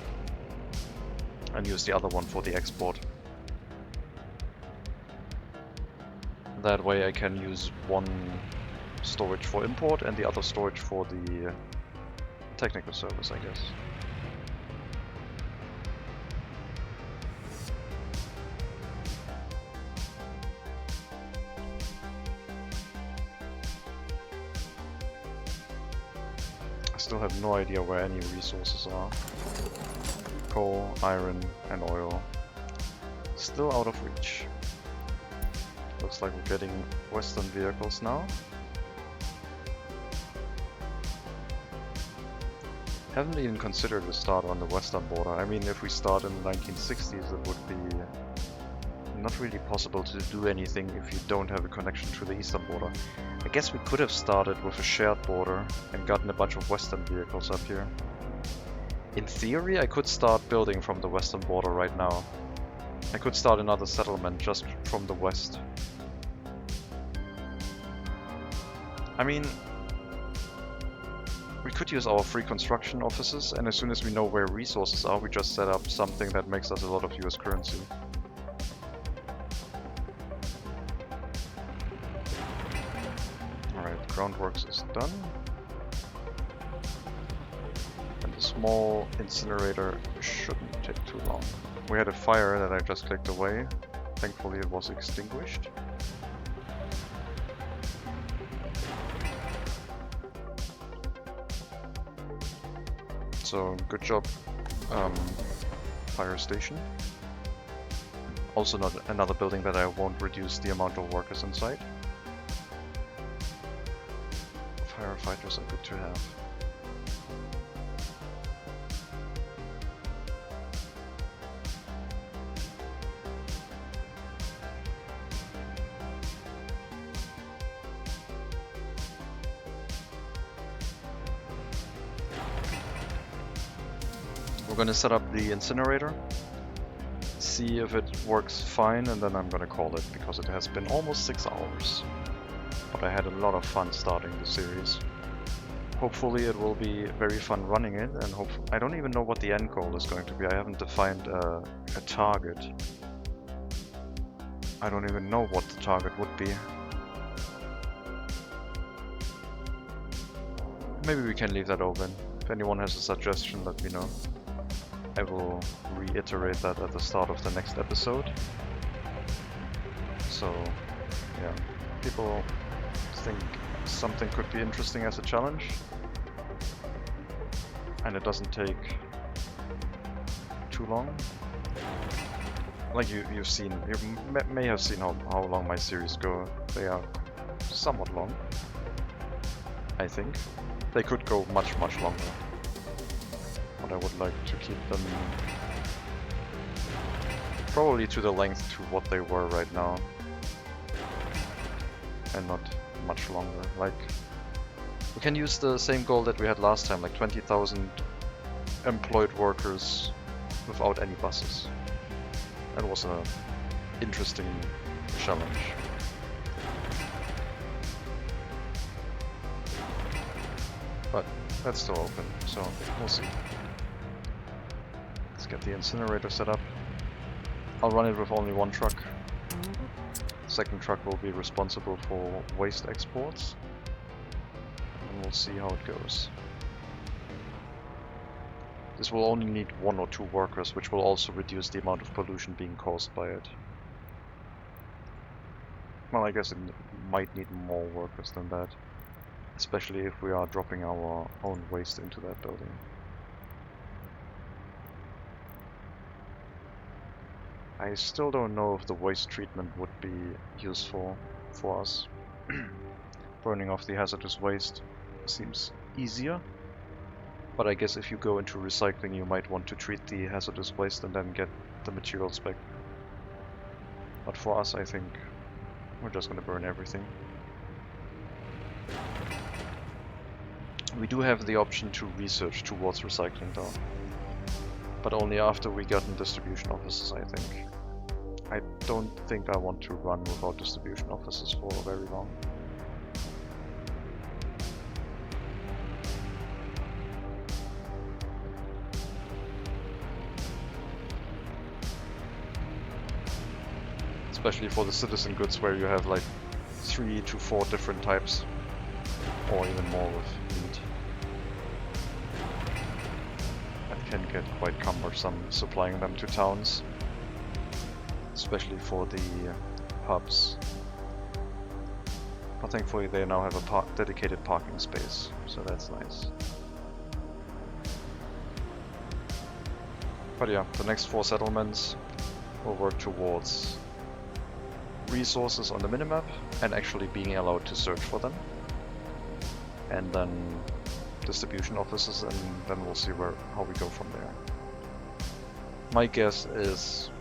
and use the other one for the export. That way I can use one storage for import and the other storage for the technical service, I guess. I still have no idea where any resources are. Coal, iron, and oil. Still out of reach. Looks like we're getting Western vehicles now. Haven't even considered a start on the western border. I mean, if we start in the 1960s, it would be not really possible to do anything if you don't have a connection to the eastern border. I guess we could have started with a shared border and gotten a bunch of western vehicles up here. In theory, I could start building from the western border right now. I could start another settlement just from the west. I mean, we could use our free construction offices, and as soon as we know where resources are, we just set up something that makes us a lot of US currency. Alright, groundworks is done. And the small incinerator shouldn't take too long. We had a fire that I just clicked away. Thankfully it was extinguished. So, good job, fire station. Also not another building that I won't reduce the amount of workers inside. Firefighters are good to have. We're gonna set up the incinerator, see if it works fine, and then I'm gonna call it, because it has been almost 6 hours. But I had a lot of fun starting the series. Hopefully it will be very fun running it, and I don't even know what the end goal is going to be. I haven't defined a target. I don't even know what the target would be. Maybe we can leave that open. If anyone has a suggestion, let me know. I will reiterate that at the start of the next episode. So, yeah, people think something could be interesting as a challenge, and it doesn't take too long. Like you may have seen how long my series go. They are somewhat long, I think. They could go much longer. But I would like to keep them probably to the length to what they were right now, and not much longer. Like, we can use the same goal that we had last time, like 20,000 employed workers without any buses. That was an interesting challenge. But that's still open, so we'll see. Let's get the incinerator set up. I'll run it with only one truck. The second truck will be responsible for waste exports. And we'll see how it goes. This will only need 1 or 2 workers, which will also reduce the amount of pollution being caused by it. Well, I guess it might need more workers than that. Especially if we are dropping our own waste into that building. I still don't know if the waste treatment would be useful for us. Burning off the hazardous waste seems easier, but I guess if you go into recycling you might want to treat the hazardous waste and then get the materials back. But for us, I think we're just gonna burn everything. We do have the option to research towards recycling though. But only after we got in distribution offices, I think. I don't think I want to run without distribution offices for very long. Especially for the citizen goods where you have like 3 to 4 different types, or even more with meat. It can get quite cumbersome supplying them to towns, especially for the hubs. But thankfully they now have a dedicated parking space, so that's nice. But yeah, the next 4 settlements will work towards resources on the minimap and actually being allowed to search for them. And then distribution offices, and then we'll see how we go from there. My guess is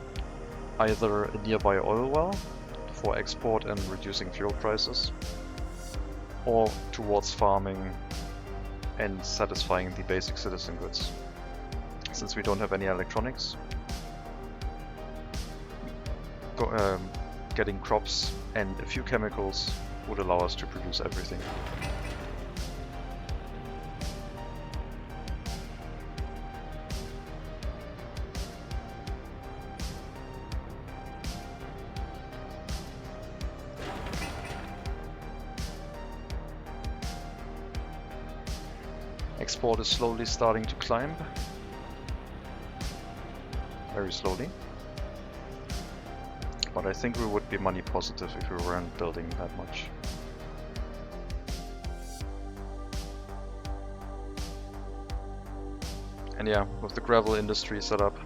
either a nearby oil well for export and reducing fuel prices, or towards farming and satisfying the basic citizen goods. Since we don't have any electronics, getting crops and a few chemicals would allow us to produce everything. Export is slowly starting to climb. Very slowly. But I think we would be money positive if we weren't building that much. And yeah, with the gravel industry set up,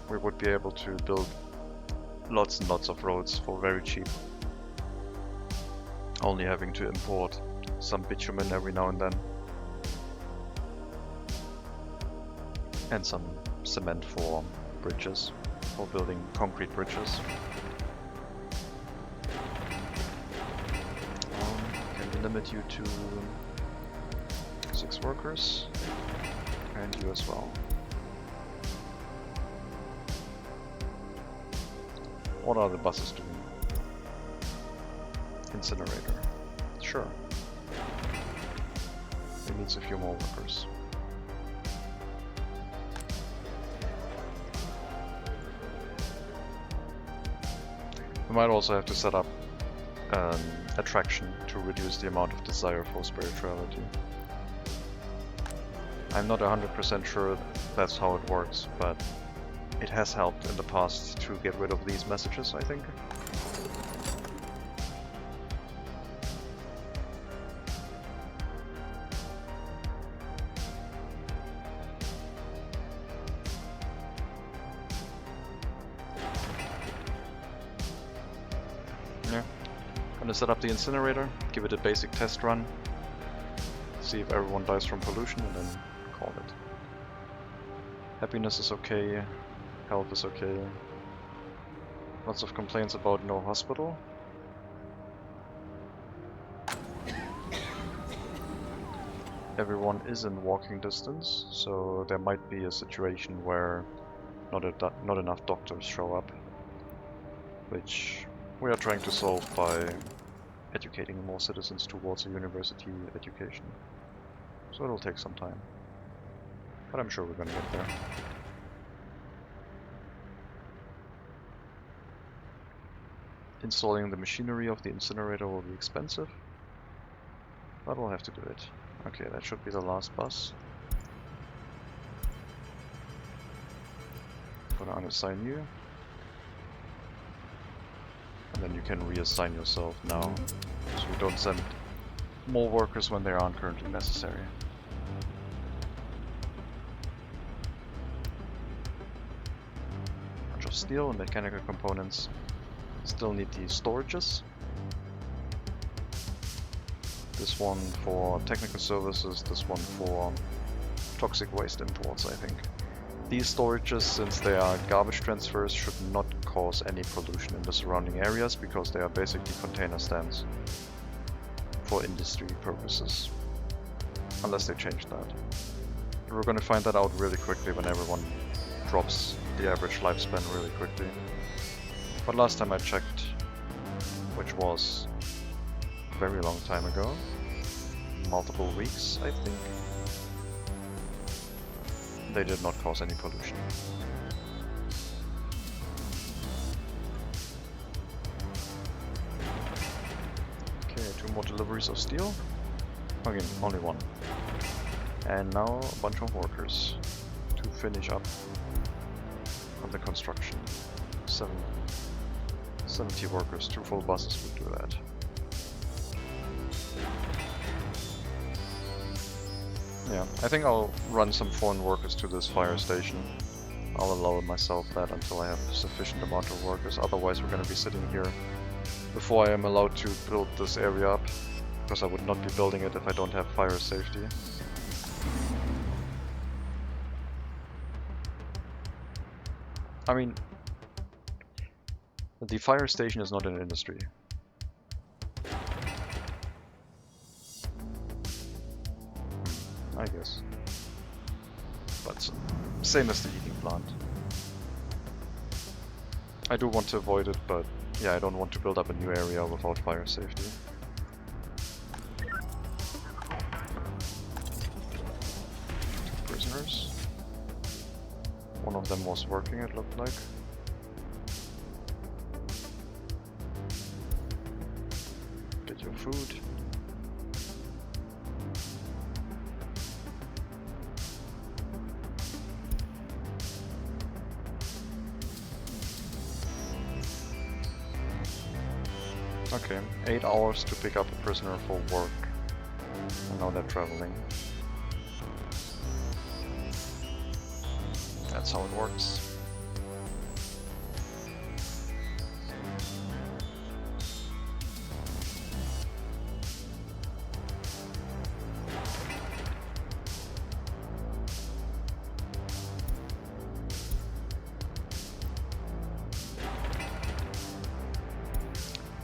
we would be able to build lots and lots of roads for very cheap. Only having to import some bitumen every now and then. And some cement for bridges, for building concrete bridges. Can we limit you to 6 workers? And you as well. What are the buses doing? Incinerator. Sure. It needs a few more workers. We might also have to set up an attraction to reduce the amount of desire for spirituality. I'm not 100% sure that's how it works, but it has helped in the past to get rid of these messages, I think. Yeah. Gonna set up the incinerator, give it a basic test run, see if everyone dies from pollution, and then call it. Happiness is okay, health is okay. Lots of complaints about no hospital. Everyone is in walking distance, so there might be a situation where not enough doctors show up, which we are trying to solve by educating more citizens towards a university education. So it'll take some time, but I'm sure we're gonna get there. Installing the machinery of the incinerator will be expensive, but we'll have to do it. Okay, that should be the last bus. Gonna unassign you. And then you can reassign yourself now, so we don't send more workers when they aren't currently necessary. Bunch of steel and mechanical components. Still need these storages. This one for technical services, this one for toxic waste imports, I think. These storages, since they are garbage transfers, should not cause any pollution in the surrounding areas because they are basically container stands for industry purposes. Unless they change that. We're gonna find that out really quickly when everyone drops the average lifespan really quickly. But last time I checked, which was a very long time ago, multiple weeks I think, they did not cause any pollution. 2 more deliveries of steel. Okay, only 1. And now a bunch of workers to finish up on the construction. 70 workers, 2 full buses would do that. Yeah, I think I'll run some foreign workers to this fire station. I'll allow myself that until I have sufficient amount of workers, otherwise we're going to be sitting here before I am allowed to build this area up, because I would not be building it if I don't have fire safety. I mean, the fire station is not an industry. I guess. But same as the heating plant. I do want to avoid it, but yeah, I don't want to build up a new area without fire safety. Prisoners. One of them was working, it looked like. Get your food. Okay, 8 hours to pick up a prisoner for work. And now they're traveling. That's how it works.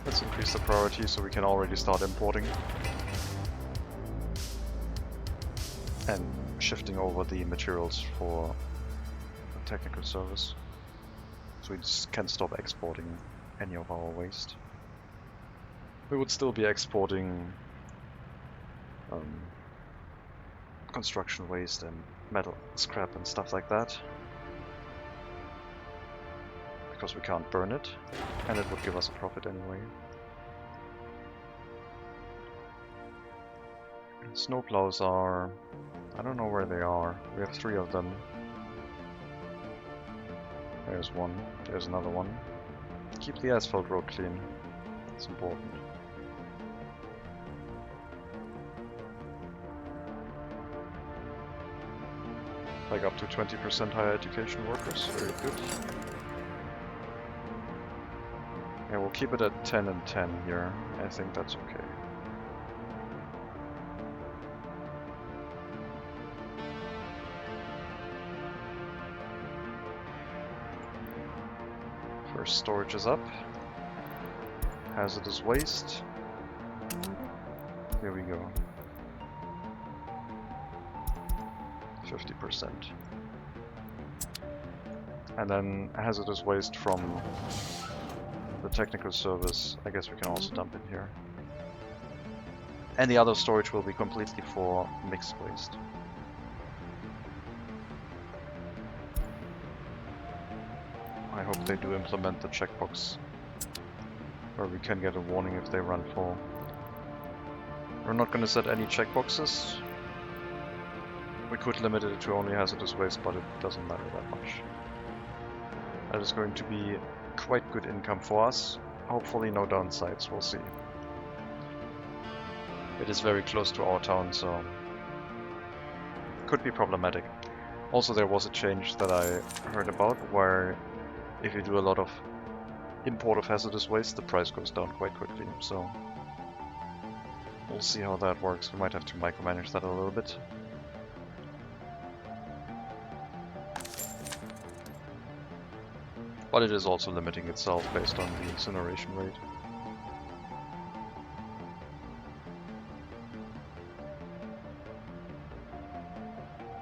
Let's increase the priority so we can already start importing. And shifting over the materials for technical service. So we just can stop exporting any of our waste. We would still be exporting construction waste and metal scrap and stuff like that, because we can't burn it, and it would give us a profit anyway. Snowplows are... I don't know where they are. We have 3 of them. There's one. There's another one. Keep the asphalt road clean. It's important. Like up to 20% higher education workers. Very good. Yeah, we'll keep it at 10 and 10 here. I think that's okay. First storage is up. Hazardous waste. Here we go. 50%. And then hazardous waste from the technical service, I guess we can also dump in here. And the other storage will be completely for mixed waste. I hope they do implement the checkbox where we can get a warning if they run full. We're not going to set any checkboxes. We could limit it to only hazardous waste, but it doesn't matter that much. That is going to be quite good income for us. Hopefully no downsides, we'll see. It is very close to our town, so could be problematic. Also, there was a change that I heard about where if you do a lot of import of hazardous waste, the price goes down quite quickly, so we'll see how that works. We might have to micromanage that a little bit. But it is also limiting itself based on the incineration rate.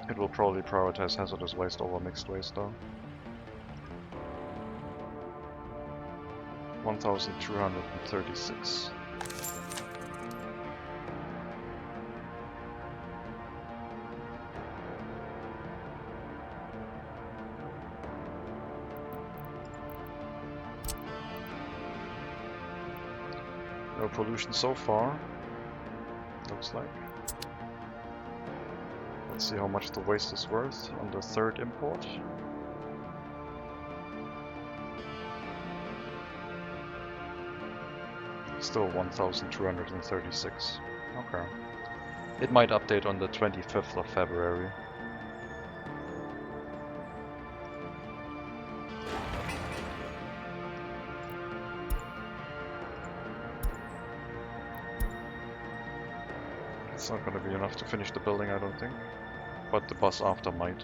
It will probably prioritize hazardous waste over mixed waste though. 1,236. No pollution so far, looks like. Let's see how much the waste is worth on the third import. Still 1,236. Okay. It might update on the 25th of February. It's not going to be enough to finish the building, I don't think. But the bus after might.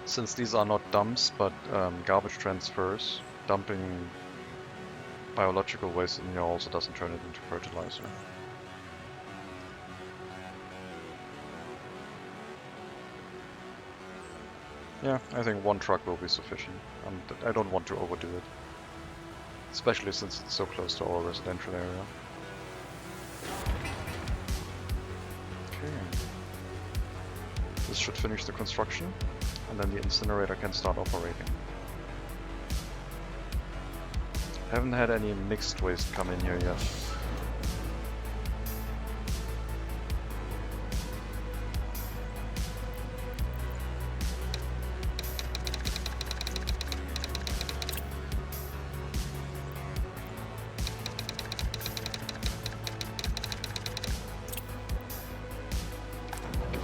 Since these are not dumps, but garbage transfers, dumping biological waste in here also doesn't turn it into fertilizer. Yeah, I think one truck will be sufficient. I don't want to overdo it. Especially since it's so close to our residential area. Okay. This should finish the construction. And then the incinerator can start operating. Haven't had any mixed waste come in here yet.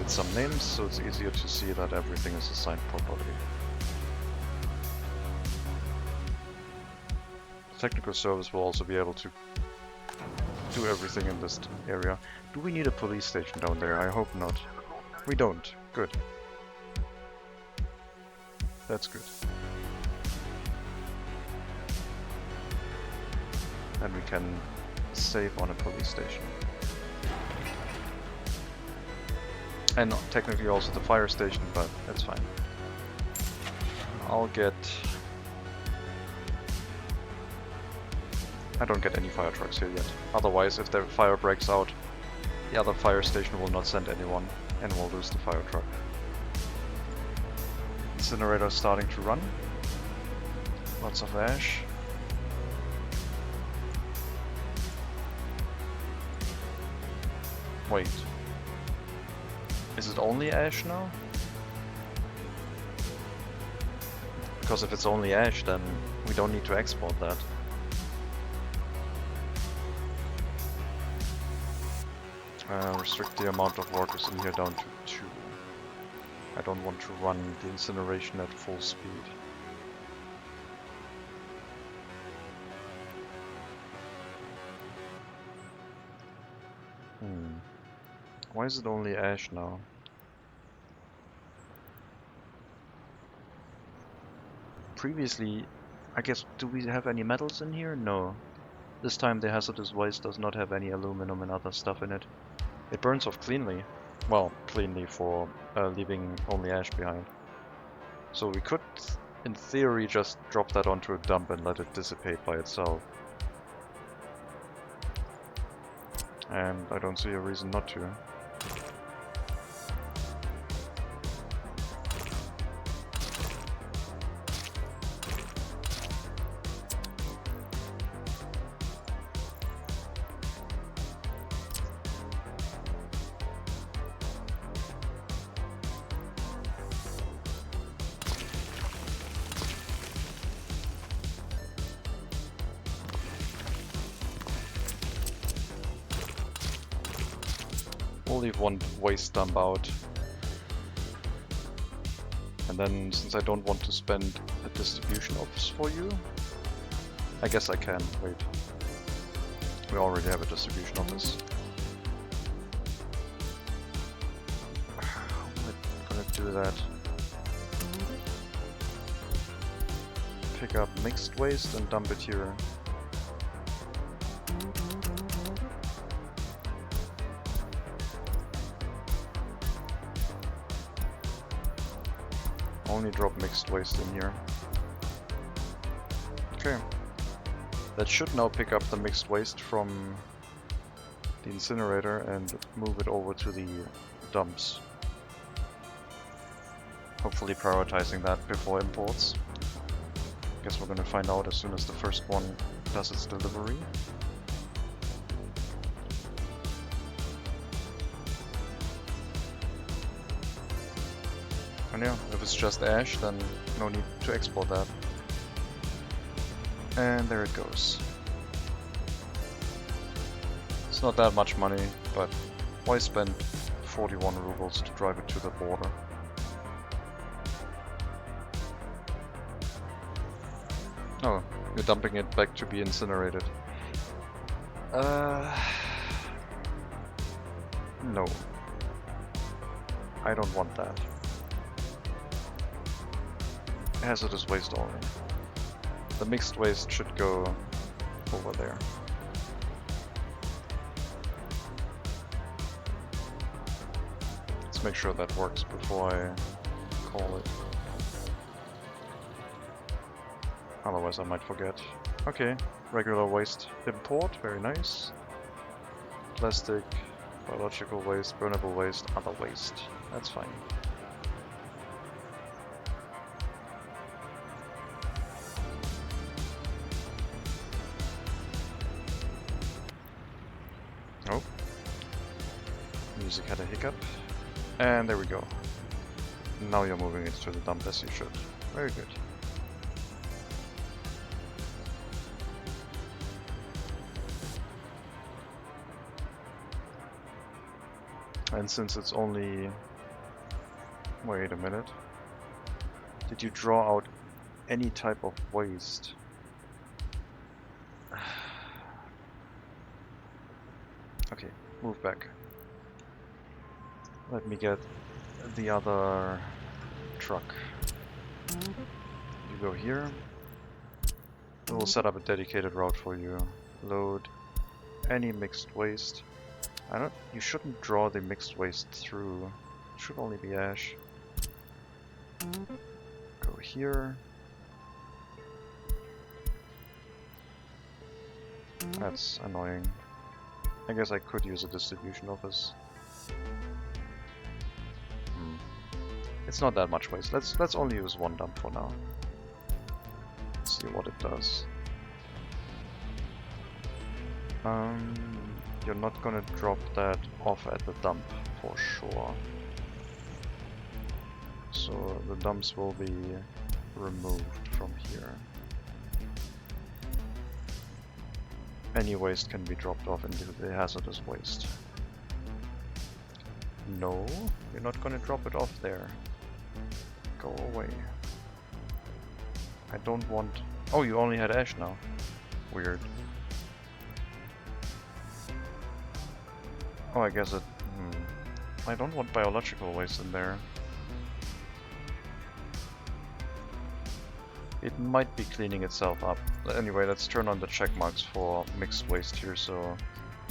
Some names, so it's easier to see that everything is assigned properly. Technical service will also be able to do everything in this area. Do we need a police station down there? I hope not. We don't. Good. That's good. And we can save on a police station. And technically also the fire station, but that's fine. I'll get... I don't get any fire trucks here yet. Otherwise, if the fire breaks out, the other fire station will not send anyone, and we'll lose the fire truck. Incinerator starting to run. Lots of ash. Wait. Is it only ash now? Because if it's only ash, then we don't need to export that. Restrict the amount of workers in here down to 2. I don't want to run the incineration at full speed. Why is it only ash now? Previously, I guess, do we have any metals in here? No. This time the hazardous waste does not have any aluminum and other stuff in it. It burns off cleanly. Well, cleanly for leaving only ash behind. So we could, in theory, just drop that onto a dump and let it dissipate by itself. And I don't see a reason not to. We'll leave one waste dump out. And then, since I don't want to spend a distribution office for you, I guess I can. Wait. We already have a distribution office. I'm gonna do that. Pick up mixed waste and dump it here. Only drop mixed waste in here. Okay. That should now pick up the mixed waste from the incinerator and move it over to the dumps. Hopefully prioritizing that before imports. Guess we're gonna find out as soon as the first one does its delivery. And yeah, if it's just ash, then no need to export that. And there it goes. It's not that much money, but why spend 41 rubles to drive it to the border? Oh, you're dumping it back to be incinerated. No. I don't want that. Hazardous waste only. The mixed waste should go over there. Let's make sure that works before I call it. Otherwise I might forget. Okay, regular waste import, very nice. Plastic, biological waste, burnable waste, other waste. That's fine. Oh. Music had a hiccup. And there we go. Now you're moving it to the dump as you should. Very good. And since it's only... Wait a minute. Did you draw out any type of waste? Okay, move back. Let me get the other truck. You go here. We'll set up a dedicated route for you. Load any mixed waste. You shouldn't draw the mixed waste through. It should only be ash. Go here. That's annoying. I guess I could use a distribution office. It's not that much waste. Let's only use one dump for now. Let's see what it does. You're not gonna drop that off at the dump for sure. So the dumps will be removed from here. Any waste can be dropped off into the hazardous waste. No, you're not gonna drop it off there. Go away. I don't want... Oh, you only had ash now. Weird. Oh, I guess it... I don't want biological waste in there. It might be cleaning itself up. Anyway, let's turn on the check marks for mixed waste here, so...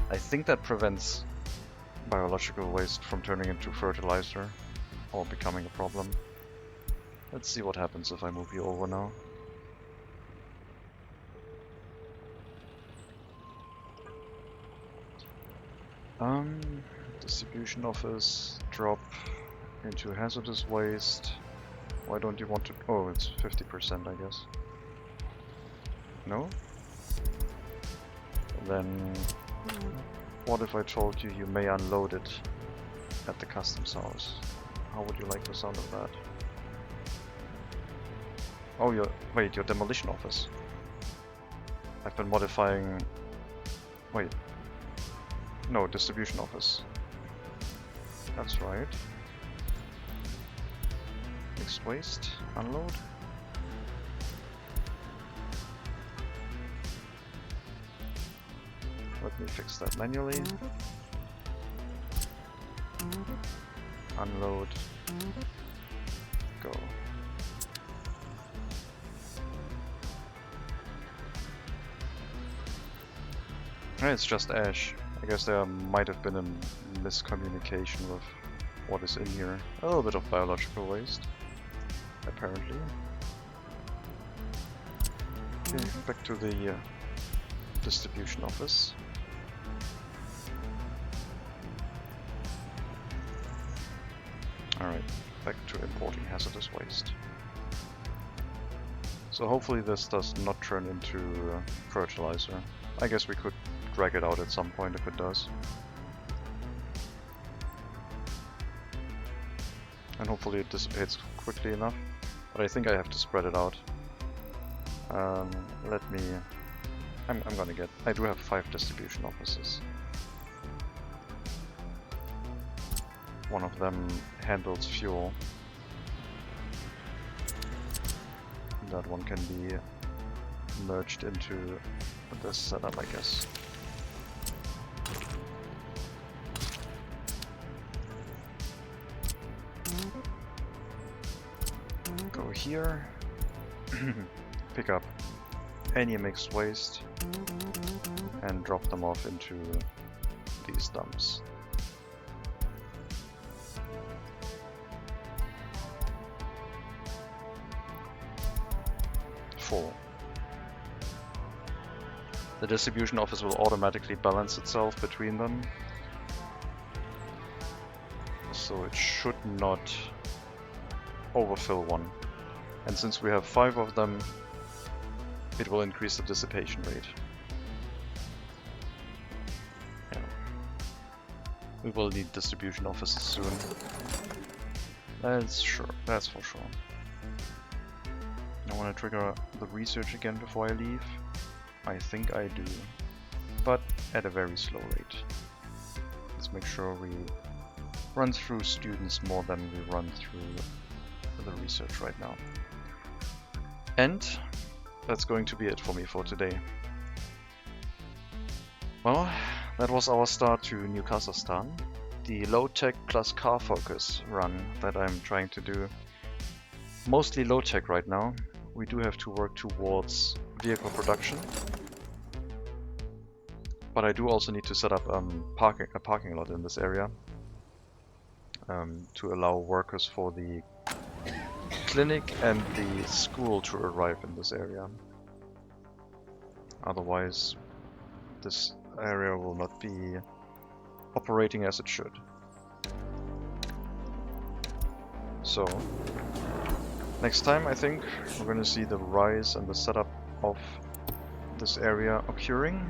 I think that prevents biological waste from turning into fertilizer or becoming a problem. Let's see what happens if I move you over now. Distribution office, drop into hazardous waste. Why don't you want to... Oh, it's 50%, I guess. No? Then... What if I told you you may unload it at the customs house? How would you like the sound of that? Oh, your demolition office. I've been modifying... Wait. No, distribution office. That's right. Mixed waste, unload. Let me fix that manually. Unload. Go. It's just ash. I guess there might have been a miscommunication with what is in here. A little bit of biological waste. apparently. Okay, back to the distribution office. Alright, back to importing hazardous waste. So hopefully this does not turn into fertilizer. I guess we could drag it out at some point if it does. And hopefully it dissipates quickly enough. But I think I have to spread it out. Let me... I'm gonna get... I do have 5 distribution offices. One of them handles fuel. That one can be merged into this setup, I guess. Go here, pick up any mixed waste and drop them off into these dumps. The distribution office will automatically balance itself between them, so it should not overfill one. And since we have 5 of them, it will increase the dissipation rate. Yeah. We will need distribution offices soon. That's for sure. I want to trigger the research again before I leave. I think I do, but at a very slow rate. Let's make sure we run through students more than we run through the research right now. And that's going to be it for me for today. Well, that was our start to New Carsachstan, the low-tech plus car focus run that I'm trying to do. Mostly low-tech right now. We do have to work towards vehicle production, but I do also need to set up a parking lot in this area to allow workers for the clinic and the school to arrive in this area. Otherwise, this area will not be operating as it should. So, next time I think we're going to see the rise and the setup of this area occurring.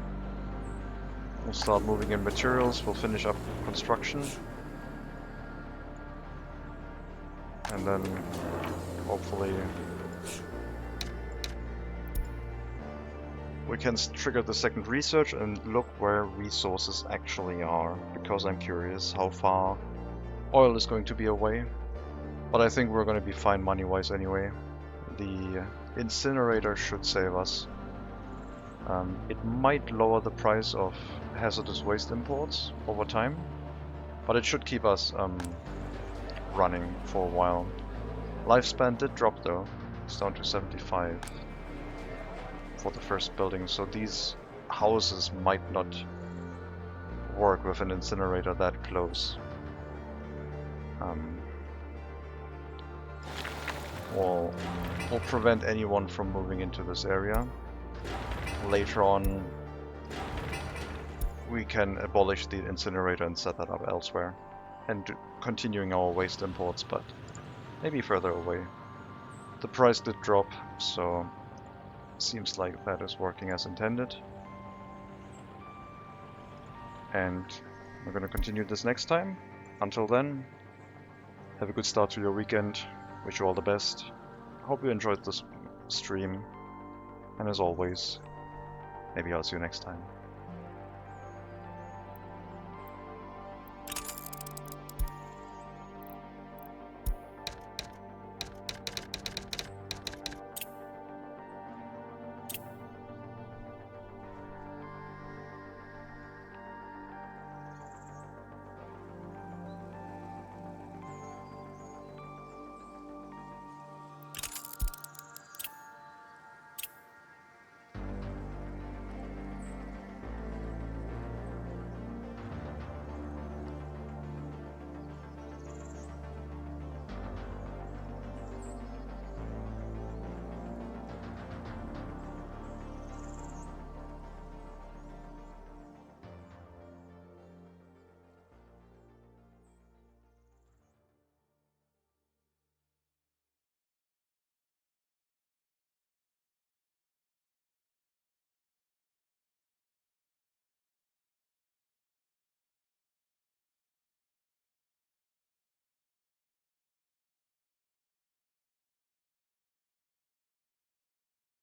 We'll start moving in materials, we'll finish up construction. And then hopefully we can trigger the second research and look where resources actually are, because I'm curious how far oil is going to be away. But I think we're going to be fine money-wise anyway. The incinerator should save us. It might lower the price of hazardous waste imports over time, but it should keep us running for a while. Lifespan did drop though. It's down to 75 for the first building, so these houses might not work with an incinerator that close. Or prevent anyone from moving into this area. Later on, we can abolish the incinerator and set that up elsewhere, and continuing our waste imports, but maybe further away. The price did drop, so seems like that is working as intended. And we're going to continue this next time. Until then, have a good start to your weekend. Wish you all the best. Hope you enjoyed this stream. And as always, maybe I'll see you next time.